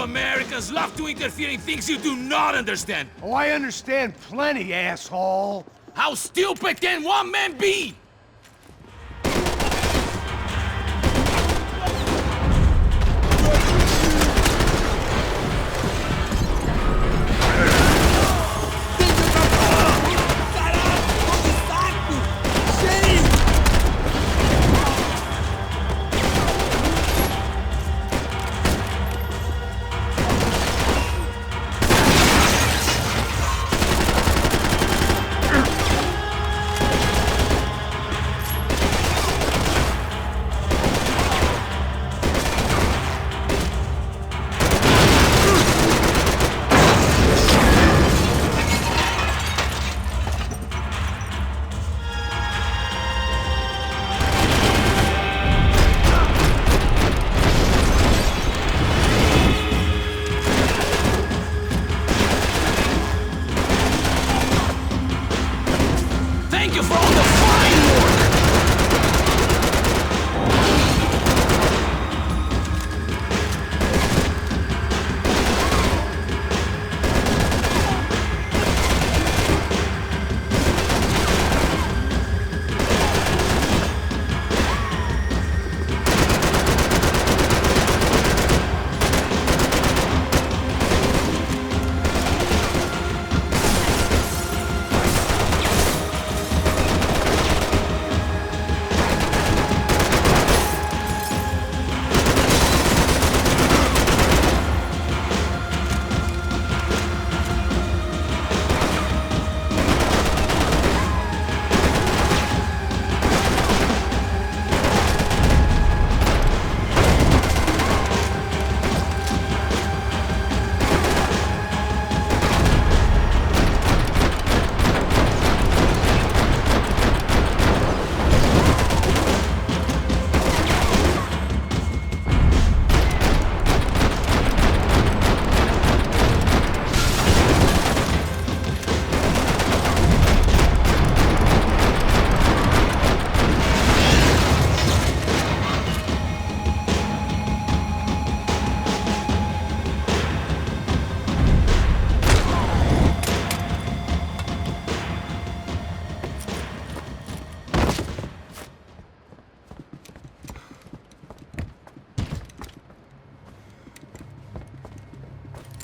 Americans love to interfere in things you do not understand. Oh, I understand plenty, asshole. How stupid can one man be?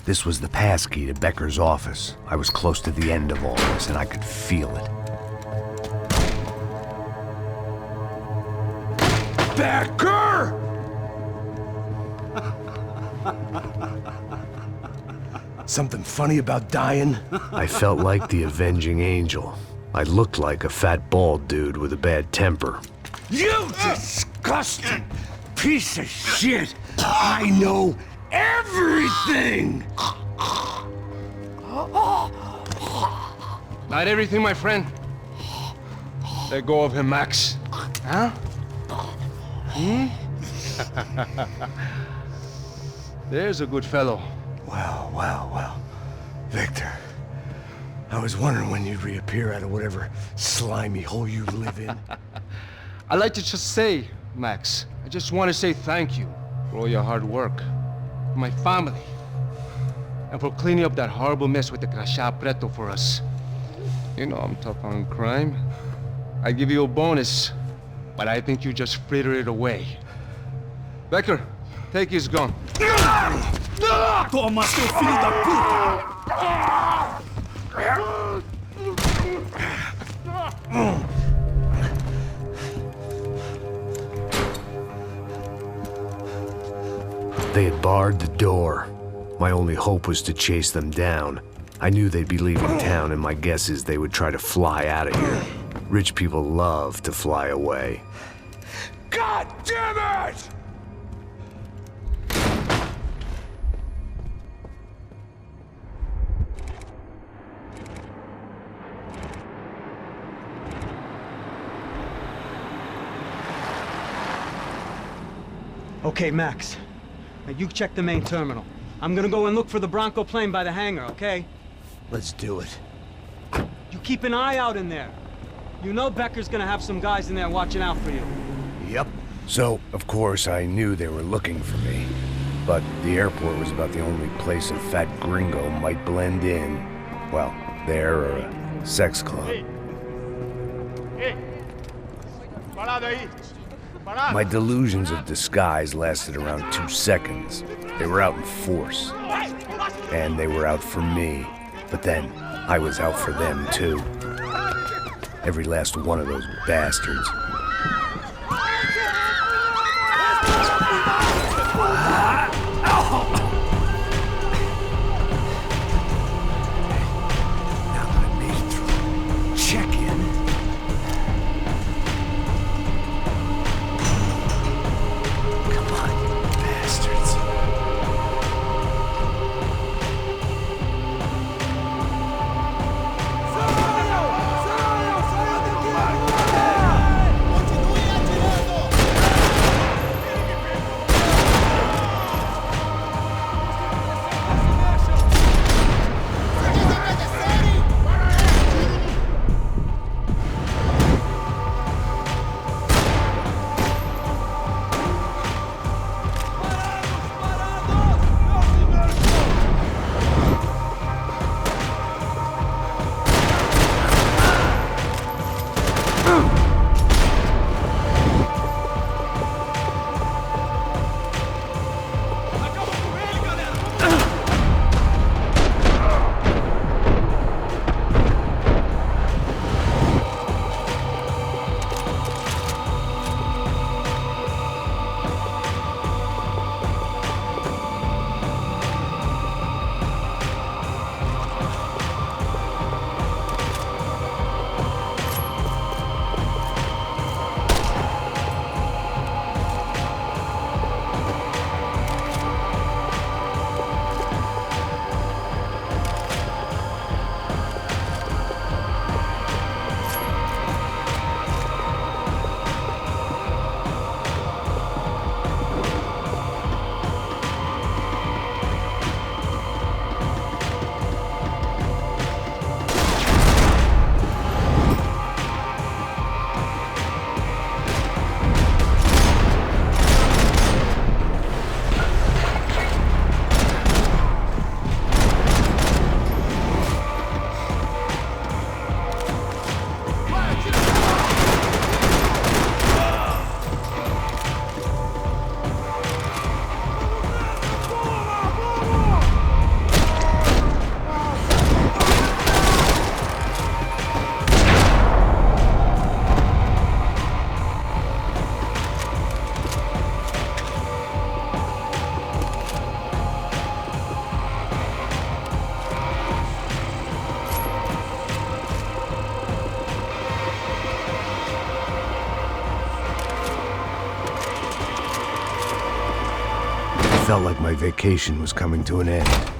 This was the passkey to Becker's office. I was close to the end of all this, and I could feel it. Becker! Something funny about dying? I felt like the avenging angel. I looked like a fat bald dude with a bad temper. You disgusting piece of shit! I know everything! Not everything, my friend. Let go of him, Max. Huh? Hmm? There's a good fellow. Well. Victor, I was wondering when you'd reappear out of whatever slimy hole you live in. I'd like to just say, Max, I just want to say thank you for all your hard work, for my family, and for cleaning up that horrible mess with the crachá preto for us. You know I'm tough on crime. I give you a bonus, but I think you just frittered it away. Becker, take his gun. Toma, seu filho da puta! They had barred the door. My only hope was to chase them down. I knew they'd be leaving town, and my guess is they would try to fly out of here. Rich people love to fly away. God damn it! Okay, Max. Now you check the main terminal. I'm gonna go and look for the Bronco plane by the hangar, okay? Let's do it. You keep an eye out in there. You know Becker's gonna have some guys in there watching out for you. Yep. So, of course, I knew they were looking for me. But the airport was about the only place a fat gringo might blend in. Well, there or a sex club. My delusions of disguise lasted around 2 seconds. They were out in force. And they were out for me. But then, I was out for them too. Every last one of those bastards. Now that I made it through, check in. Come on, you bastards. Felt like my vacation was coming to an end.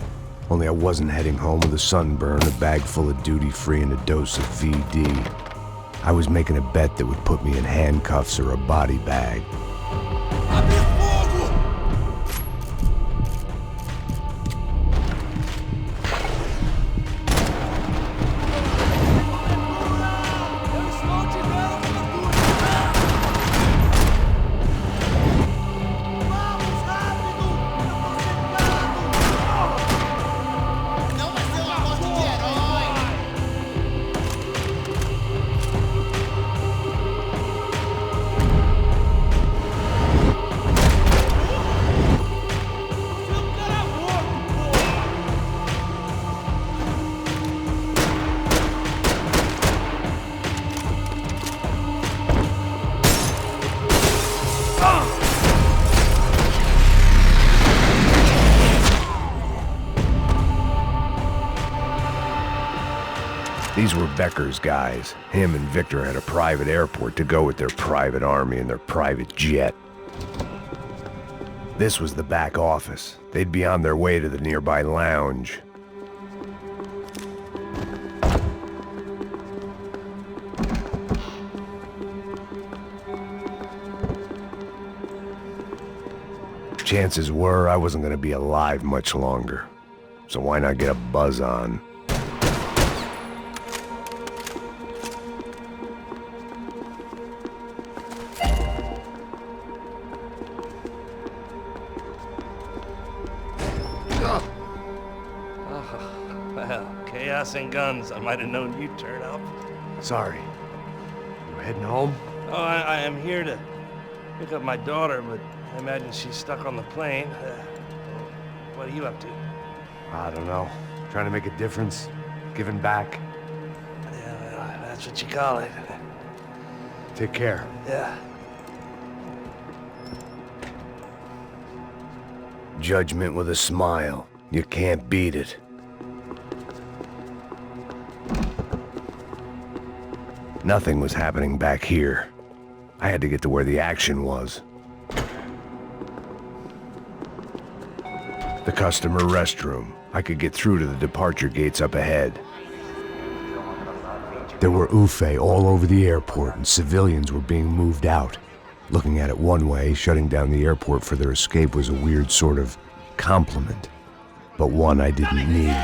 Only I wasn't heading home with a sunburn, a bag full of duty-free, and a dose of VD. I was making a bet that would put me in handcuffs or a body bag. These were Becker's guys. Him and Victor had a private airport to go with their private army and their private jet. This was the back office. They'd be on their way to the nearby lounge. Chances were I wasn't gonna be alive much longer. So why not get a buzz on? Well, chaos and guns. I might have known you'd turn up. Sorry. You heading home? Oh, I am here to pick up my daughter, but I imagine she's stuck on the plane. What are you up to? I don't know. Trying to make a difference. Giving back. Yeah, well, that's what you call it. Take care. Yeah. Judgment with a smile. You can't beat it. Nothing was happening back here. I had to get to where the action was. The customer restroom. I could get through to the departure gates up ahead. There were UFE all over the airport, and civilians were being moved out. Looking at it one way, shutting down the airport for their escape was a weird sort of compliment, but one I didn't need.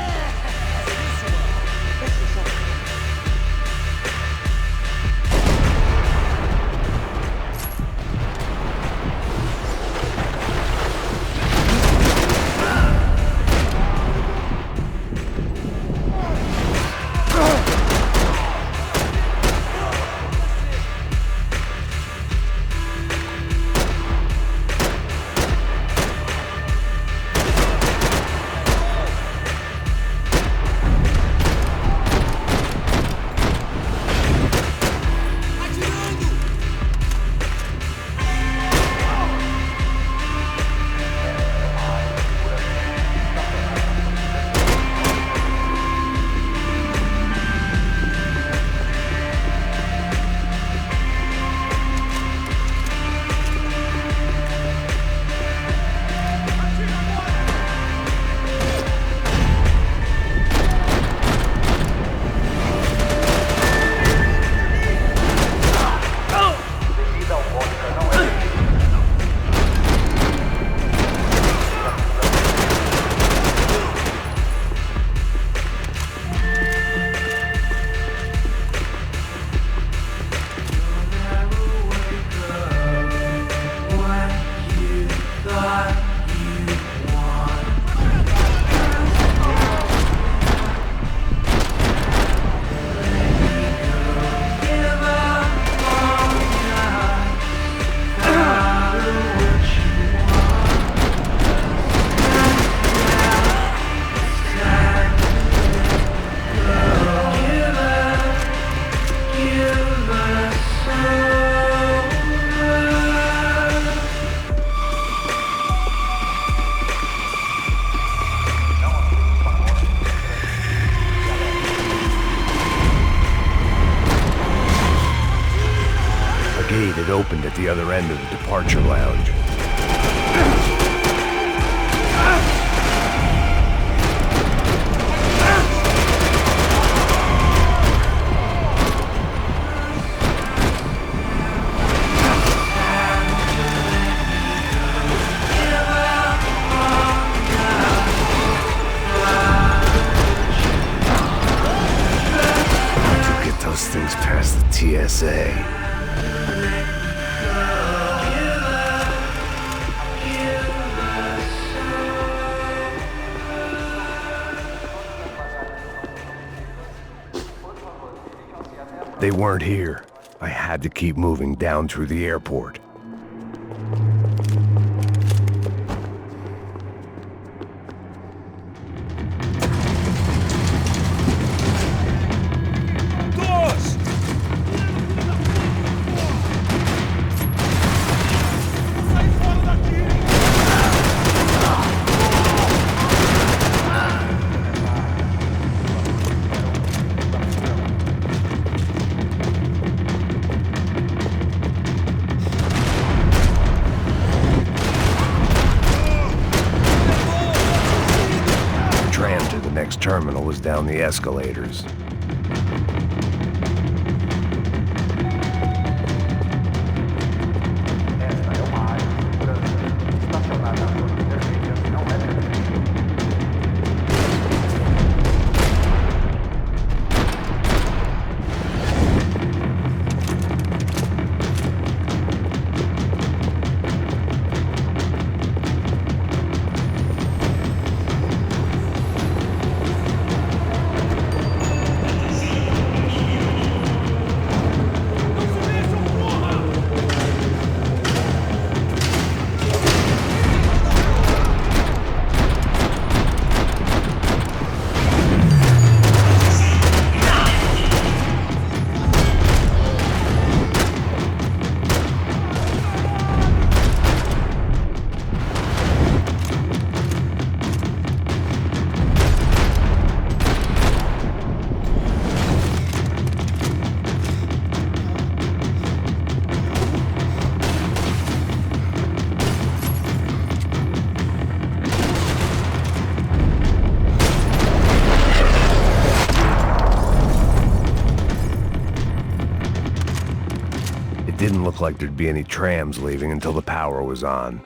Opened at the other end of the departure lounge. things past the TSA. They weren't here. I had to keep moving down through the airport. Terminal was down the escalators. Didn't look like there'd be any trams leaving until the power was on.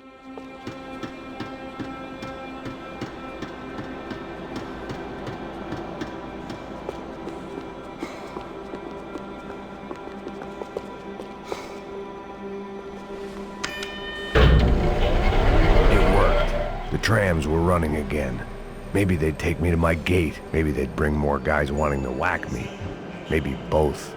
It worked. The trams were running again. Maybe they'd take me to my gate. Maybe they'd bring more guys wanting to whack me. Maybe both.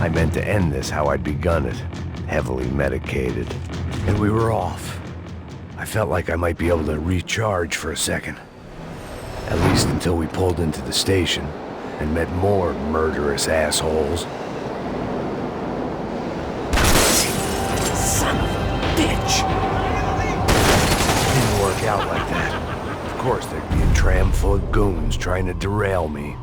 I meant to end this how I'd begun it, heavily medicated. And we were off. I felt like I might be able to recharge for a second. At least until we pulled into the station and met more murderous assholes. Son of a bitch! Didn't work out like that. Of course, there'd be a tram full of goons trying to derail me.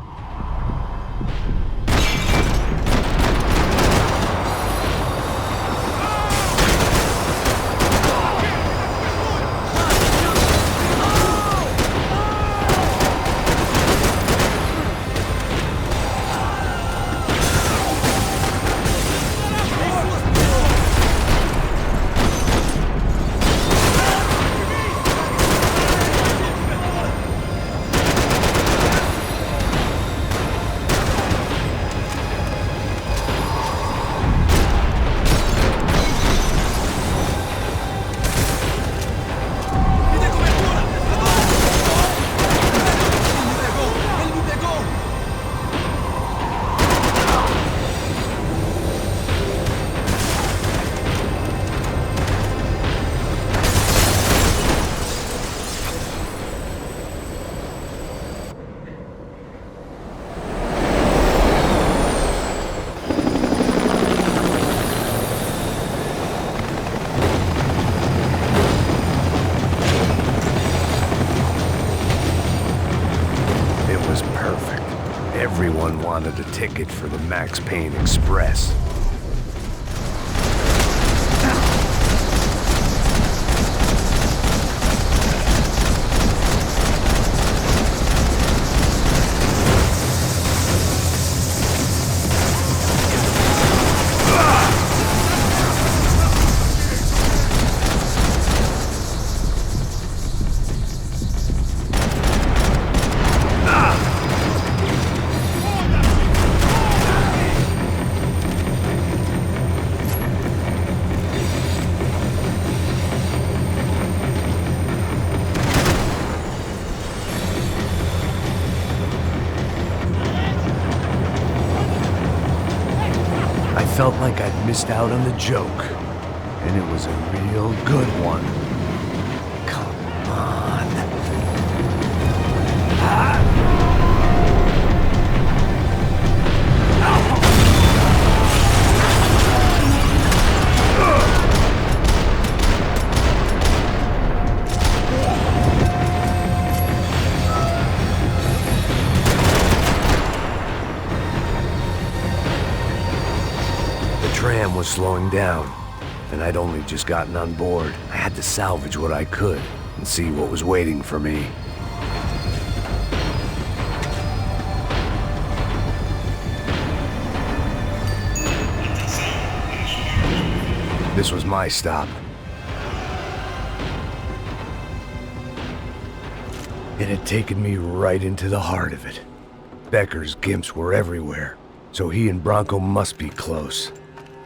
Everyone wanted a ticket for the Max Payne Express. I felt like I'd missed out on the joke, and it was a real good one. Come on. The tram was slowing down, and I'd only just gotten on board. I had to salvage what I could and see what was waiting for me. This was my stop. It had taken me right into the heart of it. Becker's gimps were everywhere, so he and Bronco must be close.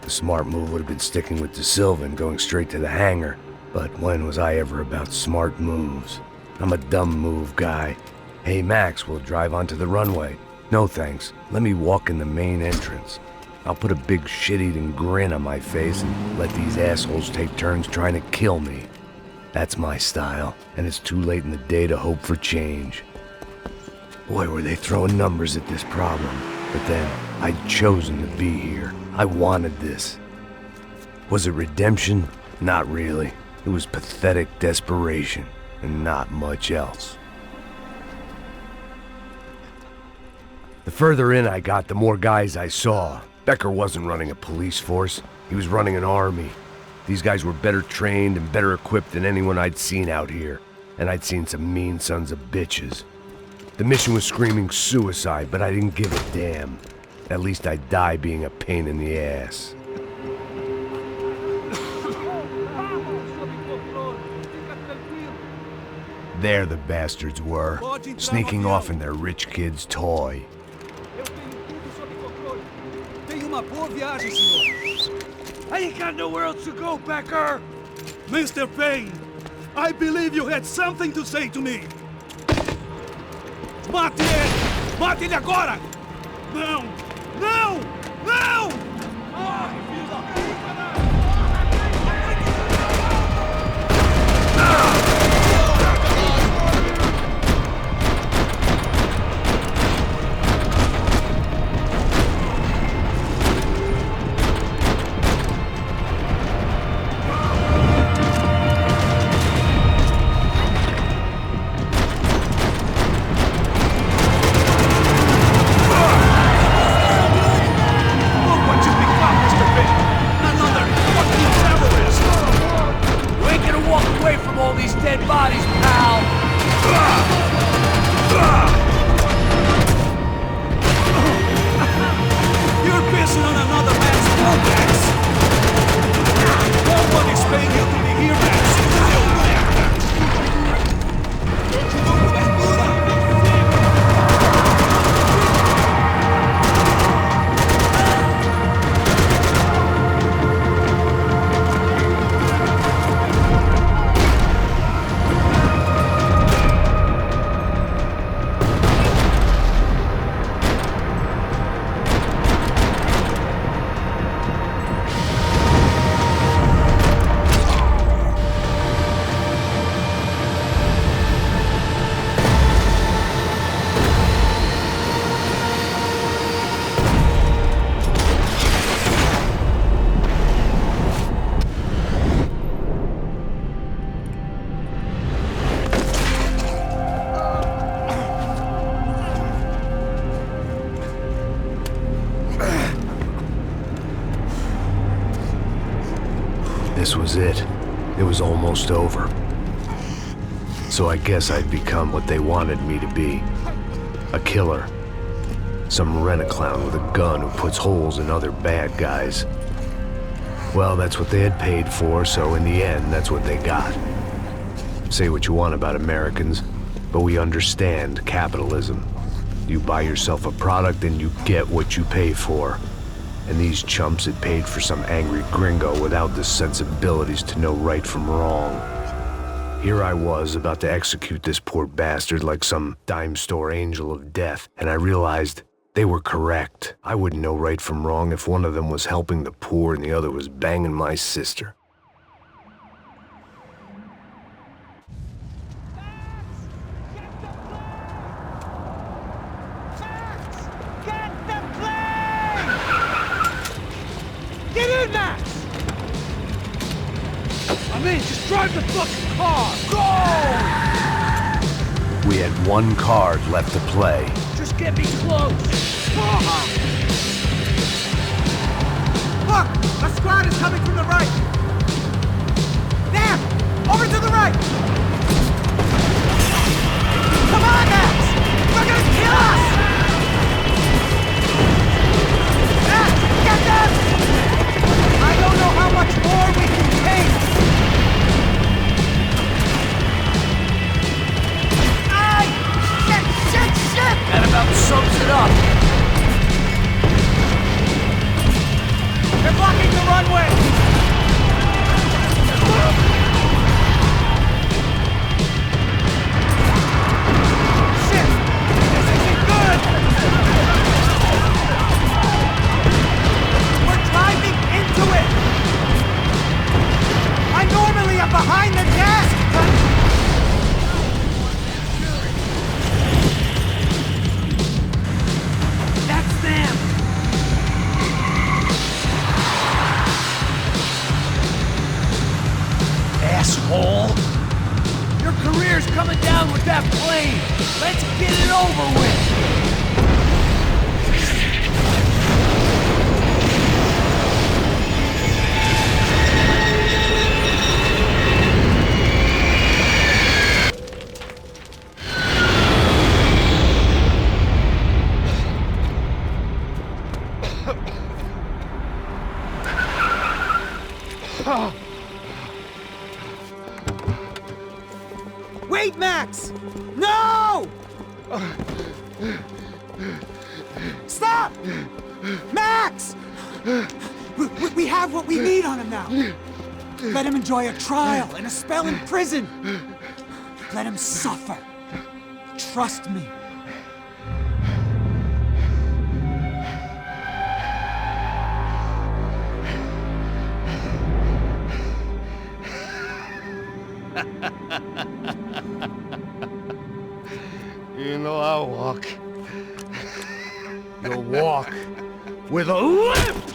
The smart move would have been sticking with De Silva and going straight to the hangar, but when was I ever about smart moves? I'm a dumb move guy. Hey Max, we'll drive onto the runway. No thanks, let me walk in the main entrance. I'll put a big shit-eating grin on my face and let these assholes take turns trying to kill me. That's my style, and it's too late in the day to hope for change. Boy, were they throwing numbers at this problem. But then, I'd chosen to be here. I wanted this. Was it redemption? Not really. It was pathetic desperation, and not much else. The further in I got, the more guys I saw. Becker wasn't running a police force. He was running an army. These guys were better trained and better equipped than anyone I'd seen out here. And I'd seen some mean sons of bitches. The mission was screaming suicide, but I didn't give a damn. At least I'd die being a pain in the ass. There the bastards were, sneaking off in their rich kid's toy. I ain't got nowhere else to go, Becker! Mr. Payne, I believe you had something to say to me. Mate ele! Mate ele agora! Não! Não! Não! Morre, filho da puta, this was it. It was almost over. So I guess I'd become what they wanted me to be. A killer. Some rent-a-clown with a gun who puts holes in other bad guys. Well, that's what they had paid for, so in the end, that's what they got. Say what you want about Americans, but we understand capitalism. You buy yourself a product and you get what you pay for. And these chumps had paid for some angry gringo without the sensibilities to know right from wrong. Here I was, about to execute this poor bastard like some dime store angel of death, and I realized they were correct. I wouldn't know right from wrong if one of them was helping the poor and the other was banging my sister. Get in, Max! I mean, just drive the fucking car! Go! We had one card left to play. Just get me close! Look! A squad is coming from the right! Damn! Over to the right! Come on, Max! They're gonna kill us! Max! Get them! I don't know how much more we can take! Aye! Shit! That about sums it up. They're blocking the runway! Shit! This isn't good! We're driving into it! I normally am behind the desk, but... That's them! Asshole! Your career's coming down with that plane! Let's get it over with! Wait, Max! No! Stop! Max! We have what we need on him now. Let him enjoy a trial and a spell in prison. Let him suffer. Trust me. You know I'll walk. You'll walk with a lift!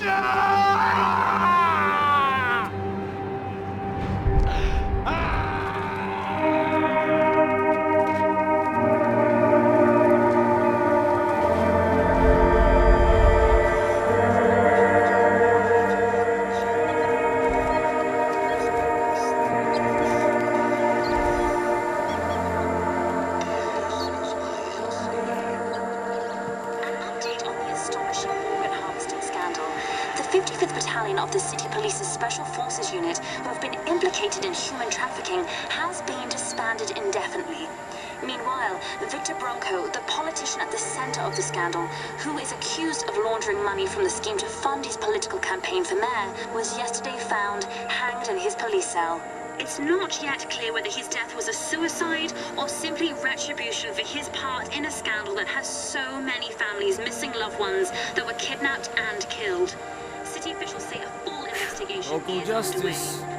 Of the City Police's Special Forces Unit, who have been implicated in human trafficking, has been disbanded indefinitely. Meanwhile, Victor Bronco, the politician at the center of the scandal, who is accused of laundering money from the scheme to fund his political campaign for mayor, was yesterday found hanged in his police cell. It's not yet clear whether his death was a suicide or simply retribution for his part in a scandal that has so many families missing loved ones that were kidnapped and killed. City officials say a full investigation Local is justice. underway.